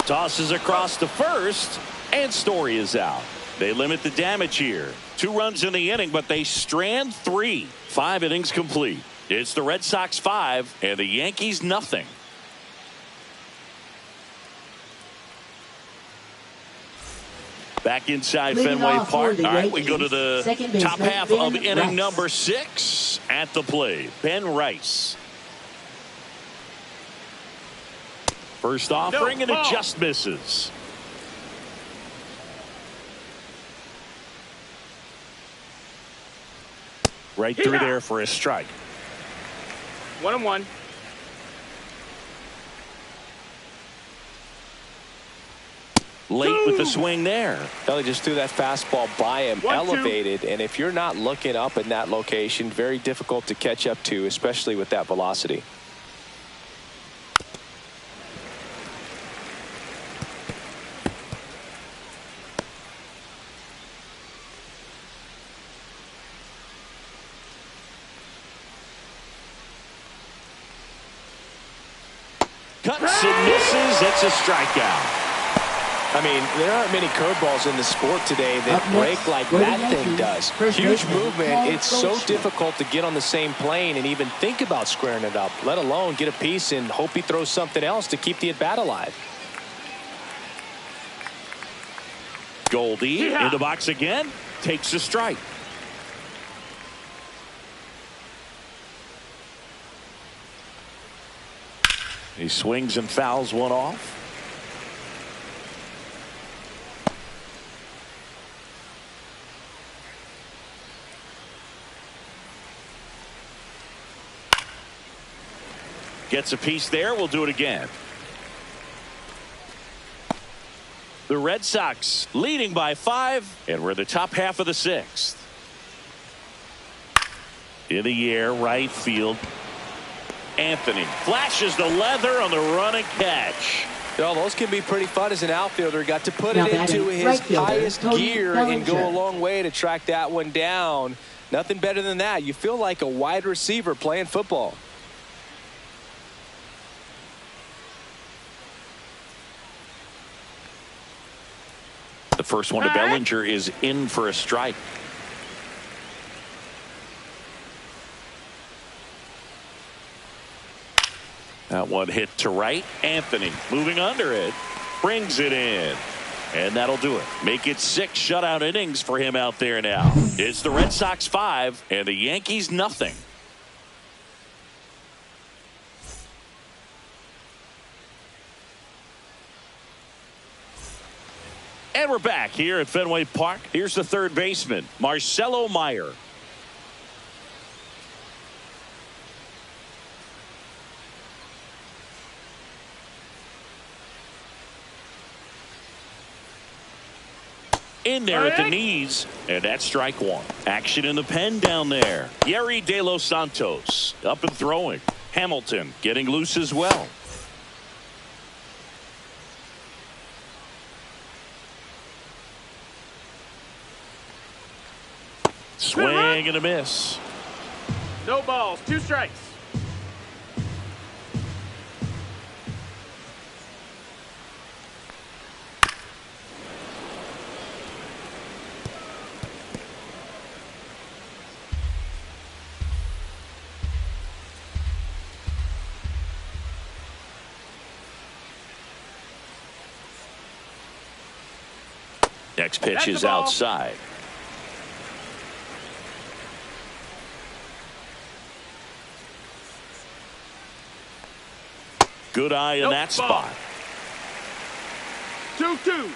tosses across to first, and Story is out. They limit the damage here. 2 runs in the inning, but they strand 3. 5 innings complete. It's the Red Sox 5 and the Yankees nothing. Back inside Fenway Park. All right, we go to the top half of inning number 6 at the plate. Ben Rice. First offering and it just misses. Right through there for a strike. 1-1. Late with the swing there. They just threw that fastball by him, elevated, and if you're not looking up in that location, very difficult to catch up to, especially with that velocity. Cuts and misses. It's a strikeout. I mean, there aren't many curveballs in the sport today that break like that thing does. Huge movement. It's so difficult to get on the same plane and even think about squaring it up, let alone get a piece and hope he throws something else to keep the at-bat alive. Goldie in the box again. Takes a strike. He swings and fouls one off. Gets a piece there. We'll do it again. The Red Sox leading by 5, and we're in the top half of the 6th. In the air, right field. Anthony flashes the leather on the run and catch. You know, those can be pretty fun as an outfielder. Got to put it into his highest gear and go a long way to track that one down. Nothing better than that. You feel like a wide receiver playing football. The first one to Bellinger is in for a strike. That one hit to right. Anthony moving under it. Brings it in. And that'll do it. Make it 6 shutout innings for him out there now. It's the Red Sox 5 and the Yankees nothing. And we're back here at Fenway Park. Here's the third baseman, Marcelo Meyer. In there at the knees, and that's strike 1. Action in the pen down there. Yerry De Los Santos up and throwing. Hamilton getting loose as well. Swing and a miss. No balls, 2 strikes. Next pitch is outside. Good eye in that spot. 2-2.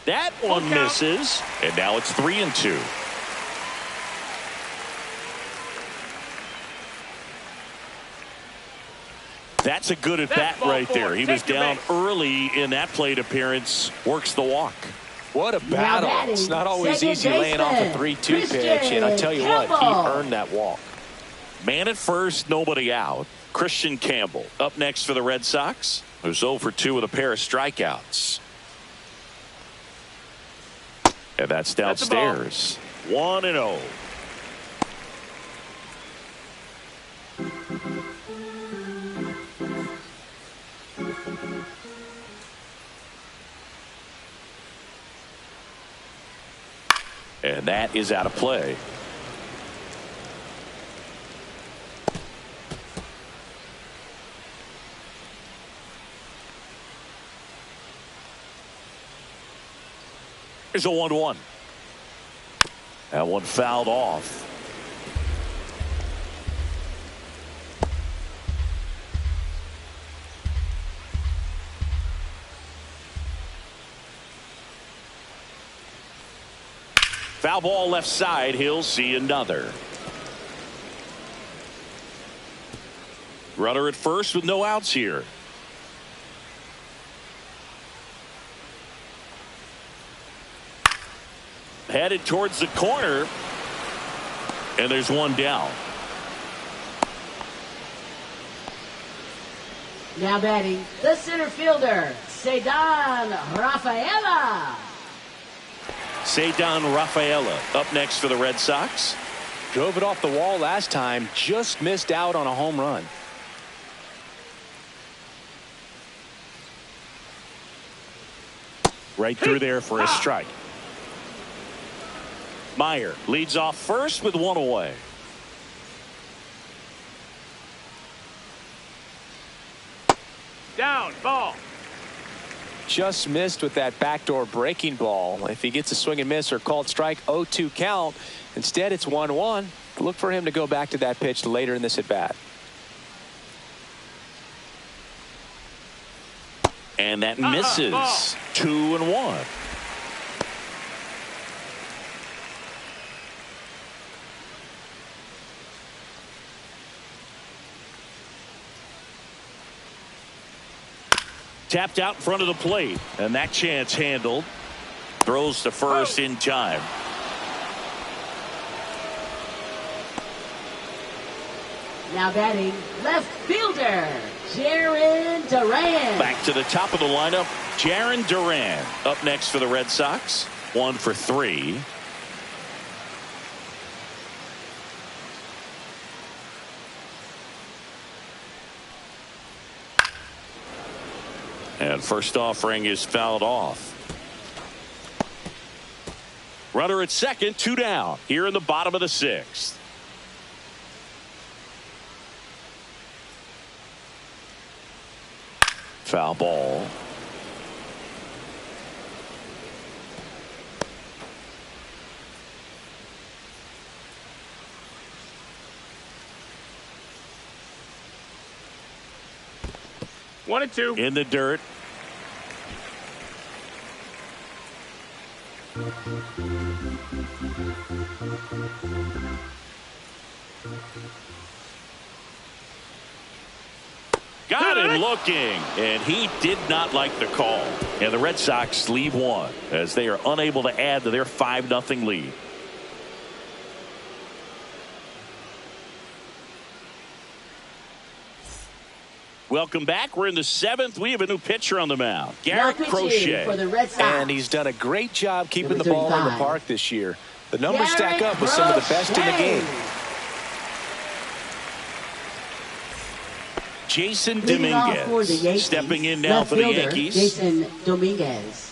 That one misses, and now it's 3-2. That's a good at bat right there. He was down early in that plate appearance. Works the walk. What a battle. It's not always easy laying off a 3-2 pitch, and I tell you what, he earned that walk. Man at first, nobody out. Christian Campbell up next for the Red Sox, who's 0 for 2 with a pair of strikeouts. And that's downstairs. 1-0. And that is out of play. Here's a 1-1. That one fouled off. Foul ball left side. He'll see another. Runner at first with no outs here. Headed towards the corner. And there's one down. Now batting, the center fielder, Cedar Rafaela. Cedar Rafaela up next for the Red Sox. Drove it off the wall last time. Just missed out on a home run. Right through there for a strike. Meyer leads off first with one away. Down, ball. Just missed with that backdoor breaking ball. If he gets a swing and miss or called strike, 0-2 count. Instead, it's 1-1. Look for him to go back to that pitch later in this at bat. And that misses. 2-1. Tapped out in front of the plate, and that chance handled. Throws to first in time. Now batting, left fielder, Jaron Duran. Back to the top of the lineup, Jaron Duran up next for the Red Sox. 1 for 3. And first offering is fouled off. Runner at second, 2 down here in the bottom of the 6th. Foul ball. One and two. In the dirt. Got him looking, and he did not like the call. And the Red Sox leave one as they are unable to add to their 5-0 lead. Welcome back. We're in the 7th. We have a new pitcher on the mound, Garrett Crochet. For the Red Sox. And he's done a great job keeping the ball in the park this year. The numbers stack up with some of the best in the game. Jason Dominguez stepping in now for the Yankees. Jason Dominguez.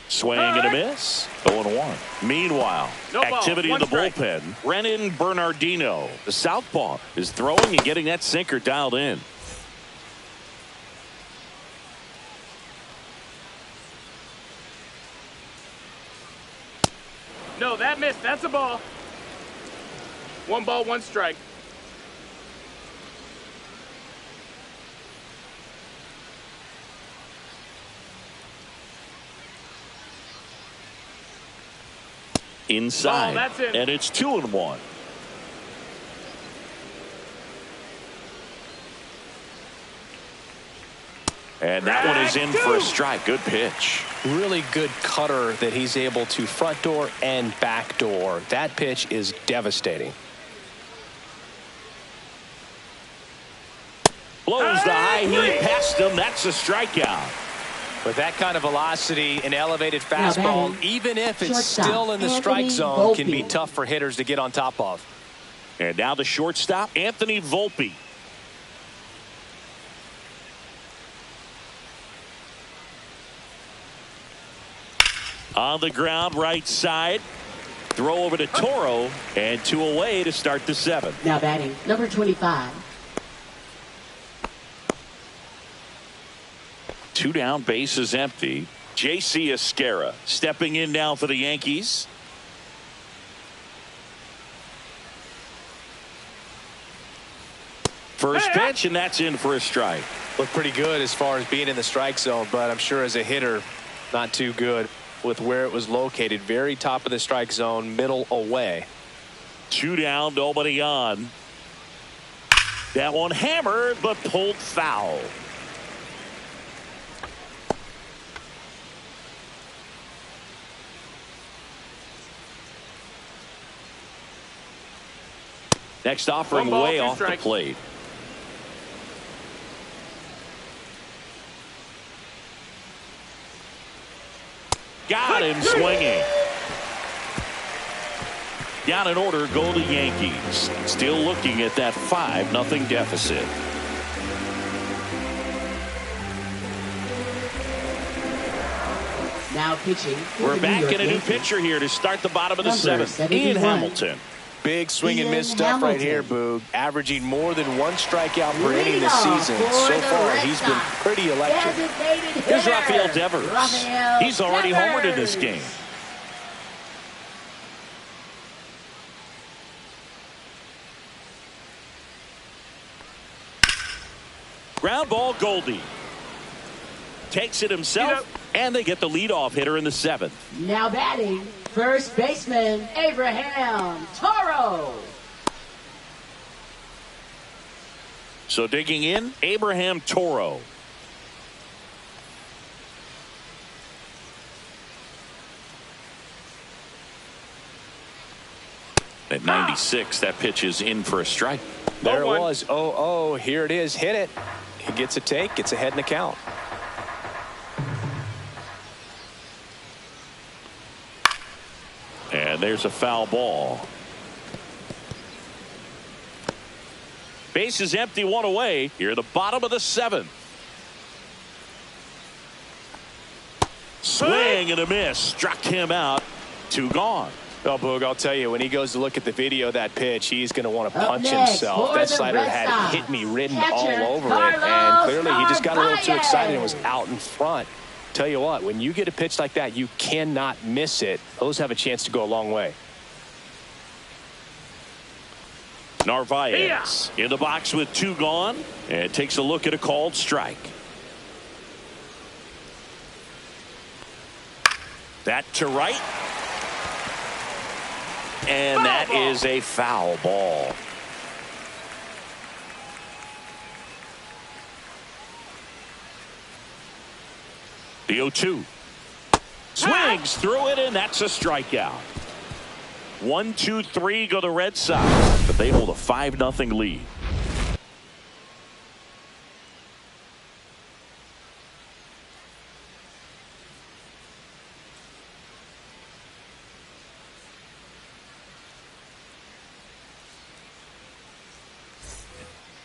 Swing and a miss. 0-1. Meanwhile, activity in the bullpen. Brennan Bernardino, the southpaw, is throwing and getting that sinker dialed in. No, that missed. That's a ball. 1 ball, 1 strike. inside. Oh, that's it. And it's 2-1. And that one is in for a strike. Good pitch. Really good cutter that he's able to front door and back door. That pitch is devastating. Blows the high heat past him. That's a strikeout. With that kind of velocity, an elevated fastball, even if it's still in the strike zone, can be tough for hitters to get on top of. And now the shortstop, Anthony Volpe. On the ground, right side. Throw over to Toro, and 2 away to start the 7th. Now batting, number 25. 2 down, bases empty. J.C. Esquera stepping in now for the Yankees. First pitch, and that's in for a strike. Looked pretty good as far as being in the strike zone, but I'm sure as a hitter, not too good with where it was located. Very top of the strike zone, middle away. 2 down, nobody on. That one hammered, but pulled foul. Next offering way off the plate. Got him swinging. Down in order go the Yankees. Still looking at that 5-0 deficit. Now pitching. We're back in a new pitcher here to start the bottom of the 7th. Ian Hamilton. Big swing and miss stuff right here, Boog. Averaging more than 1 strikeout per inning this season. So far, he's been pretty electric. Here's Rafael Devers. He's already homered in this game. Ground ball, Goldie. Takes it himself, and they get the leadoff hitter in the 7th. Now batting, first baseman, Abraham Toro. So digging in, Abraham Toro. At 96, that pitch is in for a strike. There it was. Oh, here it is. Hit it. He gets a take, gets ahead in the count. And there's a foul ball. Base is empty, 1 away. Here at the bottom of the 7th. Swing and a miss. Struck him out. 2 gone. Well, Boog, I'll tell you, when he goes to look at the video of that pitch, he's going to want to punch himself. That slider had hit me written all over it, and clearly he just got a little too excited and was out in front. Tell you what, when you get a pitch like that, you cannot miss it. Those have a chance to go a long way. Narvaez in the box with 2 gone, and takes a look at a called strike. That to right. And that is a foul ball. The 0-2. Swings through it, and that's a strikeout. 1, 2, 3 go the Red Sox, but they hold a 5-0 lead.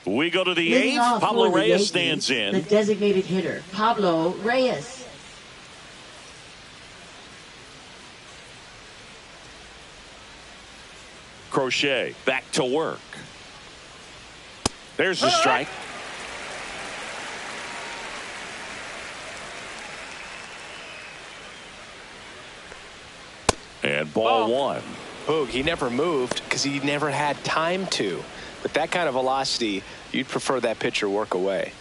We go to the 8th. Pablo Reyes stands in. The designated hitter, Pablo Reyes. Crochet back to work. There's the strike. And ball 1. Boog, he never moved because he never had time to. With that kind of velocity, you'd prefer that pitcher work away.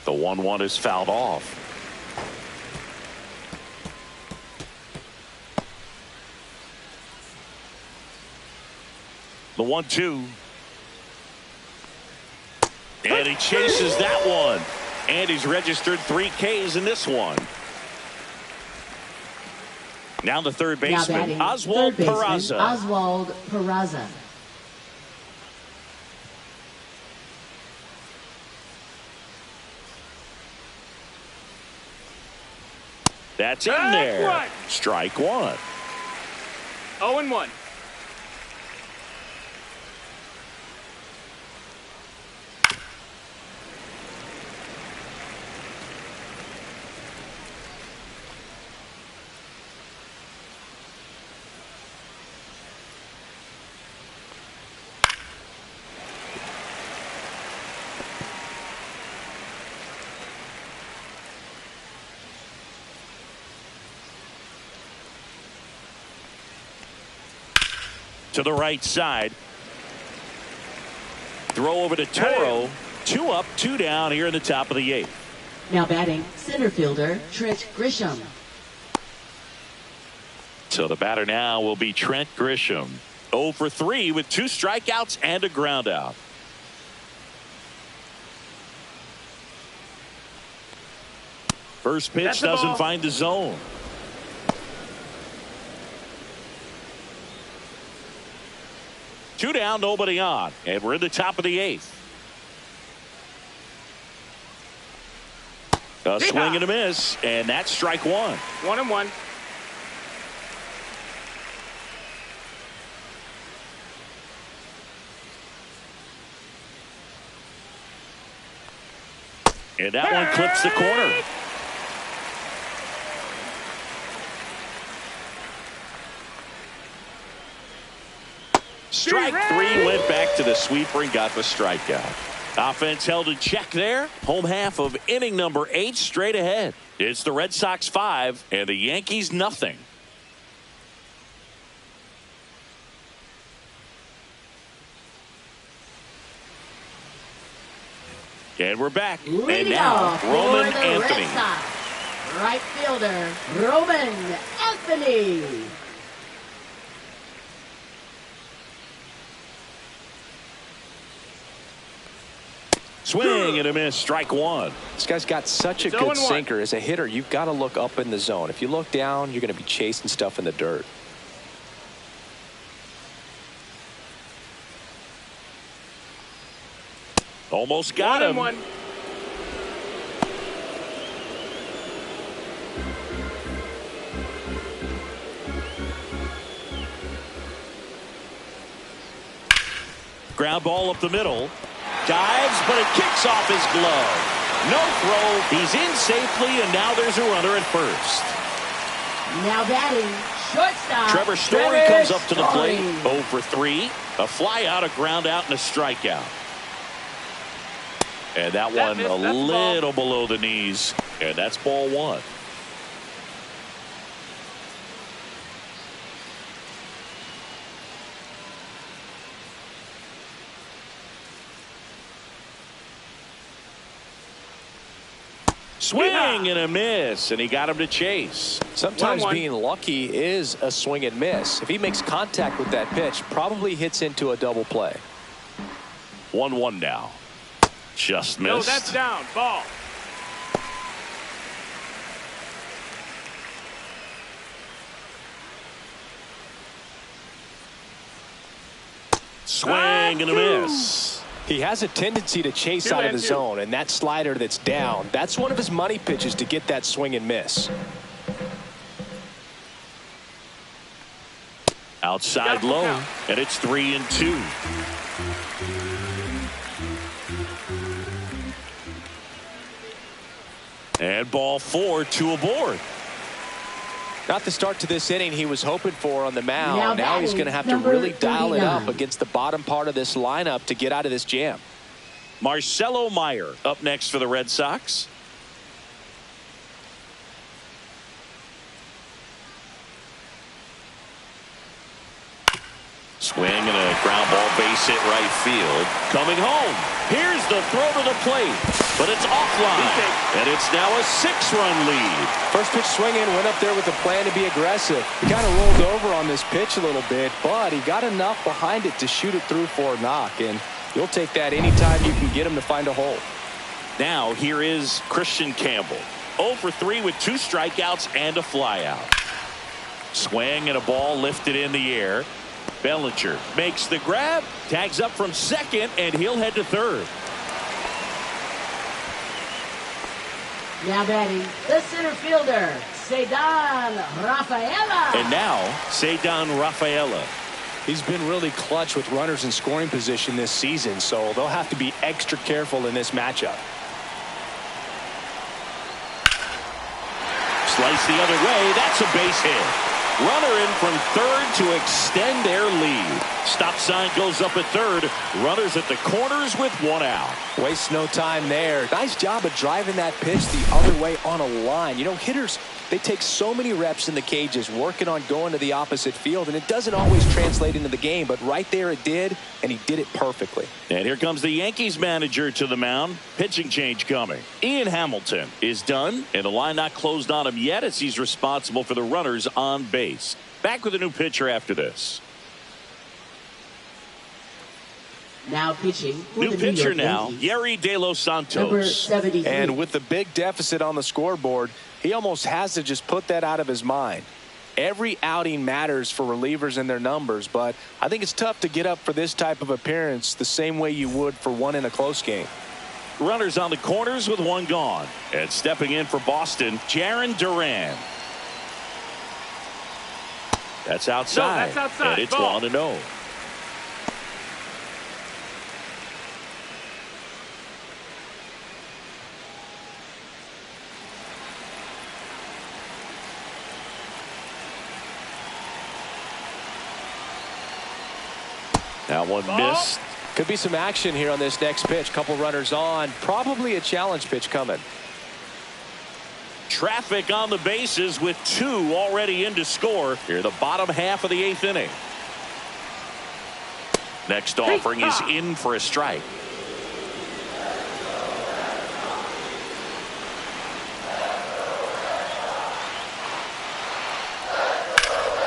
The 1-1 is fouled off. The 1-2. And he chases that one. And he's registered 3 Ks in this one. Now the third baseman, Oswald Peraza. Oswald Peraza. That's in there. Strike one. 0-1. To the right side. Throw over to Toro. 2 up, 2 down here in the top of the 8th. Now batting, center fielder Trent Grisham. So the batter now will be Trent Grisham. 0 for 3 with 2 strikeouts and a ground out. First pitch doesn't find the zone. Two down, nobody on, and we're in the top of the 8th. A swing and a miss, and that's strike one. 1-1. And that one clips the corner. Strike 3 went back to the sweeper and got the strikeout. Offense held in check there. Home half of inning number 8 straight ahead. It's the Red Sox 5 and the Yankees nothing. And we're back. And now Roman Anthony. Right fielder Roman Anthony. Swing and a miss, strike one. This guy's got such a good sinker. As a hitter, you've got to look up in the zone. If you look down, you're going to be chasing stuff in the dirt. Almost got him. 1-1. Ground ball up the middle. Dives, but it kicks off his glove. No throw. He's in safely, and now there's a runner at first. Now batting, shortstop. Trevor Story comes up to the plate. 0 for 3. A fly out, a ground out, and a strikeout. And that one a little below the knees. And that's ball one. Swing and a miss, and he got him to chase. Sometimes 1-1. being lucky is a swing and miss. If he makes contact with that pitch, probably hits into a double play. 1-1 now. Just missed. No, that's down. Ball. Swing and a miss. He has a tendency to chase out of the zone, and that slider that's down, that's one of his money pitches to get that swing and miss. Outside low, and it's 3-2. And ball 4, 2 aboard. Not the start to this inning he was hoping for on the mound. Now he's going to have to number really dial it up 39. against the bottom part of this lineup to get out of this jam. Marcelo Meyer up next for the Red Sox. Swing and a ground ball, base hit right field. Coming home. Here's the throw to the plate, but it's offline, and it's now a 6-run lead. First pitch swinging, went up there with a plan to be aggressive. He kind of rolled over on this pitch a little bit, but he got enough behind it to shoot it through for a knock, and you'll take that anytime you can get him to find a hole. Now here is Christian Campbell. 0 for 3 with 2 strikeouts and a flyout. Swing and a ball lifted in the air. Bellinger makes the grab, tags up from second, and he'll head to third. Now batting, the center fielder, Cedar Rafaela. And now, Cedar Rafaela. He's been really clutch with runners in scoring position this season, so they'll have to be extra careful in this matchup. Slice the other way, that's a base hit. Runner in from third to extend their lead. Stop sign goes up at third. Runners at the corners with 1 out. Waste no time there. Nice job of driving that pitch the other way on a line. You know, hitters, they take so many reps in the cages working on going to the opposite field, and it doesn't always translate into the game, but right there it did, and he did it perfectly. And here comes the Yankees manager to the mound. Pitching change coming. Ian Hamilton is done, and the line not closed on him yet as he's responsible for the runners on base. Back with a new pitcher after this. Now pitching. New pitcher now, Yerry De Los Santos. Number 73. And with the big deficit on the scoreboard, he almost has to just put that out of his mind. Every outing matters for relievers and their numbers, but I think it's tough to get up for this type of appearance the same way you would for one in a close game. Runners on the corners with 1 gone. And stepping in for Boston, Jarren Duran. That's outside. No, that's outside. And it's Ball. 1-0. That one missed. Could be some action here on this next pitch. Couple runners on. Probably a challenge pitch coming. Traffic on the bases with 2 already in to score here the bottom half of the 8th inning. Next offering is in for a strike.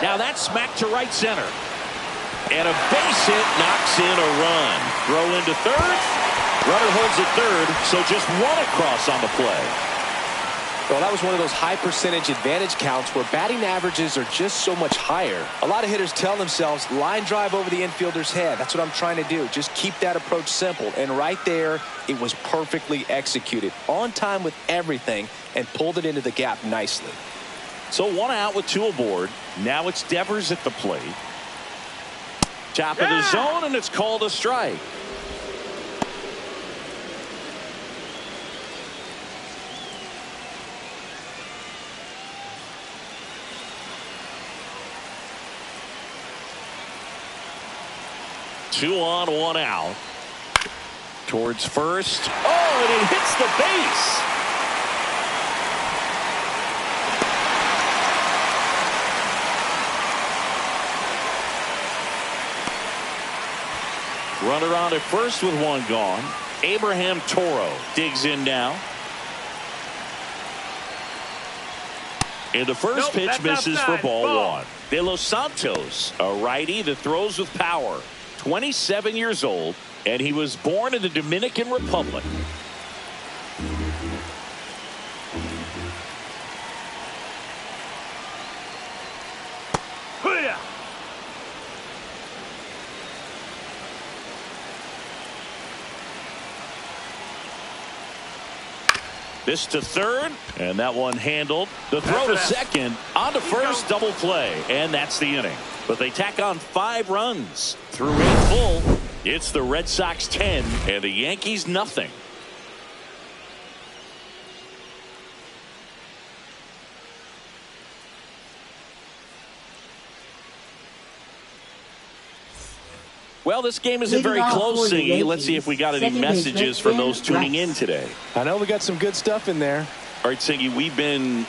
Now that's smacked to right center. And a base hit knocks in a run. Throw into third. Runner holds at third, so just 1 across on the play. Well, that was one of those high percentage advantage counts where batting averages are just so much higher. A lot of hitters tell themselves, line drive over the infielder's head. That's what I'm trying to do. Just keep that approach simple. And right there, it was perfectly executed. On time with everything and pulled it into the gap nicely. So 1 out with 2 aboard. Now it's Devers at the plate. Top of the zone, and it's called a strike. Two on, 1 out. Towards first. Oh, and it hits the base. Runner on at first with 1 gone. Abraham Toro digs in now. And the first pitch misses for ball 1. De Los Santos, a righty that throws with power. 27 years old, and he was born in the Dominican Republic. This to third, and that one handled. The throw to second, on to first, double play, and that's the inning. But they tack on 5 runs through 8 full. It's the Red Sox 10 and the Yankees nothing. Well, this game isn't very close, Singy. Let's see if we got any messages from those tuning in today. I know we got some good stuff in there. All right, Singy, we've been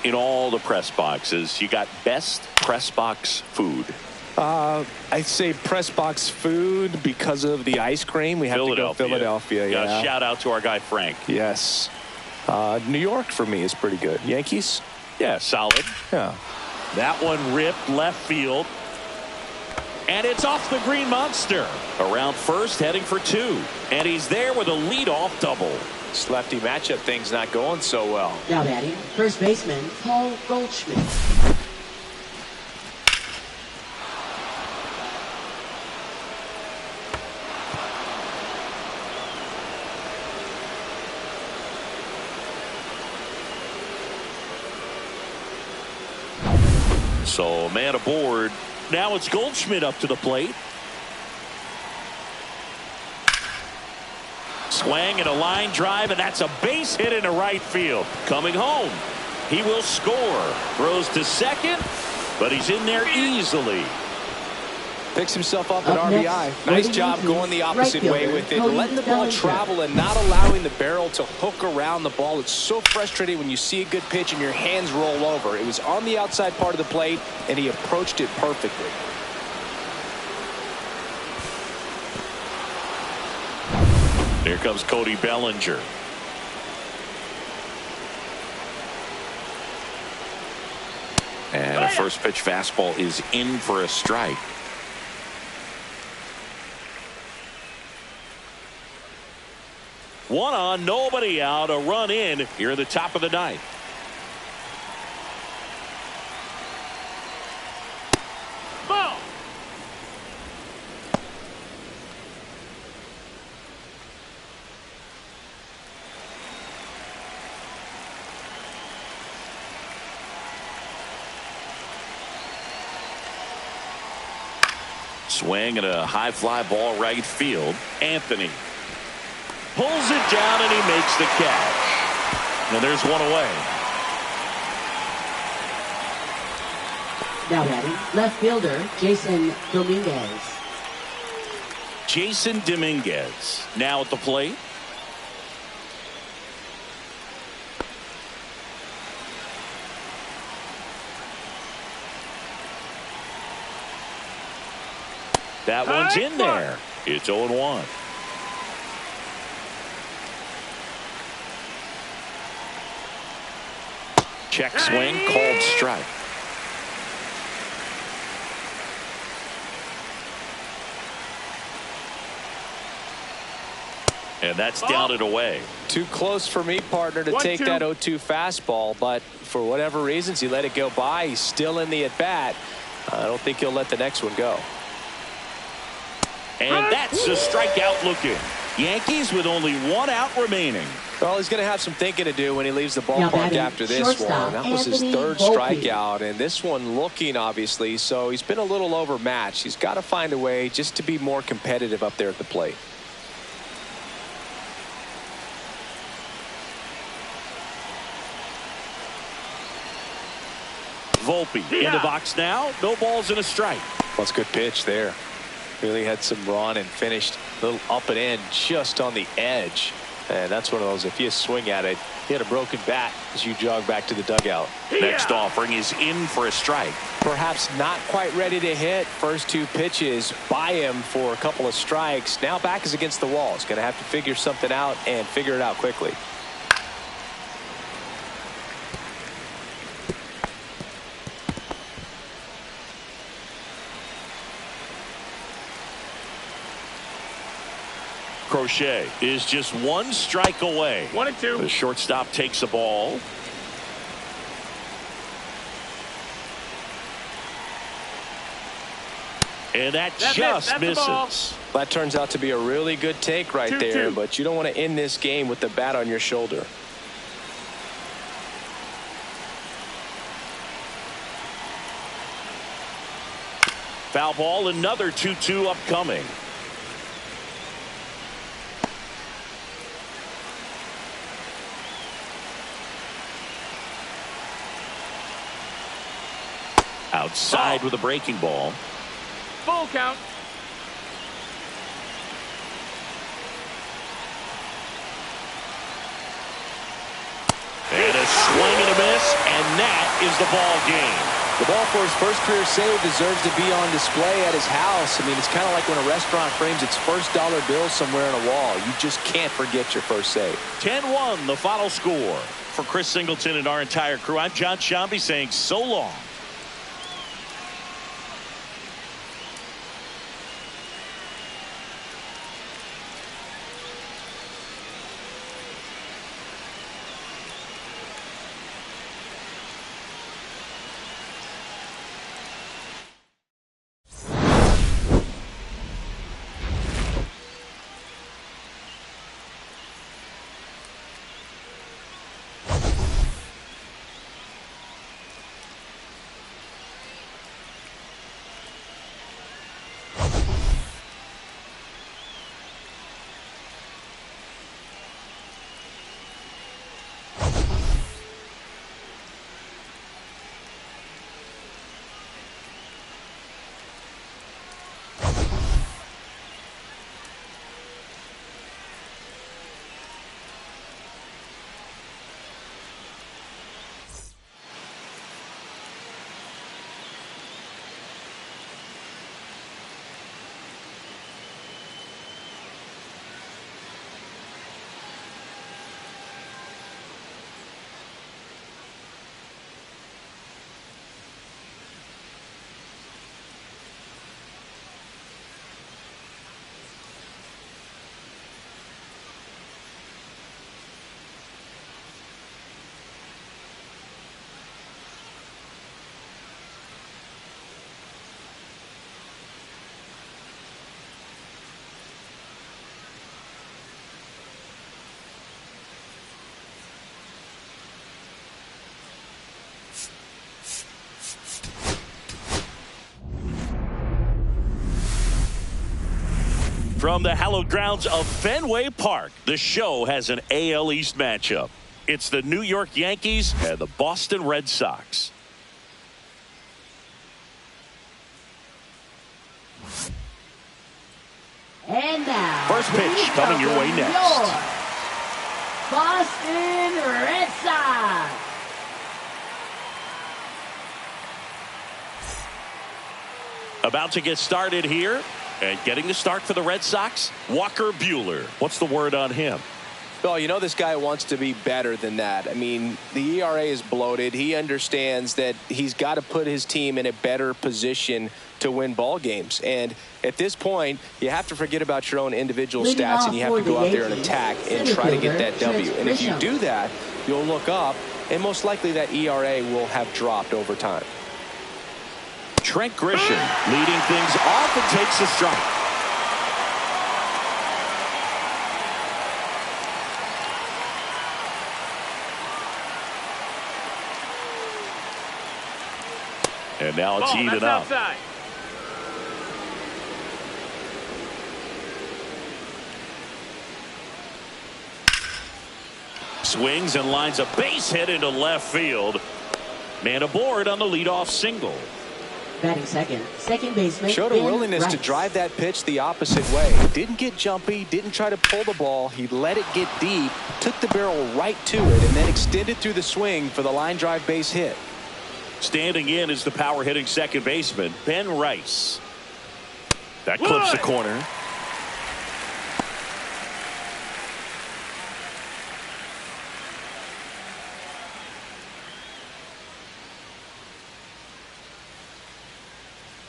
in all the press boxes. You got best press box food. I'd say press box food because of the ice cream. We have to go Philadelphia. Yeah. Shout out to our guy Frank. Yes. New York for me is pretty good. Yankees? Yeah, solid. Yeah. That one ripped left field. And it's off the Green Monster. Around first, heading for 2. And he's there with a leadoff double. This lefty matchup thing's not going so well. Now batting, first baseman Paul Goldschmidt. So man aboard. Now it's Goldschmidt up to the plate. Swing and a line drive, and that's a base hit into right field. Coming home. He will score. Throws to second, but he's in there easily. Picks himself up an RBI. Nice job going the opposite way with it. Letting the ball travel and not allowing the barrel to hook around the ball. It's so frustrating when you see a good pitch and your hands roll over. It was on the outside part of the plate, and he approached it perfectly. Here comes Cody Bellinger. And a first pitch fastball is in for a strike. One on, nobody out, a run in here at the top of the ninth. Ball. Swing and a high fly ball right field. Anthony pulls it down and he makes the catch. And there's one away. Now batting, left fielder Jason Dominguez. Jason Dominguez now at the plate. That one's in there. It's 0-1. Check swing, called strike. And that's down and away. Too close for me, partner, to take that 0-2 fastball, but for whatever reasons he let it go by. He's still in the at-bat. I don't think he'll let the next one go. And that's a strikeout looking. Yankees with only 1 out remaining. Well, he's going to have some thinking to do when he leaves the ballpark after this one. That was his 3rd strikeout, and this one looking, obviously, so he's been a little overmatched. He's got to find a way just to be more competitive up there at the plate. Volpe in the box now. No balls and a strike. Well, it's a good pitch there. Really had some run and finished a little up and in just on the edge. And that's one of those, if you swing at it, you had a broken bat as you jog back to the dugout. Next offering is in for a strike. Perhaps not quite ready to hit. First 2 pitches by him for a couple of strikes. Now back is against the wall. He's going to have to figure something out and figure it out quickly. Crochet is just 1 strike away. 1-2. The shortstop takes the ball. And that just misses. That turns out to be a really good take right there, but you don't want to end this game with the bat on your shoulder. Foul ball, another 2-2 upcoming. Outside with a breaking ball. Full count. And a swing and a miss, and that is the ball game. The ball for his first career save deserves to be on display at his house. I mean, it's kind of like when a restaurant frames its first dollar bill somewhere on a wall. You just can't forget your first save. 10-1, the final score. For Chris Singleton and our entire crew, I'm John Shambi saying so long. From the hallowed grounds of Fenway Park, the show has an AL East matchup. It's the New York Yankees and the Boston Red Sox. And now, first pitch coming your way next. Your Boston Red Sox. About to get started here. And getting the start for the Red Sox, Walker Buehler. What's the word on him? Well, you know this guy wants to be better than that. I mean, the ERA is bloated. He understands that he's got to put his team in a better position to win ball games. And at this point, you have to forget about your own individual stats, and you have to go out there and attack and try to get that W. And if you do that, you'll look up, and most likely that ERA will have dropped over time. Trent Grisham leading things off and takes a strike. And now it's even up. Outside. Swings and lines a base hit into left field. Man aboard on the leadoff single. Batting second baseman. Showed a willingness to drive that pitch the opposite way. Didn't get jumpy, didn't try to pull the ball. He let it get deep, took the barrel right to it, and then extended through the swing for the line drive base hit. Standing in is the power hitting second baseman, Ben Rice. That clips the corner.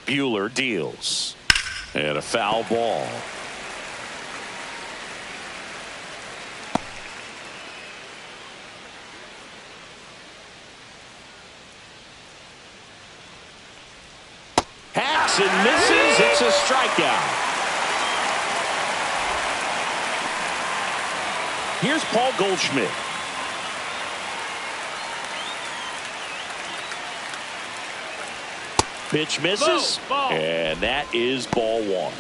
Buehler deals. And a foul ball. Hacks and misses. It's a strikeout. Here's Paul Goldschmidt. Pitch misses, ball. And that is ball one.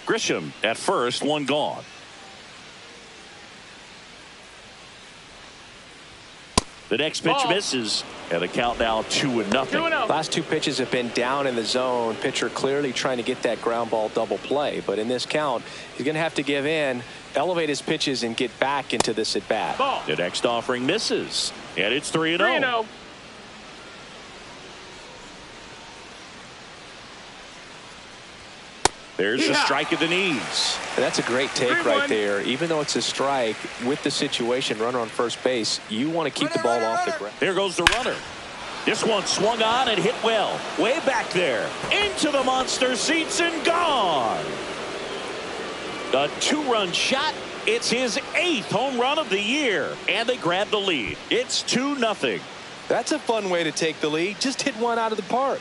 Grisham at first, one gone. The next pitch misses, and the count now 2-0. 2-0. Last two pitches have been down in the zone. Pitcher clearly trying to get that ground ball double play. But in this count, he's going to have to give in, elevate his pitches, and get back into this at bat. Ball. The next offering misses, and it's 3-0. 3-0. There's a strike at the knees. And that's a great take right there. Even though it's a strike, with the situation, runner on first base, you want to keep the ball off the ground. There goes the runner. This one swung on and hit well. Way back there. Into the monster seats and gone. A 2-run shot. It's his 8th home run of the year. And they grab the lead. It's 2-0. That's a fun way to take the lead. Just hit one out of the park.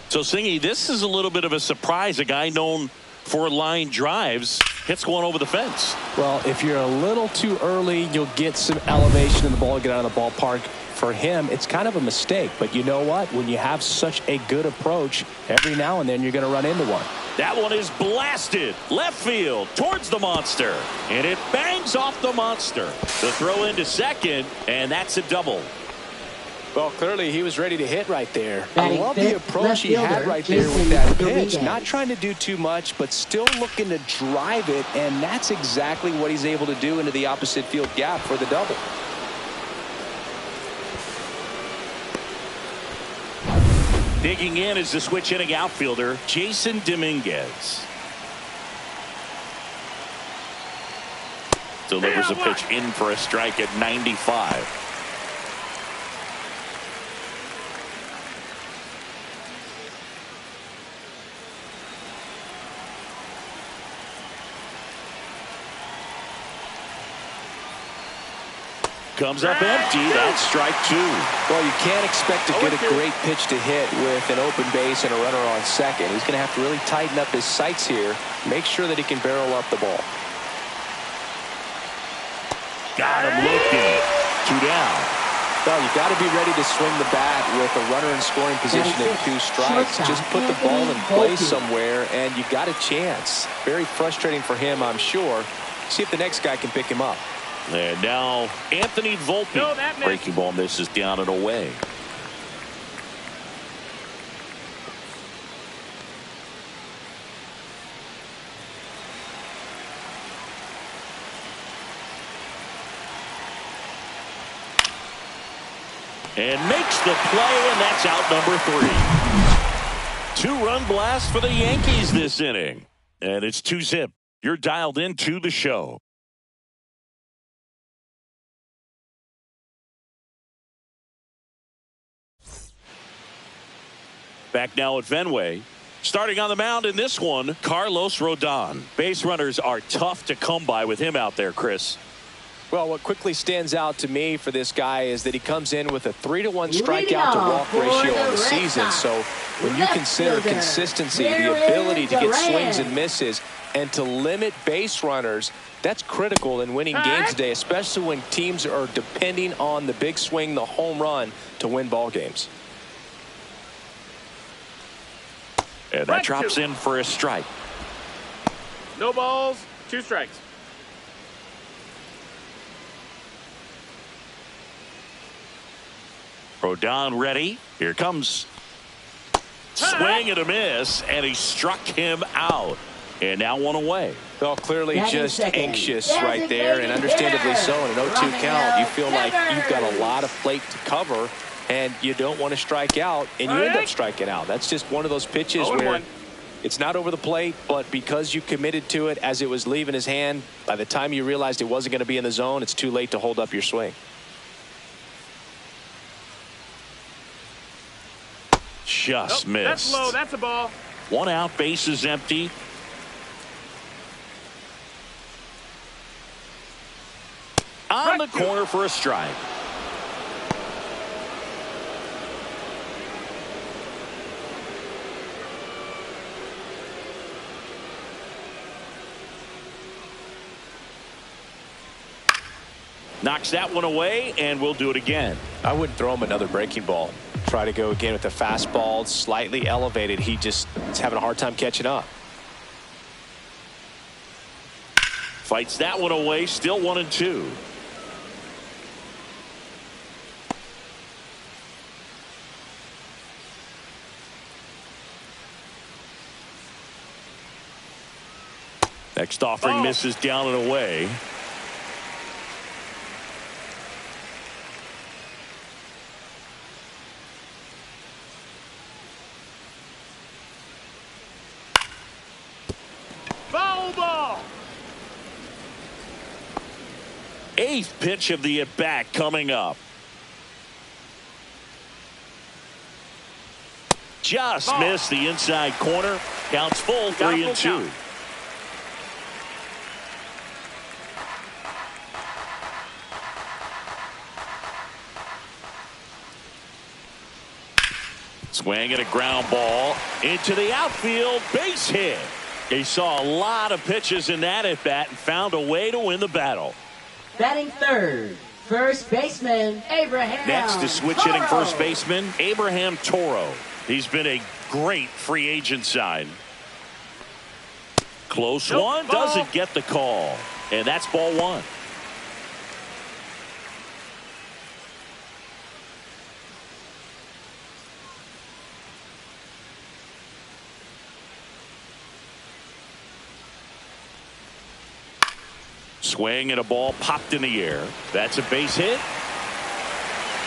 So, Singy, this is a little bit of a surprise. A guy known for line drives hits one over the fence. Well, if you're a little too early, you'll get some elevation in the ball, get out of the ballpark. For him, it's kind of a mistake. But you know what? When you have such a good approach, every now and then you're going to run into one. That one is blasted left field towards the monster, and it bangs off the monster. The throw into second, and that's a double. Well, clearly he was ready to hit right there. Batting I love fifth, the approach left he had fielder, right there with Jason that pitch. Rodriguez. Not trying to do too much, but still looking to drive it, and that's exactly what he's able to do into the opposite field gap for the double. Digging in is the switch hitting outfielder, Jason Dominguez. Delivers a pitch in for a strike at 95. Comes up empty. That's strike 2. Well, you can't expect to get a great pitch to hit with an open base and a runner on second. He's going to have to really tighten up his sights here. Make sure that he can barrel up the ball. Got him looking. 2 down. Well, you got to be ready to swing the bat with a runner in scoring position at 2 strikes. Just put the ball in play somewhere, and you got a chance. Very frustrating for him, I'm sure. See if the next guy can pick him up. And now Anthony Volpe. No, that missed. Breaking ball misses down and away. And makes the play, and that's out number 3. 2-run blast for the Yankees this inning. And it's 2-zip. You're dialed into the show. Back now at Fenway. Starting on the mound in this one, Carlos Rodon. Base runners are tough to come by with him out there, Chris. Well, what quickly stands out to me for this guy is that he comes in with a 3-to-1 strikeout to walk ratio on the season. So when you consider consistency, the ability to get swings and misses, and to limit base runners, that's critical in winning games today, especially when teams are depending on the big swing, the home run, to win ball games. And that drops in for a strike. No balls, 2 strikes. Rodon ready. Here comes. Swing and a miss, and he struck him out. And now 1 away. Well, clearly just anxious right there, and understandably so. In an 0-2 count, you feel like you've got a lot of plate to cover, and you don't want to strike out, and you end up striking out. That's just one of those pitches where it's not over the plate, but because you committed to it as it was leaving his hand, by the time you realized it wasn't going to be in the zone, it's too late to hold up your swing. Just missed. That's low. That's a ball. 1 out, bases empty. On the corner for a strike. Knocks that one away, and we'll do it again. I wouldn't throw him another breaking ball. Try to go again with the fastball, slightly elevated. He just is having a hard time catching up. Fights that one away. Still 1-2. Next offering misses down and away. Foul ball. 8th pitch of the at-bat coming up. Just missed the inside corner. Counts full, 3-2. Swing and a ground ball into the outfield. Base hit. He saw a lot of pitches in that at bat and found a way to win the battle. Batting third, first baseman Abraham. Next to switch hitting first baseman Abraham Toro. He's been a great free agent sign. Close one, doesn't get the call, and that's ball 1. Swing and a ball popped in the air. That's a base hit.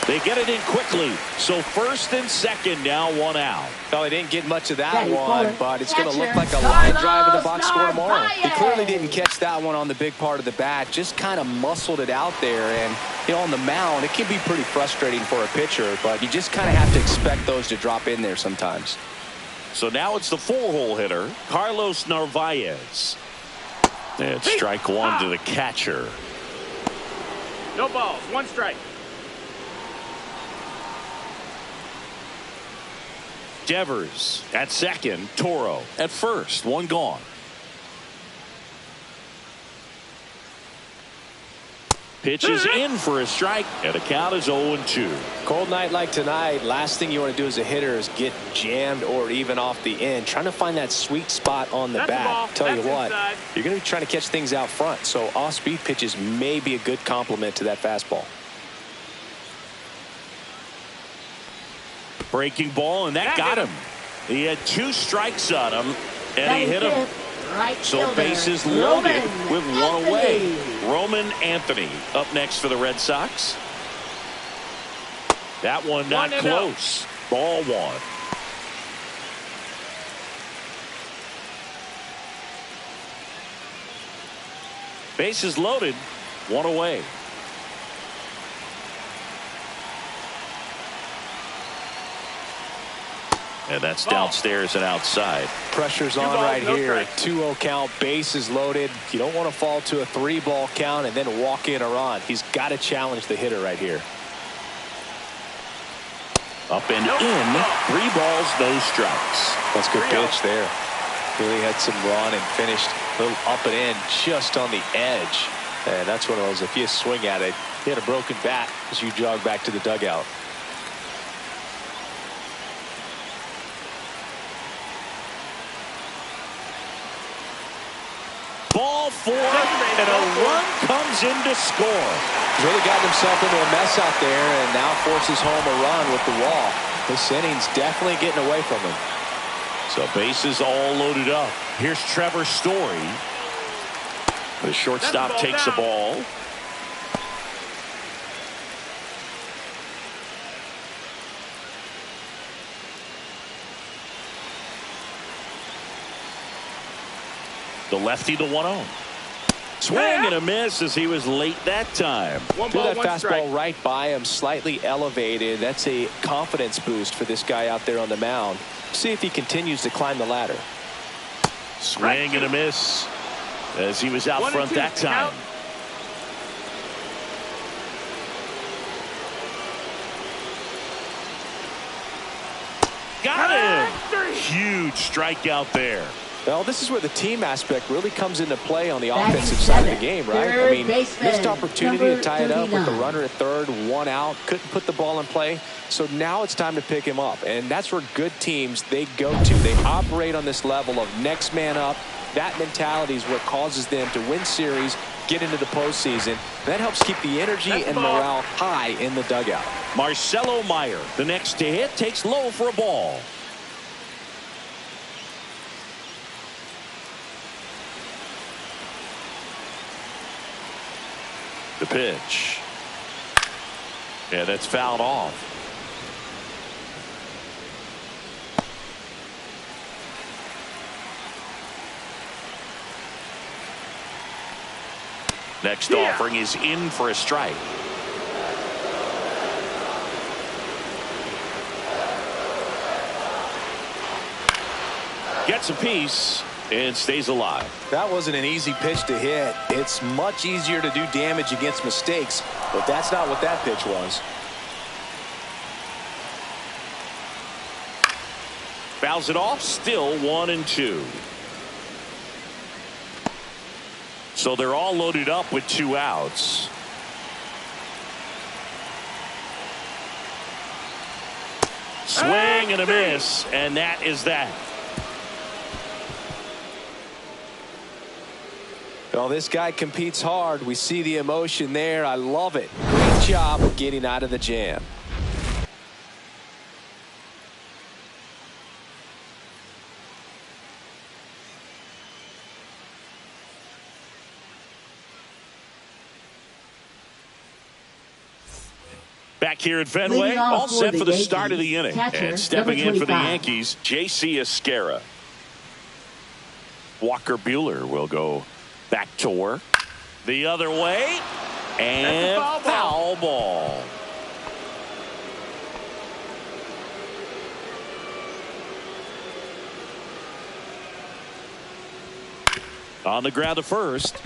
They get it in quickly. So first and second, now 1 out. Well, he didn't get much of that one, but it's going to look like a line drive in the box score tomorrow. He clearly didn't catch that one on the big part of the bat. Just kind of muscled it out there. And, you know, on the mound, it can be pretty frustrating for a pitcher, but you just kind of have to expect those to drop in there sometimes. So now it's the 4-hole hitter, Carlos Narvaez. And strike 1 to the catcher. No balls, 1 strike. Devers at second, Toro at first, 1 gone. Pitch is in for a strike, and the count is 0-2. Cold night like tonight, last thing you want to do as a hitter is get jammed or even off the end. Trying to find that sweet spot on the bat. Tell you what, you're going to be trying to catch things out front, so off-speed pitches may be a good complement to that fastball. Breaking ball, and that got him. He had 2 strikes on him, and he hit him. So bases loaded with 1 away. Roman Anthony up next for the Red Sox. That one not close. Ball 1. Bases loaded, 1 away. And that's downstairs and outside. Pressure's on right here. 2-0 count, bases loaded. You don't want to fall to a 3-ball count and then walk in a run. He's got to challenge the hitter right here. Up and in. 3 balls, no strikes. That's a good pitch there. Really had some run and finished a little up and in just on the edge. And that's one of those, if you swing at it, you had a broken bat as you jog back to the dugout. Ball 4, and a run comes in to score. He's really gotten himself into a mess out there and now forces home a run with the wall. This inning's definitely getting away from him. So bases all loaded up. Here's Trevor Story. The shortstop takes the ball. The lefty, the 1-0. Swing and a miss as he was late that time. Threw that fastball right by him, slightly elevated. That's a confidence boost for this guy out there on the mound. See if he continues to climb the ladder. Swing and a miss as he was out front that time. Got him. Huge strikeout there. Well, this is where the team aspect really comes into play on the offensive side of the game, right? I mean, missed opportunity to tie it up with the runner at third, 1 out, couldn't put the ball in play. So now it's time to pick him up, and that's where good teams, they go to. They operate on this level of next man up, That mentality is what causes them to win series, get into the postseason. That helps keep the energy and morale high in the dugout. Marcelo Meyer, the next to hit, takes low for a ball. The pitch. Yeah, that's fouled off. Next offering is in for a strike. Gets a piece and stays alive. That wasn't an easy pitch to hit. It's much easier to do damage against mistakes, but that's not what that pitch was. Fouls it off, still 1-2. So they're all loaded up with 2 outs. Swing and a miss, and that is that. Well, this guy competes hard. We see the emotion there. I love it. Great job of getting out of the jam. Back here at Fenway, all set for the start of the inning. And stepping in for the Yankees, J.C. Esquera. Walker Buehler will go back to work. The other way. And foul ball. On the ground to first.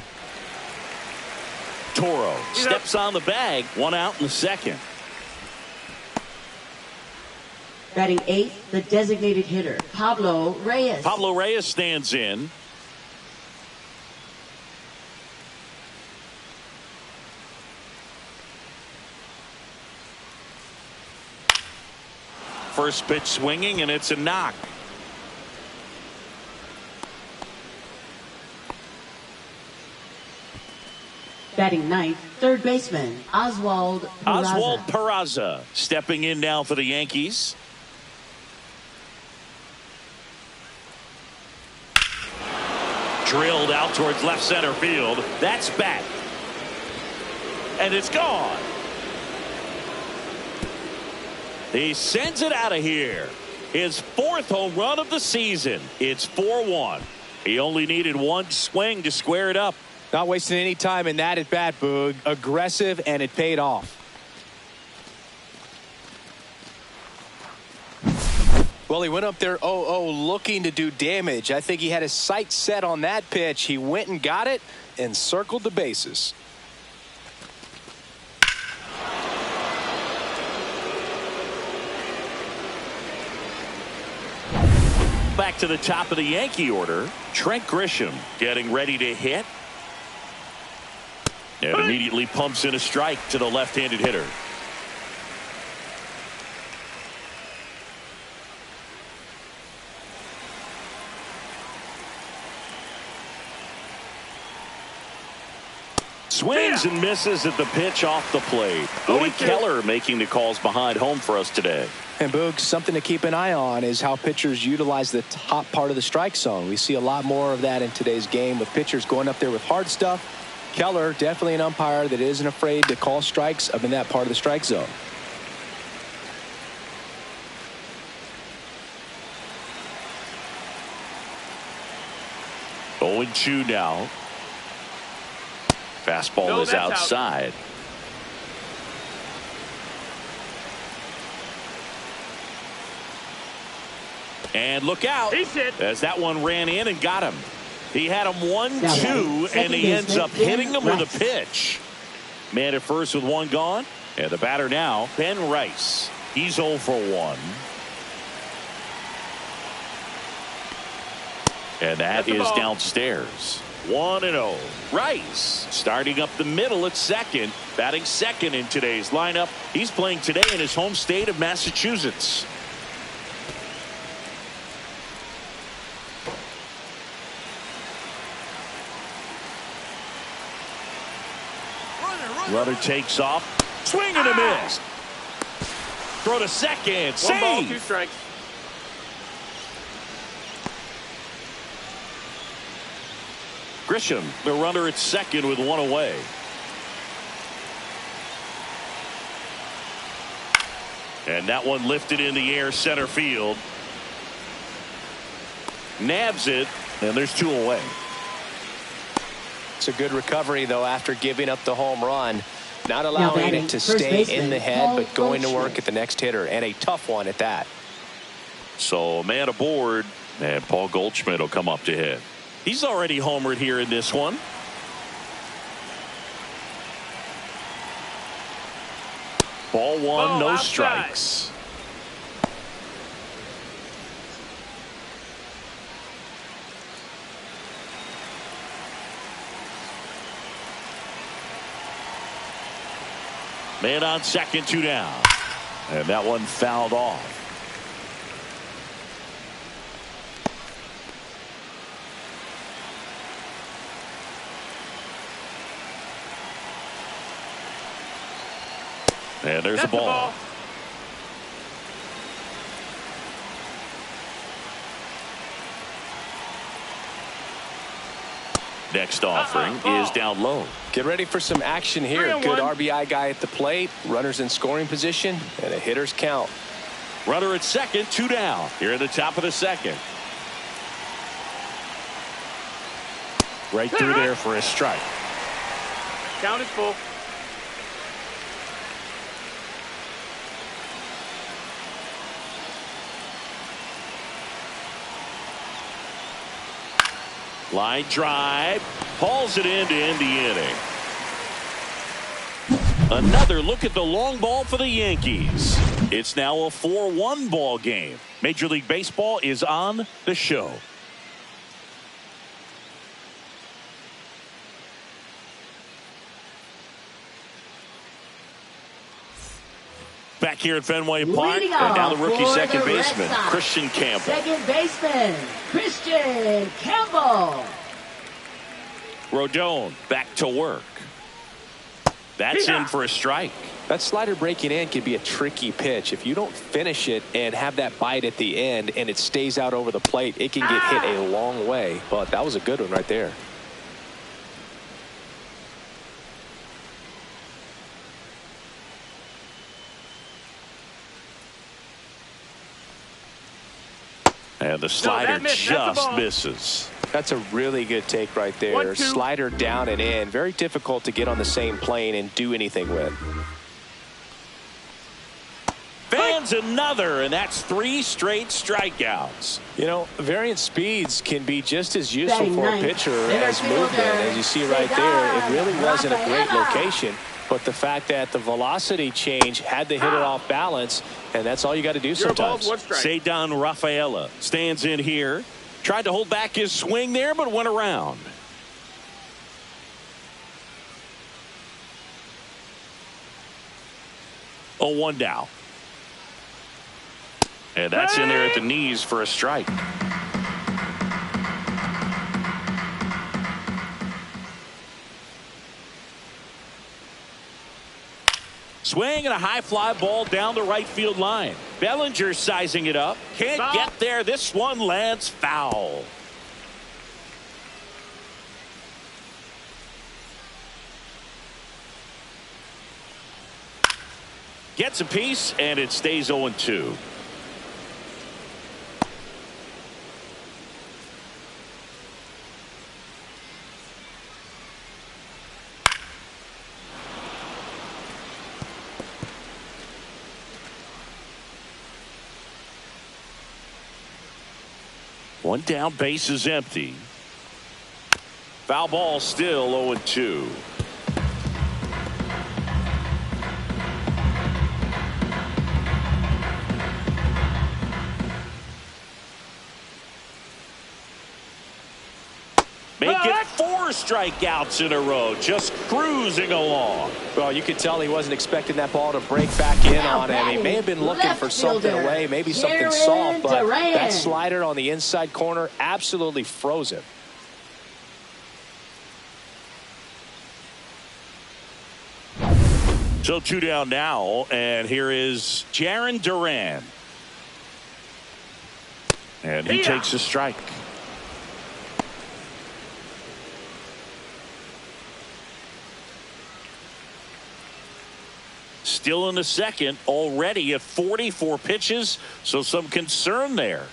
Toro steps on the bag. 1 out in the second. Batting 8th, the designated hitter, Pablo Reyes. Pablo Reyes stands in. First pitch swinging, and it's a knock. Batting 9th, third baseman, Oswald Peraza. Oswald Peraza stepping in now for the Yankees. Drilled out towards left center field. That's back. And it's gone. He sends it out of here. His 4th home run of the season. It's 4-1. He only needed 1 swing to square it up. Not wasting any time in that at bat, Boog. Aggressive, and it paid off. Well, he went up there 0-0 looking to do damage. I think he had his sights set on that pitch. He went and got it and circled the bases. Back to the top of the Yankee order. Trent Grisham getting ready to hit. And immediately pumps in a strike to the left-handed hitter. Swings and misses at the pitch off the plate. Woody Keller making the calls behind home for us today. And Boog, something to keep an eye on is how pitchers utilize the top part of the strike zone. We see a lot more of that in today's game with pitchers going up there with hard stuff. Keller, definitely an umpire that isn't afraid to call strikes up in that part of the strike zone. Oh, 0-2 now. Fastball is outside. And look out as that one ran in and got him. He had him 1-2, and he ends up hitting him with a pitch. Man at first with 1 gone. And the batter now, Ben Rice. He's 0 for 1. And that is downstairs. 1-0. Rice starting up the middle at second, batting second in today's lineup. He's playing today in his home state of Massachusetts. Runner takes off. Swing and a miss. Throw to second. One ball, Save. 2 strikes. Grisham, the runner at second with 1 away. And that one lifted in the air center field. Nabs it, and there's 2 away. It's a good recovery, though, after giving up the home run. Not allowing it to stay in the head, but going to work at the next hitter, and a tough one at that. So a man aboard, and Paul Goldschmidt will come up to hit. He's already homered here in this one. Ball 1, no outside. strikes. Man on second, 2 down. And that one fouled off. And there's the ball. Next offering is down low. Get ready for some action here. Good RBI guy at the plate. Runners in scoring position, and a hitter's count. Runner at second, 2 down. Here at the top of the second. Right through there for a strike. Count is full. Line drive. Hauls it in to end the inning. Another look at the long ball for the Yankees. It's now a 4-1 ball game. Major League Baseball is on the show. Back here at Fenway Park, and now the rookie second baseman, Christian Campbell. Second baseman, Christian Campbell. Rodon back to work. That's in for a strike. That slider breaking in can be a tricky pitch. If you don't finish it and have that bite at the end and it stays out over the plate, it can get hit a long way. But that was a good one right there. And the slider just misses. That's a really good take right there. 1-2. Slider down and in. Very difficult to get on the same plane and do anything with. Fans another, and that's 3 straight strikeouts. You know, variant speeds can be just as useful for a pitcher as movement. As you see right there, it really wasn't a great location. But the fact that the velocity change had the hitter off balance, and that's all you got to do sometimes. Cedar Rafaela stands in here. Tried to hold back his swing there, but went around. Oh, 1 down. And that's in there at the knees for a strike. Swing and a high fly ball down the right field line. Bellinger sizing it up. Can't get there. This one lands foul. Gets a piece, and it stays 0-2. One down, base is empty. Foul ball still 0-2. Make it 4 strikeouts in a row, just cruising along. Well, you could tell he wasn't expecting that ball to break back in on him. He may have been looking for something away, maybe something soft, but that slider on the inside corner absolutely froze him. So 2 down now, and here is Jarren Duran. And he takes a strike. Still in the second, already at 44 pitches, so some concern there.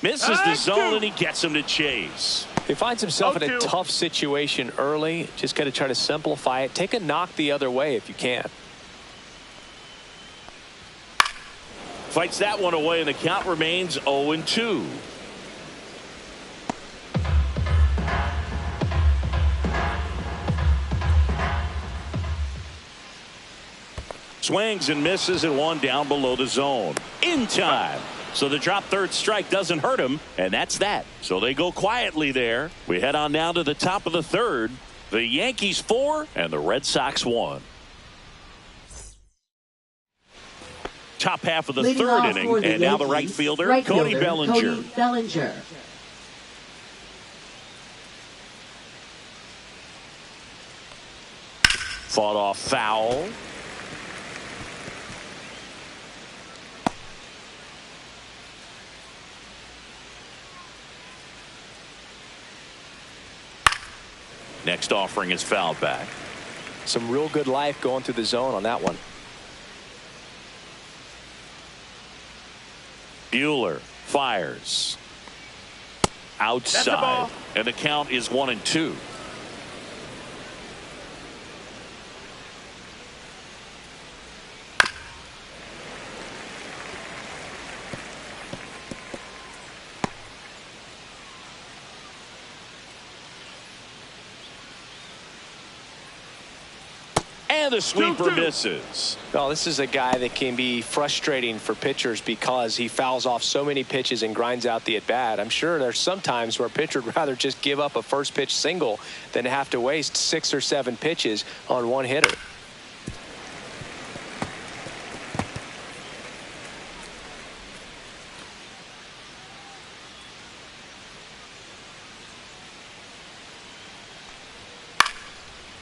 Misses the zone, and he gets him to chase. He finds himself in a tough situation early. Just got to try to simplify it. Take a knock the other way if you can. Fights that one away, and the count remains 0-2. Swings and misses, and one down below the zone. In time. So the drop third strike doesn't hurt him, and that's that. So they go quietly there. We head on down to the top of the third. The Yankees 4 and the Red Sox 1. Top half of the Leading third off inning, for the and now the Yankees, right fielder, Cody Bellinger. Cody Bellinger. Fought off foul. Next offering is fouled back. Some real good life going through the zone on that one. Buehler fires. Outside. And the count is 1-2. And the sweeper misses. Well, this is a guy that can be frustrating for pitchers because he fouls off so many pitches and grinds out the at-bat. I'm sure there's some times where a pitcher would rather just give up a first pitch single than have to waste 6 or 7 pitches on one hitter.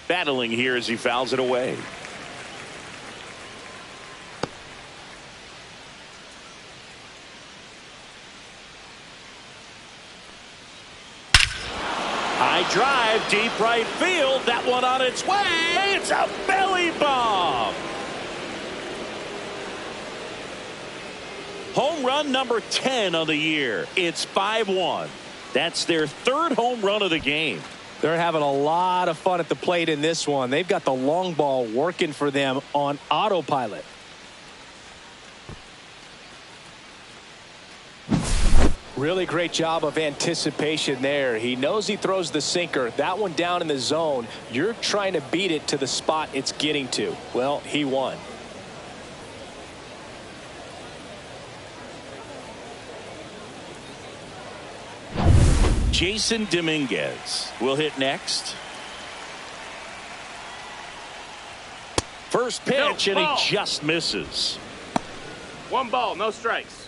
Battling here as he fouls it away. High drive, deep right field. That one on its way. It's a belly bomb. Home run number 10 of the year. It's 5-1. That's their 3rd home run of the game. They're having a lot of fun at the plate in this one. They've got the long ball working for them on autopilot. Really great job of anticipation there. He knows he throws the sinker. That one down in the zone. You're trying to beat it to the spot it's getting to. Well, he won. Jason Dominguez will hit next. First pitch, and he just misses. 1 ball, no strikes.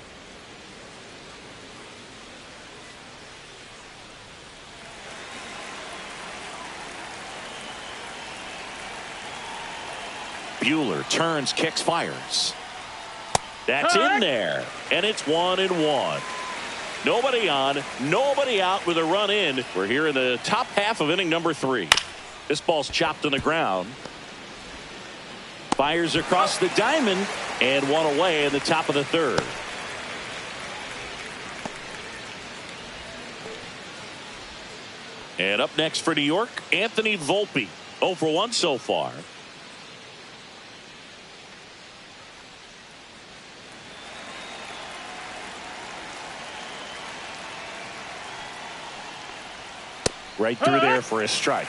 Buehler turns, kicks, fires. That's in there, and it's 1-1. Nobody on, nobody out with a run in. We're here in the top half of inning number 3. This ball's chopped on the ground. Fires across the diamond, and one away in the top of the third. And up next for New York, Anthony Volpe. 0 for 1 so far. Right through there for a strike.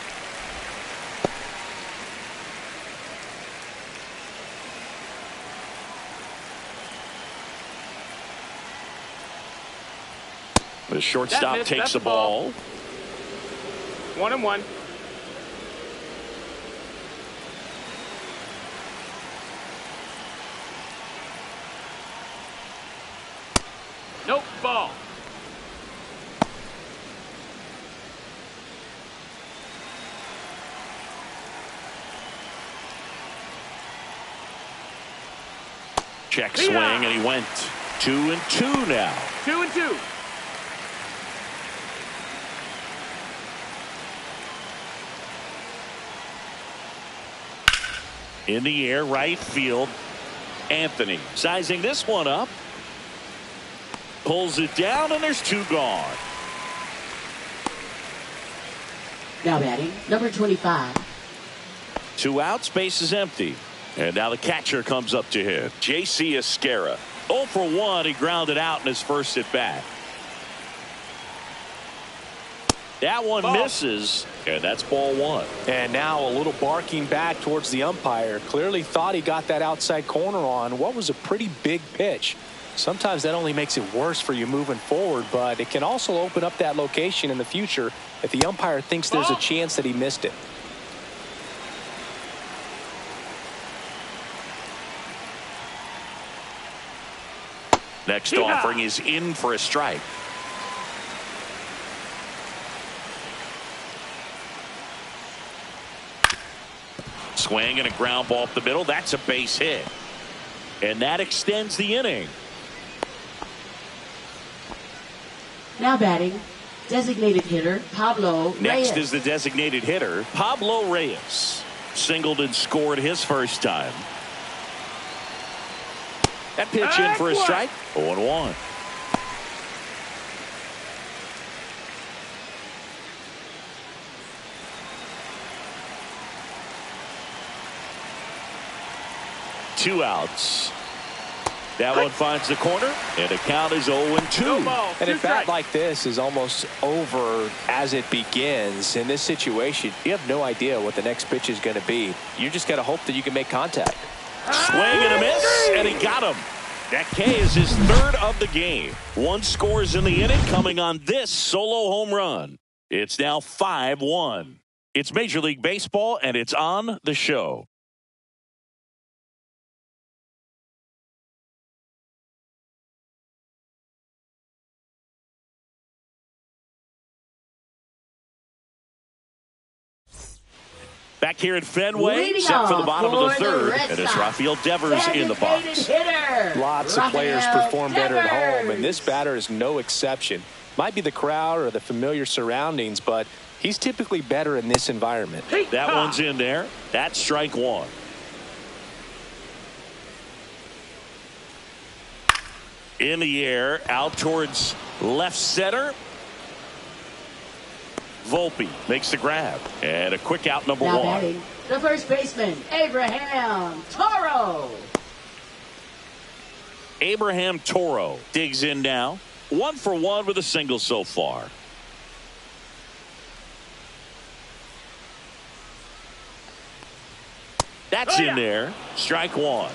The shortstop takes the ball. 1-1. Nope, ball. Check swing, and he went 2-2 now. 2-2. In the air, right field. Anthony sizing this one up. Pulls it down, and there's 2 gone. Now batting, number 25. 2 outs, base is empty. And now the catcher comes up to hit. J.C. Esquera. 0 for 1. He grounded out in his first at bat. That one misses, and that's ball 1. And now a little barking back towards the umpire. Clearly thought he got that outside corner on what was a pretty big pitch. Sometimes that only makes it worse for you moving forward, but it can also open up that location in the future if the umpire thinks there's a chance that he missed it. Next offering is in for a strike. Swing and a ground ball up the middle. That's a base hit. And that extends the inning. Now batting, designated hitter Pablo Reyes. Next is the designated hitter, Pablo Reyes. Singled and scored his first time. That pitch in for a strike. 0-1. Two outs. That one finds the corner, and the count is 0-2. And a bat like this is almost over as it begins. In this situation, you have no idea what the next pitch is going to be. You just got to hope that you can make contact. Swing and a miss, and he got him. That K is his 3rd of the game. 1 scores in the inning coming on this solo home run. It's now 5-1. It's Major League Baseball, and it's on the show. Back here at Fenway, set for the bottom of the 3rd, and it's Rafael Devers in the box. Lots of players perform better at home, and this batter is no exception. Might be the crowd or the familiar surroundings, but he's typically better in this environment. That one's in there. That's strike 1. In the air, out towards left center. Volpe makes the grab, and a quick out, number 1. Batting, the first baseman, Abraham Toro. Abraham Toro digs in now. 1 for 1 with a single so far. That's in there. Strike 1.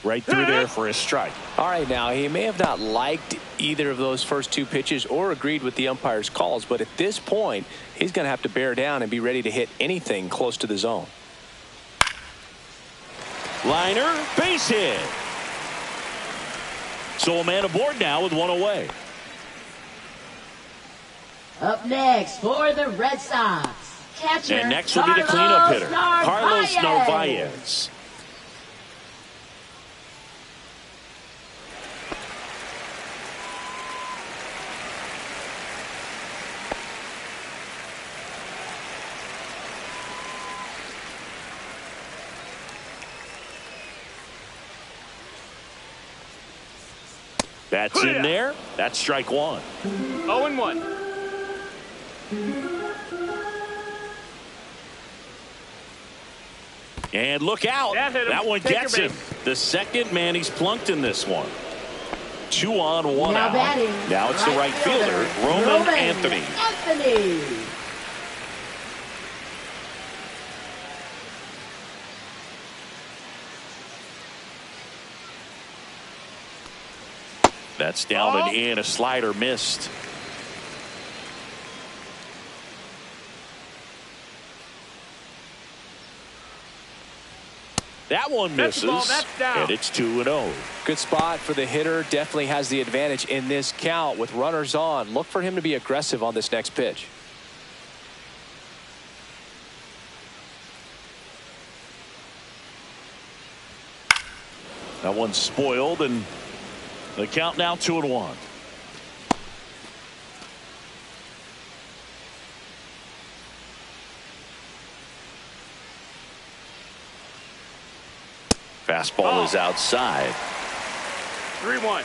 Right through there for a strike. All right, now he may have not liked either of those first 2 pitches or agreed with the umpire's calls, but at this point, he's going to have to bear down and be ready to hit anything close to the zone. Liner, base hit. So a man aboard now with 1 away. Up next for the Red Sox, catcher And next will be the cleanup hitter, Carlos Narvaez. That's in there. That's strike 1. 0-1. And look out. That one gets him. The second man he's plunked in this one. 2 on, 1 out. Now it's the right fielder, Roman Anthony. That's down and in. A slider missed. That one misses, and it's 2-0. Good spot for the hitter. Definitely has the advantage in this count with runners on. Look for him to be aggressive on this next pitch. That one's spoiled, and the count now 2-1. Fastball is outside. 3-1.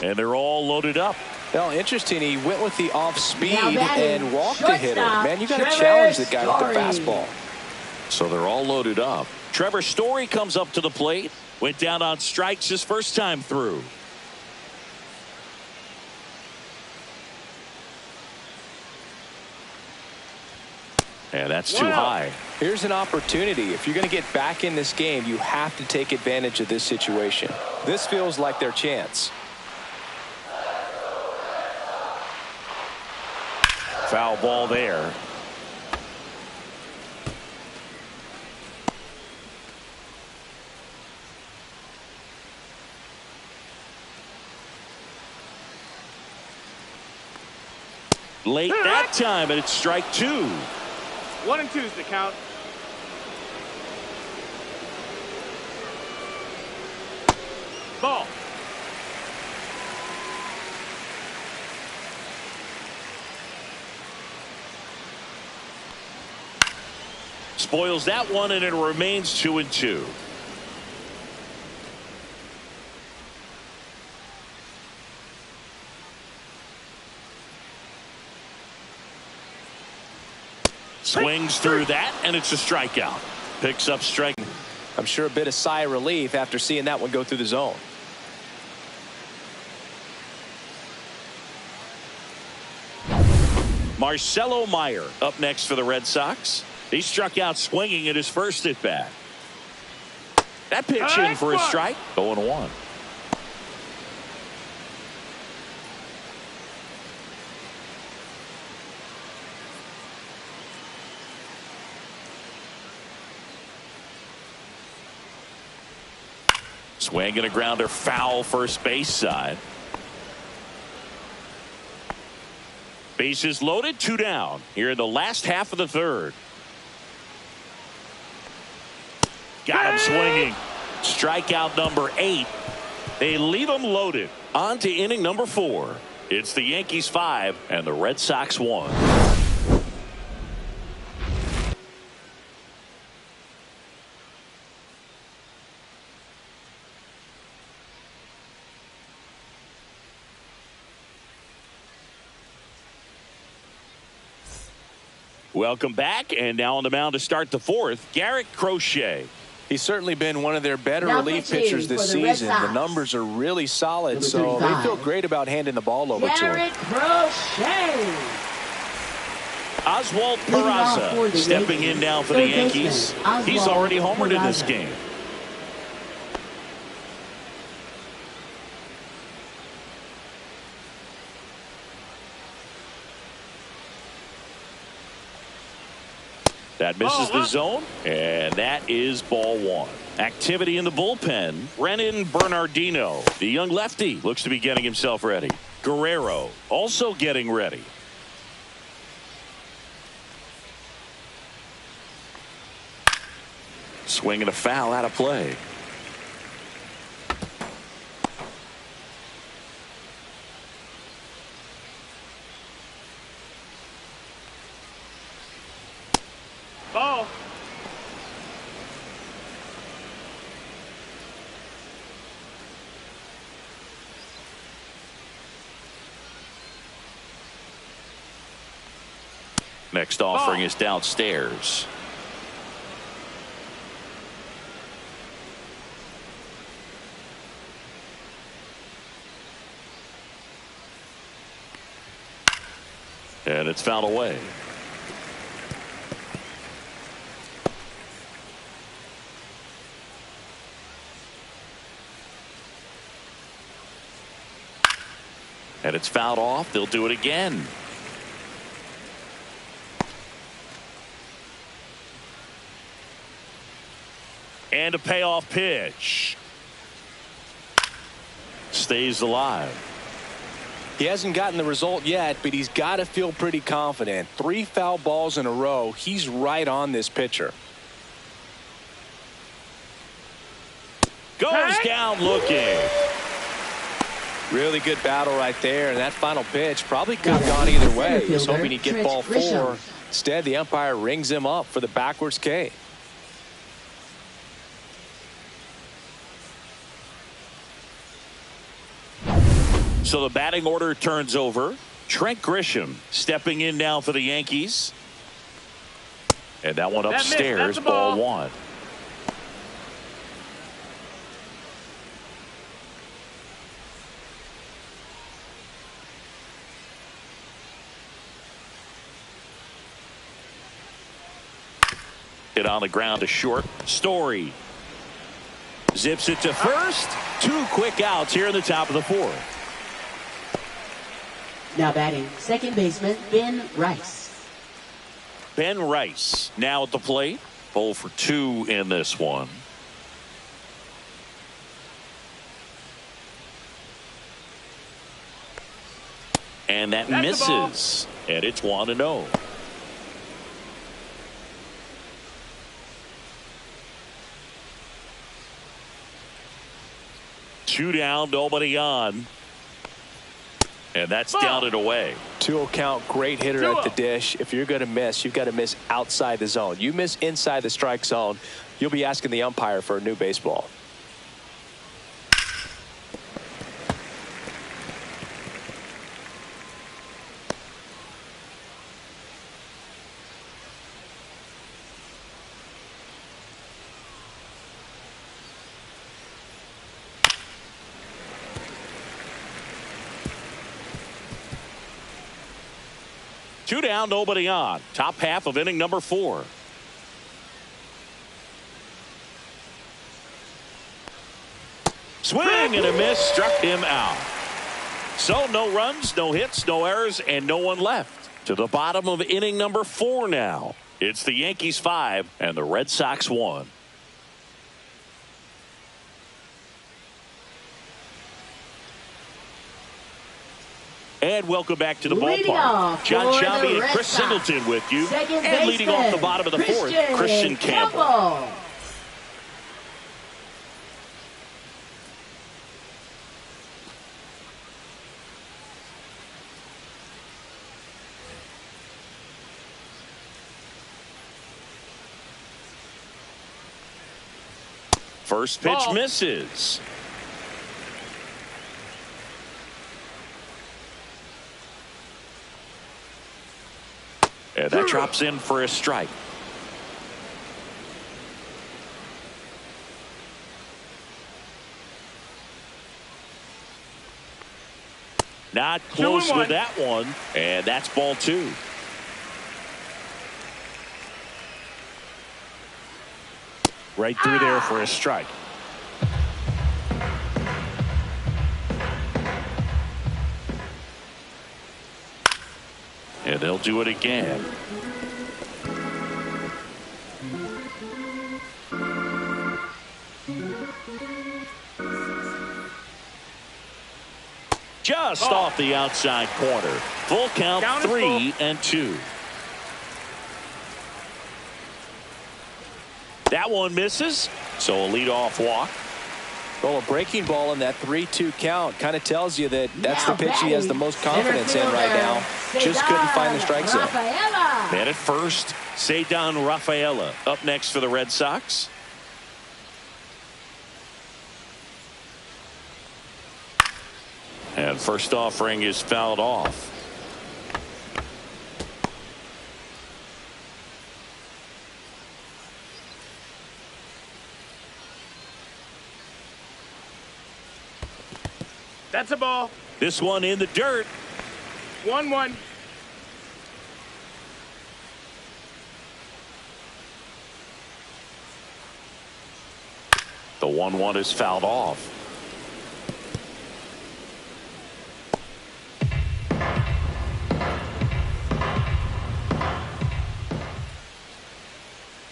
And they're all loaded up. Well, interesting. He went with the off speed and walked the hitter. Man, you got to challenge the guy with the fastball. So they're all loaded up. Trevor Story comes up to the plate. Went down on strikes his first time through. And that's too high. Here's an opportunity. If you're going to get back in this game, you have to take advantage of this situation. This feels like their chance. Foul ball there. Late that time, and it's strike 2. 1 and 2 is the count. Ball. Spoils that one, and it remains 2-2. Swings through that, and it's a strikeout. Picks up strike. I'm sure a bit of sigh of relief after seeing that one go through the zone. Marcelo Meyer up next for the Red Sox. He struck out swinging at his first at bat. That pitch in for a strike. 0-1. Swing and a grounder foul first base side. Bases loaded, 2 down here in the last half of the third. Got him swinging. Strikeout number 8. They leave him loaded. On to inning number 4. It's the Yankees 5 and the Red Sox 1. Welcome back, and now on the mound to start the 4th, Garrett Crochet. He's certainly been one of their better relief pitchers this season. The numbers are really solid, so they feel great about handing the ball over to him. Garrett Crochet. Oswald Peraza stepping in now for the Yankees. He's already homered in this game. That misses the zone, and that is ball 1. Activity in the bullpen. Brennan Bernardino, the young lefty, looks to be getting himself ready. Guerrero also getting ready. Swing and a foul out of play. Ball. Next offering is downstairs. And it's fouled away. And it's fouled off. They'll do it again. And a payoff pitch. Stays alive. He hasn't gotten the result yet, but he's got to feel pretty confident. 3 foul balls in a row. He's right on this pitcher. Goes down looking. Really good battle right there. And that final pitch probably could have gone either way. He was hoping he'd get ball 4. Instead, the umpire rings him up for the backwards K. So the batting order turns over. Trent Grisham stepping in now for the Yankees. And that one upstairs, ball 1. Hit on the ground to short. Story zips it to first. 2 quick outs here in the top of the 4th. Now batting, second baseman Ben Rice. Ben Rice now at the plate. 0 for 2 in this one. And that misses. And it's 1-0. Two down, nobody on. And that's down and away. 2-0 count, great hitter at the dish. If you're going to miss, you've got to miss outside the zone. You miss inside the strike zone, you'll be asking the umpire for a new baseball. Two down, nobody on. Top half of inning number 4. Swing and a miss, struck him out. So no runs, no hits, no errors, and no one left. To the bottom of inning number 4 now. It's the Yankees 5 and the Red Sox 1. And welcome back to the ballpark. John Sciambi and Chris Singleton with you. And leading off the bottom of the 4th, Christian Campbell. First pitch misses. And that drops in for a strike. Not close with that one. And that's ball 2. Right through there for a strike. And they'll do it again. Just off the outside corner. Full count, 3-2. That one misses, so a leadoff walk. Well, a breaking ball in that 3-2 count kind of tells you that that's the pitch he has the most confidence in right now. Just couldn't find the strike zone. And at first, Cedar Rafaela up next for the Red Sox. And first offering is fouled off. That's a ball. This one in the dirt. 1-1. The 1-1 is fouled off.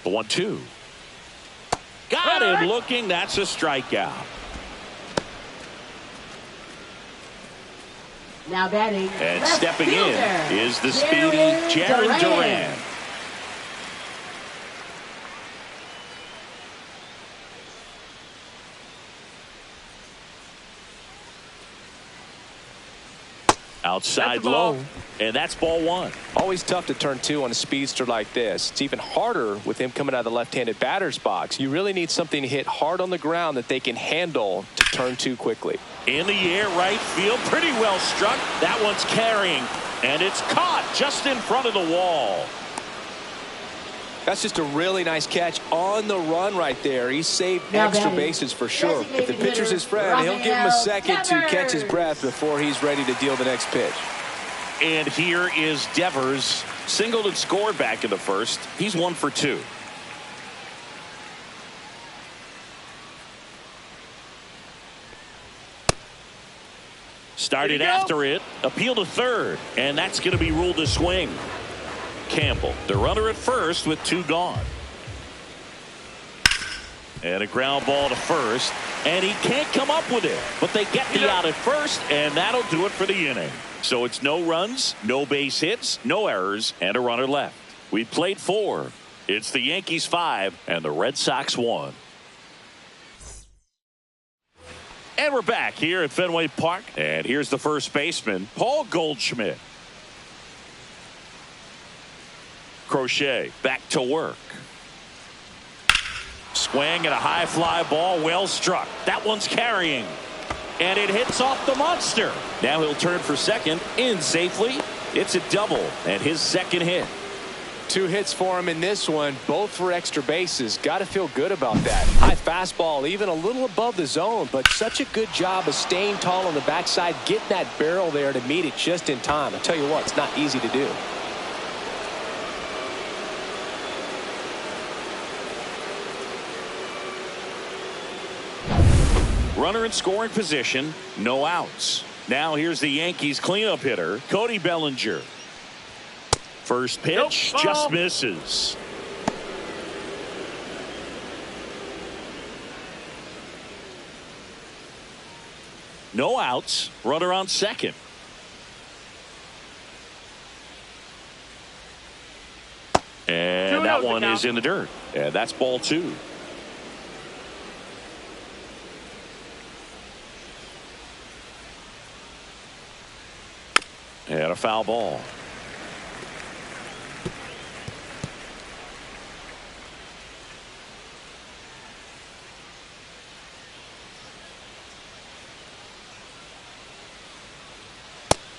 The 1-2. Got him looking. That's a strikeout. Now batting. And left stepping fielder, in is the speedy Jarren Jarren Duran. Outside low, and that's ball one. Always tough to turn two on a speedster like this. It's even harder with him coming out of the left-handed batter's box. You really need something to hit hard on the ground that they can handle to turn two quickly. In the air, right field, pretty well struck. That one's carrying, and it's caught just in front of the wall. That's just a really nice catch on the run right there. He saved extra bases for sure. If the pitcher's his friend, he'll give him a second to catch his breath before he's ready to deal the next pitch. And here is Devers, singled and scored back in the first. He's 1 for 2. Started after it, appeal to third, and that's going to be ruled a swing. Campbell, the runner at first with 2 gone. And a ground ball to first, and he can't come up with it, but they get the out at first, and that'll do it for the inning. So it's no runs, no base hits, no errors, and a runner left. We played 4. It's the Yankees 5 and the Red Sox 1. And we're back here at Fenway Park, and here's the first baseman, Paul Goldschmidt. Crochet back to work. Swing and a high fly ball, well struck. That one's carrying, and it hits off the monster. Now he'll turn for second, in safely. It's a double and his second hit. 2 hits for him in this one, both for extra bases. Got to feel good about that. High fastball, even a little above the zone, but such a good job of staying tall on the backside, getting that barrel there to meet it just in time. I tell you what, it's not easy to do. Runner in scoring position, no outs. Now here's the Yankees cleanup hitter, Cody Bellinger. First pitch, just misses. No outs, runner on second. And that one is in the dirt. And that's ball 2. And a foul ball.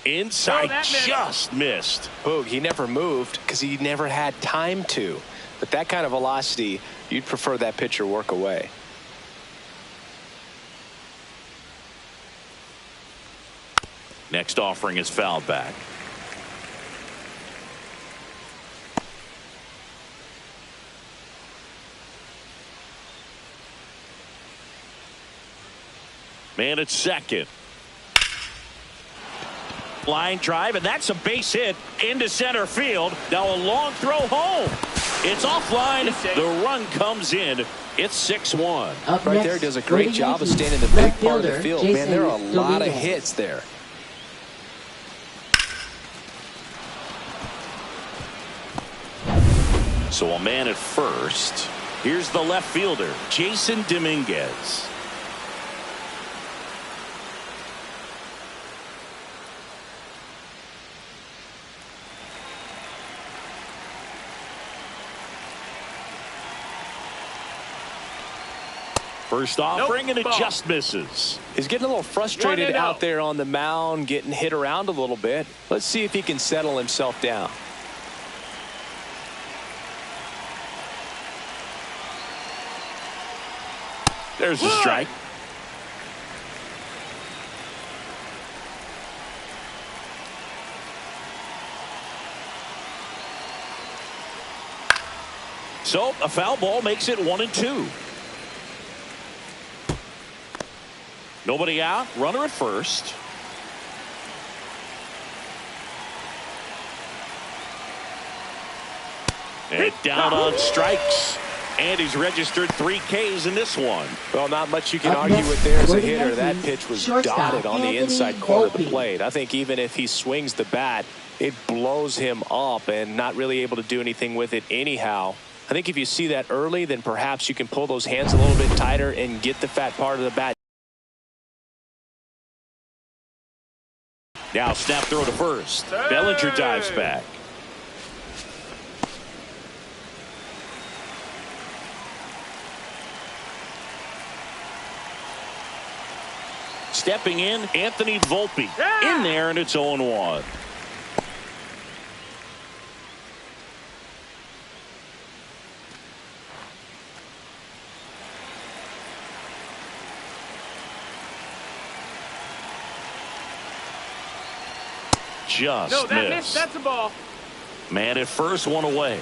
Inside, just missed. Boog, he never moved because he never had time to. But that kind of velocity, you'd prefer that pitcher work away. Next offering is fouled back. Man at second. Line drive, and that's a base hit into center field. Now a long throw home. It's offline. The run comes in. It's 6-1. Right there, does a great job of staying in the big part of the field. Man, there are a lot of hits there. So a man at first. Here's the left fielder, Jason Dominguez. First offering, and it just misses. He's getting a little frustrated out there on the mound, getting hit around a little bit. Let's see if he can settle himself down. There's a strike. So a foul ball makes it 1-2. Nobody out, runner at first. And down on strikes. And he's registered 3 Ks in this one. Well, not much you can argue with there as a hitter. That pitch was dotted on the inside corner of the plate. I think even if he swings the bat, it blows him up and not really able to do anything with it anyhow. I think if you see that early, then perhaps you can pull those hands a little bit tighter and get the fat part of the bat. Now snap throw to first. Bellinger dives back. Stepping in, Anthony Volpe. In there, and it's 0-1. Just missed. That's a ball. Man at first, one away.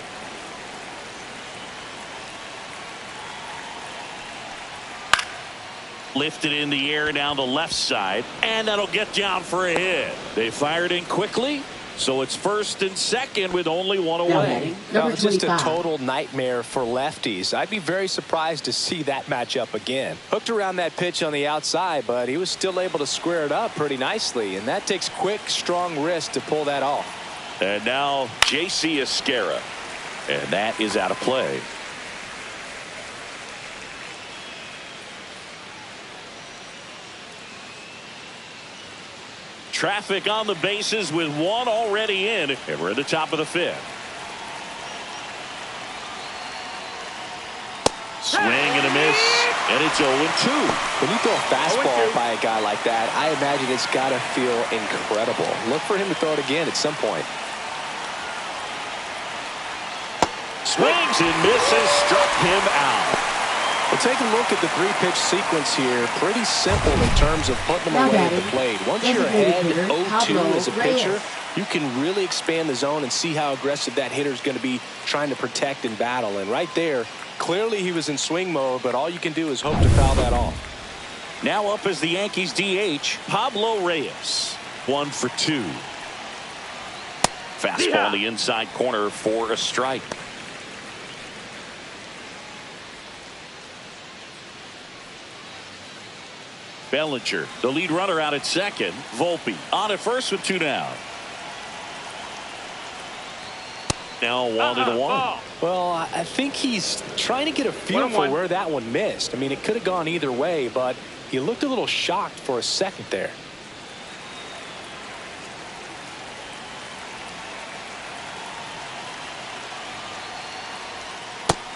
Lifted in the air down the left side, and that'll get down for a hit. They fired in quickly, so it's first and second with only one away. Now, just a total nightmare for lefties. I'd be very surprised to see that matchup again. Hooked around that pitch on the outside, but he was still able to square it up pretty nicely, and that takes quick, strong wrist to pull that off. And now J.C. Esquera, and that is out of play. Traffic on the bases with one already in, and we're at the top of the 5th. Swing and a miss, and it's 0-2. When you throw a fastball by a guy like that, I imagine it's got to feel incredible. Look for him to throw it again at some point. Swings and misses, struck him out. Well, take a look at the 3-pitch sequence here. Pretty simple in terms of putting them away at the plate. Once you're ahead 0-2 as a pitcher, you can really expand the zone and see how aggressive that hitter is going to be trying to protect and battle. And right there, clearly he was in swing mode, but all you can do is hope to foul that off. Now up as the Yankees DH, Pablo Reyes. 1 for 2. Fastball in the inside corner for a strike. Bellinger, the lead runner out at second. Volpe on at first with 2 down. Now 1-1. Well, I think he's trying to get a feel for where that one missed. I mean, it could have gone either way, but he looked a little shocked for a second there.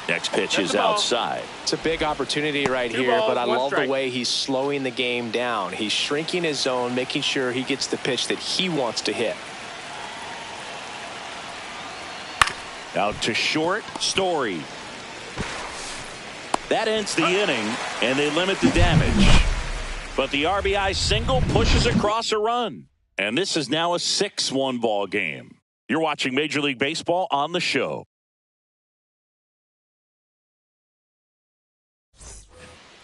Next pitch is outside. It's a big opportunity right here, but I love the way he's slowing the game down. He's shrinking his zone, making sure he gets the pitch that he wants to hit. Out to short, Story. That ends the inning, and they limit the damage. But the RBI single pushes across a run. And this is now a 6-1 ball game. You're watching Major League Baseball on the show.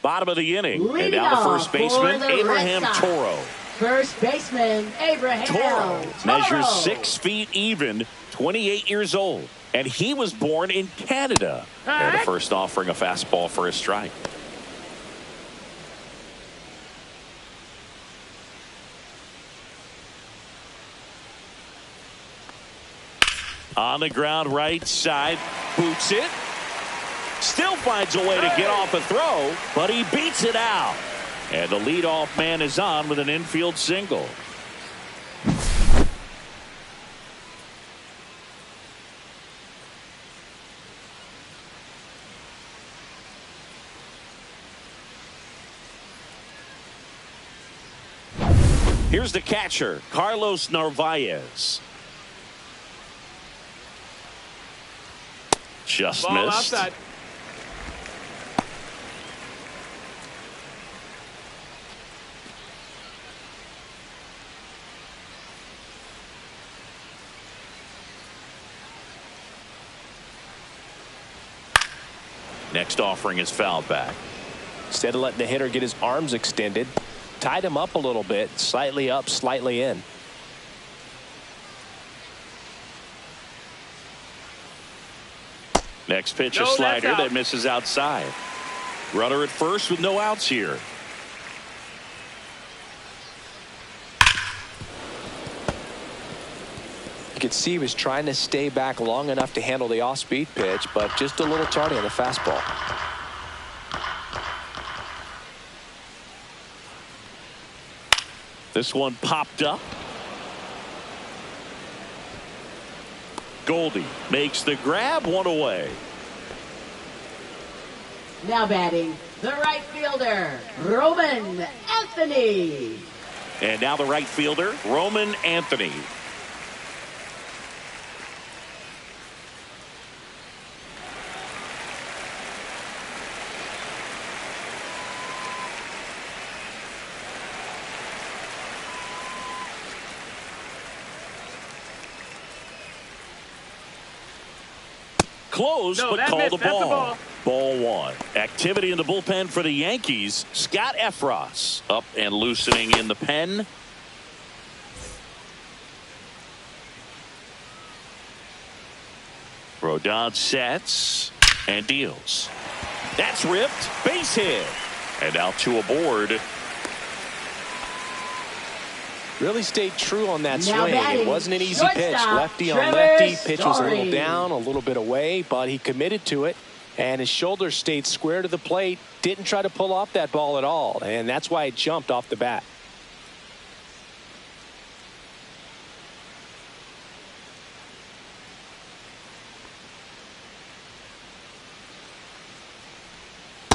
Bottom of the inning, and now the first baseman, Abraham Toro. First baseman, Abraham Toro measures 6 feet even, 28 years old, and he was born in Canada. And the first offering a fastball for a strike. On the ground, right side, boots it. Still finds a way to get off a throw, but he beats it out. And the leadoff man is on with an infield single. Here's the catcher, Carlos Narvaez. Just Ball missed. Outside. Next offering is fouled back. Instead of letting the hitter get his arms extended, tied him up a little bit, slightly up, slightly in. Next pitch, a No, slider that's out. that misses outside. Runner at first with no outs here. You could see he was trying to stay back long enough to handle the off-speed pitch, but just a little tardy on the fastball. This one popped up. Goldie makes the grab, one away. Now batting, the right fielder, Roman Anthony. And now the right fielder, Roman Anthony. Close, No, but that called a missed. That's a ball. ball. Ball one. Activity in the bullpen for the Yankees. Scott Efros up and loosening in the pen. Rodon sets and deals. That's ripped. Base hit. And now two aboard. Really stayed true on that Now swing. batting, It wasn't an easy pitch. shortstop, Lefty on Trevor lefty. Pitch was a little Story. down, a little bit away, but he committed to it. And his shoulders stayed square to the plate. Didn't try to pull off that ball at all. And that's why it jumped off the bat.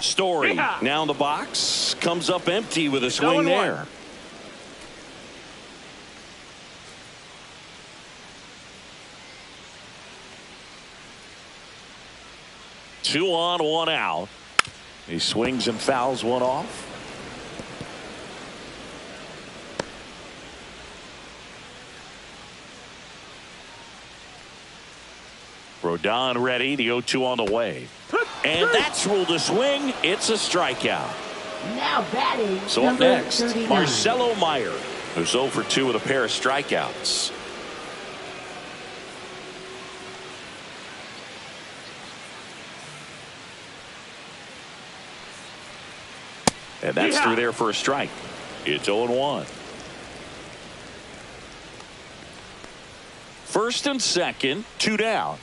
Story Yeah. now in the box. Comes up empty with a 0-1. swing there. Two on, one out. He swings and fouls one off. Rodon ready. The 0-2 on the way. And that's ruled a swing. It's a strikeout. Now batting, So up number next, 39. Marcelo Meyer, who's 0 for 2 with a pair of strikeouts. And that's through there for a strike. It's 0-1. First and second, 2 down.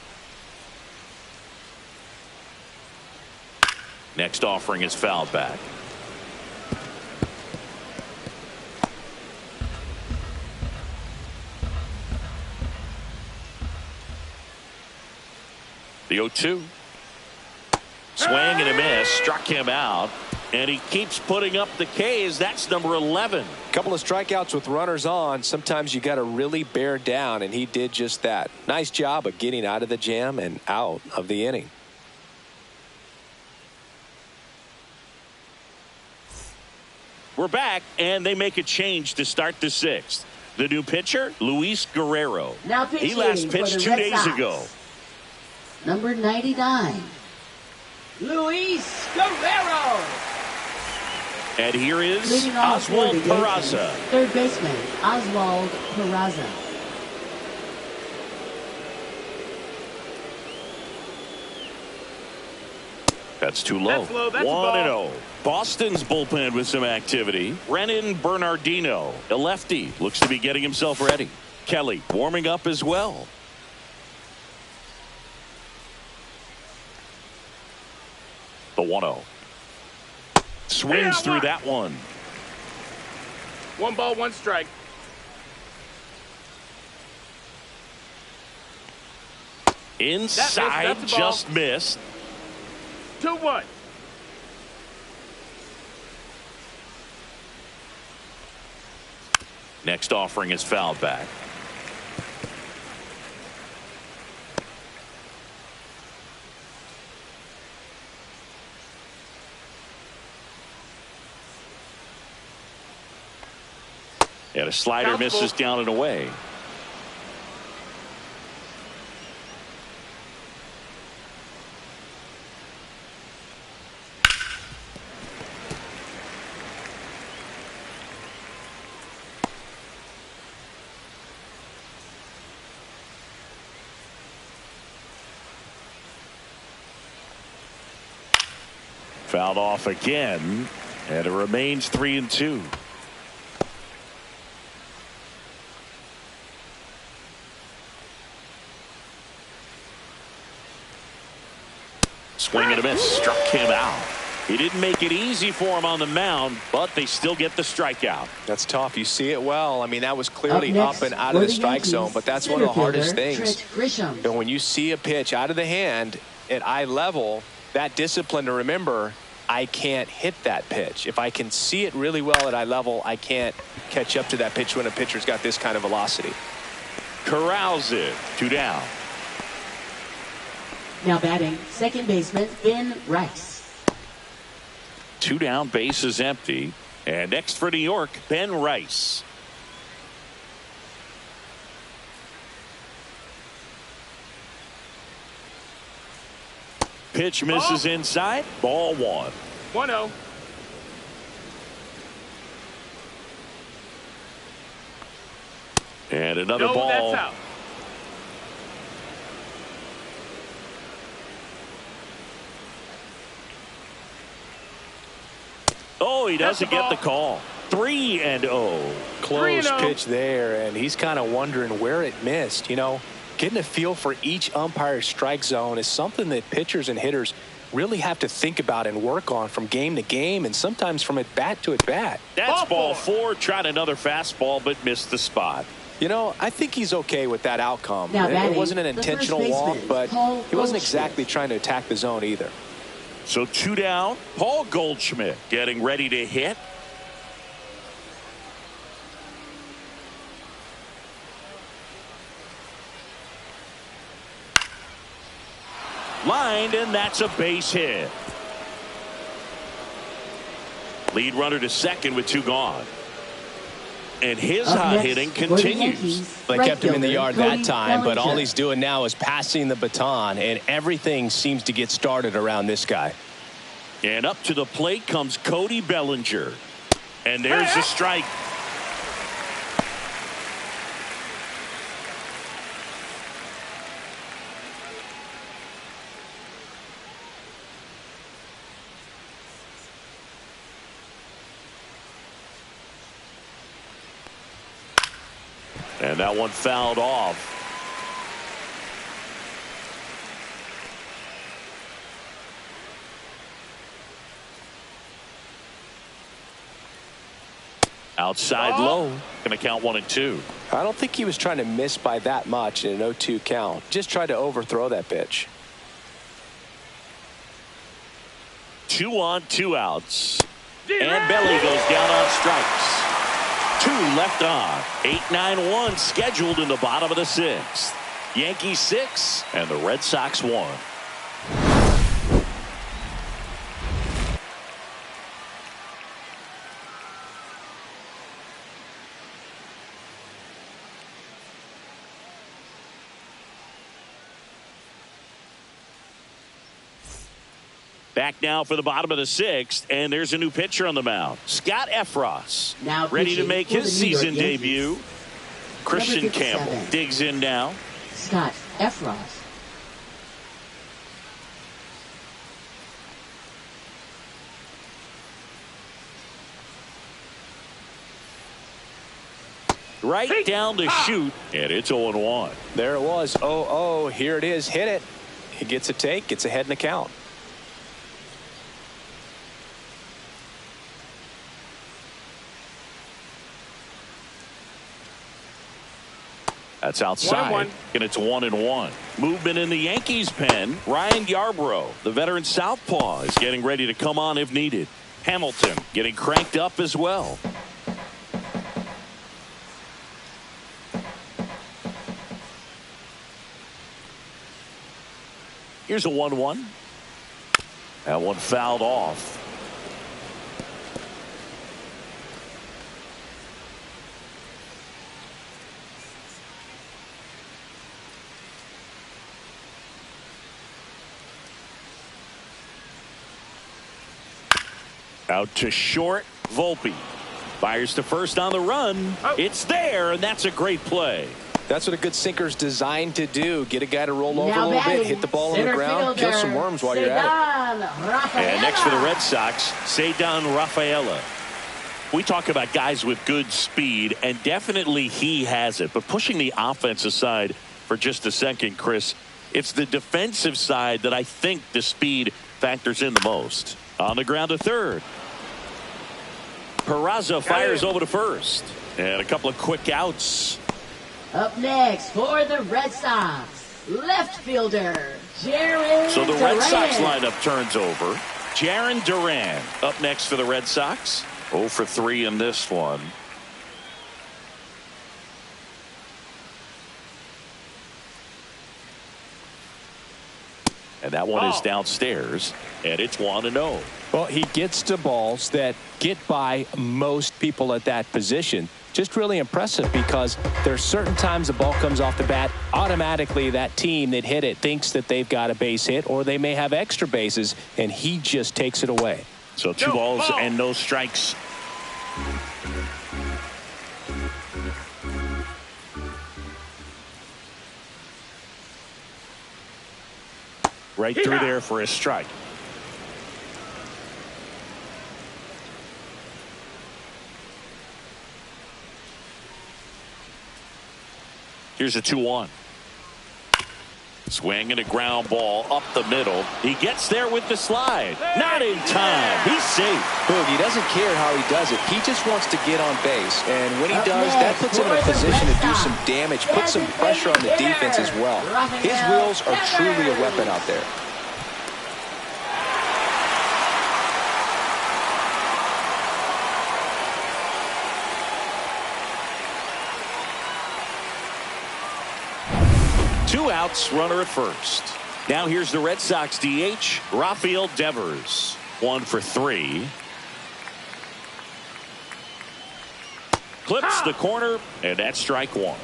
Next offering is fouled back. The 0-2. Swing and a miss. Struck him out. And he keeps putting up the K's. That's number 11. Couple of strikeouts with runners on. Sometimes you got to really bear down, and he did just that. Nice job of getting out of the jam and out of the inning. We're back, and they make a change to start the 6th. The new pitcher, Luis Guerrero. Now pitching He last for pitched the 2 Red days Sox. ago. Number 99, Luis Guerrero. And here is Leading off for Oswald the Yankees, Peraza. third baseman, Oswald Peraza. That's too low. That's low. That's a 1-0. Boston's bullpen with some activity. Brennan Bernardino, a lefty, looks to be getting himself ready. Kelly warming up as well. The 1-0. Swings through that one. 1 ball, 1 strike. Inside, That's a ball. just missed. 2-1. Next offering is fouled back. And a slider Doubtful. misses down and away. Fouled off again, and it remains 3-2. Swing and a miss. Struck him out. He didn't make it easy for him on the mound, but they still get the strikeout. That's tough. You see it well. I mean, that was clearly up and out of the strike zone, but that's one of the hardest things. You know, when you see a pitch out of the hand at eye level, that discipline to remember, I can't hit that pitch. If I can see it really well at eye level, I can't catch up to that pitch when a pitcher's got this kind of velocity. Corrals it. 2 down. Now batting, second baseman Ben Rice. 2 down, base is empty. And next for New York, Ben Rice. Pitch misses inside. Ball 1. 1-0. And another No, ball. that's out. Oh, he doesn't get the call. 3-0. Close 3-0. pitch there, and he's kind of wondering where it missed. You know, getting a feel for each umpire's strike zone is something that pitchers and hitters really have to think about and work on from game to game, and sometimes from at bat to at bat. That's ball 4. Tried another fastball, but missed the spot. You know, I think he's okay with that outcome. Now It wasn't an intentional walk, but he wasn't Goldschmidt. exactly trying to attack the zone either. So 2 down. Paul Goldschmidt getting ready to hit. Lined, and that's a base hit. Lead runner to second with 2 gone. And his hot hitting continues. They kept him in the yard that time, but all he's doing now is passing the baton, and everything seems to get started around this guy. And up to the plate comes Cody Bellinger. And there's a strike. And that one fouled off. Outside low. Going to count 1 and 2. I don't think he was trying to miss by that much in an 0-2 count. Just tried to overthrow that pitch. 2 on, 2 outs. And Belly goes down on strikes. 2 left on. 8-9-1 scheduled in the bottom of the 6th. Yankees 6 and the Red Sox 1. Back now for the bottom of the 6th, and there's a new pitcher on the mound. Scott Efros, Now ready to make his New York season Yankees. debut. Christian Number 57. Campbell digs in now. Scott Efros. Right down to shoot, and it's 0-1. There it was. 0-0. Here it is. Hit it. He gets a take. Gets ahead in the count. That's outside, 1-1. and it's 1-1. Movement in the Yankees pen. Ryan Yarbrough, the veteran southpaw, is getting ready to come on if needed. Hamilton getting cranked up as well. Here's a 1-1. That one fouled off. Out to short, Volpe. Fires to first on the run. Oh. It's there, and that's a great play. That's what a good sinker's designed to do. Get a guy to roll over Now a little batting, bit, hit the ball on the ground, kill some worms while you're at it. And next for the Red Sox, Cedar Rafaela. We talk about guys with good speed, and definitely he has it. But pushing the offense aside for just a second, Chris, it's the defensive side that I think the speed factors in the most. On the ground to third. Peraza fires over to first. And a couple of quick outs. Up next for the Red Sox, left fielder, Jarren So the Duran. Red Sox lineup turns over. Jarren Duran up next for the Red Sox. 0 for 3 in this one. And that one is downstairs, and it's 1-0. Well, he gets to balls that get by most people at that position. Just really impressive because there's certain times the ball comes off the bat, automatically that team that hit it thinks that they've got a base hit or they may have extra bases, and he just takes it away. So 2 balls and no strikes. Right through there for a strike. Here's a 2-1. Swing and a ground ball up the middle. He gets there with the slide. Not in time. He's safe. Boog, he doesn't care how he does it. He just wants to get on base. And when he does, that puts him in a position to do some damage, put some pressure on the defense as well. His wheels are truly a weapon out there. Two outs, runner at first. Now here's the Red Sox DH, Rafael Devers. 1 for 3. Clips the corner, and that's strike 1.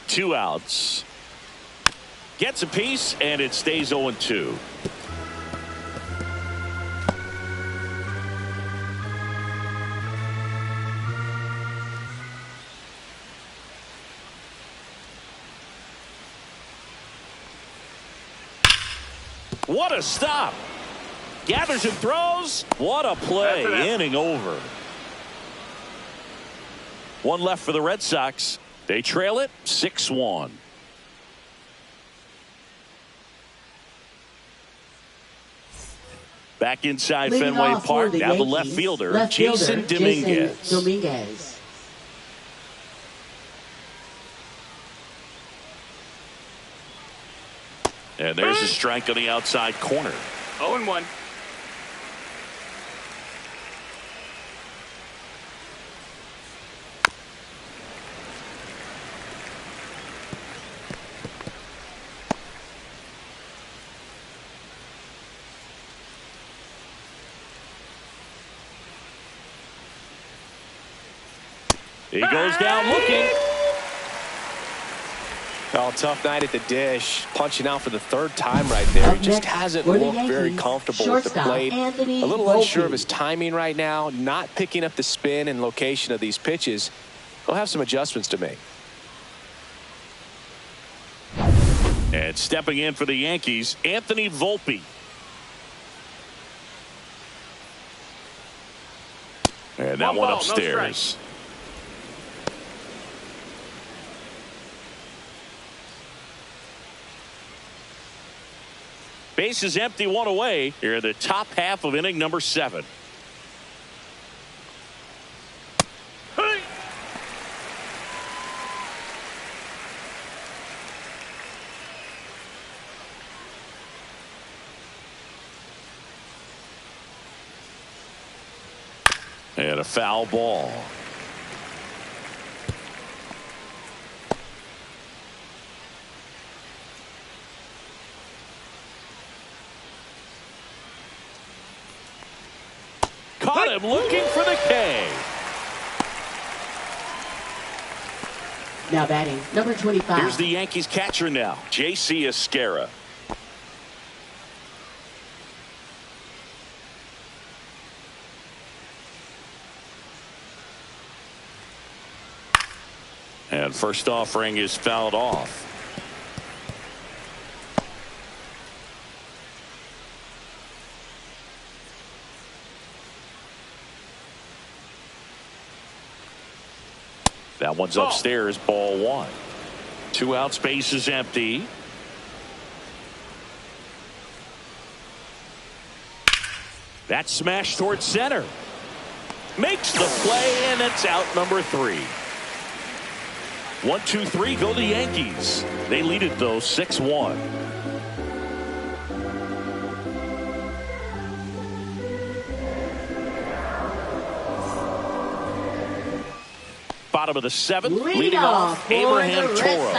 Two outs. Gets a piece, and it stays 0-2. What a stop. Gathers and throws. What a play. Inning over. 1 left for the Red Sox. They trail it 6-1. Back inside Fenway Park. Now the left fielder, Jason Dominguez. And there's a strike on the outside corner. 0-1. He goes down looking. Oh, tough night at the dish. Punching out for the 3rd time right there. He just hasn't looked very comfortable with the plate. A little unsure of his timing right now. Not picking up the spin and location of these pitches. He'll have some adjustments to make. And stepping in for the Yankees, Anthony Volpe. And that one upstairs. Base is empty, 1 away. Here in the top half of inning number 7. Hey. And a foul ball. him looking for the K. Now batting, number 25. Here's the Yankees catcher now, J.C. Esquera. And first offering is fouled off. That one's upstairs, ball one. 2 outs, base is empty. That smash towards center. Makes the play, and it's out number 3. 1, 2, 3 go the Yankees. They lead it though 6-1. Bottom of the 7th, leading off Abraham Toro.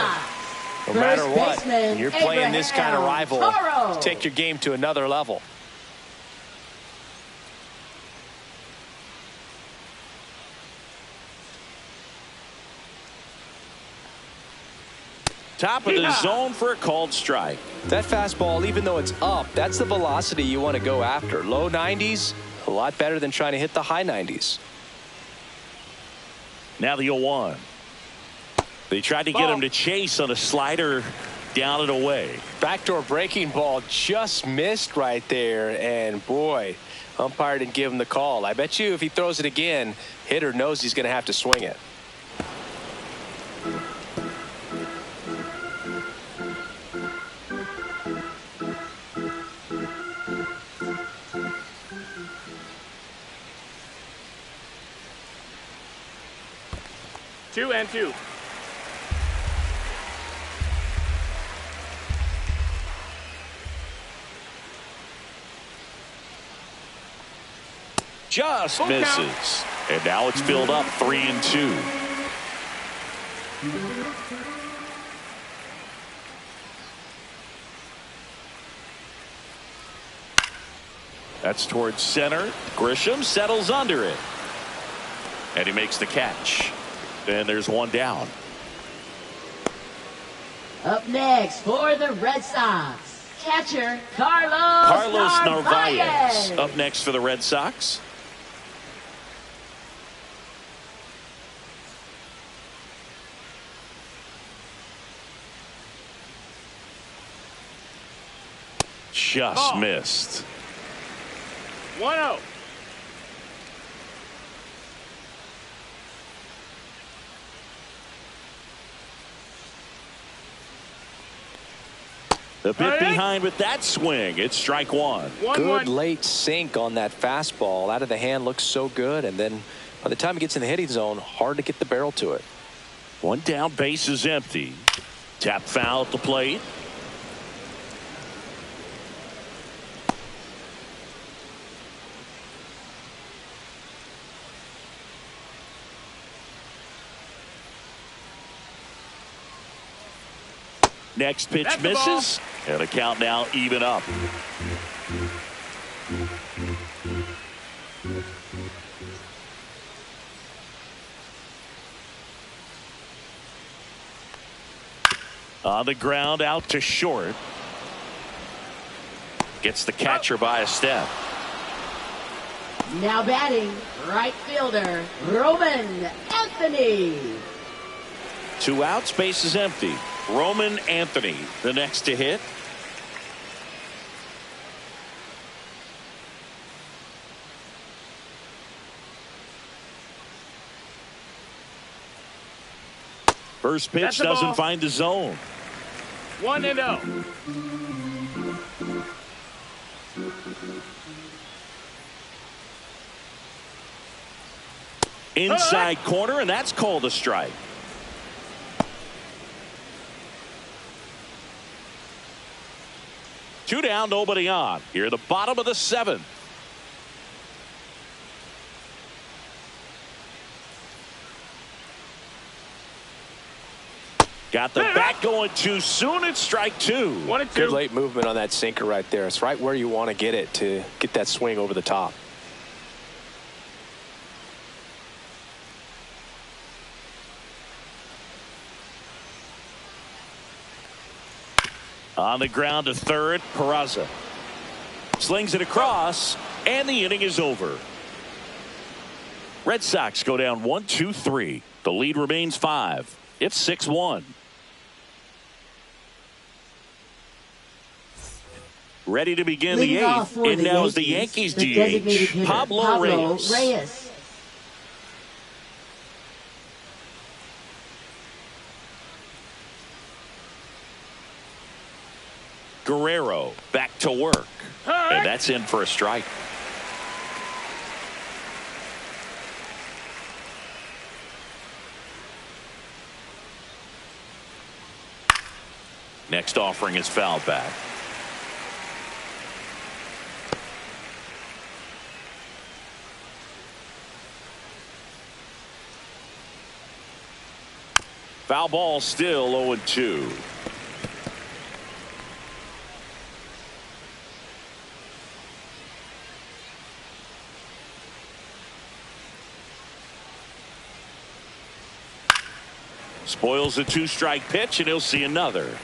No matter what, you're playing this kind of rival to take your game to another level. Top of the zone for a called strike. That fastball, even though it's up, that's the velocity you want to go after. Low 90s, a lot better than trying to hit the high 90s. Now the 0-1. They tried to get him to chase on a slider down and away. Backdoor breaking ball just missed right there, and boy, umpire didn't give him the call. I bet you if he throws it again, hitter knows he's going to have to swing it. Two and two. Just misses. And now it's filled up 3-2. That's towards center. Grisham settles under it. And he makes the catch. And there's one down. Up next for the Red Sox, catcher Carlos Narvaez. Up next for the Red Sox. Just missed. 1-0. A bit behind with that swing. It's strike one. Good late sink on that fastball. Out of the hand looks so good, and then by the time it gets in the hitting zone, hard to get the barrel to it. One down, base is empty. Tap foul at the plate. Next pitch misses, and the count now even up. On the ground, out to short. Gets the catcher by a step. Now batting, right fielder Roman Anthony. 2 outs, base is empty. Roman Anthony, the next to hit. First pitch doesn't find the zone. 1-0. Inside corner, and that's called a strike. Two down, nobody on. Here at the bottom of the 7th. Got the bat going too soon. It's strike 2. 1-2. Good late movement on that sinker right there. It's right where you want to get it to get that swing over the top. On the ground to third, Peraza slings it across, and the inning is over. Red Sox go down 1-2-3. The lead remains 5. It's 6-1. Ready to begin the 8th. And now is the Yankees DH, Pablo Reyes. Guerrero back to work. And that's in for a strike. Next offering is fouled back. Foul ball, still 0-2. Spoils a 2-strike pitch, and he'll see another.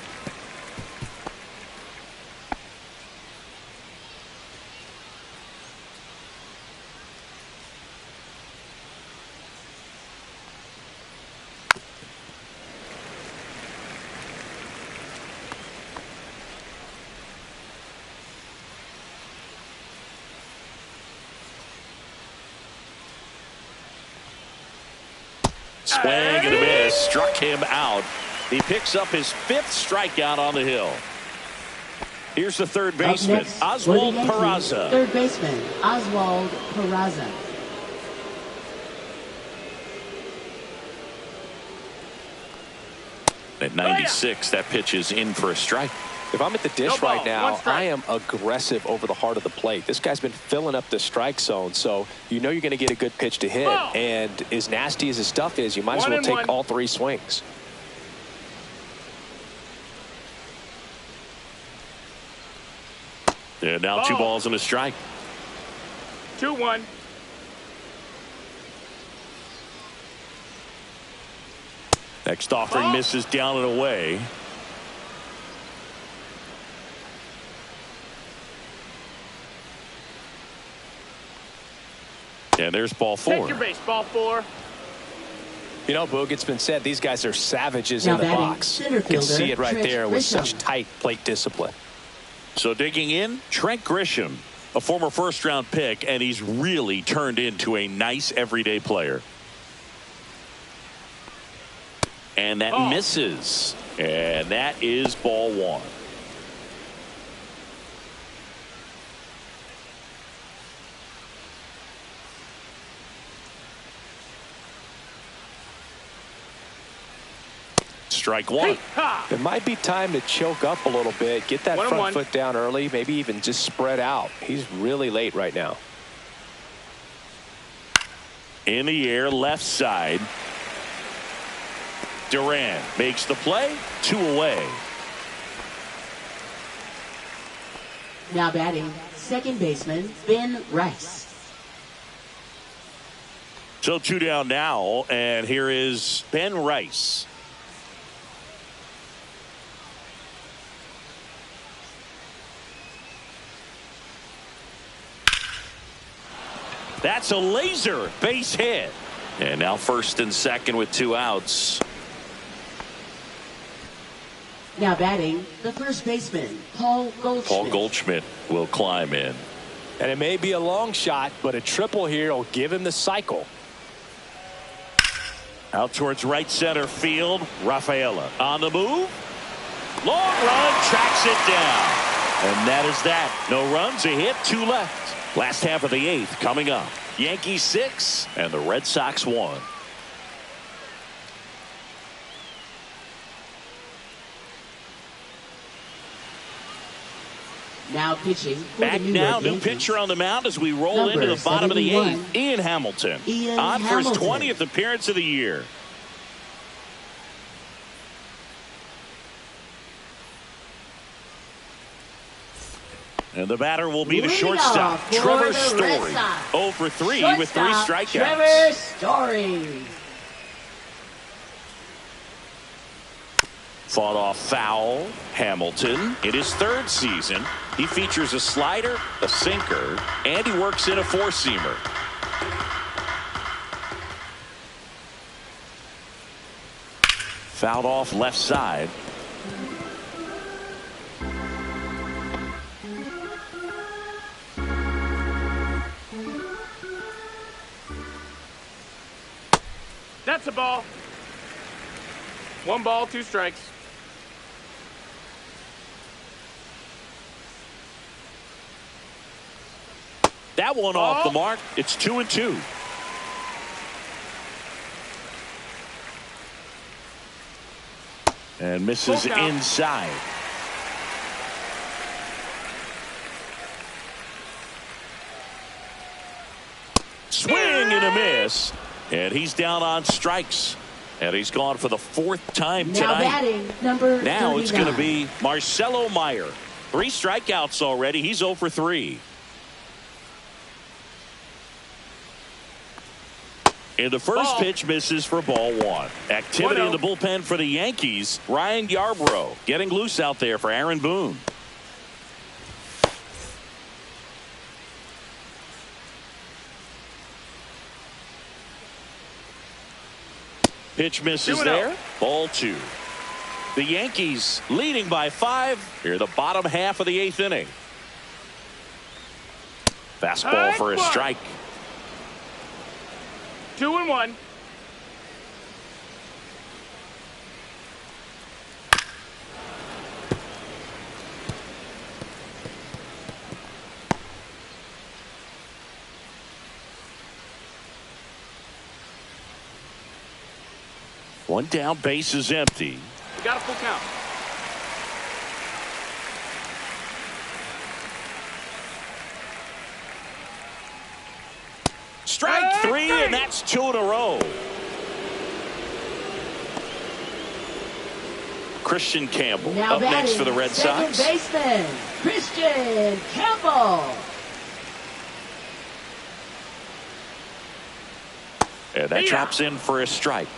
Swing and a miss. Struck him out. He picks up his 5th strikeout on the hill. Here's the third baseman, Oswald Peraza. Third baseman, Oswald Peraza. At 96, that pitch is in for a strike. If I'm at the dish right now, I am aggressive over the heart of the plate. This guy's been filling up the strike zone, so you know you're going to get a good pitch to hit. And as nasty as his stuff is, you might as well take all 3 swings. And now 2 balls and a strike. 2-1. Next offering misses down and away. And there's ball 4. Take your base, ball 4. You know, Boog, it's been said these guys are savages in the box. You can see it right there with such tight plate discipline. So digging in, Trent Grisham, a former first-round pick, and he's really turned into a nice everyday player. And that misses. And that is ball 1. Strike 1. It might be time to choke up a little bit, get that front foot down early, maybe even just spread out. He's really late right now. In the air, left side. Duran makes the play. 2 away. Now batting, second baseman, Ben Rice. So 2 down now, and here is Ben Rice. That's a laser base hit. And now first and second with 2 outs. Now batting, the first baseman, Paul Goldschmidt. Paul Goldschmidt will climb in. And it may be a long shot, but a triple here will give him the cycle. Out towards right center field. Rafaela on the move. Long run, tracks it down. And that is that. No runs, a hit, 2 left. Last half of the 8th coming up. Yankees 6 and the Red Sox 1. Now pitching. Back now, new pitcher on the mound as we roll into the bottom of the 8th. Ian Hamilton. On for his 20th appearance of the year. And the batter will be the shortstop, Trevor Story. 0 for 3 with 3 strikeouts. Trevor Story. Fought off foul. Hamilton, in his third season, he features a slider, a sinker, and he works in a four-seamer. Fouled off left side. That's a ball. 1 ball, 2 strikes. That one off the mark. It's 2-2. And misses inside. Swing and a miss. And he's down on strikes. And he's gone for the 4th time tonight. Now batting, number Now 39. it's going to be Marcelo Meyer. 3 strikeouts already. He's 0 for 3. And the first pitch misses for ball 1. Activity in the bullpen for the Yankees. Ryan Yarbrough getting loose out there for Aaron Boone. Pitch misses there. Ball 2. The Yankees leading by 5 here the bottom half of the 8th inning. Fastball for a strike. 2-1. One down, base is empty. We got a full count. Strike 3, and that's 2 in a row. Christian Campbell Now up batting, next for the Red Sox. second baseman, Christian Campbell. And that drops in for a strike.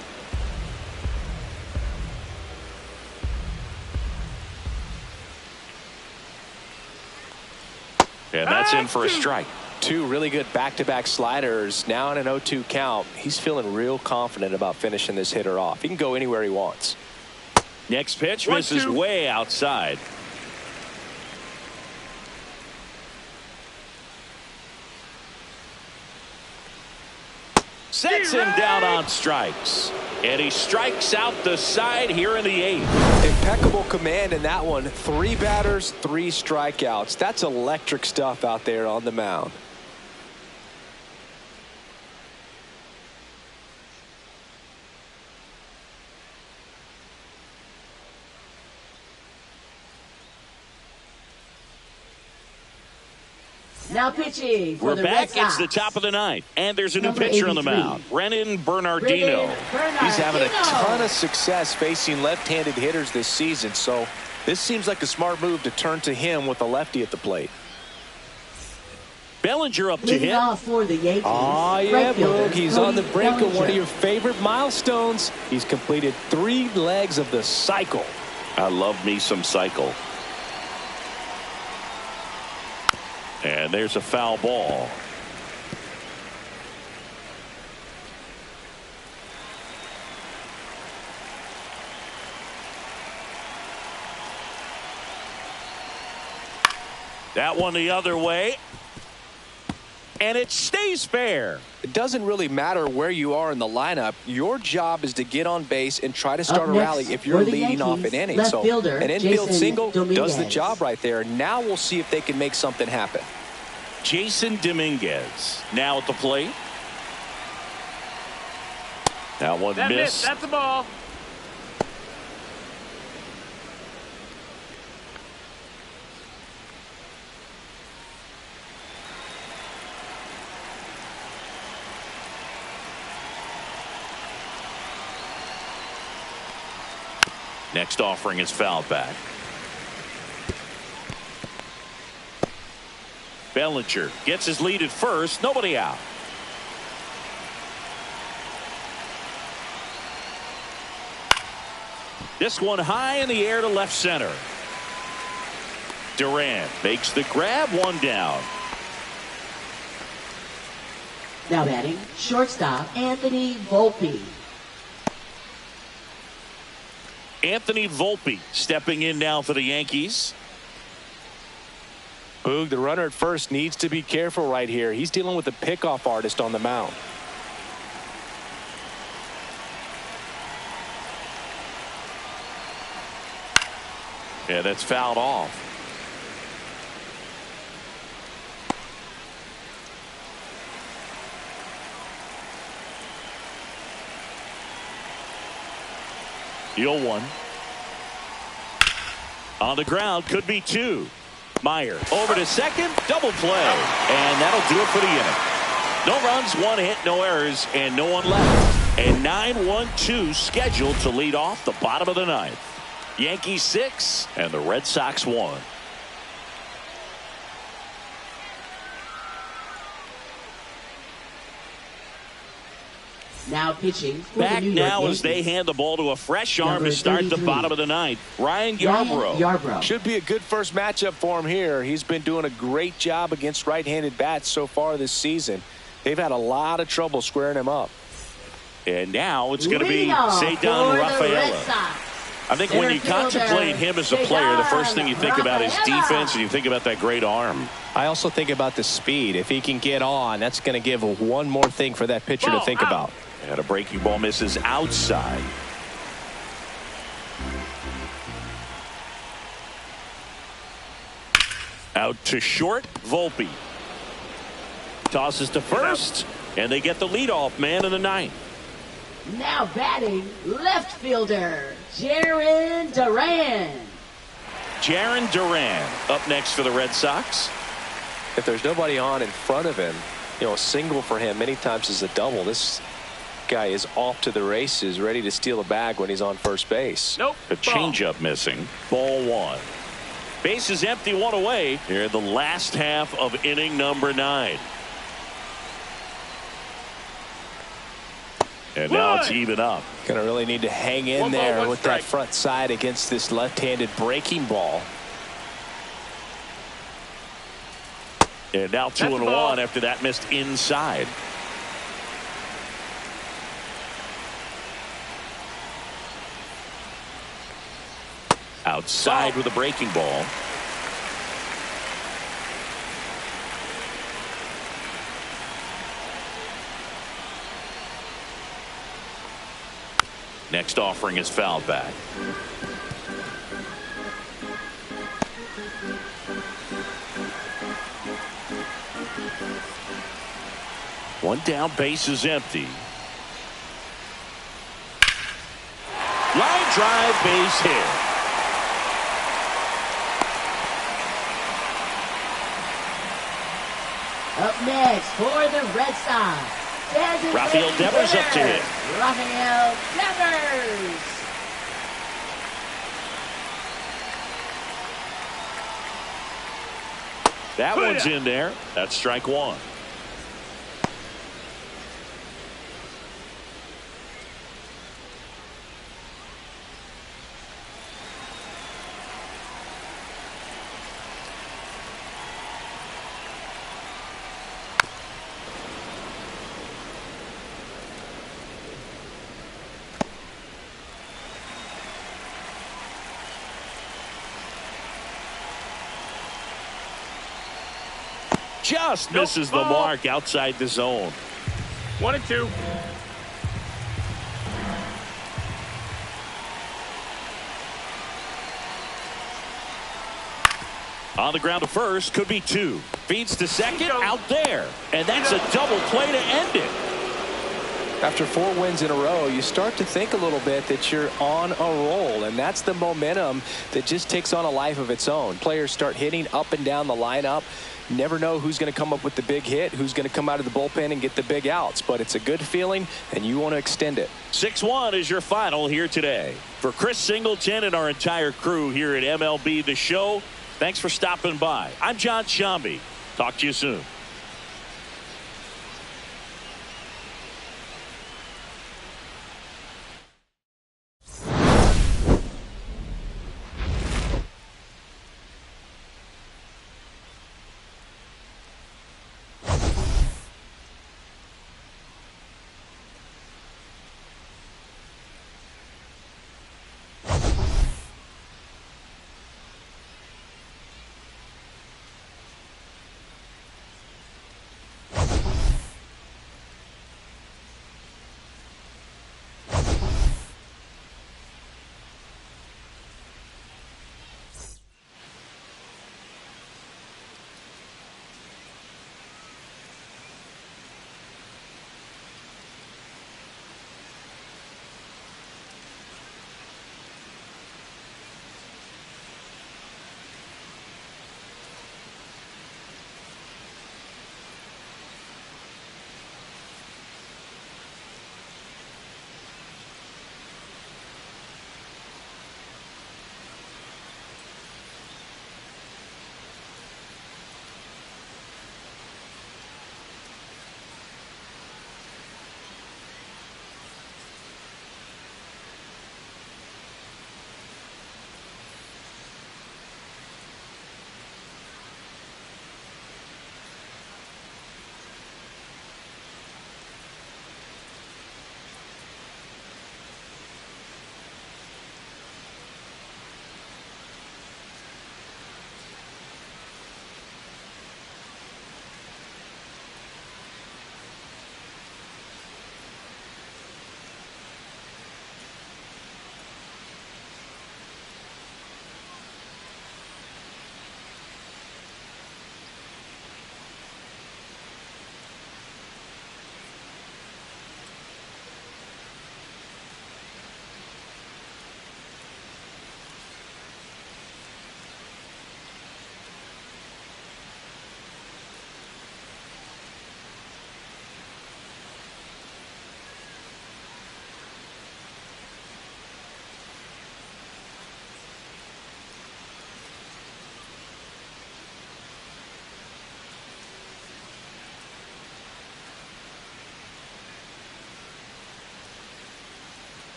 And that's in for a strike. 2 really good back-to-back sliders. Now in an 0-2 count. He's feeling real confident about finishing this hitter off. He can go anywhere he wants. Next pitch misses way outside. Sets him down on strikes. And he strikes out the side here in the 8th. Impeccable command in that one. 3 batters, 3 strikeouts. That's electric stuff out there on the mound. Now pitching for We're the back. Red Sox. It's the top of the 9th. And there's a new Number pitcher on the 83. mound. Brennan Bernardino. He's having a ton of success facing left-handed hitters this season, so this seems like a smart move to turn to him with a lefty at the plate. Bellinger up to Leading hit. off for the Yankees. Oh, yeah, right fielder, Boog. He's on the brink of one of Bellinger. your favorite milestones. He's completed 3 legs of the cycle. I love me some cycle. And there's a foul ball. That one the other way. And it stays fair. It doesn't really matter where you are in the lineup. Your job is to get on base and try to start a next rally if you're for the leading off an Yankees, inning. left So fielder, an infield Jason single does the Dominguez. job right there. Now we'll see if they can make something happen. Jason Dominguez now at the plate. That one That missed. That's a ball. Next offering is fouled back. Bellinger gets his lead at first. Nobody out. This one high in the air to left center. Duran makes the grab, one down. Now batting, shortstop Anthony Volpe. Anthony Volpe stepping in now for the Yankees. Boog, the runner at first needs to be careful right here. He's dealing with a pickoff artist on the mound. Yeah, that's fouled off. The 0-1. On the ground, could be two. Meyer over to second, double play, and that'll do it for the inning. No runs, one hit, no errors, and no one left. And 9-1-2 scheduled to lead off the bottom of the ninth. Yankees 6 and the Red Sox 1. Now pitching for back the New now York as they Yankees. hand the ball to a fresh arm Number to start the 33. bottom of the ninth. Ryan Yarbrough. Should be a good first matchup for him here. He's been doing a great job against right-handed bats so far this season. They've had a lot of trouble squaring him up. And now it's going to be Leadoff Cedar for the Rafaela. Red Sox. I think Center when you fielder, contemplate him as a player, the first thing you think about is Rafaela. defense, and you think about that great arm. I also think about the speed. If he can get on, that's going to give one more thing for that pitcher to think about. And a breaking ball misses outside. Out to short, Volpe. Tosses to first, and they get the leadoff man in the ninth. Now batting, left fielder Jarren Duran. Jarren Duran up next for the Red Sox. If there's nobody on in front of him, a single for him many times is a double. This guy is off to the races, ready to steal a bag when he's on first base. Nope. A changeup missing. Ball one. Base is empty, one away here in the last half of inning number 9. And now it's even up. Gonna really need to hang in One ball, there one with strike. that front side against this left-handed breaking ball. And now 2-1 after that missed inside. Outside with a breaking ball. Next offering is fouled back. One down, base is empty. Line drive, base hit. Up next for the Red Sox, Rafael Devers up to hit. Rafael Devers. That one's in there. That's strike one. Just misses the mark outside the zone. 1-2. On the ground to first, could be two. Feeds to second, out there. And that's a double play to end it. After 4 wins in a row, you start to think a little bit that you're on a roll, and that's the momentum that just takes on a life of its own. Players start hitting up and down the lineup. Never know who's going to come up with the big hit, who's going to come out of the bullpen and get the big outs, but it's a good feeling, and you want to extend it. 6-1 is your final here today. For Chris Singleton and our entire crew here at MLB The Show, thanks for stopping by. I'm John Shambi. Talk to you soon.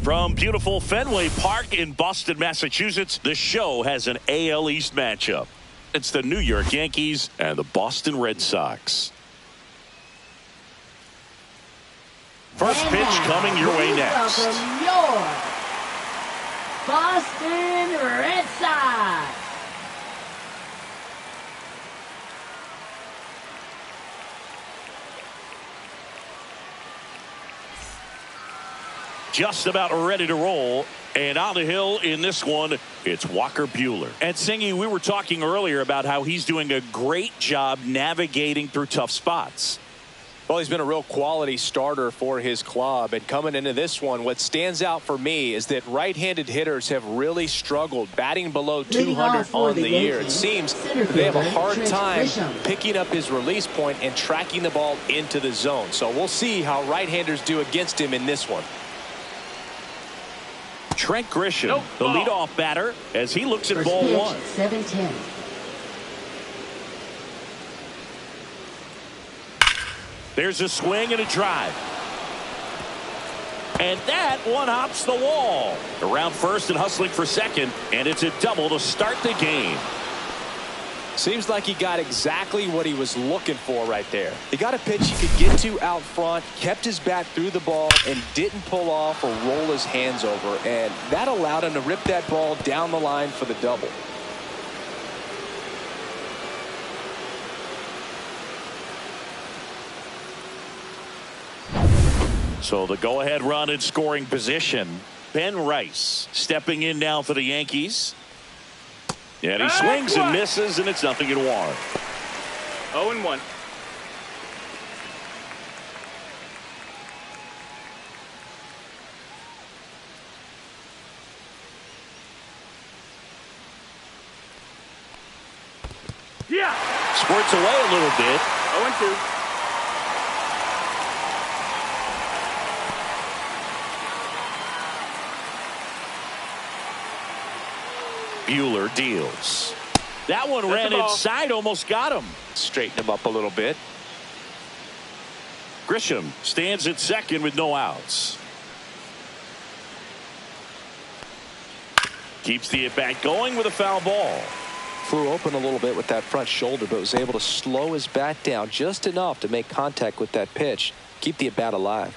From beautiful Fenway Park in Boston, Massachusetts, the show has an AL East matchup. It's the New York Yankees and the Boston Red Sox. First pitch coming your way next. From your Boston Red Sox. Just about ready to roll. And on the hill in this one, it's Walker Buehler. And Singy, we were talking earlier about how he's doing a great job navigating through tough spots. Well, he's been a real quality starter for his club. And coming into this one, what stands out for me is that right-handed hitters have really struggled batting below 200 on the year. It seems they have a hard time picking up his release point and tracking the ball into the zone. So we'll see how right-handers do against him in this one. Trent Grisham, the leadoff batter, as he looks at ball one. 7-10. There's a swing and a drive. And that one hops the wall. Around first and hustling for second, and it's a double to start the game. Seems like he got exactly what he was looking for right there. He got a pitch he could get to out front, kept his bat through the ball, and didn't pull off or roll his hands over. And that allowed him to rip that ball down the line for the double. So the go-ahead run in scoring position. Ben Rice stepping in now for the Yankees. And he swings and misses, and it's 0-1. 0-1. Yeah. Squirts away a little bit. 0-2. Buehler deals. That one ran inside, almost got him. Straighten him up a little bit. Grisham stands at second with no outs. Keeps the at-bat going with a foul ball. Flew open a little bit with that front shoulder, but was able to slow his bat down just enough to make contact with that pitch. Keep the at-bat alive.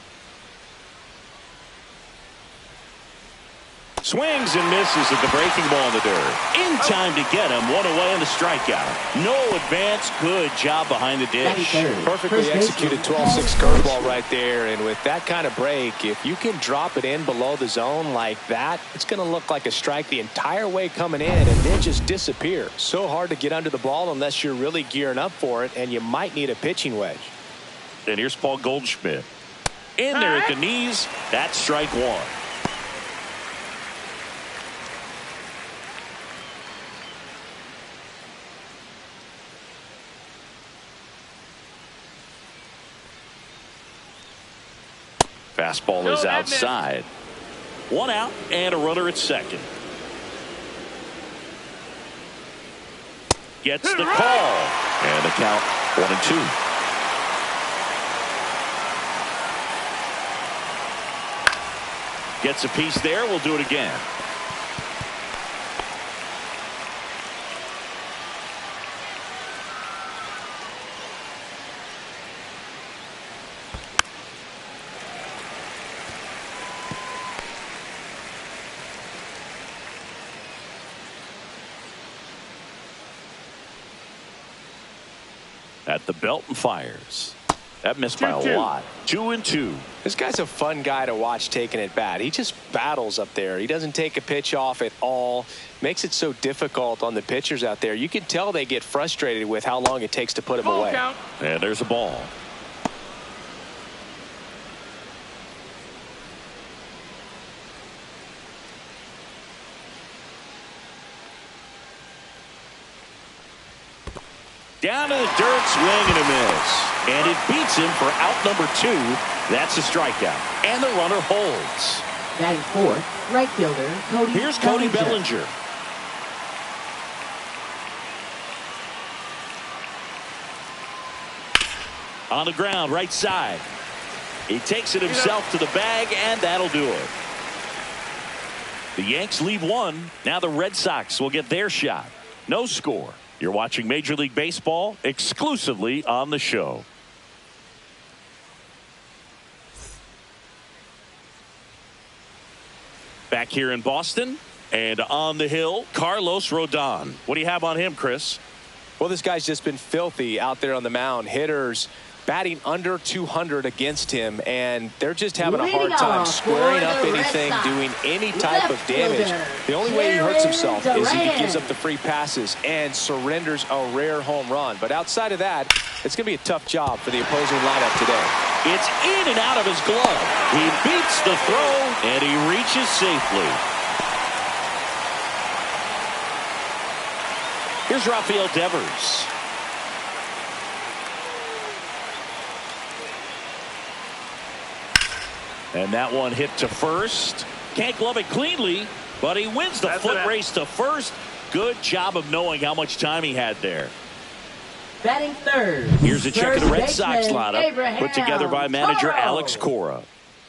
Swings and misses at the breaking ball in the dirt. In time to get him. One away on the strikeout. No advance. Good job behind the dish. Perfectly executed 12-6 curveball right there. And with that kind of break, if you can drop it in below the zone like that, it's going to look like a strike the entire way coming in and then just disappear. So hard to get under the ball unless you're really gearing up for it, and you might need a pitching wedge. And here's Paul Goldschmidt. In there at the knees. That's strike one. Fastball is outside. One out and a runner at second. Gets the call. And the count 1-2. Gets a piece there. We'll do it again. At the belt and fires. That missed by a lot. 2-2. This guy's a fun guy to watch taking at bat. He just battles up there. He doesn't take a pitch off at all. Makes it so difficult on the pitchers out there. You can tell they get frustrated with how long it takes to put him away. Count. And there's a ball. Down to the dirt, swing and a miss. And it beats him for out number 2. That's a strikeout. And the runner holds. Batting fourth, right fielder Cody. Here's Cody Bellinger. On the ground, right side. He takes it himself to the bag, and that'll do it. The Yanks leave one. Now the Red Sox will get their shot. No score. You're watching Major League Baseball exclusively on the show. Back here in Boston and on the hill, Carlos Rodon. What do you have on him, Chris? Well, this guy's just been filthy out there on the mound. Hitters batting under 200 against him, and they're just having a hard time squaring up anything, doing any type of damage. The only way he hurts himself is he gives up the free passes and surrenders a rare home run. But outside of that, it's going to be a tough job for the opposing lineup today. It's in and out of his glove. He beats the throw, and he reaches safely. Here's Rafael Devers. And that one hit to first. Can't glove it cleanly, but he wins the foot race to first. Good job of knowing how much time he had there. Batting third. Here's a check of the Red Sox lineup put together by manager Alex Cora.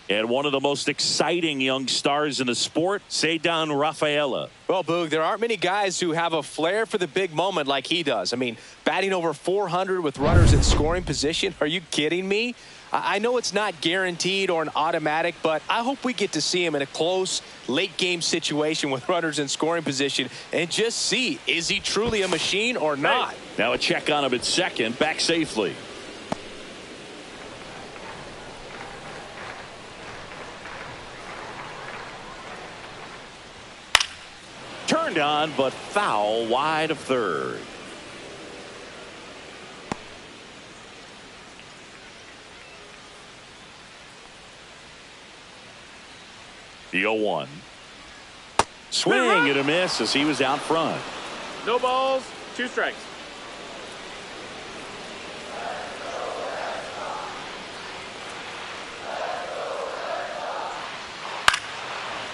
And one of the most exciting young stars in the sport, Ceddanne Rafaela. Well, Boog, there aren't many guys who have a flair for the big moment like he does. I mean, batting over 400 with runners in scoring position. Are you kidding me? I know it's not guaranteed or an automatic, but I hope we get to see him in a close, late-game situation with runners in scoring position and just see, is he truly a machine or not? Now a check on him at second, back safely. Turned on, but foul wide of third. The 0-1. Swing and a miss as he was out front. No balls, 2 strikes.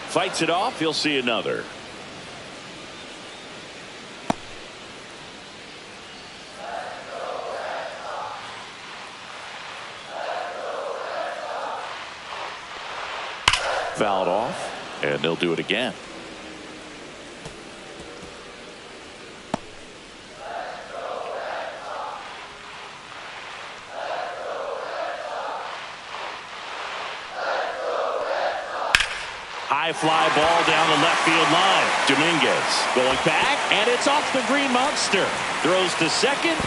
Fights it off. He'll see another. Fouled off, and they'll do it again. High fly ball down the left field line. Dominguez going back, and it's off the Green Monster. Throws to second.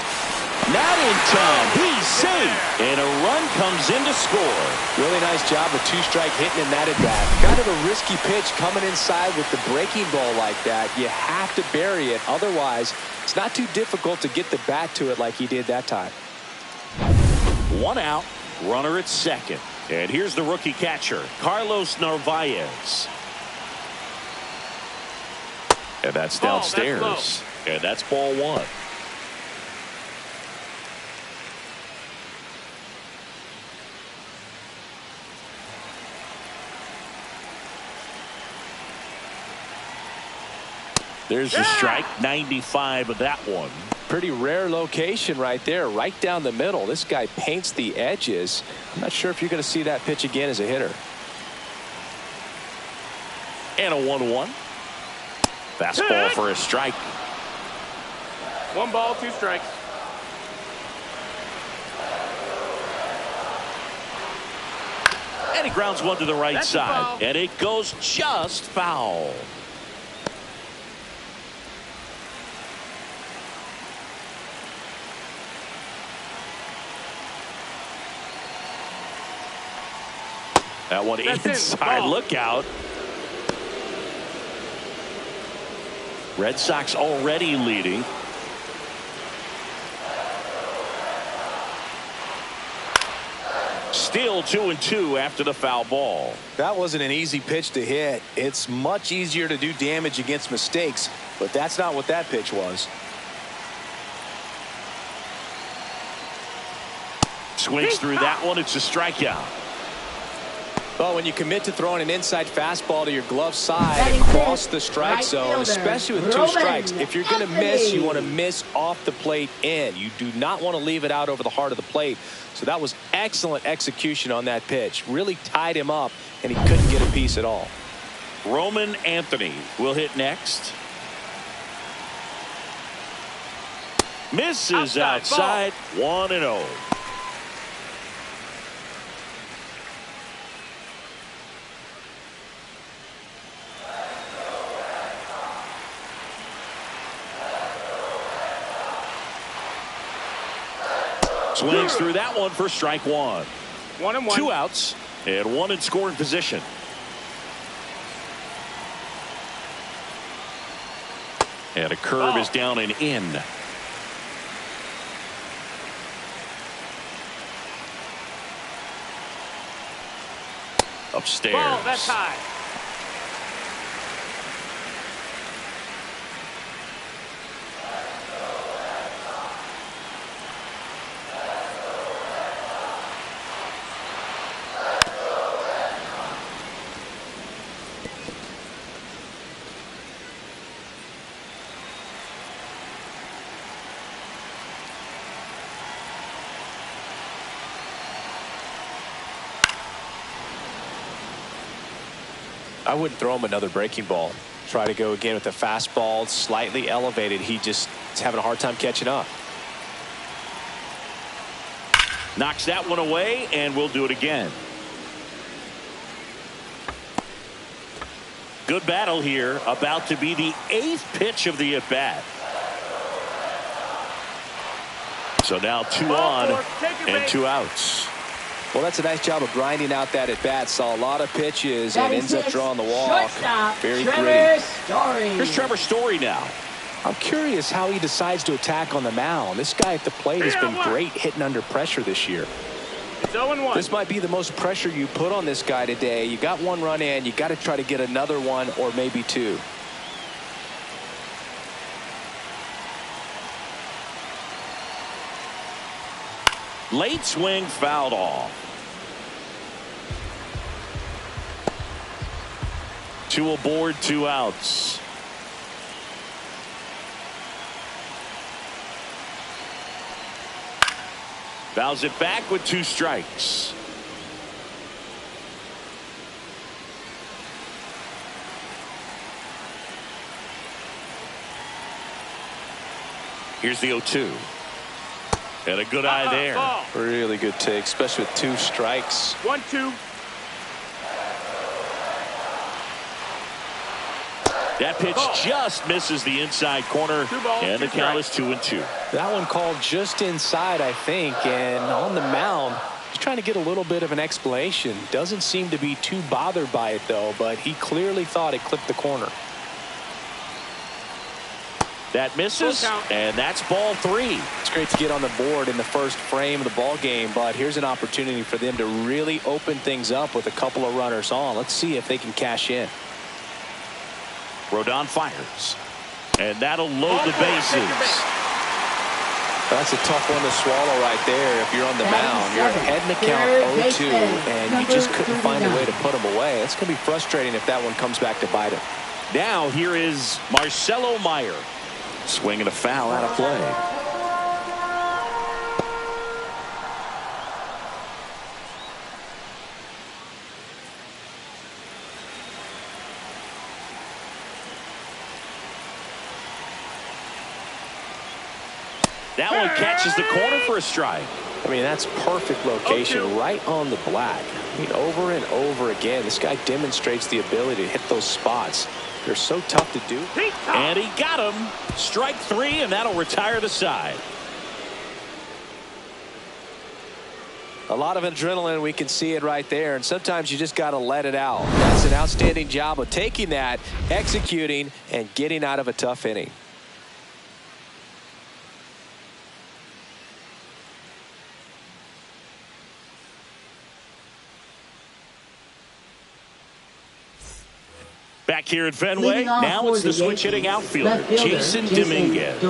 Not in time. He's safe. And a run comes in to score. Really nice job of 2-strike hitting in that at bat. Kind of a risky pitch coming inside with the breaking ball like that. You have to bury it. Otherwise, it's not too difficult to get the bat to it like he did that time. 1 out. Runner at second. And here's the rookie catcher, Carlos Narvaez. And that's downstairs. And that's ball 1. There's the strike. 95 of that one. Pretty rare location right there, right down the middle. This guy paints the edges. I'm not sure if you're going to see that pitch again as a hitter. And a 1-1. Fastball for a strike. 1 ball, 2 strikes. And he grounds one to the right side. And it goes just foul. That one inside. Look out. Red Sox already leading. Still 2-2 after the foul ball. That wasn't an easy pitch to hit. It's much easier to do damage against mistakes, but that's not what that pitch was. Swings through that one. It's a strikeout. Well, when you commit to throwing an inside fastball to your glove side across the strike zone, especially with 2 strikes, if you're going to miss, you want to miss off the plate in. You do not want to leave it out over the heart of the plate. So that was excellent execution on that pitch. Really tied him up, and he couldn't get a piece at all. Roman Anthony will hit next. Misses outside. 1-0. Swings through that one for strike one. 1-1. 2 outs and 1 in scoring position. And a curve is down and in. Upstairs. Ball, that's high. I wouldn't throw him another breaking ball. Try to go again with the fastball, slightly elevated. He just is having a hard time catching up. Knocks that one away, and we'll do it again. Good battle here. About to be the 8th pitch of the at-bat. So now 2 on and 2 outs. Well, that's a nice job of grinding out that at-bat. Saw a lot of pitches and ends up drawing the walk. Very gritty. Here's Trevor Story now. I'm curious how he decides to attack on the mound. This guy at the plate has been great hitting under pressure this year. It's 0-1. This might be the most pressure you put on this guy today. You got 1 run in. You got to try to get another one or maybe 2. Late swing fouled off. 2 aboard, 2 outs. Fouls it back with 2 strikes. Here's the 0-2. And a good eye there. Ball. Really good take, especially with 2 strikes. 1-2. That pitch just misses the inside corner, and the count is 2-2. That one called just inside, I think, and on the mound, he's trying to get a little bit of an explanation. Doesn't seem to be too bothered by it, though, but he clearly thought it clipped the corner. That misses, and that's ball 3. It's great to get on the board in the first frame of the ball game, but here's an opportunity for them to really open things up with a couple of runners on. Let's see if they can cash in. Rodon fires, and that'll load the bases. That's a tough one to swallow right there. If you're on the mound, you're heading the count 0-2, and you just couldn't find a way to put them away. It's going to be frustrating if that one comes back to bite him. Now here is Marcelo Meyer. Swinging a foul out of play. That one catches the corner for a strike. I mean, that's perfect location, right on the black. I mean, over and over again, this guy demonstrates the ability to hit those spots. They're so tough to do. And he got him. Strike 3, and that'll retire the side. A lot of adrenaline, we can see it right there, and sometimes you just got to let it out. That's an outstanding job of taking that, executing, and getting out of a tough inning. Back here at Fenway, now it's the switch hitting outfielder, Jason Dominguez.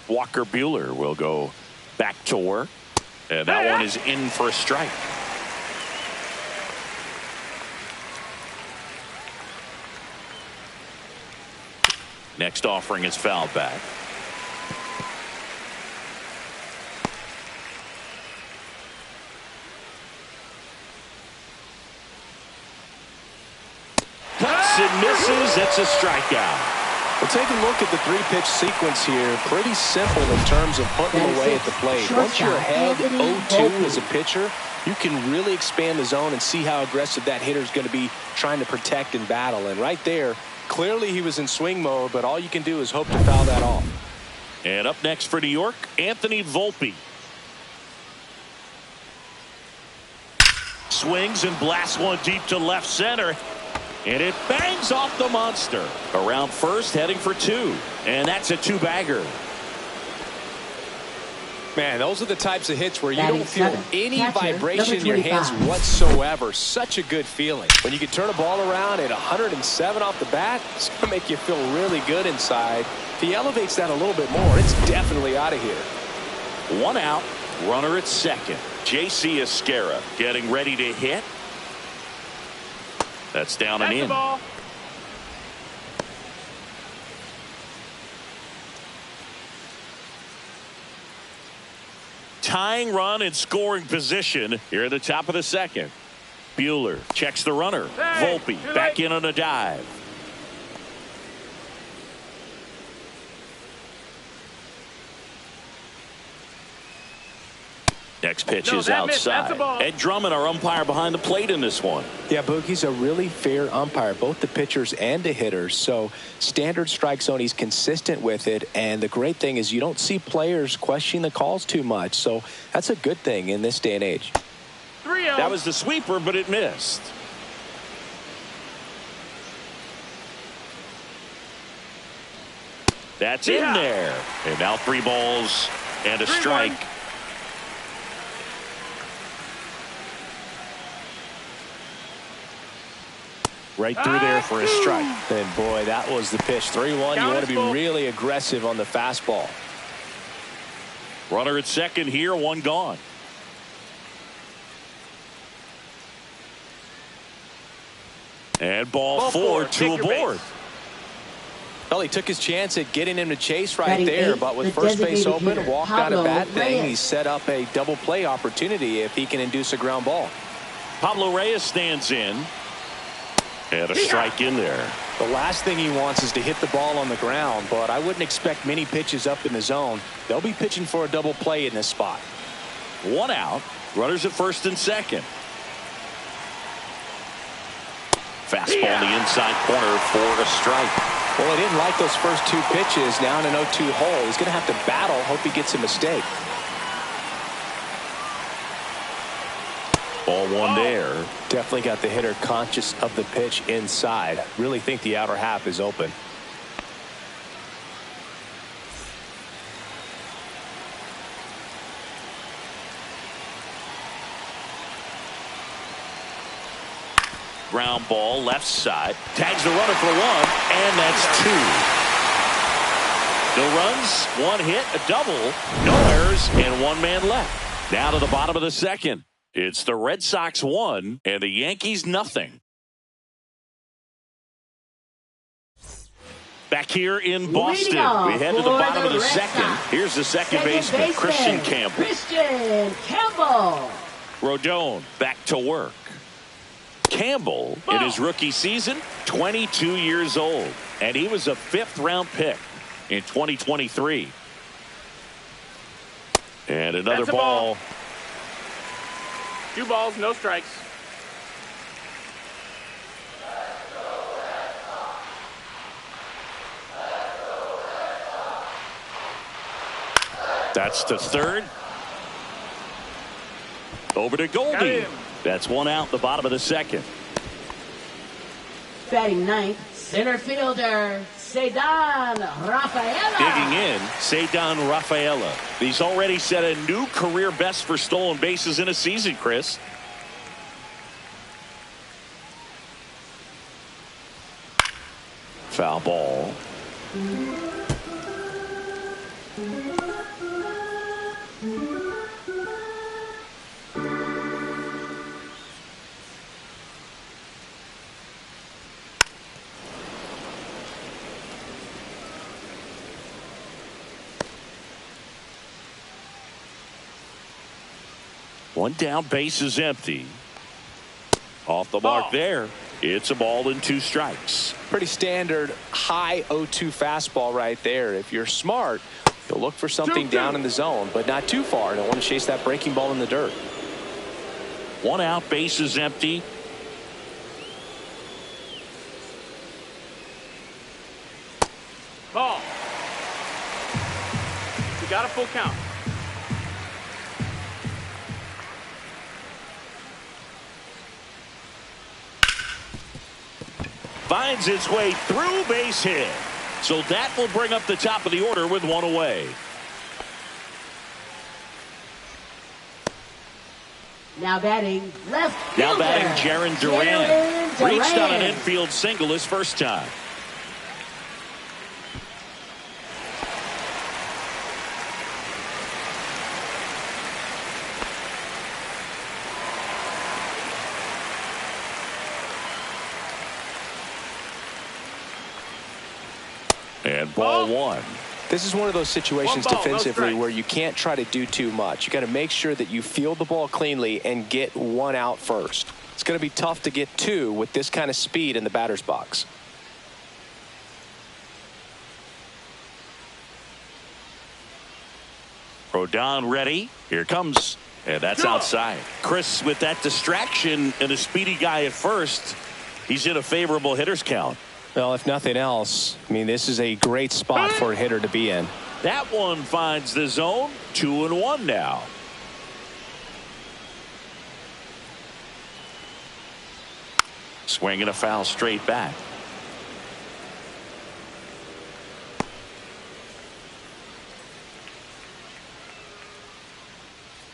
Walker Buehler will go back to work, and that one is in for a strike. Next offering is fouled back. Cuts and misses. That's a strikeout. Well, take a look at the three-pitch sequence here. Pretty simple in terms of putting them away at the plate. Once you're ahead 0-2 as a pitcher, you can really expand the zone and see how aggressive that hitter is going to be trying to protect and battle. And right there, clearly he was in swing mode, but all you can do is hope to foul that off. And up next for New York, Anthony Volpe. Swings and blasts one deep to left center. And it bangs off the monster. Around first, heading for two. And that's a two-bagger. Man, those are the types of hits where you don't feel any vibration in your hands whatsoever. Such a good feeling. When you can turn a ball around at 107 off the bat, it's going to make you feel really good inside. If he elevates that a little bit more, it's definitely out of here. One out, runner at second. J.C. Esquera getting ready to hit. That's down and in. Ball. Tying run in scoring position here at the top of the second. Buehler checks the runner. Hey, Volpe back in on a dive. Next pitch is outside. Ed Drummond, our umpire behind the plate in this one. Yeah, Boogie's a really fair umpire, both the pitchers and the hitters. So standard strike zone, he's consistent with it. And the great thing is you don't see players questioning the calls too much. So that's a good thing in this day and age. 3-0. That was the sweeper, but it missed. That's in there. And now 3 balls and a strike. Right through there for a strike. And boy, that was the pitch. 3-1. You want to be really aggressive on the fastball. Runner at second here, one gone. And ball four, two aboard. Well, he took his chance at getting him to chase right there, but with first base open, walked out a bad thing. He set up a double play opportunity if he can induce a ground ball. Pablo Reyes stands in. And a strike in there. The last thing he wants is to hit the ball on the ground, but I wouldn't expect many pitches up in the zone. They'll be pitching for a double play in this spot. One out. Runners at first and second. Fastball in the inside corner for a strike. Well, he didn't like those first 2 pitches. Now in an 0-2 hole, he's going to have to battle. Hope he gets a mistake. Ball one there. Definitely got the hitter conscious of the pitch inside. Really think the outer half is open. Ground ball left side. Tags the runner for one. And that's 2. No runs, 1 hit, a double, no errors, and 1 man left. Now to the bottom of the second. It's the Red Sox 1 and the Yankees nothing. Back here in Boston, we head to the bottom of the second. Here's the second baseman, Christian Campbell. Christian Campbell. Rodon back to work. Campbell, in his rookie season, 22 years old. And he was a 5th-round pick in 2023. And another ball. 2 balls, no strikes. That's to third. Over to Goldie. That's 1 out, the bottom of the second. Batting ninth, center fielder, Cedar Rafaela. Digging in, Cedar Rafaela. He's already set a new career best for stolen bases in a season, Chris. Foul ball. One down, base is empty. Off the mark there. It's a ball and 2 strikes. Pretty standard high 0-2 fastball right there. If you're smart, you'll look for something down in the zone, but not too far. Don't want to chase that breaking ball in the dirt. 1 out, base is empty. Ball. You got a full count. Finds its way through, base hit. So that will bring up the top of the order with 1 away. Now batting left fielder. Now batting Jaron Duran. Reached on an infield single his first time. And ball 1. This is one of those situations defensively no where you can't try to do too much. You got to make sure that you field the ball cleanly and get 1 out first. It's going to be tough to get 2 with this kind of speed in the batter's box. Rodon ready. Here comes. And that's outside. Chris, with that distraction and a speedy guy at first, he's in a favorable hitter's count. Well, if nothing else, I mean, this is a great spot for a hitter to be in. That one finds the zone. 2-1 now. Swinging a foul straight back.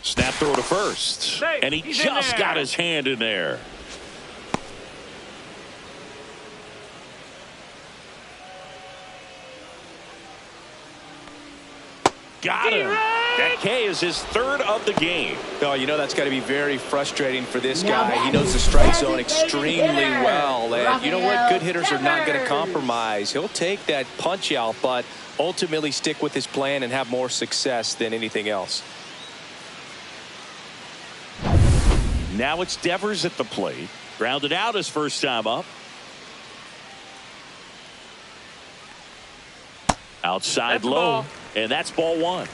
Snap throw to first. And he just got his hand in there. Got him. That K is his 3rd of the game. Oh, you know that's got to be very frustrating for this guy. He knows the strike zone extremely well. And you know what? Good hitters are not going to compromise. He'll take that punch out, but ultimately stick with his plan and have more success than anything else. Now it's Devers at the plate. Grounded out his first time up. Outside low. And that's ball 1.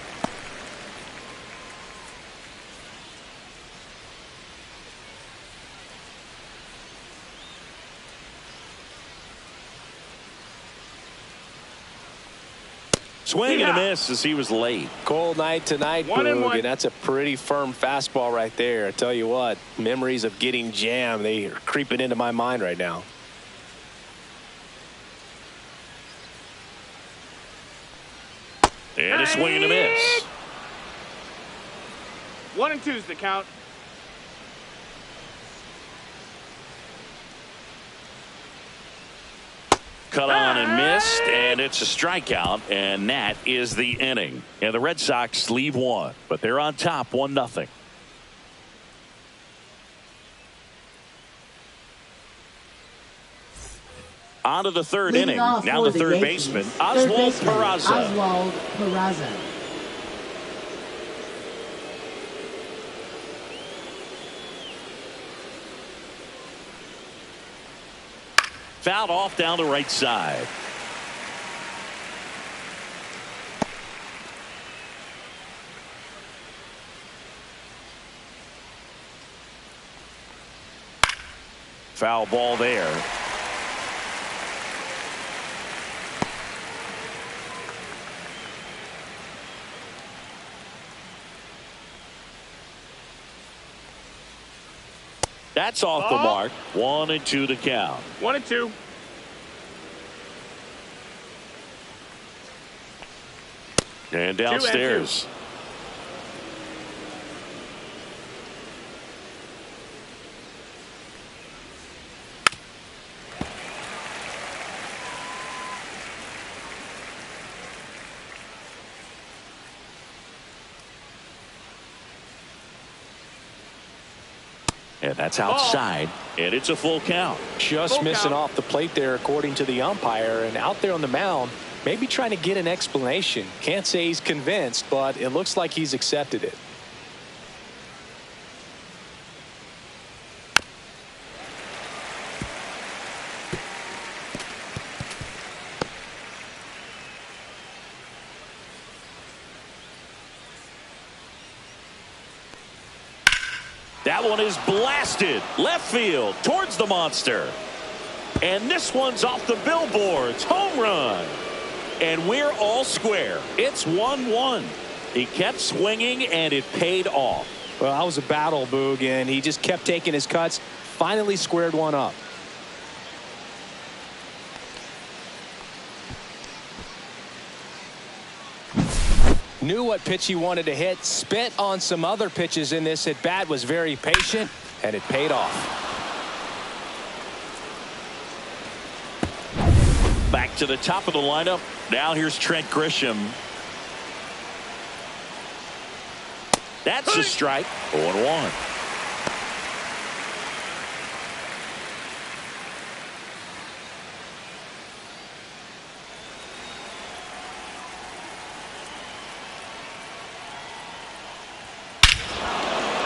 Swing and a miss as he was late. Cold night tonight, Boog, and that's a pretty firm fastball right there. I tell you what, memories of getting jammed, they are creeping into my mind right now. And a swing and a miss. 1 and 2's the count. Cut on and missed, and it's a strikeout, and that is the inning. And the Red Sox leave 1, but they're on top 1-0. On to the 3rd inning. Now the third baseman, Oswald Peraza. Fouled off down the right side. Foul ball there. That's off the mark. 1-2 to count. 1 and 2. And downstairs. And that's outside, and it's a full count. Just missing off the plate there, according to the umpire, and out there on the mound, maybe trying to get an explanation. Can't say he's convinced, but it looks like he's accepted it. That one is blasted left field towards the monster. And this one's off the billboards. Home run. And we're all square. It's 1-1. He kept swinging, and it paid off. Well, that was a battle, Boog, and he just kept taking his cuts. Finally squared one up. Knew what pitch he wanted to hit. Spit on some other pitches in this at bat. Was very patient, and it paid off. Back to the top of the lineup. Now here's Trent Grisham. That's a strike. 0-1.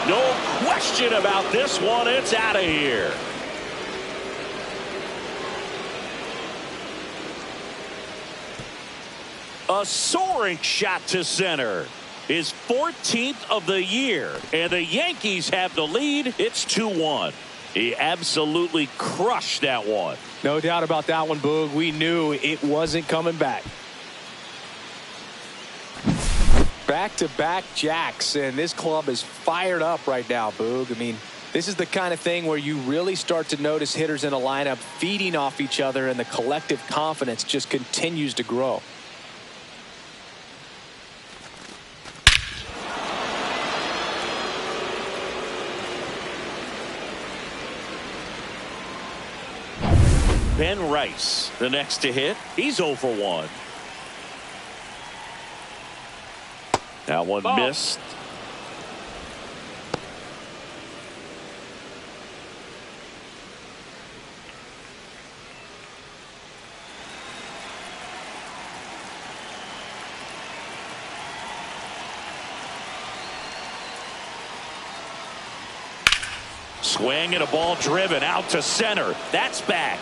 No question about this one. It's out of here. A soaring shot to center. His 14th of the year. And the Yankees have the lead. It's 2-1. He absolutely crushed that one. No doubt about that one, Boog. We knew it wasn't coming back. Back-to-back jacks, and this club is fired up right now, Boog. I mean, this is the kind of thing where you really start to notice hitters in a lineup feeding off each other, and the collective confidence just continues to grow. Ben Rice, the next to hit. He's 0 for 1. That one missed. Swing and a ball driven out to center. That's back.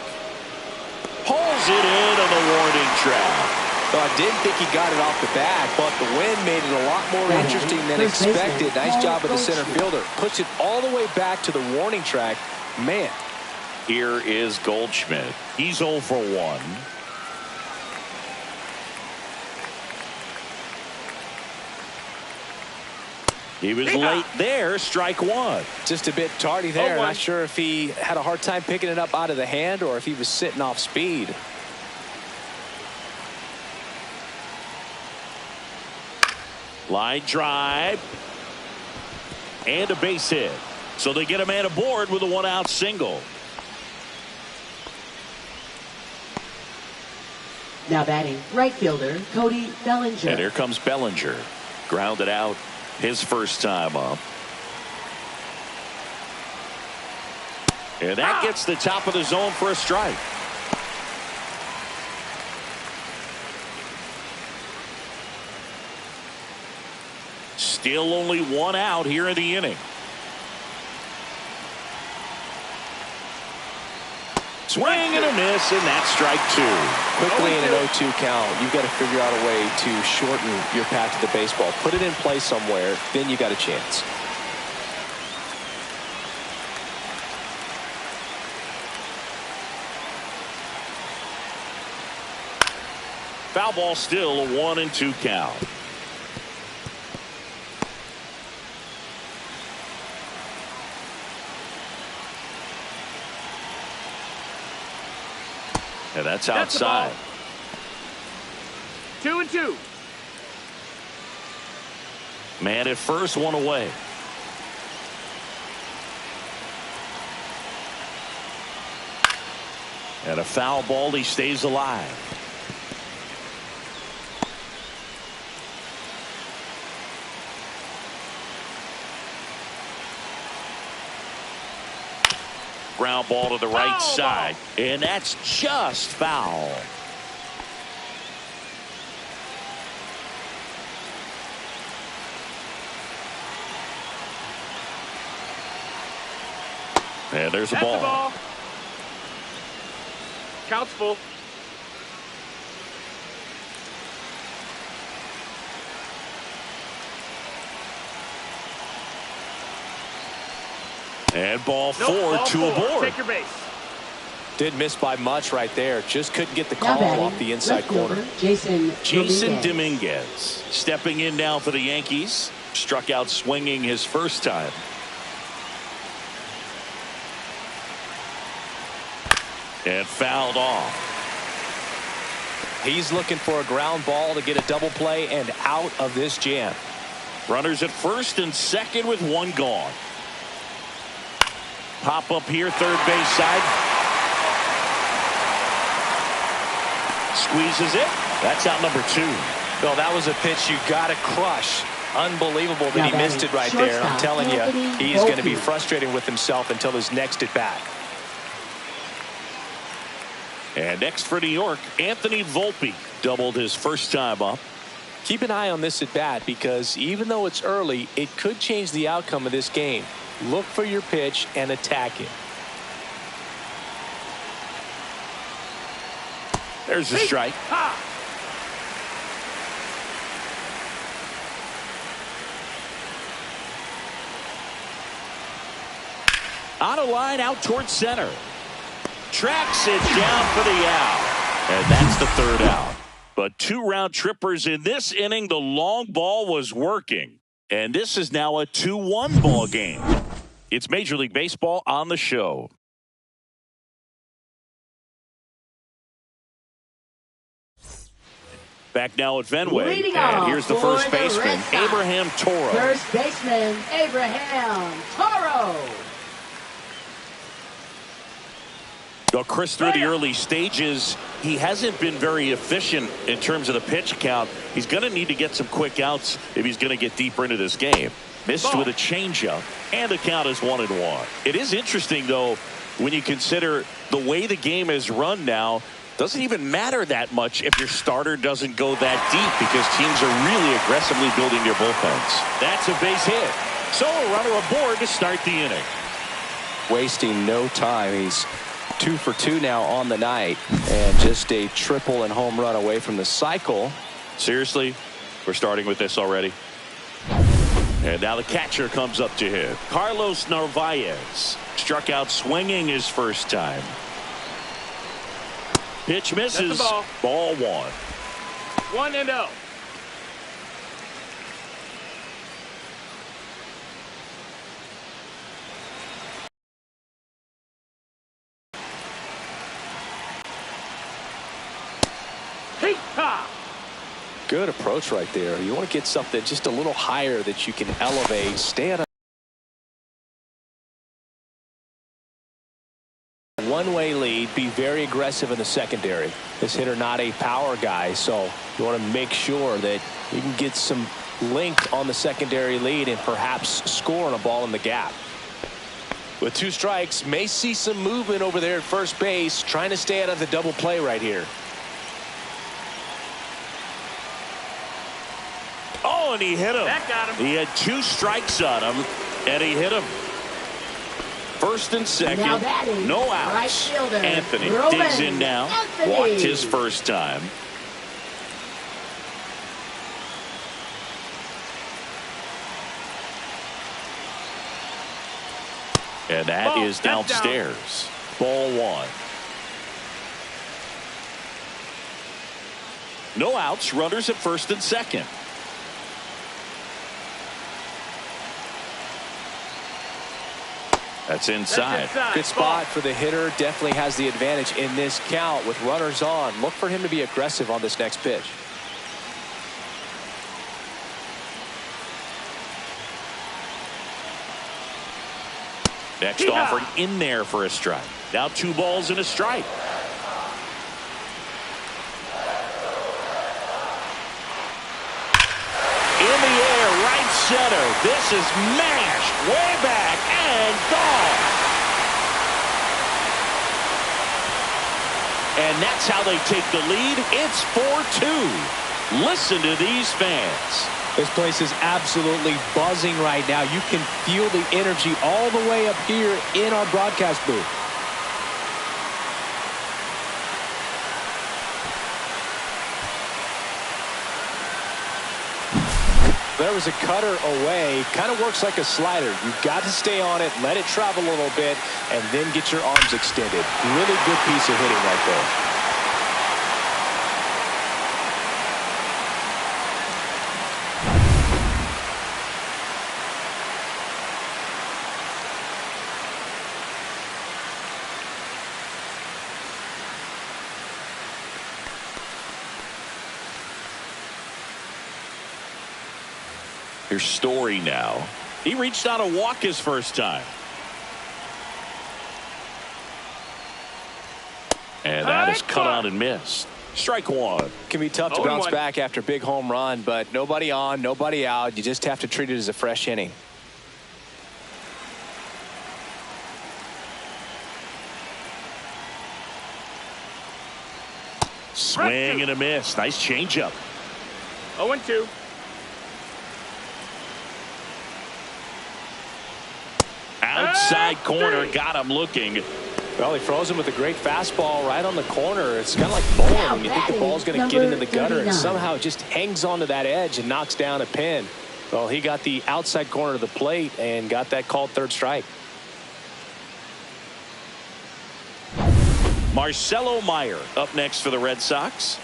Pulls it in on the warning track. So I didn't think he got it off the bat, but the wind made it a lot more interesting than expected. Nice job of the center fielder. Puts it all the way back to the warning track. Man. Here is Goldschmidt. He's 0 for 1. He was late there. Strike one. Just a bit tardy there. Not sure if he had a hard time picking it up out of the hand or if he was sitting off speed. Line drive. And a base hit. So they get a man aboard with a 1-out single. Now batting, right fielder Cody Bellinger. And here comes Bellinger. Grounded out his first time up. And that gets the top of the zone for a strike. Still only 1 out here in the inning. Swing and a miss, and that's strike 2. Quickly in an 0-2 count, you've got to figure out a way to shorten your path to the baseball. Put it in play somewhere, then you got a chance. Foul ball, still a 1-2 count. And that's outside. 2-2. Man at first, 1 away. And a foul ball. He stays alive. Ground ball to the right side. And that's just foul. And there's a ball. Count's full. And ball Nope, four, ball two four. aboard. Take your base. Didn't miss by much right there. Just couldn't get the call off the inside corner. Jason Dominguez stepping in now for the Yankees. Struck out swinging his first time. And fouled off. He's looking for a ground ball to get a double play and out of this jam. Runners at first and second with one gone. Pop up here, third base side. Squeezes it. That's out number 2. Well, that was a pitch you got to crush. Unbelievable that he missed it right there. I'm telling you, he's going to be frustrated with himself until his next at bat. And next for New York, Anthony Volpe doubled his first time up. Keep an eye on this at bat because even though it's early, it could change the outcome of this game. Look for your pitch and attack it. There's a strike. On a line out towards center. Tracks it down for the out. And that's the third out. But 2 round trippers in this inning. The long ball was working. And this is now a 2-1 ball game. It's Major League Baseball on the show. Back now at Fenway. And here's the first baseman, Abraham Toro. First baseman, Abraham Toro. Well, Chris, through the early stages, he hasn't been very efficient in terms of the pitch count. He's going to need to get some quick outs if he's going to get deeper into this game. Missed with a changeup, and the count is 1-1. It is interesting, though, when you consider the way the game is run now. Doesn't even matter that much if your starter doesn't go that deep because teams are really aggressively building their bullpens. That's a base hit. So a runner aboard to start the inning. Wasting no time. He's 2 for 2 now on the night and just a triple and home run away from the cycle. Seriously, we're starting with this already. And now the catcher comes up to hit. Carlos Narvaez struck out swinging his first time. Pitch misses. Ball 1. 1-0. Good approach right there. You want to get something just a little higher that you can elevate. Stay at a one-way lead. Be very aggressive in the secondary. This hitter not a power guy, so you want to make sure that you can get some length on the secondary lead and perhaps score on a ball in the gap. With 2 strikes, may see some movement over there at first base, trying to stay out of the double play right here. Oh, and he hit him. That got him. He had 2 strikes on him, and he hit him. First and second, no outs. Right Anthony Roman digs in now. Walked his first time. And that is downstairs. Ball 1. No outs. Runners at first and second. That's inside. Good spot for the hitter. Definitely has the advantage in this count with runners on. Look for him to be aggressive on this next pitch. Next offering in there for a strike. Now 2 balls and a strike. In the air, right center. This is mashed way back and gone. And that's how they take the lead. It's 4-2. Listen to these fans. This place is absolutely buzzing right now. You can feel the energy all the way up here in our broadcast booth. There was a cutter away. Kind of works like a slider. You've got to stay on it, let it travel a little bit, and then get your arms extended. Really good piece of hitting right there. Here's Story now. He reached out a walk his first time. And that is cut on and missed. Strike one. Can be tough to bounce back after a big home run, but nobody on, nobody out. You just have to treat it as a fresh inning. Swing and a miss. Nice changeup. 0-2. Outside corner, got him looking. Well, he froze him with a great fastball right on the corner. It's kind of like bowling when you think the ball's going to get into the gutter, and somehow it just hangs onto that edge and knocks down a pin. Well, he got the outside corner of the plate and got that called third strike. Marcelo Meyer up next for the Red Sox.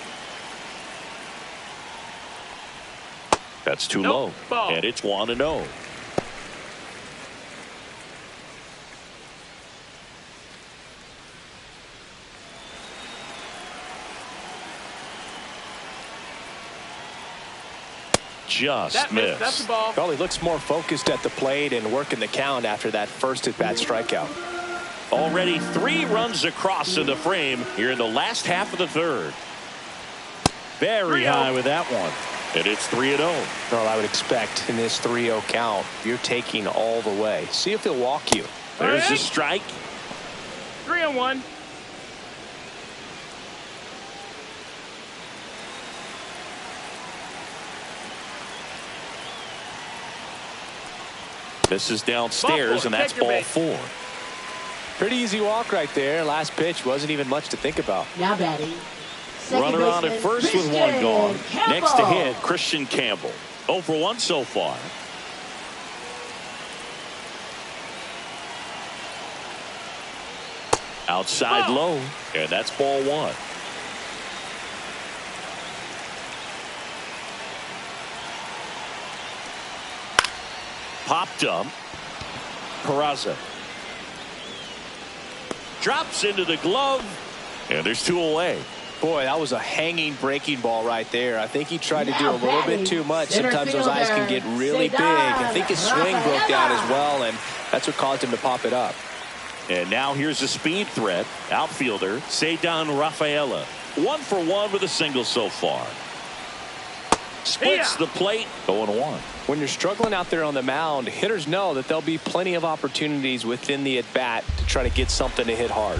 That's too low. And it's 1-0. Just missed. That's the ball. Well, he looks more focused at the plate and working the count after that first at-bat strikeout. Already 3 runs across in the frame here in the last half of the third. Very high with that one. And it's 3-0. Well, I would expect in this 3-0 count, you're taking all the way. See if he'll walk you. There's the strike. 3-1. This is downstairs, and that's ball 4. Pretty easy walk right there. Last pitch wasn't even much to think about. Now batting. Runner on at first with 1 gone. Next to hit, Christian Campbell. 0 for 1 so far. Outside low, and that's ball 1. Popped up. Peraza drops into the glove, and there's 2 away. Boy, that was a hanging breaking ball right there. I think he tried to do a little bit too much. Sometimes those eyes can get really big. I think his swing broke down as well, and that's what caused him to pop it up. And now here's a speed threat. Outfielder Cedar Rafaela. 1 for 1 with a single so far. Splits the plate. 0-1. When you're struggling out there on the mound, hitters know that there'll be plenty of opportunities within the at-bat to try to get something to hit hard.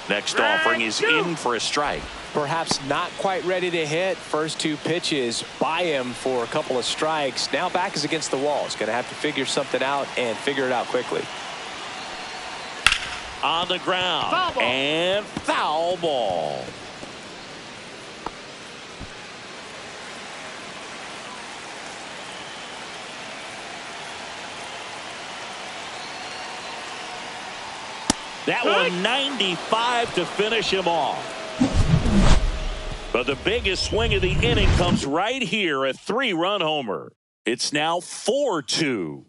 Next offering is in for a strike. Perhaps not quite ready to hit. First 2 pitches by him for a couple of strikes. Now back is against the wall. He's going to have to figure something out and figure it out quickly. On the ground. Foul ball. And foul ball. That one 95 to finish him off. But the biggest swing of the inning comes right here, a 3-run homer. It's now 4-2.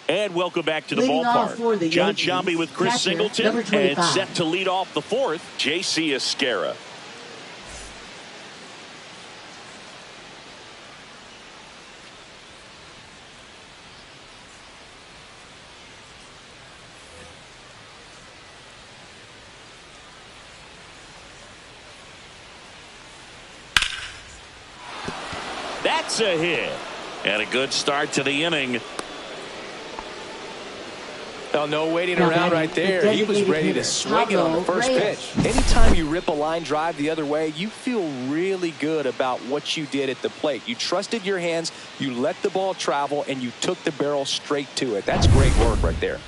And welcome back to the ballpark. John Sciambi with Chris Singleton, and set to lead off the 4th, J.C. Esquera. That's a hit. And a good start to the inning. Oh, no waiting around right there. He was ready to swing it on the first pitch. Anytime you rip a line drive the other way, you feel really good about what you did at the plate. You trusted your hands, you let the ball travel, and you took the barrel straight to it. That's great work right there.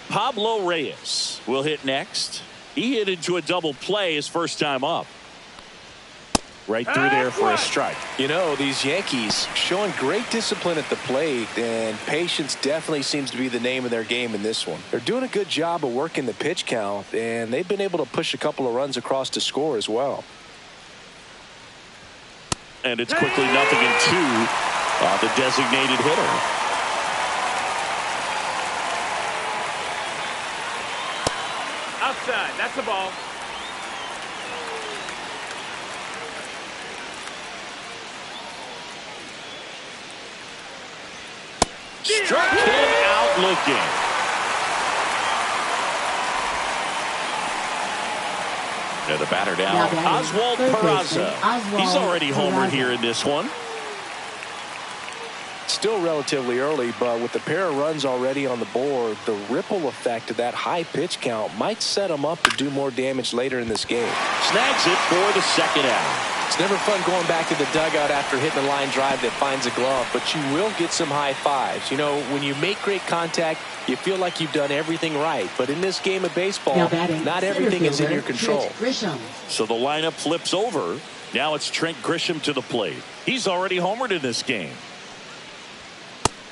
Pablo Reyes will hit next. He hit into a double play his first time up. Right through there for a strike. You know, these Yankees showing great discipline at the plate, and patience definitely seems to be the name of their game in this one. They're doing a good job of working the pitch count, and they've been able to push a couple of runs across to score as well. And it's quickly 0-2 the designated hitter. Outside. That's the ball. Struck him out looking. And the batter down, Oswald Peraza. He's already homered here in this one. Still relatively early, but with the pair of runs already on the board, the ripple effect of that high pitch count might set him up to do more damage later in this game. Snags it for the second out. It's never fun going back to the dugout after hitting a line drive that finds a glove, but you will get some high fives. You know, when you make great contact, you feel like you've done everything right. But in this game of baseball, not everything is in your control. So the lineup flips over. Now it's Trent Grisham to the plate. He's already homered in this game.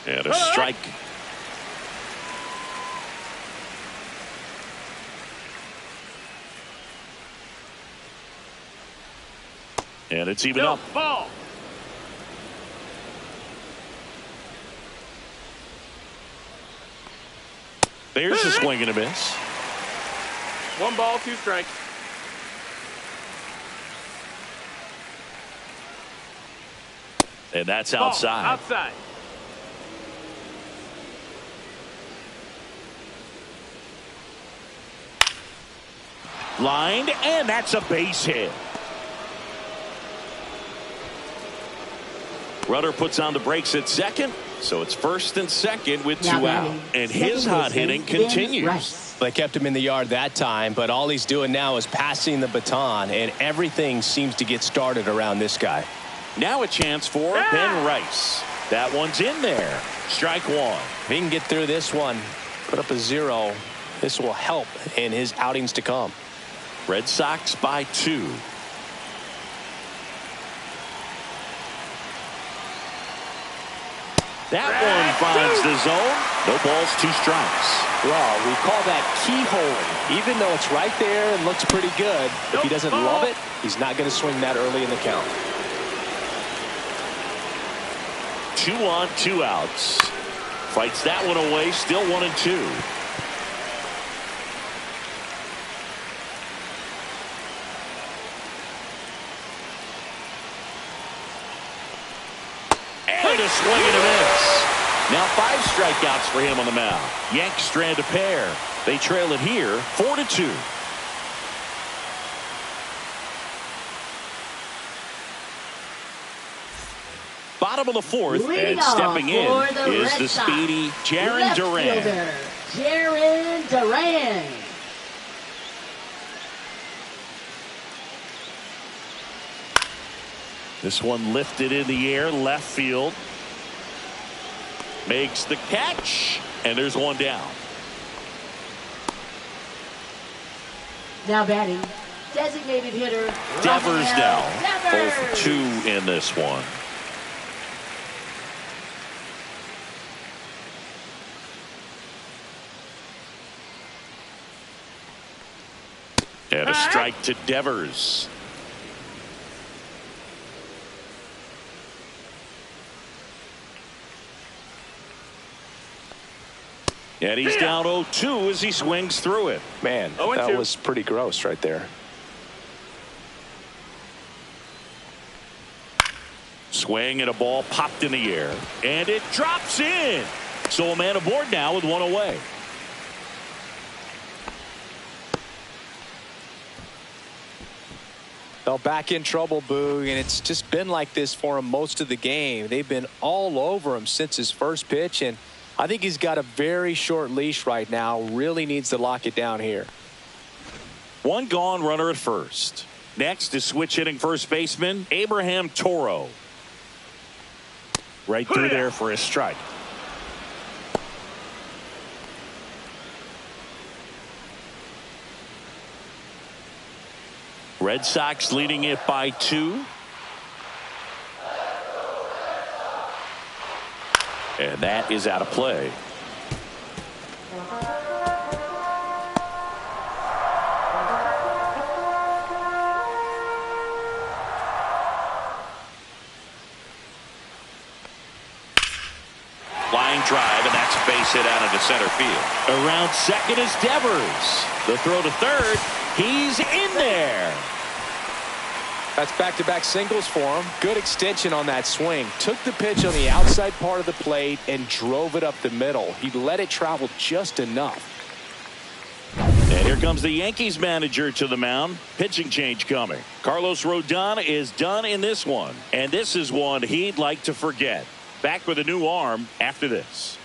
And a strike. And it's even up. Ball. There's a swing and a miss. 1 ball, 2 strikes. And that's Ball. outside. Outside. Lined, and that's a base hit. Rudder puts on the brakes at second, so it's first and second with 2 out. And his hot hitting continues. They kept him in the yard that time, but all he's doing now is passing the baton, and everything seems to get started around this guy. Now a chance for Ben Rice. That one's in there. Strike 1. If he can get through this one, put up a 0, this will help in his outings to come. Red Sox by 2. That one finds the zone. No balls, 2 strikes. Well, we call that keyhole. Even though it's right there and looks pretty good, if he doesn't love it, he's not going to swing that early in the count. 2 on, 2 outs. Fights that one away, still 1-2. And a swing and a miss. Now 5 strikeouts for him on the mound. Yanks strand a pair. They trail it here 4-2. Bottom of the 4th, and stepping in is the speedy Jarren Duran. Jarren Duran. This one lifted in the air, left field. Makes the catch, and there's one down. Now batting, designated hitter Devers now, Devers. 0 for 2 in this one. And a strike to Devers. And he's down 0-2 as he swings through it. Man, that was pretty gross right there. Swing and a ball popped in the air. And it drops in. So a man aboard now with 1 away. Well, back in trouble, Boog, and it's just been like this for him most of the game. They've been all over him since his first pitch, and I think he's got a very short leash right now. Really needs to lock it down here. One gone, runner at first. Next is switch hitting first baseman Abraham Toro. Right through there for a strike. Red Sox leading it by 2. And that is out of play. Line drive, and that's a base hit out into center field. Around second is Devers. The throw to third. He's in there. That's back-to-back singles for him. Good extension on that swing. Took the pitch on the outside part of the plate and drove it up the middle. He let it travel just enough. And here comes the Yankees manager to the mound. Pitching change coming. Carlos Rodon is done in this one. And this is one he'd like to forget. Back with a new arm after this.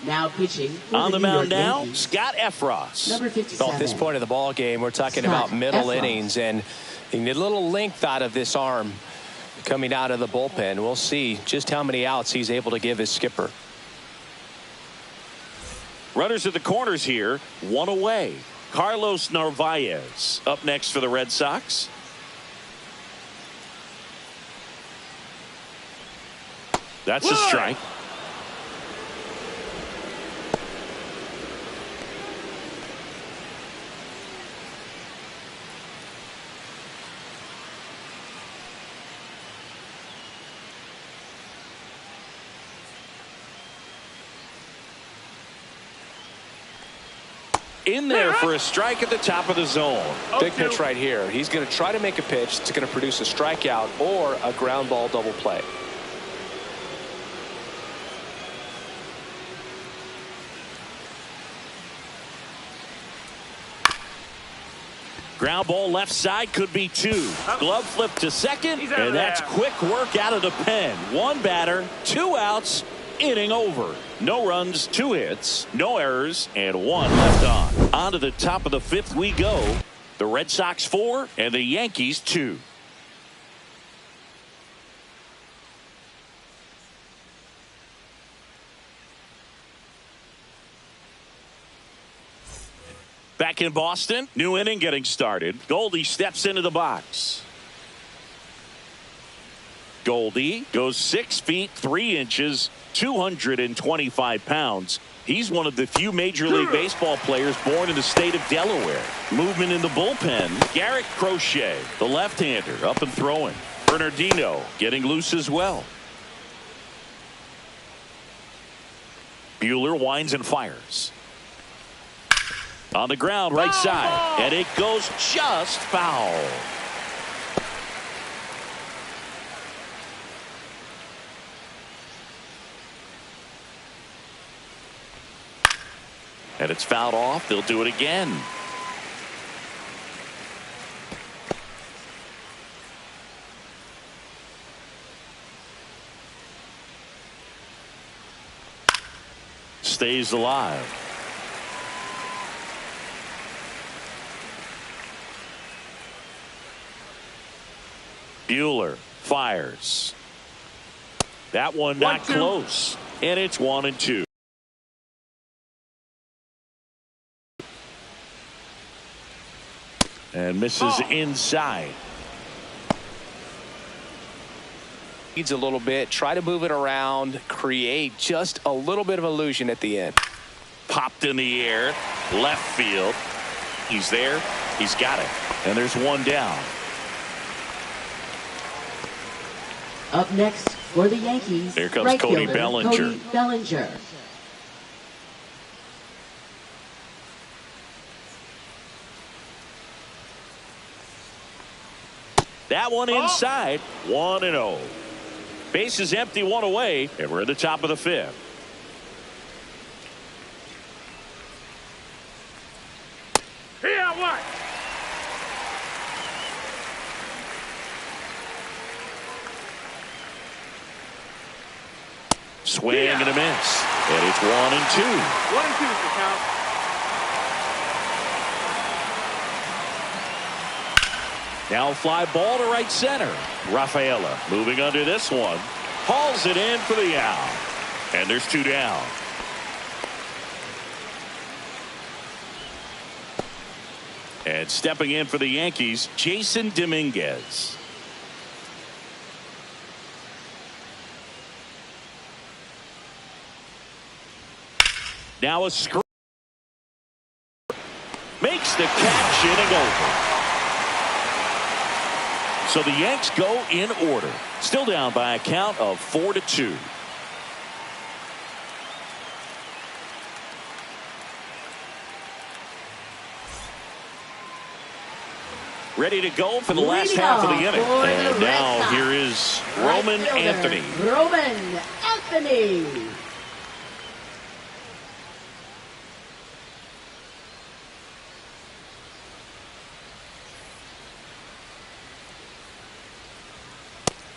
Now pitching on the mound now, Scott Efros. Number 57. At this point of the ball game, we're talking about middle innings, and you need a little length out of this arm coming out of the bullpen. We'll see just how many outs he's able to give his skipper. Runners at the corners here, one away. Carlos Narvaez up next for the Red Sox. That's a strike. In there for a strike at the top of the zone. Big pitch right here. He's going to try to make a pitch that's going to produce a strikeout or a ground ball double play. Ground ball left side, could be 2. Glove flip to second, and that's quick work out of the pen. One batter, 2 outs, inning over. No runs, 2 hits, no errors, and 1 left on. On to the top of the 5th we go. The Red Sox 4 and the Yankees 2. Back in Boston, new inning getting started. Goldie steps into the box. Goldie goes 6 feet 3 inches, 225 pounds. He's one of the few Major League Baseball players born in the state of Delaware. Movement in the bullpen. Garrett Crochet, the left-hander, up and throwing. Bernardino getting loose as well. Buehler winds and fires. On the ground, right side, and it goes just foul. And it's fouled off. They'll do it again. Stays alive. Buehler fires. That one not close. And it's 1-2. And misses inside. Needs a little bit. Try to move it around. Create just a little bit of illusion at the end. Popped in the air. Left field. He's there. He's got it. And there's one down. Up next for the Yankees, here comes right Cody fielder, Bellinger. Cody Bellinger. That one inside. 1-0. Base is empty, 1 away, and we're at the top of the 5th. Here, what? Swing and a miss. And it's 1-2. 1-2 is the count. Now fly ball to right center. Rafaela moving under this one. Hauls it in for the out. And there's 2 down. And stepping in for the Yankees, Jason Dominguez. Now a screen. Makes the catch, inning over. So the Yanks go in order. Still down by a count of 4-2. Ready to go for the last half of the inning. And now here is Roman Anthony. Roman Anthony.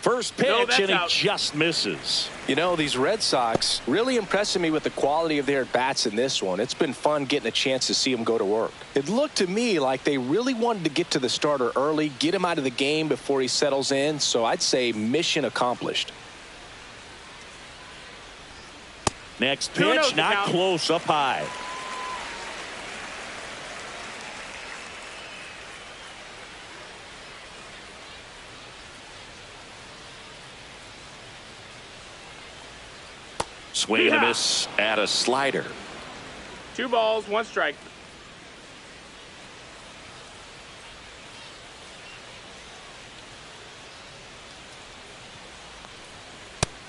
First pitch, and he just misses. You know, these Red Sox really impressing me with the quality of their bats in this one. It's been fun getting a chance to see them go to work. It looked to me like they really wanted to get to the starter early, get him out of the game before he settles in. So I'd say mission accomplished. Next pitch, not close, up high. Swing and a miss at a slider. 2 balls, 1 strike.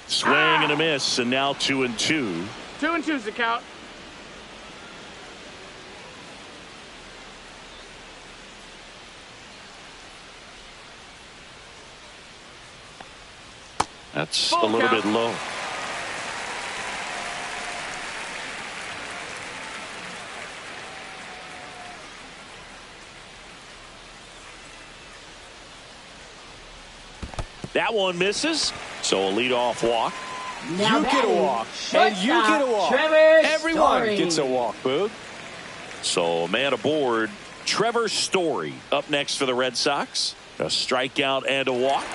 Swing and a miss, and now 2-2. 2-2 is the count. That's a little bit low. That one misses, so a leadoff walk. Now you get a walk, and you get a walk. Everyone gets a walk, Boog. So man aboard, Trevor Story up next for the Red Sox. A strikeout and a walk.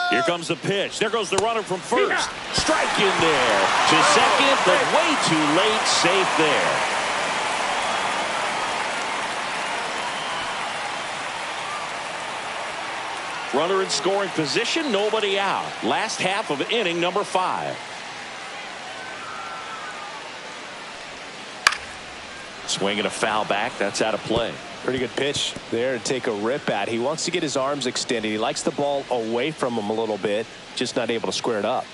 Here comes the pitch. There goes the runner from first. Strike in there to second, but way too late. Safe there. Runner in scoring position. Nobody out. Last half of inning number 5. Swinging a foul back. That's out of play. Pretty good pitch there to take a rip at. He wants to get his arms extended. He likes the ball away from him a little bit, just not able to square it up.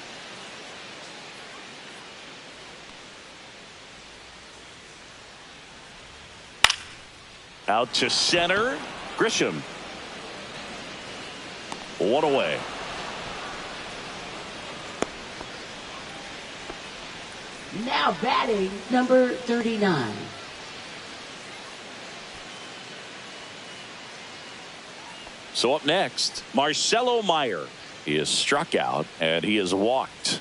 Out to center. Grisham. 1 away. Now batting number 39. So up next, Marcelo Meyer. He is struck out and he is walked.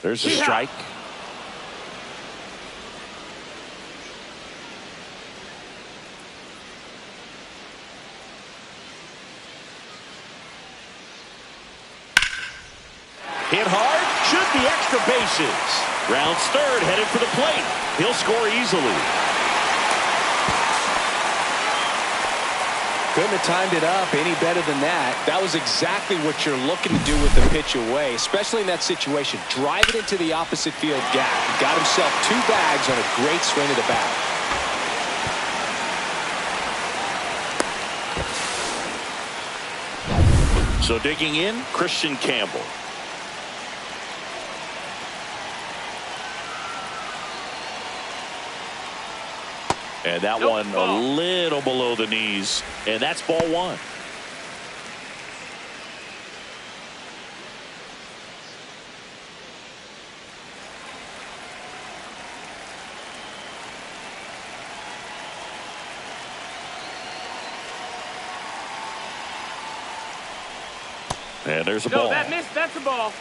There's a strike. Hit hard, should be extra bases. Rounds third, headed for the plate. He'll score easily. Couldn't have timed it up any better than that. That was exactly what you're looking to do with the pitch away, especially in that situation. Drive it into the opposite field gap. He got himself 2 bags on a great swing of the bat. So digging in, Christian Campbell. And that one a little below the knees. And that's ball one. And there's a ball. No, that missed. That's a ball.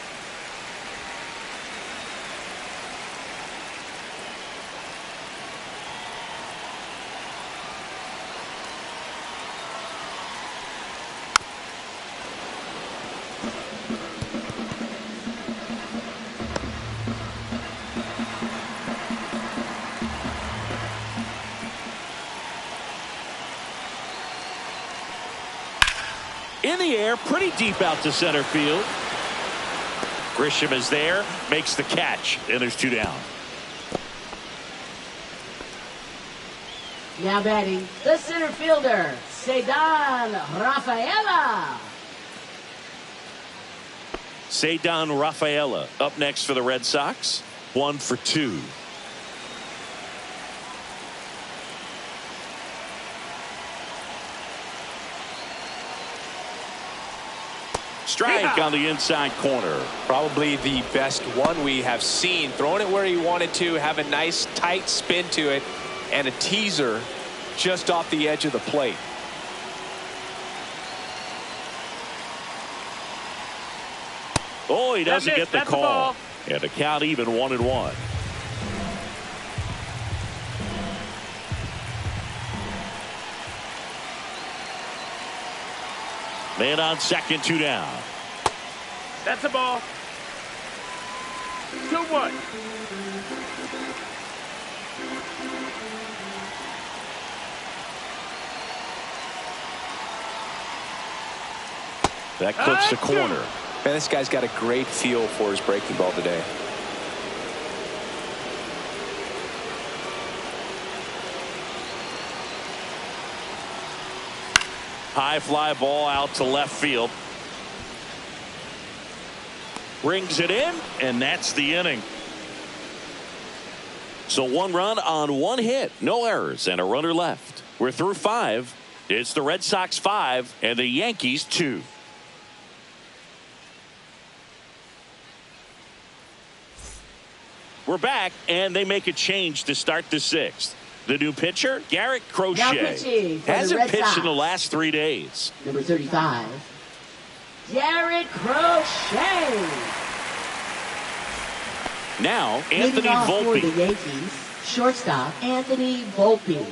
In the air, pretty deep out to center field. Grisham is there, makes the catch, and there's two down. Now batting, the center fielder, Cedar Rafaela. Cedar Rafaela up next for the Red Sox. 1 for 2. Strike on the inside corner. Probably the best one we have seen. Throwing it where he wanted to, have a nice tight spin to it, and a teaser just off the edge of the plate. Oh, he doesn't get the call. And the count even 1-1. Man on second, 2 down. That's a ball. 2-1. That clips the corner. Man, this guy's got a great feel for his breaking ball today. High fly ball out to left field. Brings it in, and that's the inning. So 1 run on 1 hit, no errors, and a runner left. We're through 5. It's the Red Sox 5 and the Yankees 2. We're back, and they make a change to start the 6th. The new pitcher, Garrett Crochet, hasn't pitched in the last 3 days. Number 35, Garrett Crochet. Now, Anthony Volpe. For the Yankees, shortstop, Anthony Volpe.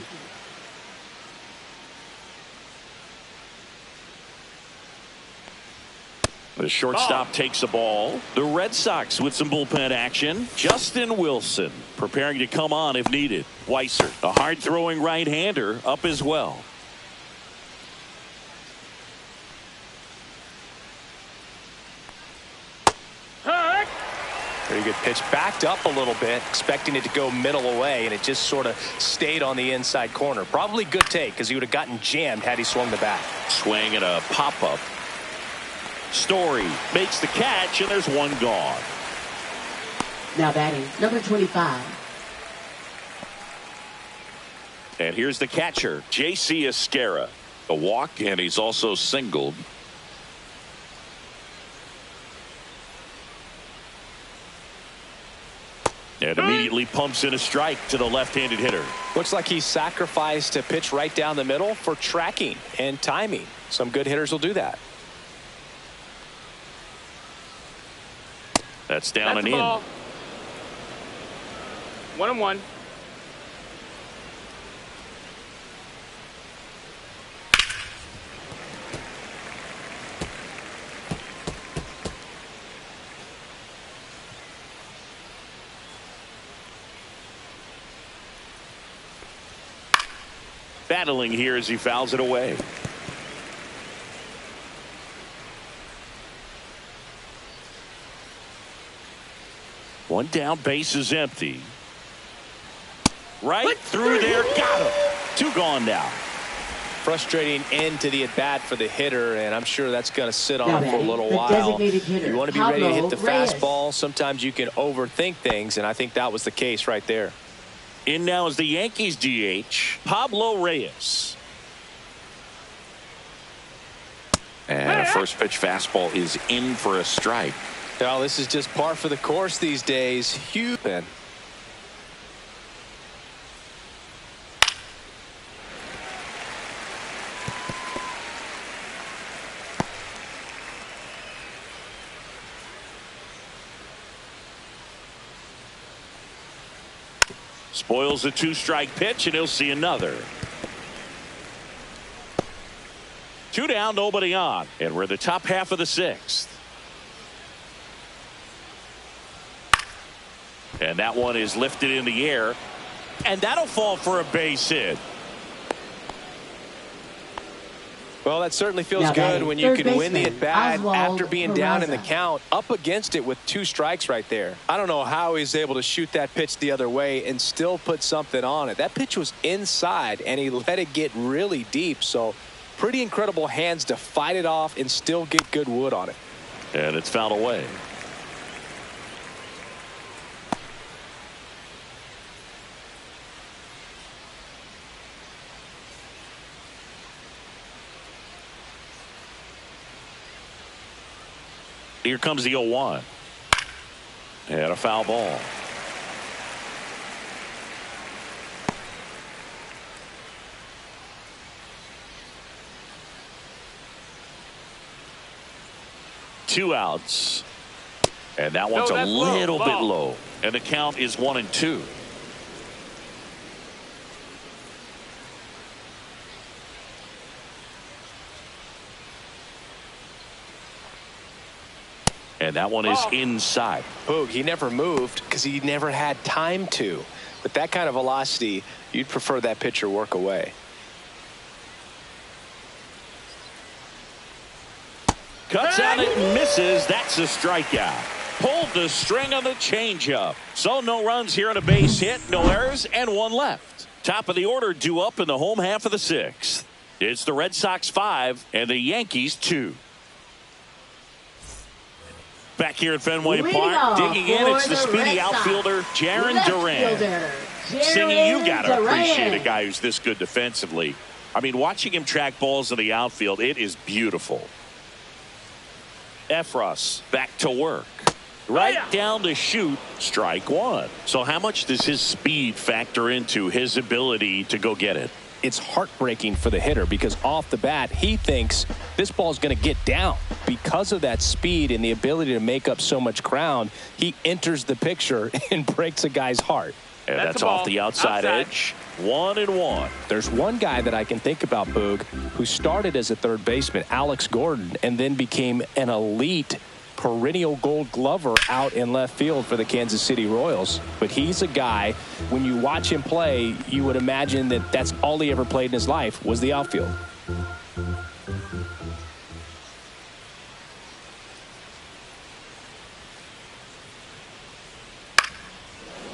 The shortstop takes a ball. The Red Sox with some bullpen action. Justin Wilson preparing to come on if needed. Weiser, a hard-throwing right-hander, up as well. Pretty good pitch. Backed up a little bit, expecting it to go middle away, and it just sort of stayed on the inside corner. Probably good take, because he would have gotten jammed had he swung the bat. Swing and a pop-up. Story makes the catch, and there's 1 gone. Now batting, number 25. And here's the catcher, J.C. Esquera. A walk, and he's also singled. And immediately pumps in a strike to the left-handed hitter. Looks like he sacrificed a pitch right down the middle for tracking and timing. Some good hitters will do that. That's down and in. 1-1. Battling here as he fouls it away. One down, base is empty. Right through there, got him. 2 gone now. Frustrating end to the at-bat for the hitter, and I'm sure that's going to sit on him for a little while. You want to be ready to hit the fastball. Sometimes you can overthink things, and I think that was the case right there. In now is the Yankees DH, Pablo Reyes. And a first pitch fastball is in for a strike. Well, this is just par for the course these days. Huge. Spoils the 2-strike pitch, and he'll see another. 2 down, nobody on, and we're in the top half of the 6th. And that one is lifted in the air, and that'll fall for a base hit. Well, that certainly feels good when you can win the at-bat after being down in the count, up against it with 2 strikes right there. I don't know how he's able to shoot that pitch the other way and still put something on it. That pitch was inside, and he let it get really deep. So pretty incredible hands to fight it off and still get good wood on it. And it's fouled away. Here comes the 0-1. And a foul ball. Two outs. And that one's a little bit low. And the count is 1-2. And that one is inside. Boog, he never moved because he never had time to. With that kind of velocity, you'd prefer that pitcher work away. Cuts on it and misses. That's a strikeout. Pulled the string on the changeup. So no runs here on a base hit, no errors, and 1 left. Top of the order due up in the home half of the 6th. It's the Red Sox 5 and the Yankees 2. Back here at Fenway Park, digging in, it's the speedy outfielder, Jarren Duran. Singing, you got to appreciate a guy who's this good defensively. I mean, watching him track balls in the outfield, it is beautiful. Efros back to work. Right down to shoot, strike 1. So how much does his speed factor into his ability to go get it? It's heartbreaking for the hitter because off the bat, he thinks this ball's going to get down. Because of that speed and the ability to make up so much ground, he enters the picture and breaks a guy's heart. And that's off the outside edge. 1-1. There's one guy that I can think about, Boog, who started as a third baseman, Alex Gordon, and then became an elite perennial Gold Glover out in left field for the Kansas City Royals. But he's a guy, when you watch him play, you would imagine that that's all he ever played in his life was the outfield.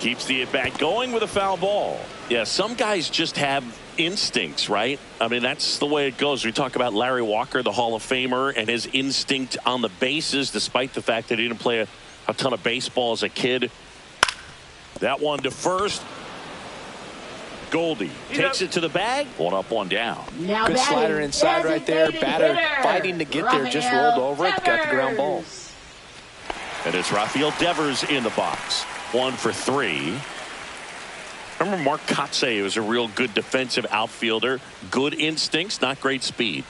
Keeps the at-bat going with a foul ball. Yeah, some guys just have instincts, right? I mean, that's the way it goes. We talk about Larry Walker, the Hall of Famer, and his instinct on the bases, despite the fact that he didn't play a ton of baseball as a kid. That one to first. Goldie takes it to the bag. 1 up, 1 down. Now good slider inside right there. Batter fighting to get there, just rolled over it, got the ground ball. And it's Rafael Devers in the box. 1 for 3. Remember Mark Kotsay was a real good defensive outfielder. Good instincts, not great speed.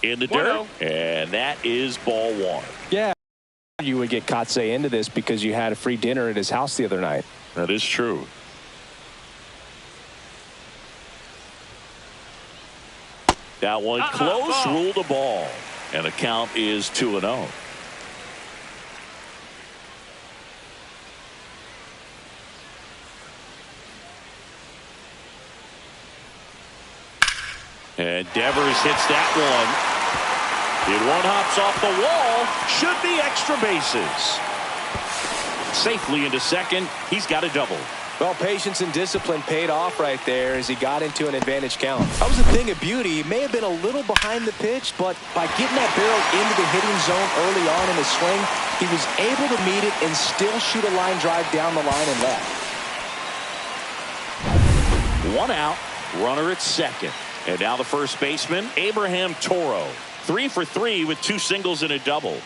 In the dirt, and that is ball 1. Yeah, you would get Kotsay into this because you had a free dinner at his house the other night. That is true. That one close, ruled a ball. And the count is 2-0. And Devers hits that one. It one hops off the wall. Should be extra bases. Safely into second. He's got a double. Well, patience and discipline paid off right there as he got into an advantage count. That was a thing of beauty. He may have been a little behind the pitch, but by getting that barrel into the hitting zone early on in his swing, he was able to meet it and still shoot a line drive down the line and left. 1 out, runner at second. And now the first baseman, Abraham Toro. 3 for 3 with 2 singles and a double.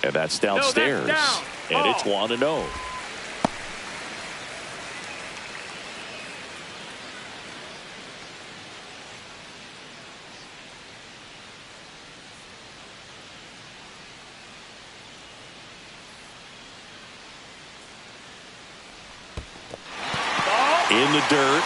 And that's downstairs. No, that's down. And it's 1-0. In the dirt.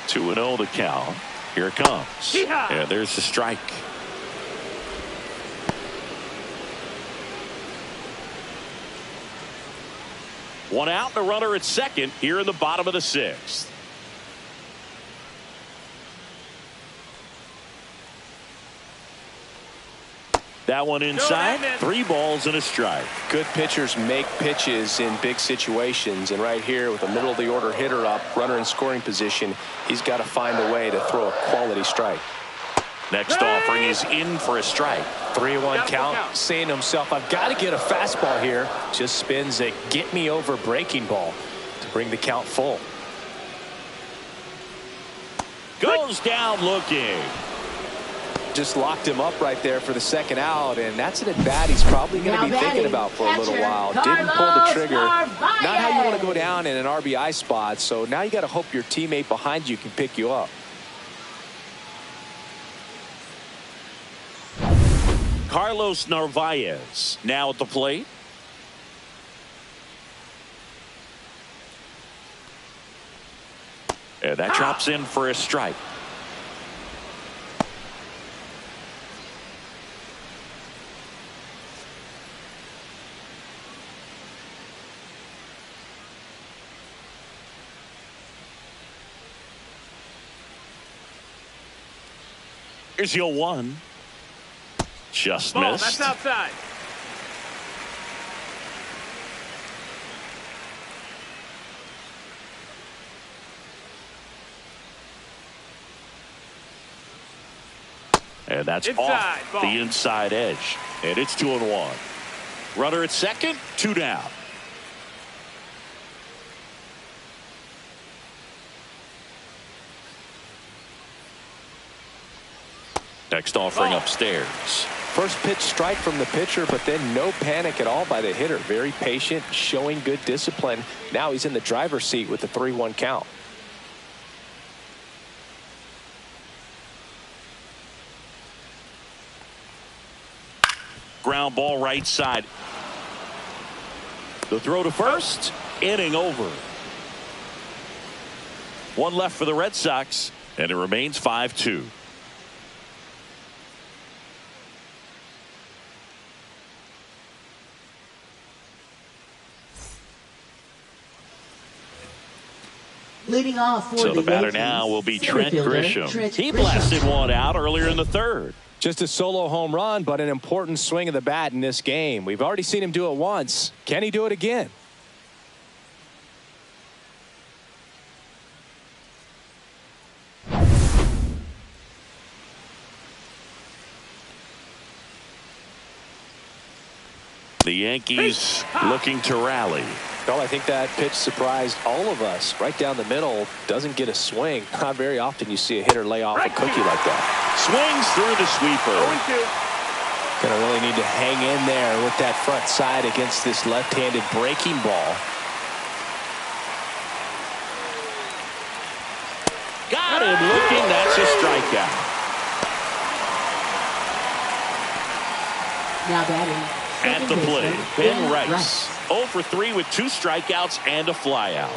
Two and 0 the count. Here it comes. Yeehaw! And there's the strike. One out, and a runner at second here in the bottom of the 6th. That one inside. 3 balls and a strike. Good pitchers make pitches in big situations, and right here with a middle of the order hitter up, runner in scoring position, he's got to find a way to throw a quality strike. Next offering is in for a strike. 3-1 count, saying to himself, I've got to get a fastball here. Just spins a get me over breaking ball to bring the count full. Goes down looking. Just locked him up right there for the second out, and that's an at-bat he's probably going to be thinking about for a little while. Didn't pull the trigger. Not how you want to go down in an RBI spot, so now you got to hope your teammate behind you can pick you up. Carlos Narvaez now at the plate. And that drops in for a strike. Here's your 1. Just Ball, missed. that's outside. And that's Inside, off ball. the inside edge. And it's 2-1. Runner at second, 2 down. Next offering upstairs. First pitch strike from the pitcher, but then no panic at all by the hitter. Very patient, showing good discipline. Now he's in the driver's seat with the 3-1 count. Ground ball right side. The throw to first. Inning over. 1 left for the Red Sox, and it remains 5-2. Leading off for So the batter Yankees, now will be center Trent fielder, Grisham. Trent He Grisham. blasted one out earlier in the 3rd. Just a solo home run, but an important swing of the bat in this game. We've already seen him do it once. Can he do it again? The Yankees looking to rally. Well, I think that pitch surprised all of us. Right down the middle, doesn't get a swing. Not very often you see a hitter lay off a cookie like that. Swings through the sweeper. 0-2. Gonna really need to hang in there with that front side against this left-handed breaking ball. Got him looking. That's a strikeout. Now batting. At the plate, Ben Rice. 0 for 3 with 2 strikeouts and a flyout.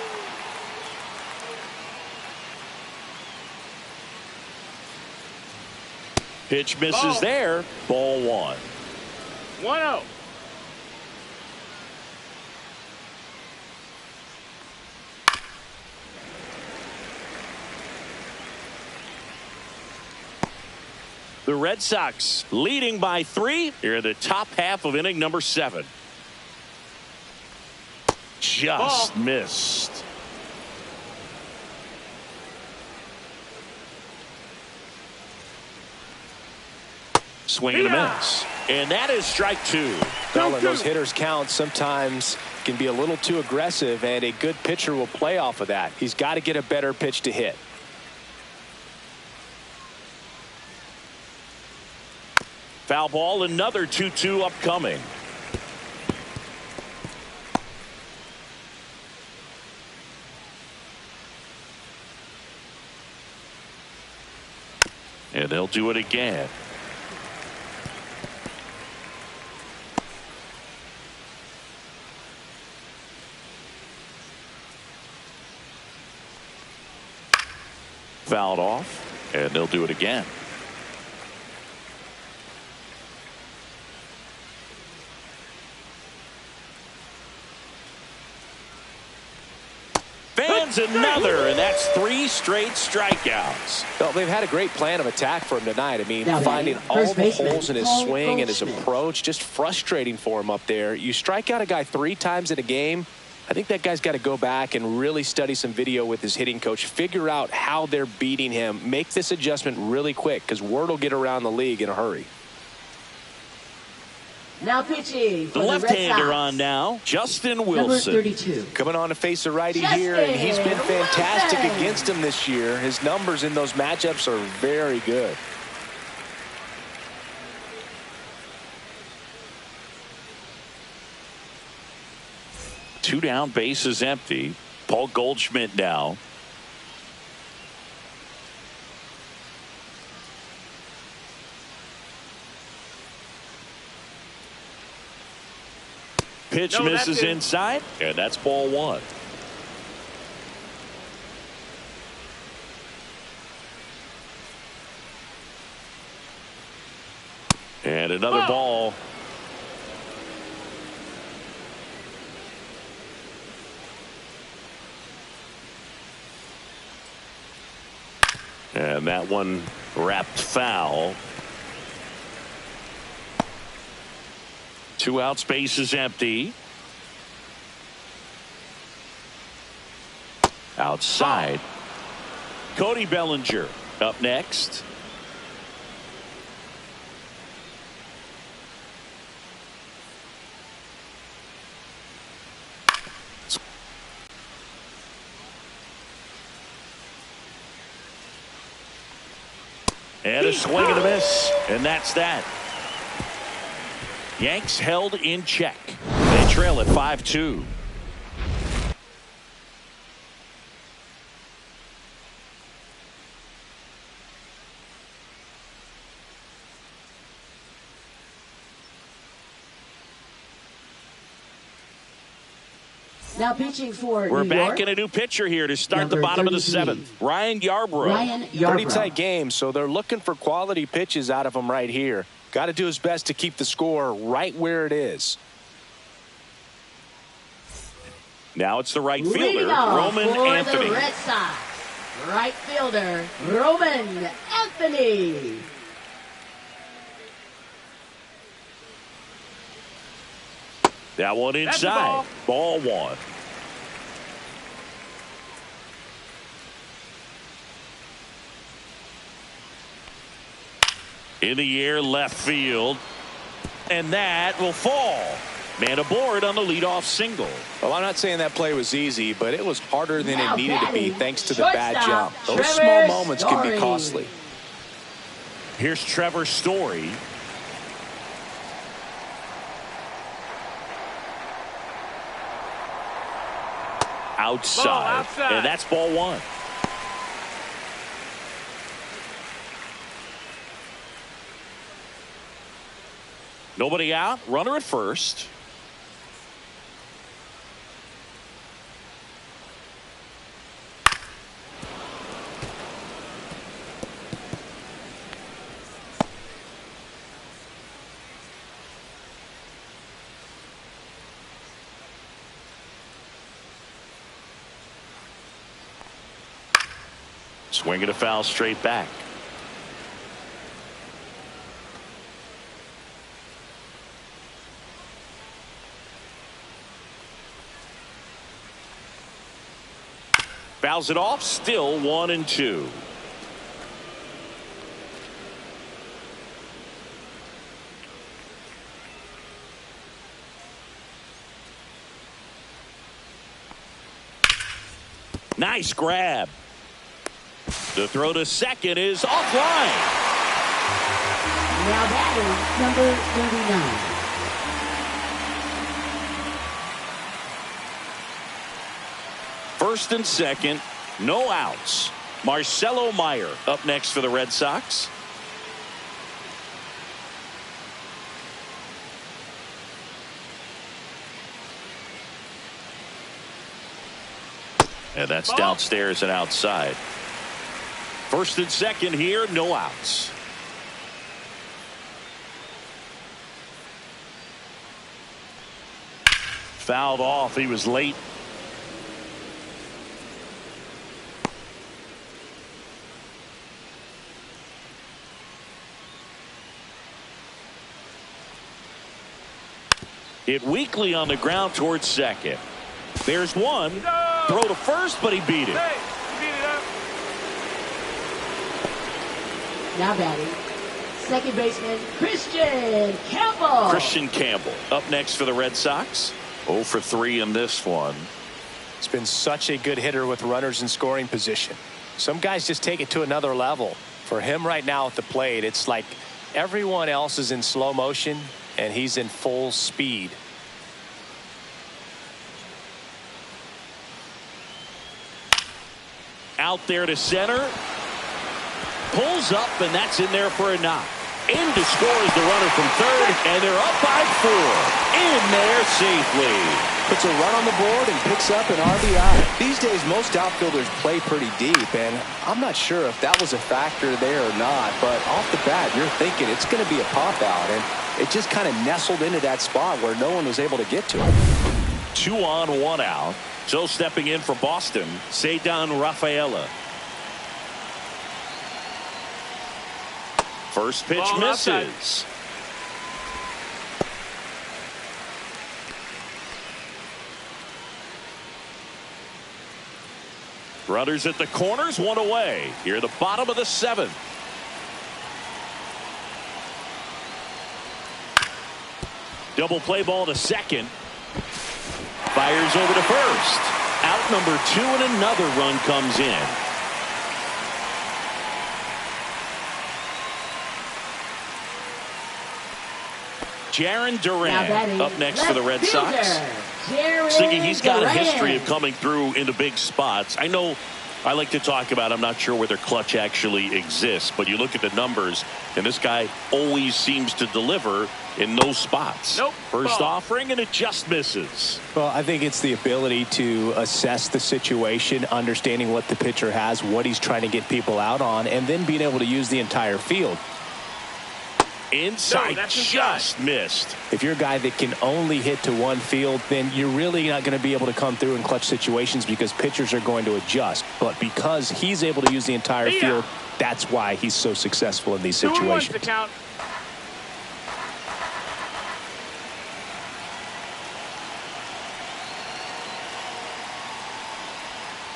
Pitch misses there. Ball 1. 1-0. The Red Sox leading by 3 here in the top half of inning number 7. Just missed. Swing and a miss. And that is strike 2. Well, those hitters count sometimes can be a little too aggressive, and a good pitcher will play off of that. He's got to get a better pitch to hit. Foul ball, another 2-2 upcoming. And they'll do it again. Fouled off, and they'll do it again. Fans another, and that's 3 straight strikeouts. Well, they've had a great plan of attack for him tonight. I mean, finding all the holes in his swing and his approach, just frustrating for him up there. You strike out a guy 3 times in a game, I think that guy's got to go back and really study some video with his hitting coach, figure out how they're beating him, make this adjustment really quick, because word will get around the league in a hurry. Now pitching for the left-hander on now, Justin Wilson. Number 32. Coming on to face a righty here, and he's been fantastic against him this year. His numbers in those matchups are very good. Two down, bases empty. Paul Goldschmidt now. Pitch misses inside, and that's ball 1. And another ball. And that one wrapped foul. 2 outs, bases empty. Outside. Cody Bellinger up next. And a swing and a miss, and that's that. Yanks held in check. They trail at 5-2. Now pitching for We're New back York. in a new pitcher here to start the bottom of the 7th. Ryan Yarbrough. Pretty tight game, so they're looking for quality pitches out of him right here. Got to do his best to keep the score right where it is. Now it's the right fielder, Roman Anthony. The Red Sox, right fielder, Roman Anthony. That one inside. Ball 1. In the air, left field. And that will fall. Man aboard on the leadoff single. Well, I'm not saying that play was easy, but it was harder than it needed to be thanks to the bad jump. Those small moments can be costly. Here's Trevor Story. Outside. And that's ball 1. Nobody out. Runner at first. Swinging a foul straight back. Fouls it off. Still 1-2. Nice grab. The throw to second is offline. Now batting number 39. First and second, no outs. Marcelo Meyer up next for the Red Sox. And that's downstairs and outside. First and second here, no outs. Fouled off. He was late. Hit weakly on the ground towards second. There's one. No! Throw to first, but he beat it. Hey, you beat it up. Now batting second baseman Christian Campbell. Christian Campbell up next for the Red Sox. 0 for 3 in this one. He's been such a good hitter with runners in scoring position. Some guys just take it to another level. For him right now at the plate, it's like everyone else is in slow motion and he's in full speed. Out there to center. Pulls up, and that's in there for a knock. In to score is the runner from third, and they're up by 4. In there safely. Puts a run on the board and picks up an RBI. These days, most outfielders play pretty deep, and I'm not sure if that was a factor there or not, but off the bat, you're thinking it's going to be a pop-out, and it just kind of nestled into that spot where no one was able to get to it. 2 on, 1 out. So stepping in for Boston, Cedar Rafaela. First pitch misses. Runners at the corners, 1 away. Here the bottom of the 7th. Double play ball to second. Fires over to first. Out number 2, and another run comes in. Jarren Duran up next for the Red Sox. Siggy, he's got a history of coming through into big spots. I know I like to talk about, I'm not sure whether clutch actually exists, but you look at the numbers, and this guy always seems to deliver in those spots. Nope. First offering, and it just misses. Well, I think it's the ability to assess the situation, understanding what the pitcher has, what he's trying to get people out on, and then being able to use the entire field. Inside, just missed. If you're a guy that can only hit to one field, then you're really not going to be able to come through in clutch situations because pitchers are going to adjust. But because he's able to use the entire field, that's why he's so successful in these situations.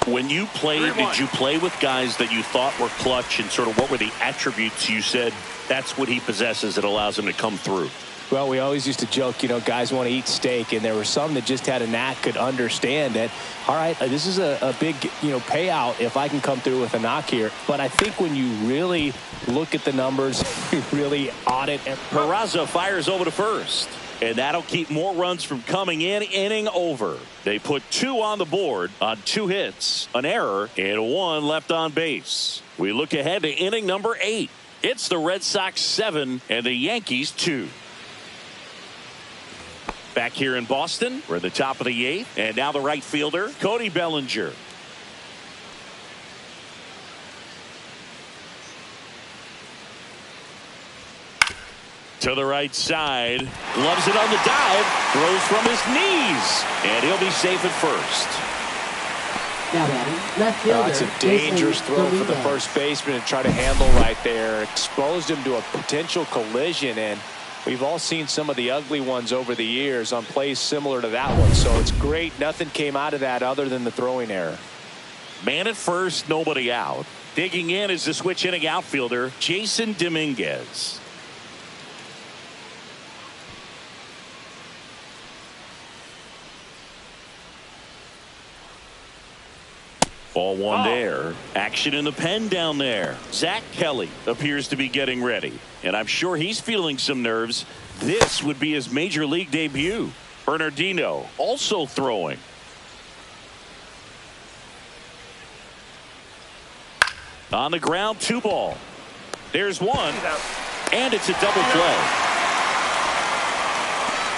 When you played, did you play with guys that you thought were clutch, and sort of what were the attributes you said that's what he possesses that allows him to come through? Well, we always used to joke, you know, guys want to eat steak, and there were some that just had a knack, could understand that, all right, this is a big, you know, payout if I can come through with a knock here. But I think when you really look at the numbers, you really audit. Peraza fires over to first. And that'll keep more runs from coming in. Inning over. They put 2 on the board on 2 hits, an error, and 1 left on base. We look ahead to inning number 8. It's the Red Sox 7 and the Yankees 2. Back here in Boston, we're at the top of the 8th, and now the right fielder, Cody Bellinger. To the right side, gloves it on the dive, throws from his knees, and he'll be safe at first. Now batting, left fielder. It's a dangerous throw for the first baseman to try to handle right there. Exposed him to a potential collision, and we've all seen some of the ugly ones over the years on plays similar to that one. So it's great. Nothing came out of that other than the throwing error. Man at first, nobody out. Digging in is the switch hitting outfielder, Jason Dominguez. Ball one there. Action in the pen down there. Zach Kelly appears to be getting ready. And I'm sure he's feeling some nerves. This would be his major league debut. Bernardino also throwing. On the ground, 2 ball. There's one. And it's a double play.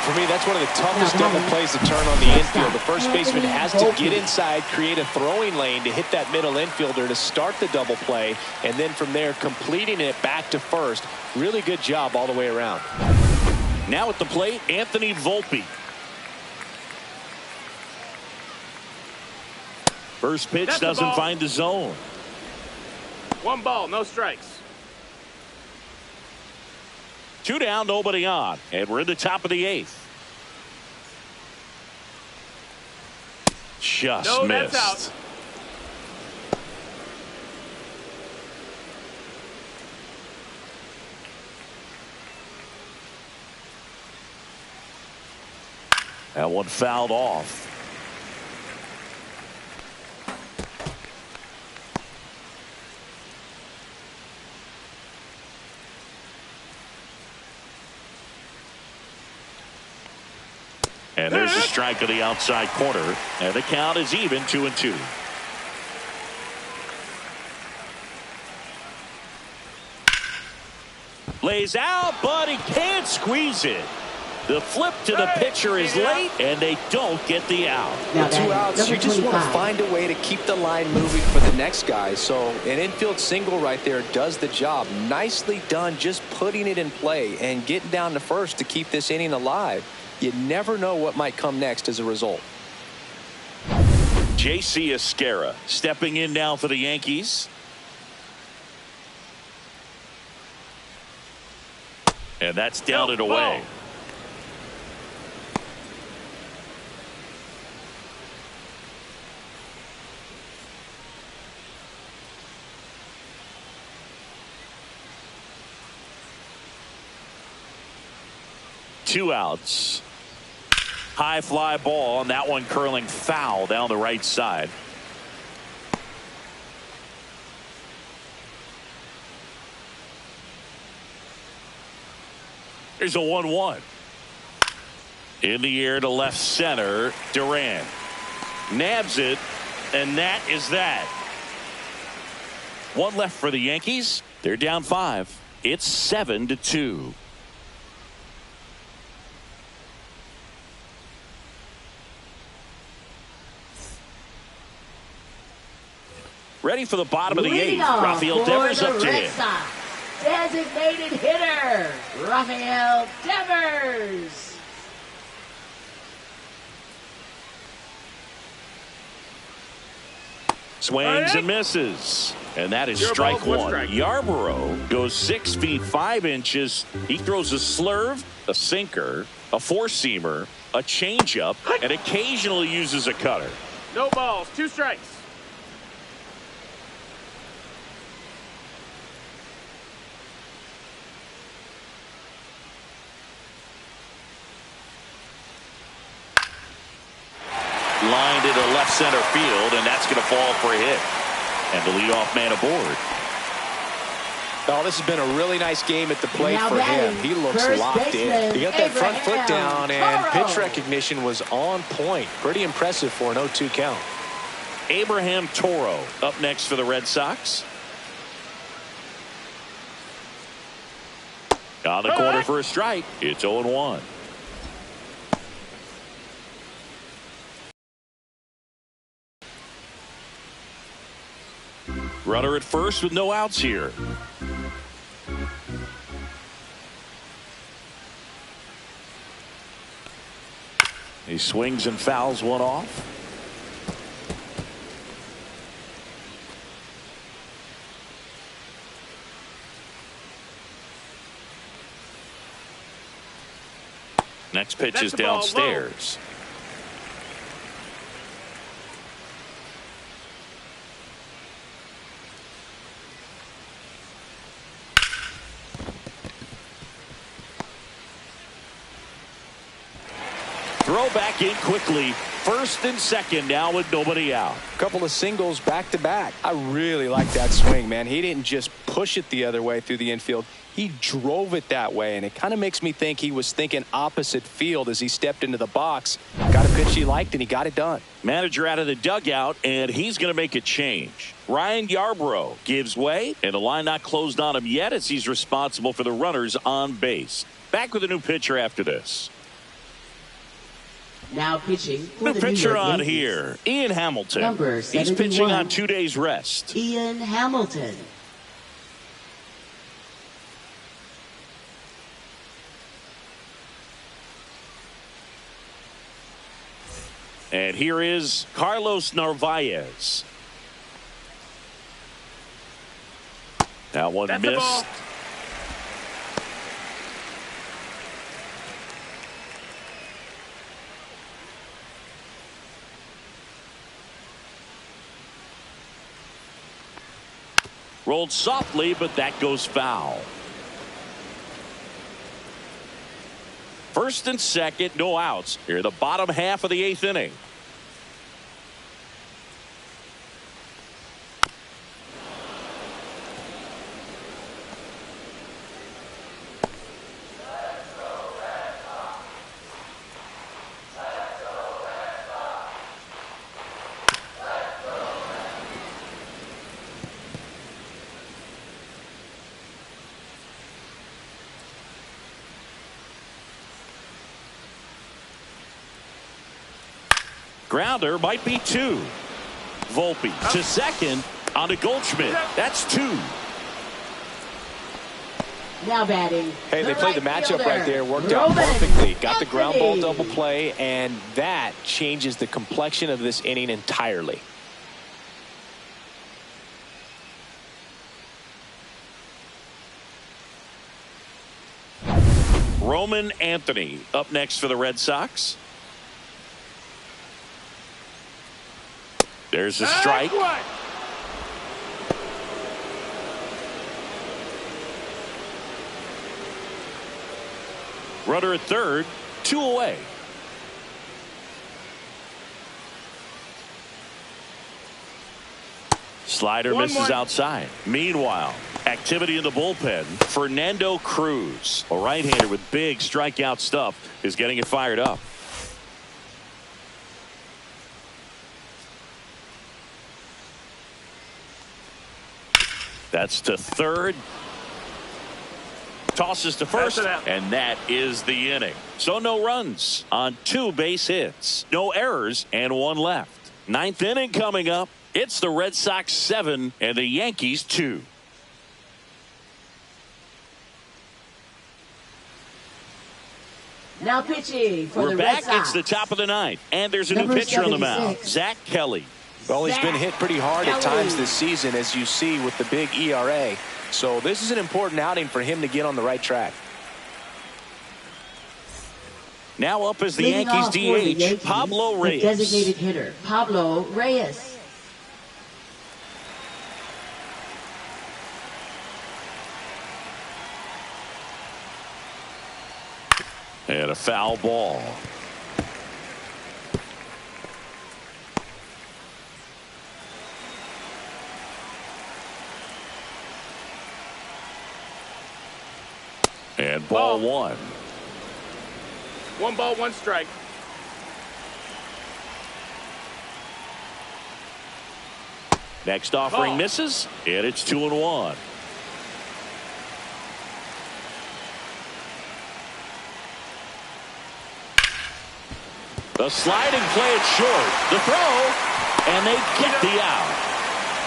For me, that's one of the toughest double plays to turn on the infield. The first baseman has to get inside, create a throwing lane to hit that middle infielder to start the double play, and then from there completing it back to first. Really good job all the way around. Now at the plate, Anthony Volpe. First pitch doesn't find the zone. 1 ball, no strikes. 2 down, nobody on, and we're in the top of the 8th. Just missed. That's out. That one fouled off. And there's a strike to the outside corner, and the count is even 2-2. Lays out, but he can't squeeze it. The flip to the pitcher is late, and they don't get the out. Now, 2 outs, you just want to find a way to keep the line moving for the next guy. So an infield single right there does the job. Nicely done, just putting it in play and getting down to first to keep this inning alive. You never know what might come next as a result. J.C. Esquera stepping in now for the Yankees. And that's down and away. Two outs. High fly ball, and that one curling foul down the right side. There's a 1-1. In the air to left center, Duran nabs it, and that is that. 1 left for the Yankees. They're down 5. It's 7-2. Ready for the bottom of the 8th. Rafael Devers up to hit. Designated hitter, Rafael Devers. Swings and misses. And that is strike 1. Yarborough goes 6 feet 5 inches. He throws a slurve, a sinker, a four-seamer, a changeup, and occasionally uses a cutter. No balls, 2 strikes. Lined into left center field, and that's going to fall for a hit. And the leadoff man aboard. Oh, this has been a really nice game at the plate for him. He looks locked in. He got that front foot down, and pitch recognition was on point. Pretty impressive for an 0-2 count. Abraham Toro up next for the Red Sox. On the corner for a strike. It's 0-1. Runner at first with no outs here. He swings and fouls one off. Next pitch is downstairs. throw back in quickly. First and second now with nobody out. A couple of singles back to back. I really like that swing, man. He didn't just push it the other way through the infield. He drove it that way, and it kind of makes me think he was thinking opposite field as he stepped into the box. Got a pitch he liked, and he got it done. Manager out of the dugout, and he's going to make a change. Ryan Yarbrough gives way, and the line not closed on him yet as he's responsible for the runners on base. Back with a new pitcher after this. Now pitching for New the pitcher New York on Yankees. here, Ian Hamilton. Number He's pitching 71, on 2 days rest. Ian Hamilton. And here is Carlos Narvaez. That one That's a ball. missed. Rolled softly, but that goes foul. First and second, no outs. Here, the bottom half of the 8th inning. Grounder might be 2. Volpe to second on to Goldschmidt. That's 2. Now batting. Hey, they played the right matchup fielder, right there. Worked out Roman perfectly. Got the ground ball Anthony. double play, and that changes the complexion of this inning entirely. Roman Anthony up next for the Red Sox. There's a strike. Runner at third, 2 away. Slider misses outside. Meanwhile, activity in the bullpen. Fernando Cruz, a right-hander with big strikeout stuff, is getting it fired up. That's to third. Tosses to first, and that is the inning. So no runs on 2 base hits, no errors, and 1 left. 9th inning coming up. It's the Red Sox 7 and the Yankees 2. Now pitching for We're the back. Red Sox. It's the top of the 9th, and there's a Number new pitcher on the mound, 76. Zach Kelly. Well, he's been hit pretty hard at Kelly. times this season, as you see with the big ERA. So this is an important outing for him to get on the right track. Now up as the Leading Yankees off for the DH, Yankees, Pablo the Reyes. designated hitter, Pablo Reyes. And a foul ball. And ball 1. 1 ball, 1 strike. Next offering misses, and it's 2-1. The sliding play it short. The throw, and they get the out.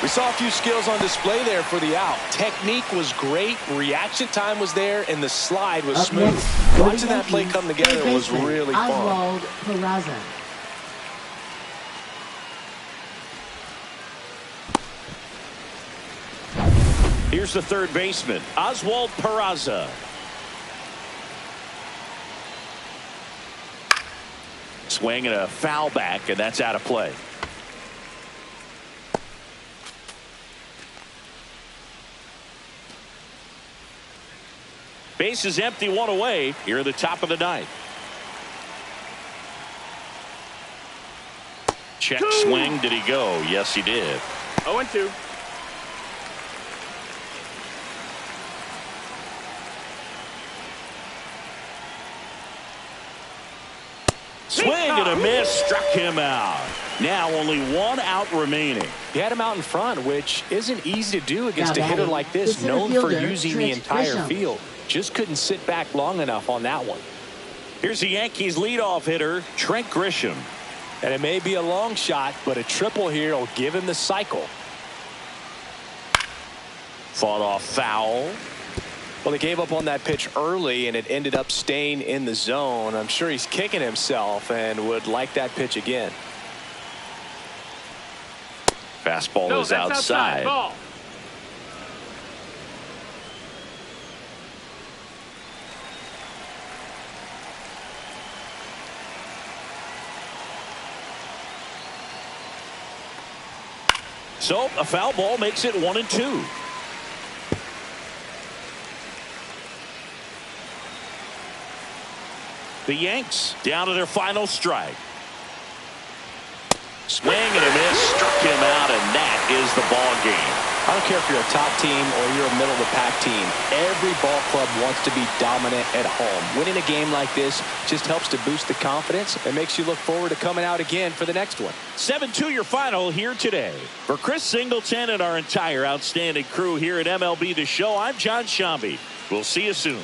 We saw a few skills on display there for the out. Technique was great, reaction time was there, and the slide was Up smooth. next, Watching that play come together was really fun. Oswald Peraza. Here's the third baseman, Oswald Peraza. Swing and a foul back, and that's out of play. Base is empty, 1 away. Here at the top of the 9th. Check swing. Did he go? Yes, he did. 0-2. Swing and a miss. Struck him out. Now only 1 out remaining. He had him out in front, which isn't easy to do against a hitter like this, known for using the entire field. Just couldn't sit back long enough on that one. Here's the Yankees leadoff hitter, Trent Grisham. And it may be a long shot, but a triple here will give him the cycle. Fought off foul. Well, they gave up on that pitch early, and it ended up staying in the zone. I'm sure he's kicking himself and would like that pitch again. Fastball is outside. Ball. So a foul ball makes it 1-2. The Yanks down to their final strike. Swing and a miss. Struck him out, and that is the ball game. I don't care if you're a top team or you're a middle-of-the-pack team. Every ball club wants to be dominant at home. Winning a game like this just helps to boost the confidence and makes you look forward to coming out again for the next one. 7-2 your final here today. For Chris Singleton and our entire outstanding crew here at MLB The Show, I'm John Shambi. We'll see you soon.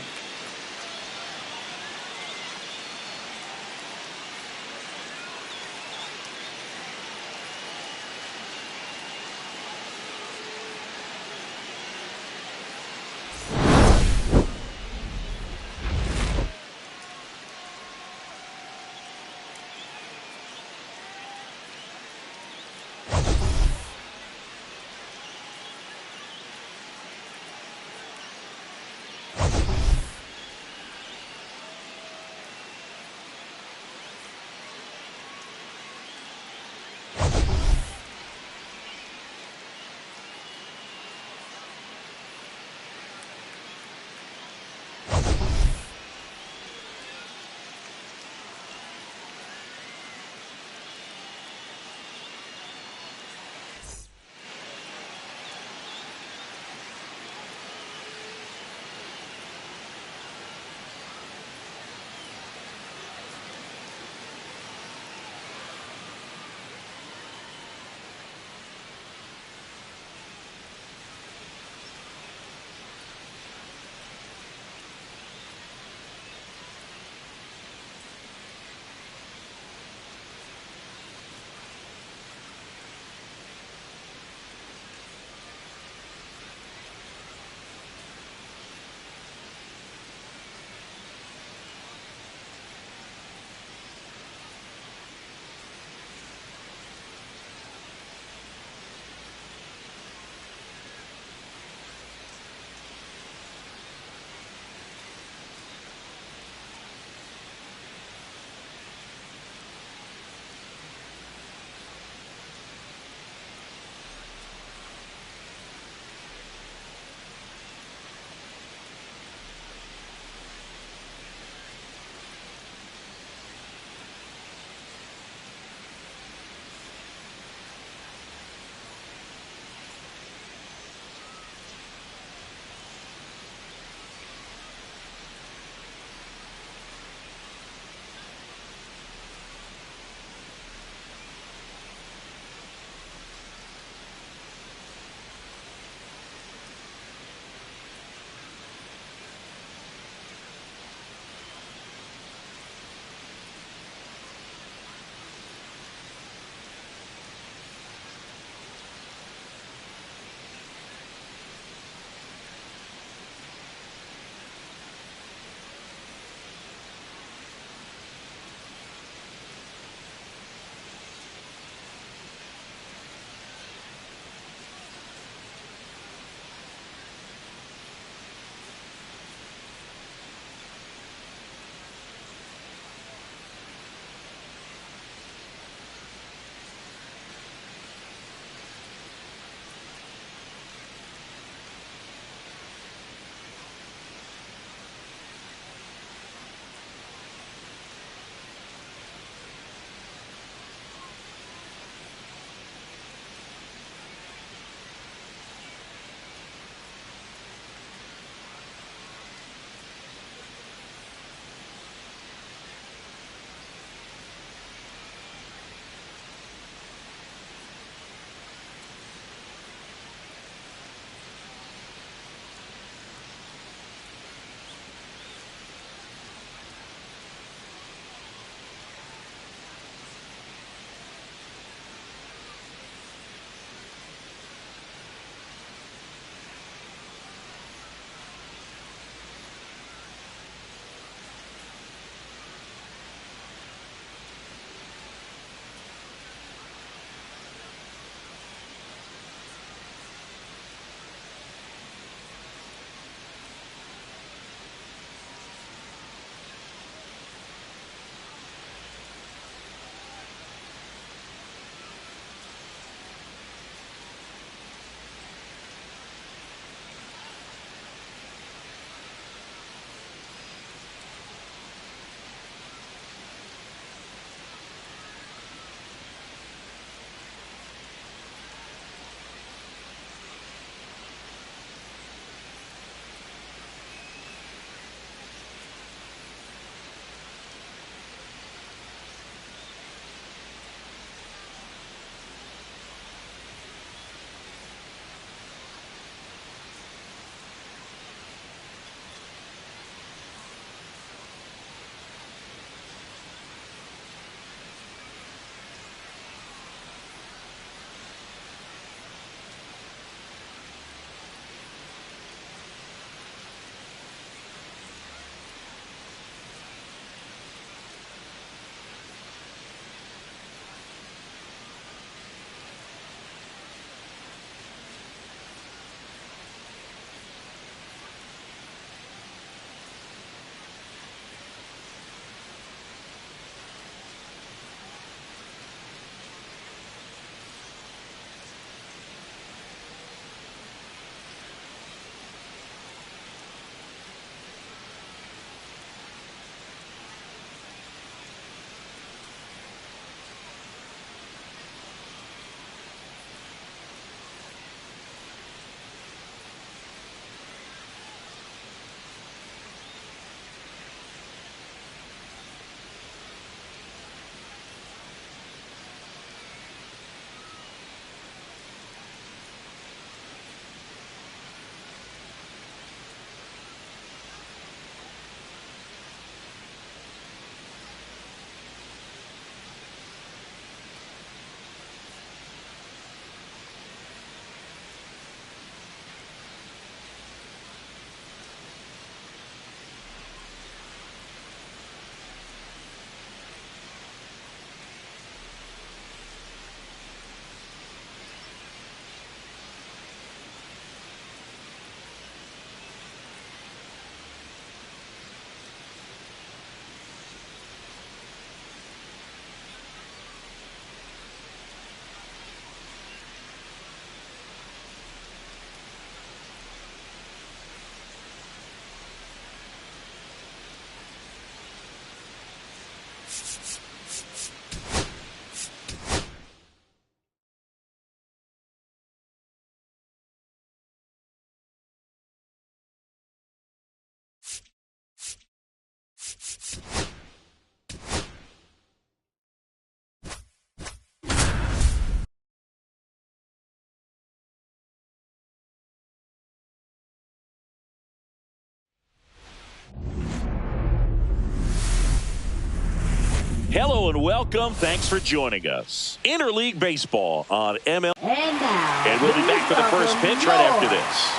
Hello and welcome. Thanks for joining us. Interleague Baseball on MLB. And we'll be back for the first pitch right after this.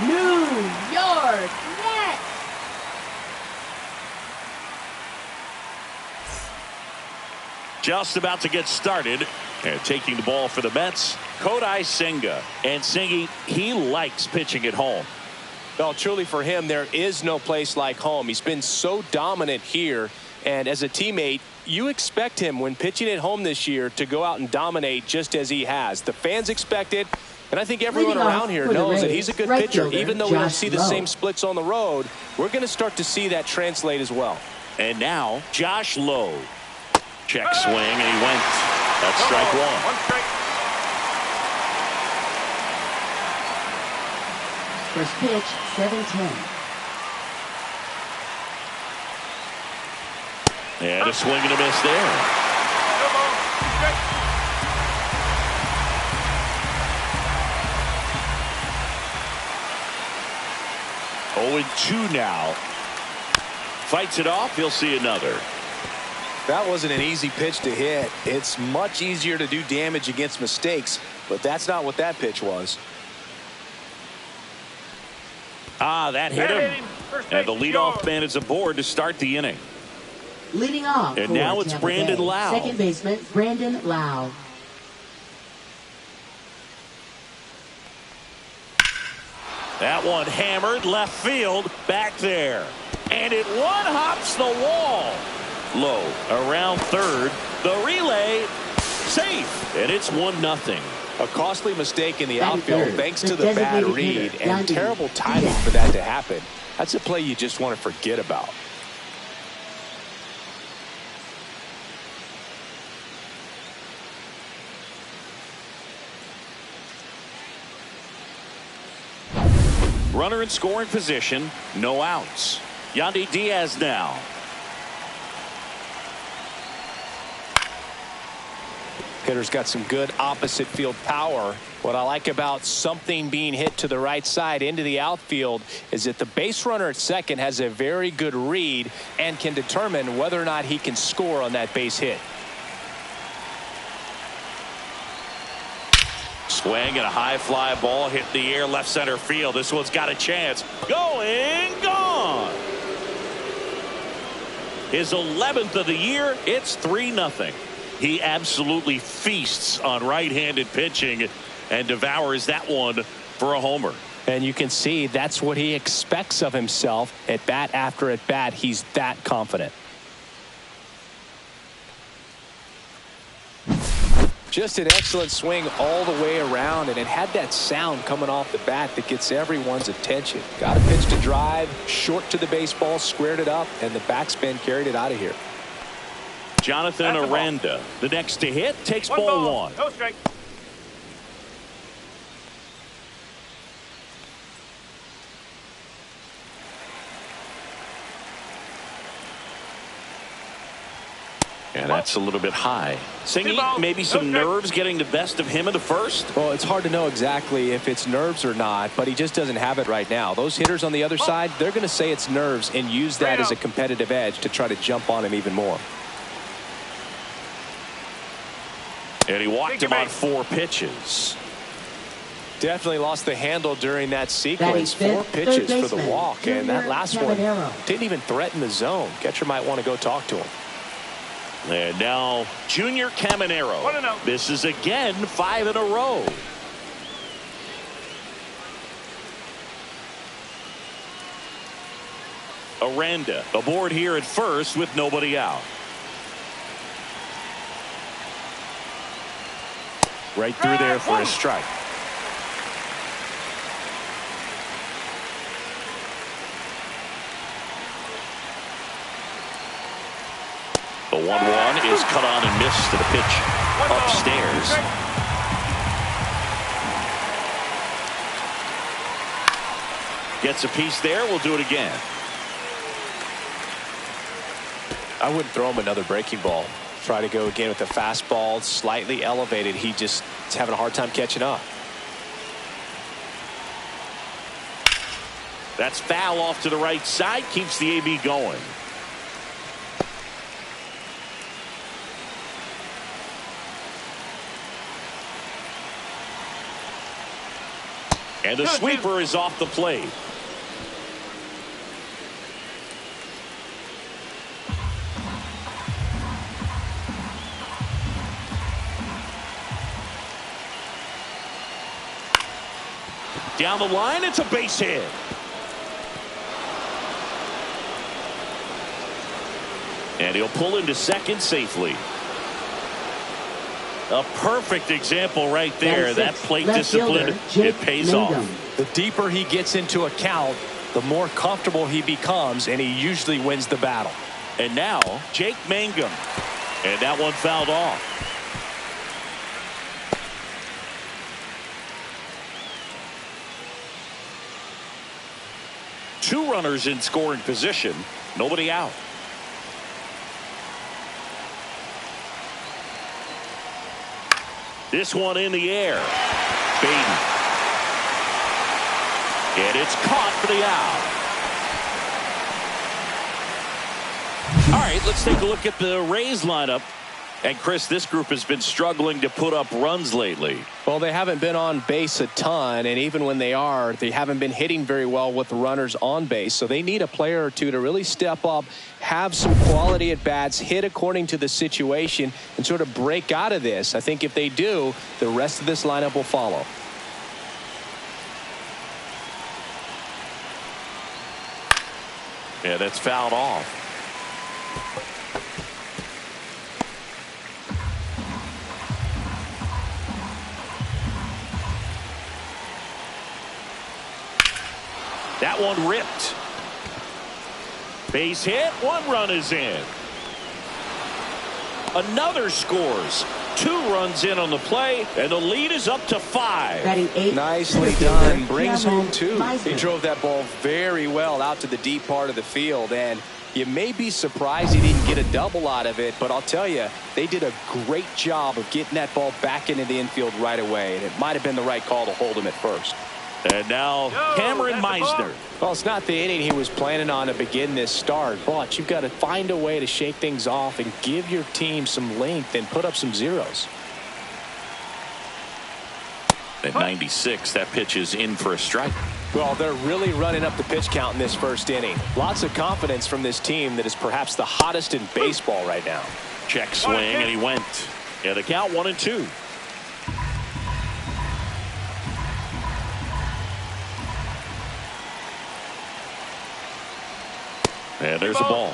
New York Mets. Just about to get started. And taking the ball for the Mets, Kodai Senga. And Sengi, he likes pitching at home. Well, truly for him, there is no place like home. He's been so dominant here. And as a teammate, you expect him when pitching at home this year to go out and dominate just as he has. The fans expect it. And I think everyone around here knows that he's a good pitcher. Even though we don't see the same splits on the road, we're going to start to see that translate as well. And now, Josh Lowe. Check swing, and he went. That's strike one. One strike. First pitch, 7-10. And a swing and a miss there. No ball. Strike. Oh, 2 now. Fights it off. He'll see another. That wasn't an easy pitch to hit. It's much easier to do damage against mistakes, but that's not what that pitch was. That hit him. And the leadoff man is aboard to start the inning. Leading off. And now it's Tampa Brandon Bay. Lau. Second baseman, Brandon Lau. That one hammered left field back there. And it one-hops the wall. Low around third. The relay safe. And it's 1-0. A costly mistake in the Batting outfield third, thanks the to the bad designated read hitter, and Yandy terrible timing Diaz. for that to happen. That's a play you just want to forget about. Runner in scoring position. No outs. Yandy Diaz now. Hitter's got some good opposite field power. What I like about something being hit to the right side into the outfield is that the base runner at second has a very good read and can determine whether or not he can score on that base hit. Swing and a high fly ball hit the air left center field. This one's got a chance. Going, gone. His 11th of the year. It's 3-0. He absolutely feasts on right-handed pitching and devours that one for a homer. And you can see that's what he expects of himself at bat after at bat. He's that confident. Just an excellent swing all the way around, and it had that sound coming off the bat that gets everyone's attention. Got a pitch to drive, short to the baseball, squared it up, and the backspin carried it out of here. Jonathan Aranda, the next to hit, takes ball 1. No strike. And that's a little bit high. Singing, maybe some No strike. nerves getting the best of him in the first. Well, it's hard to know exactly if it's nerves or not, but he just doesn't have it right now. Those hitters on the other side, they're going to say it's nerves and use that as a competitive edge to try to jump on him even more. And he walked him on 4 pitches. Definitely lost the handle during that sequence. 4 pitches for the walk, and that last one didn't even threaten the zone. Catcher might want to go talk to him. And now Junior Caminero. 1-0. This is again 5 in a row. Aranda aboard here at first with nobody out. Right through there for a strike. The 1-1 is cut on and missed to the pitch upstairs. Gets a piece there. We'll do it again. I wouldn't throw him another breaking ball. Try to go again with the fastball, slightly elevated. He just is having a hard time catching up. That's foul off to the right side. Keeps the AB going. And the sweeper is off the plate. Down the line, it's a base hit. And he'll pull into second safely. A perfect example right there. That plate discipline, it pays off. The deeper he gets into a count, the more comfortable he becomes, and he usually wins the battle. And now, Jake Mangum. And that one fouled off. Two runners in scoring position. Nobody out. This one in the air. Baden. And it's caught for the out. All right, let's take a look at the Rays lineup. And Chris, this group has been struggling to put up runs lately. Well, they haven't been on base a ton, and even when they are, they haven't been hitting very well with the runners on base. So they need a player or two to really step up, have some quality at bats, hit according to the situation, and sort of break out of this. I think if they do, the rest of this lineup will follow. Yeah, that's fouled off. That one ripped. Base hit. One run is in. Another scores. 2 runs in on the play, and the lead is up to 5. Nicely done. Brings home 2. He drove that ball very well out to the deep part of the field, and you may be surprised he didn't get a double out of it, but I'll tell you, they did a great job of getting that ball back into the infield right away, and it might have been the right call to hold him at first. And now Cameron Meisner. Well, it's not the inning he was planning on to begin this start, but you've got to find a way to shake things off and give your team some length and put up some zeros. At 96, that pitch is in for a strike. Well, they're really running up the pitch count in this first inning. Lots of confidence from this team that is perhaps the hottest in baseball right now. Check swing, and he went. Yeah, the count 1-2. And there's a ball.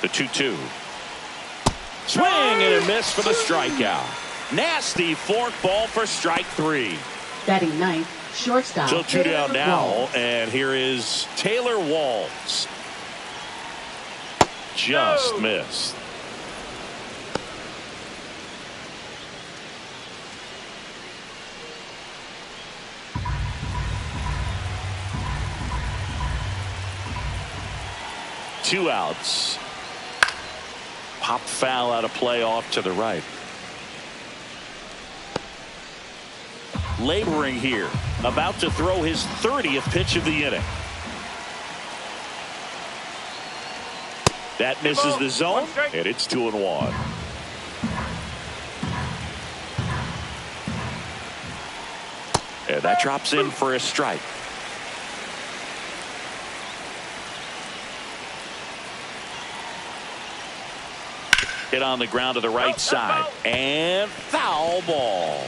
The 2-2. Swing and a miss for the strikeout. Nasty fork ball for strike 3. Batting ninth, shortstop. So 2 down now, and here is Taylor Walls. Just missed. Two outs. Pop foul out of play off to the right. Laboring here. About to throw his 30th pitch of the inning. That misses the zone, and it's 2-1. And that drops in for a strike. Hit on the ground to the right side. And foul ball.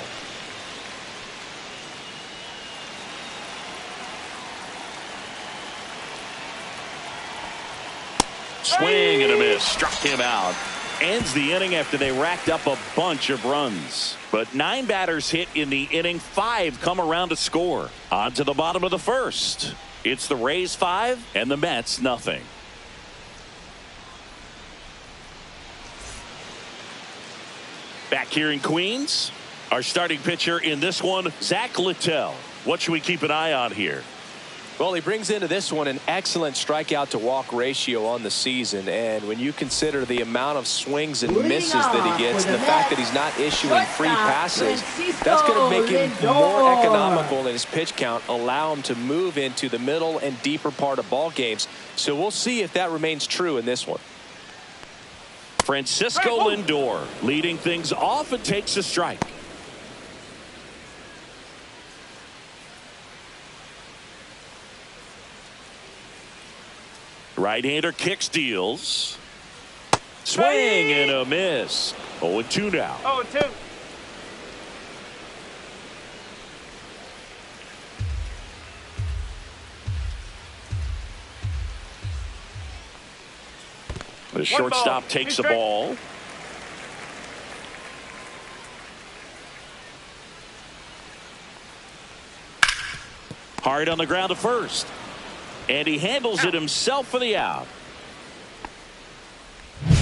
Swing and a miss. Struck him out. Ends the inning after they racked up a bunch of runs. But 9 batters hit in the inning. 5 come around to score. On to the bottom of the first. It's the Rays 5 and the Mets nothing. Back here in Queens, our starting pitcher in this one, Zach Littell. What should we keep an eye on here? Well, he brings into this one an excellent strikeout to walk ratio on the season. And when you consider the amount of swings and misses that he gets and the fact that he's not issuing free passes, that's going to make him more economical in his pitch count, allow him to move into the middle and deeper part of ball games. So we'll see if that remains true in this one. Francisco Lindor leading things off and takes a strike. Right-hander kicks, deals. Swing and a miss. 0-2 now. 0-2. The shortstop takes the ball. Hard on the ground to first. And he handles it himself for the out.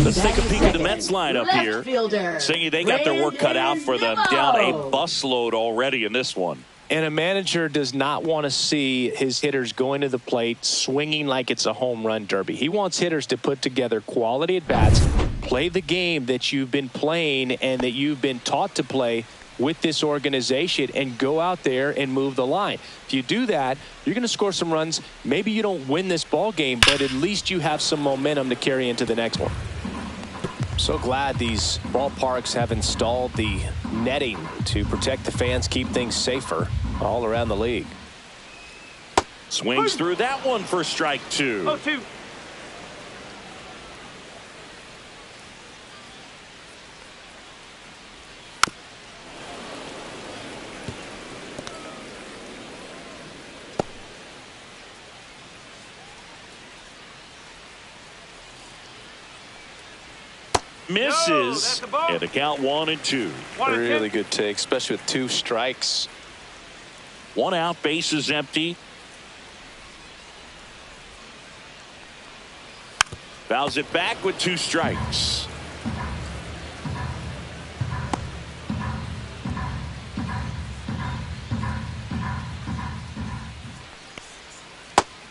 Let's take a peek at the Mets lineup here. Singy, they got their work cut out for them. Down a busload already in this one. And a manager does not want to see his hitters going to the plate swinging like it's a home run derby. He wants hitters to put together quality at bats, play the game that you've been playing and that you've been taught to play with this organization, and go out there and move the line. If you do that, you're going to score some runs. Maybe you don't win this ball game, but at least you have some momentum to carry into the next one. So glad these ballparks have installed the netting to protect the fans, keep things safer all around the league. Swings through that one for strike 2. 0-2. Misses, and the count 1-2. Really good take, especially with 2 strikes. 1 out, bases empty. Fouls it back with 2 strikes.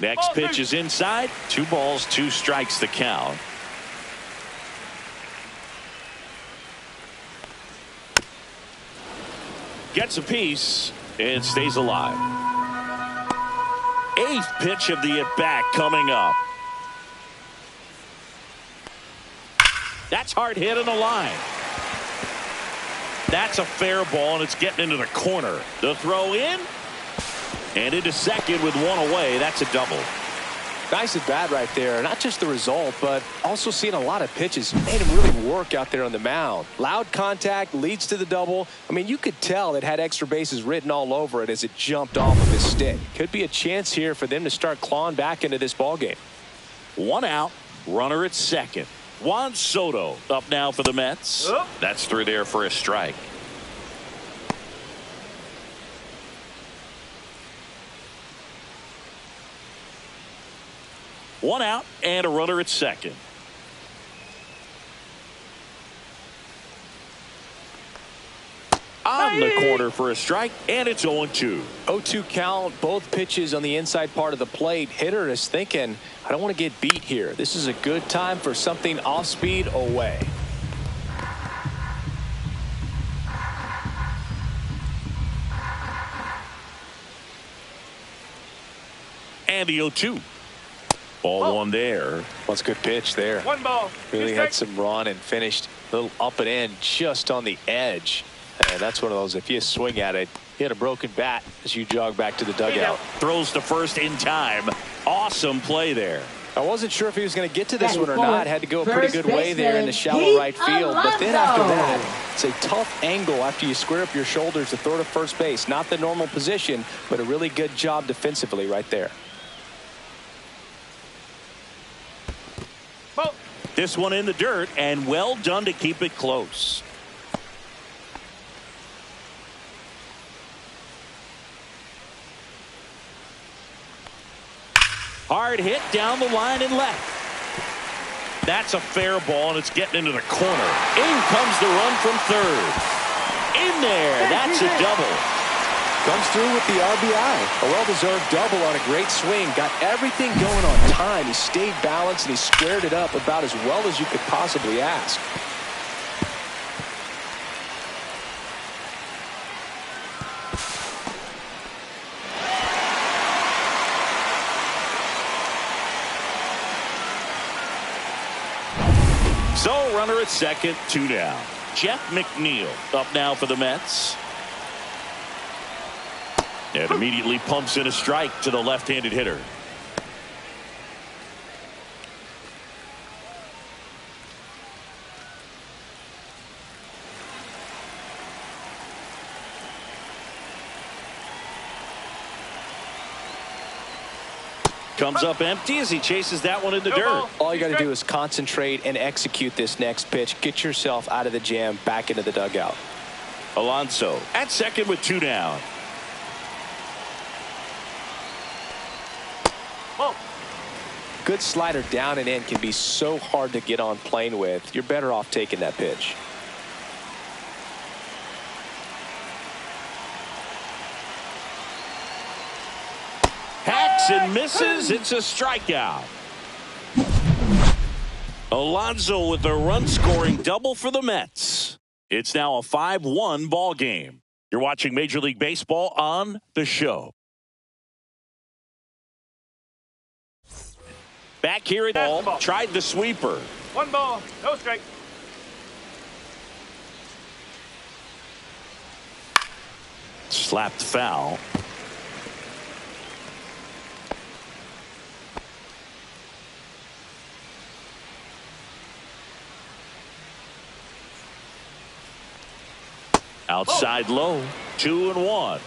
Next pitch is inside. 2 balls, 2 strikes the count. Gets a piece and stays alive. 8th pitch of the at-bat coming up. That's hard hit on the line. That's a fair ball, and it's getting into the corner. The throw in and into second with 1 away. That's a double. Nice at bat right there. Not just the result, but also seeing a lot of pitches. Made him really work out there on the mound. Loud contact leads to the double. I mean, you could tell it had extra bases written all over it as it jumped off of his stick. Could be a chance here for them to start clawing back into this ball game. 1 out, runner at second. Juan Soto up now for the Mets. That's through there for a strike. One out and a runner at second. On the corner for a strike, and it's 0-2. 0-2 count, both pitches on the inside part of the plate. Hitter is thinking, I don't want to get beat here. This is a good time for something off speed away. And the 0-2. Ball 1 there. That's a good pitch there. 1 ball. Really had some run and finished a little up and in just on the edge. And that's one of those, if you swing at it, hit a broken bat as you jog back to the dugout. Throws to first in time. Awesome play there. I wasn't sure if he was going to get to this one or not. Had to go a pretty good way there in the shallow right field. But then after that, it's a tough angle after you square up your shoulders to throw to first base. Not the normal position, but a really good job defensively right there. This one in the dirt, and well done to keep it close. Hard hit down the line and left. That's a fair ball, and it's getting into the corner. In comes the run from third. In there, that's a double. Comes through with the RBI. A well-deserved double on a great swing. Got everything going on time. He stayed balanced, and he squared it up about as well as you could possibly ask. So runner at second, 2 down. Jeff McNeil up now for the Mets. And immediately pumps in a strike to the left-handed hitter. Comes up empty as he chases that one in the dirt. All you got to do is concentrate and execute this next pitch. Get yourself out of the jam, back into the dugout. Alonso at second with 2 down. Good slider down and in can be so hard to get on plane with. You're better off taking that pitch. Hacks and misses. It's a strikeout. Alonso with a run-scoring double for the Mets. It's now a 5-1 ball game. You're watching Major League Baseball on The Show. Back here at ball, tried the sweeper. 1 ball, no strike. Slapped foul. Outside low, 2-1.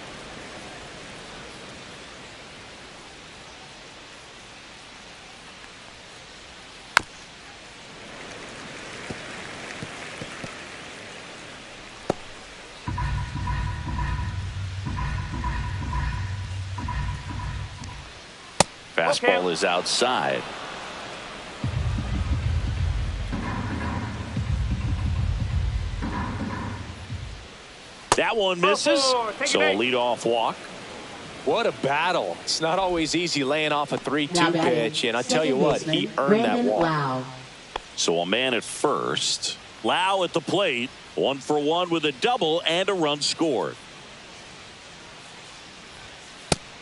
Fastball is outside. That one misses, so a leadoff walk. What a battle. It's not always easy laying off a 3-2 pitch, and I tell you what, he earned that walk. So a man at first. Lau at the plate, 1 for 1 with a double and a run scored.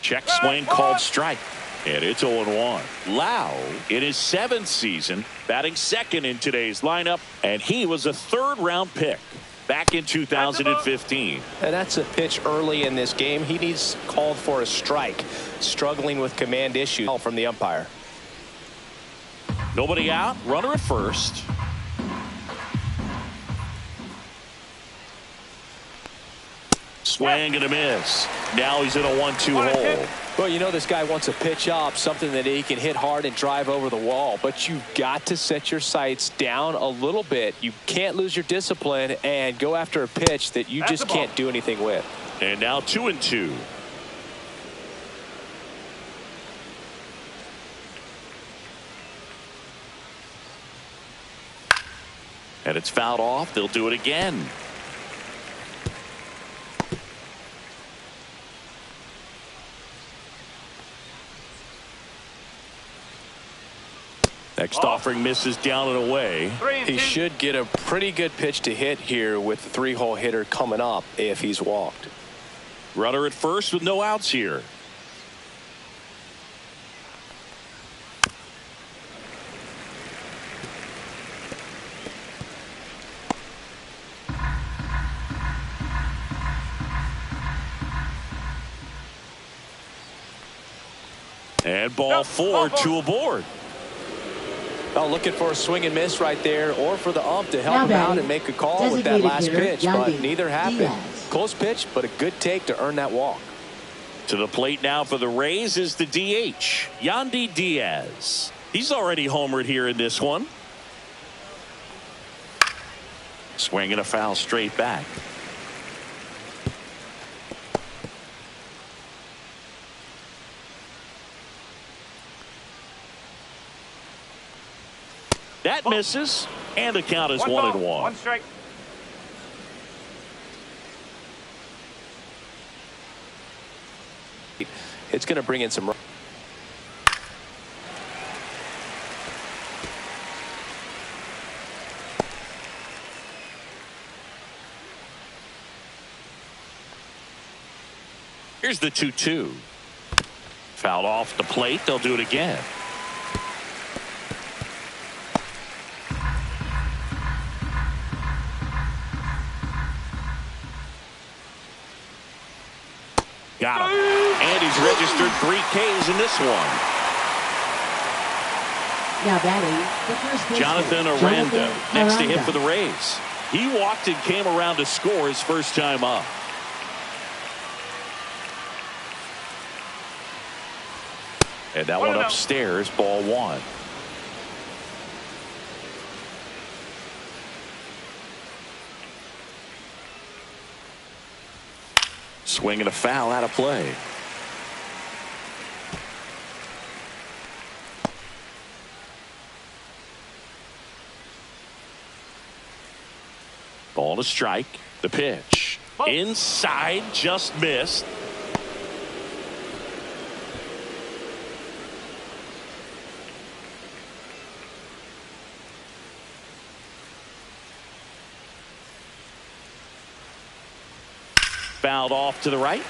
Check swing called strike. And it's 0-1. Lau in his 7th season, batting second in today's lineup, and he was a 3rd-round pick back in 2015. And that's a pitch early in this game. He needs called for a strike. Struggling with command issues from the umpire. Nobody out. Runner at first. Swing and a miss. Now he's in a 1-2 hole. Well, you know this guy wants a pitch up, something that he can hit hard and drive over the wall. But you've got to set your sights down a little bit. You can't lose your discipline and go after a pitch that you just can't do anything with. And now 2-2. And it's fouled off. They'll do it again. Next offering misses down and away. He should get a pretty good pitch to hit here with the 3-hole hitter coming up if he's walked. Runner at first with no outs here. And ball 4, 2 aboard. Oh, looking for a swing and miss right there, or for the ump to help him out and make a call with that last pitch, but neither happened. Close pitch, but a good take to earn that walk. To the plate now for the Rays is the DH, Yandy Diaz. He's already homered here in this one. Swinging a foul straight back. That misses, and the count is 1-1. 1 strike. It's going to bring in some. Here's the 2-2. Fouled off the plate. They'll do it again. got him. And he's registered 3 Ks in this one. Now batting, the first baseman, Jonathan Aranda next to hit for the Rays. He walked and came around to score his first time up. And that one upstairs, ball 1. Swing and a foul out of play. Ball to strike. The pitch. Inside, just missed. Fouled off to the right.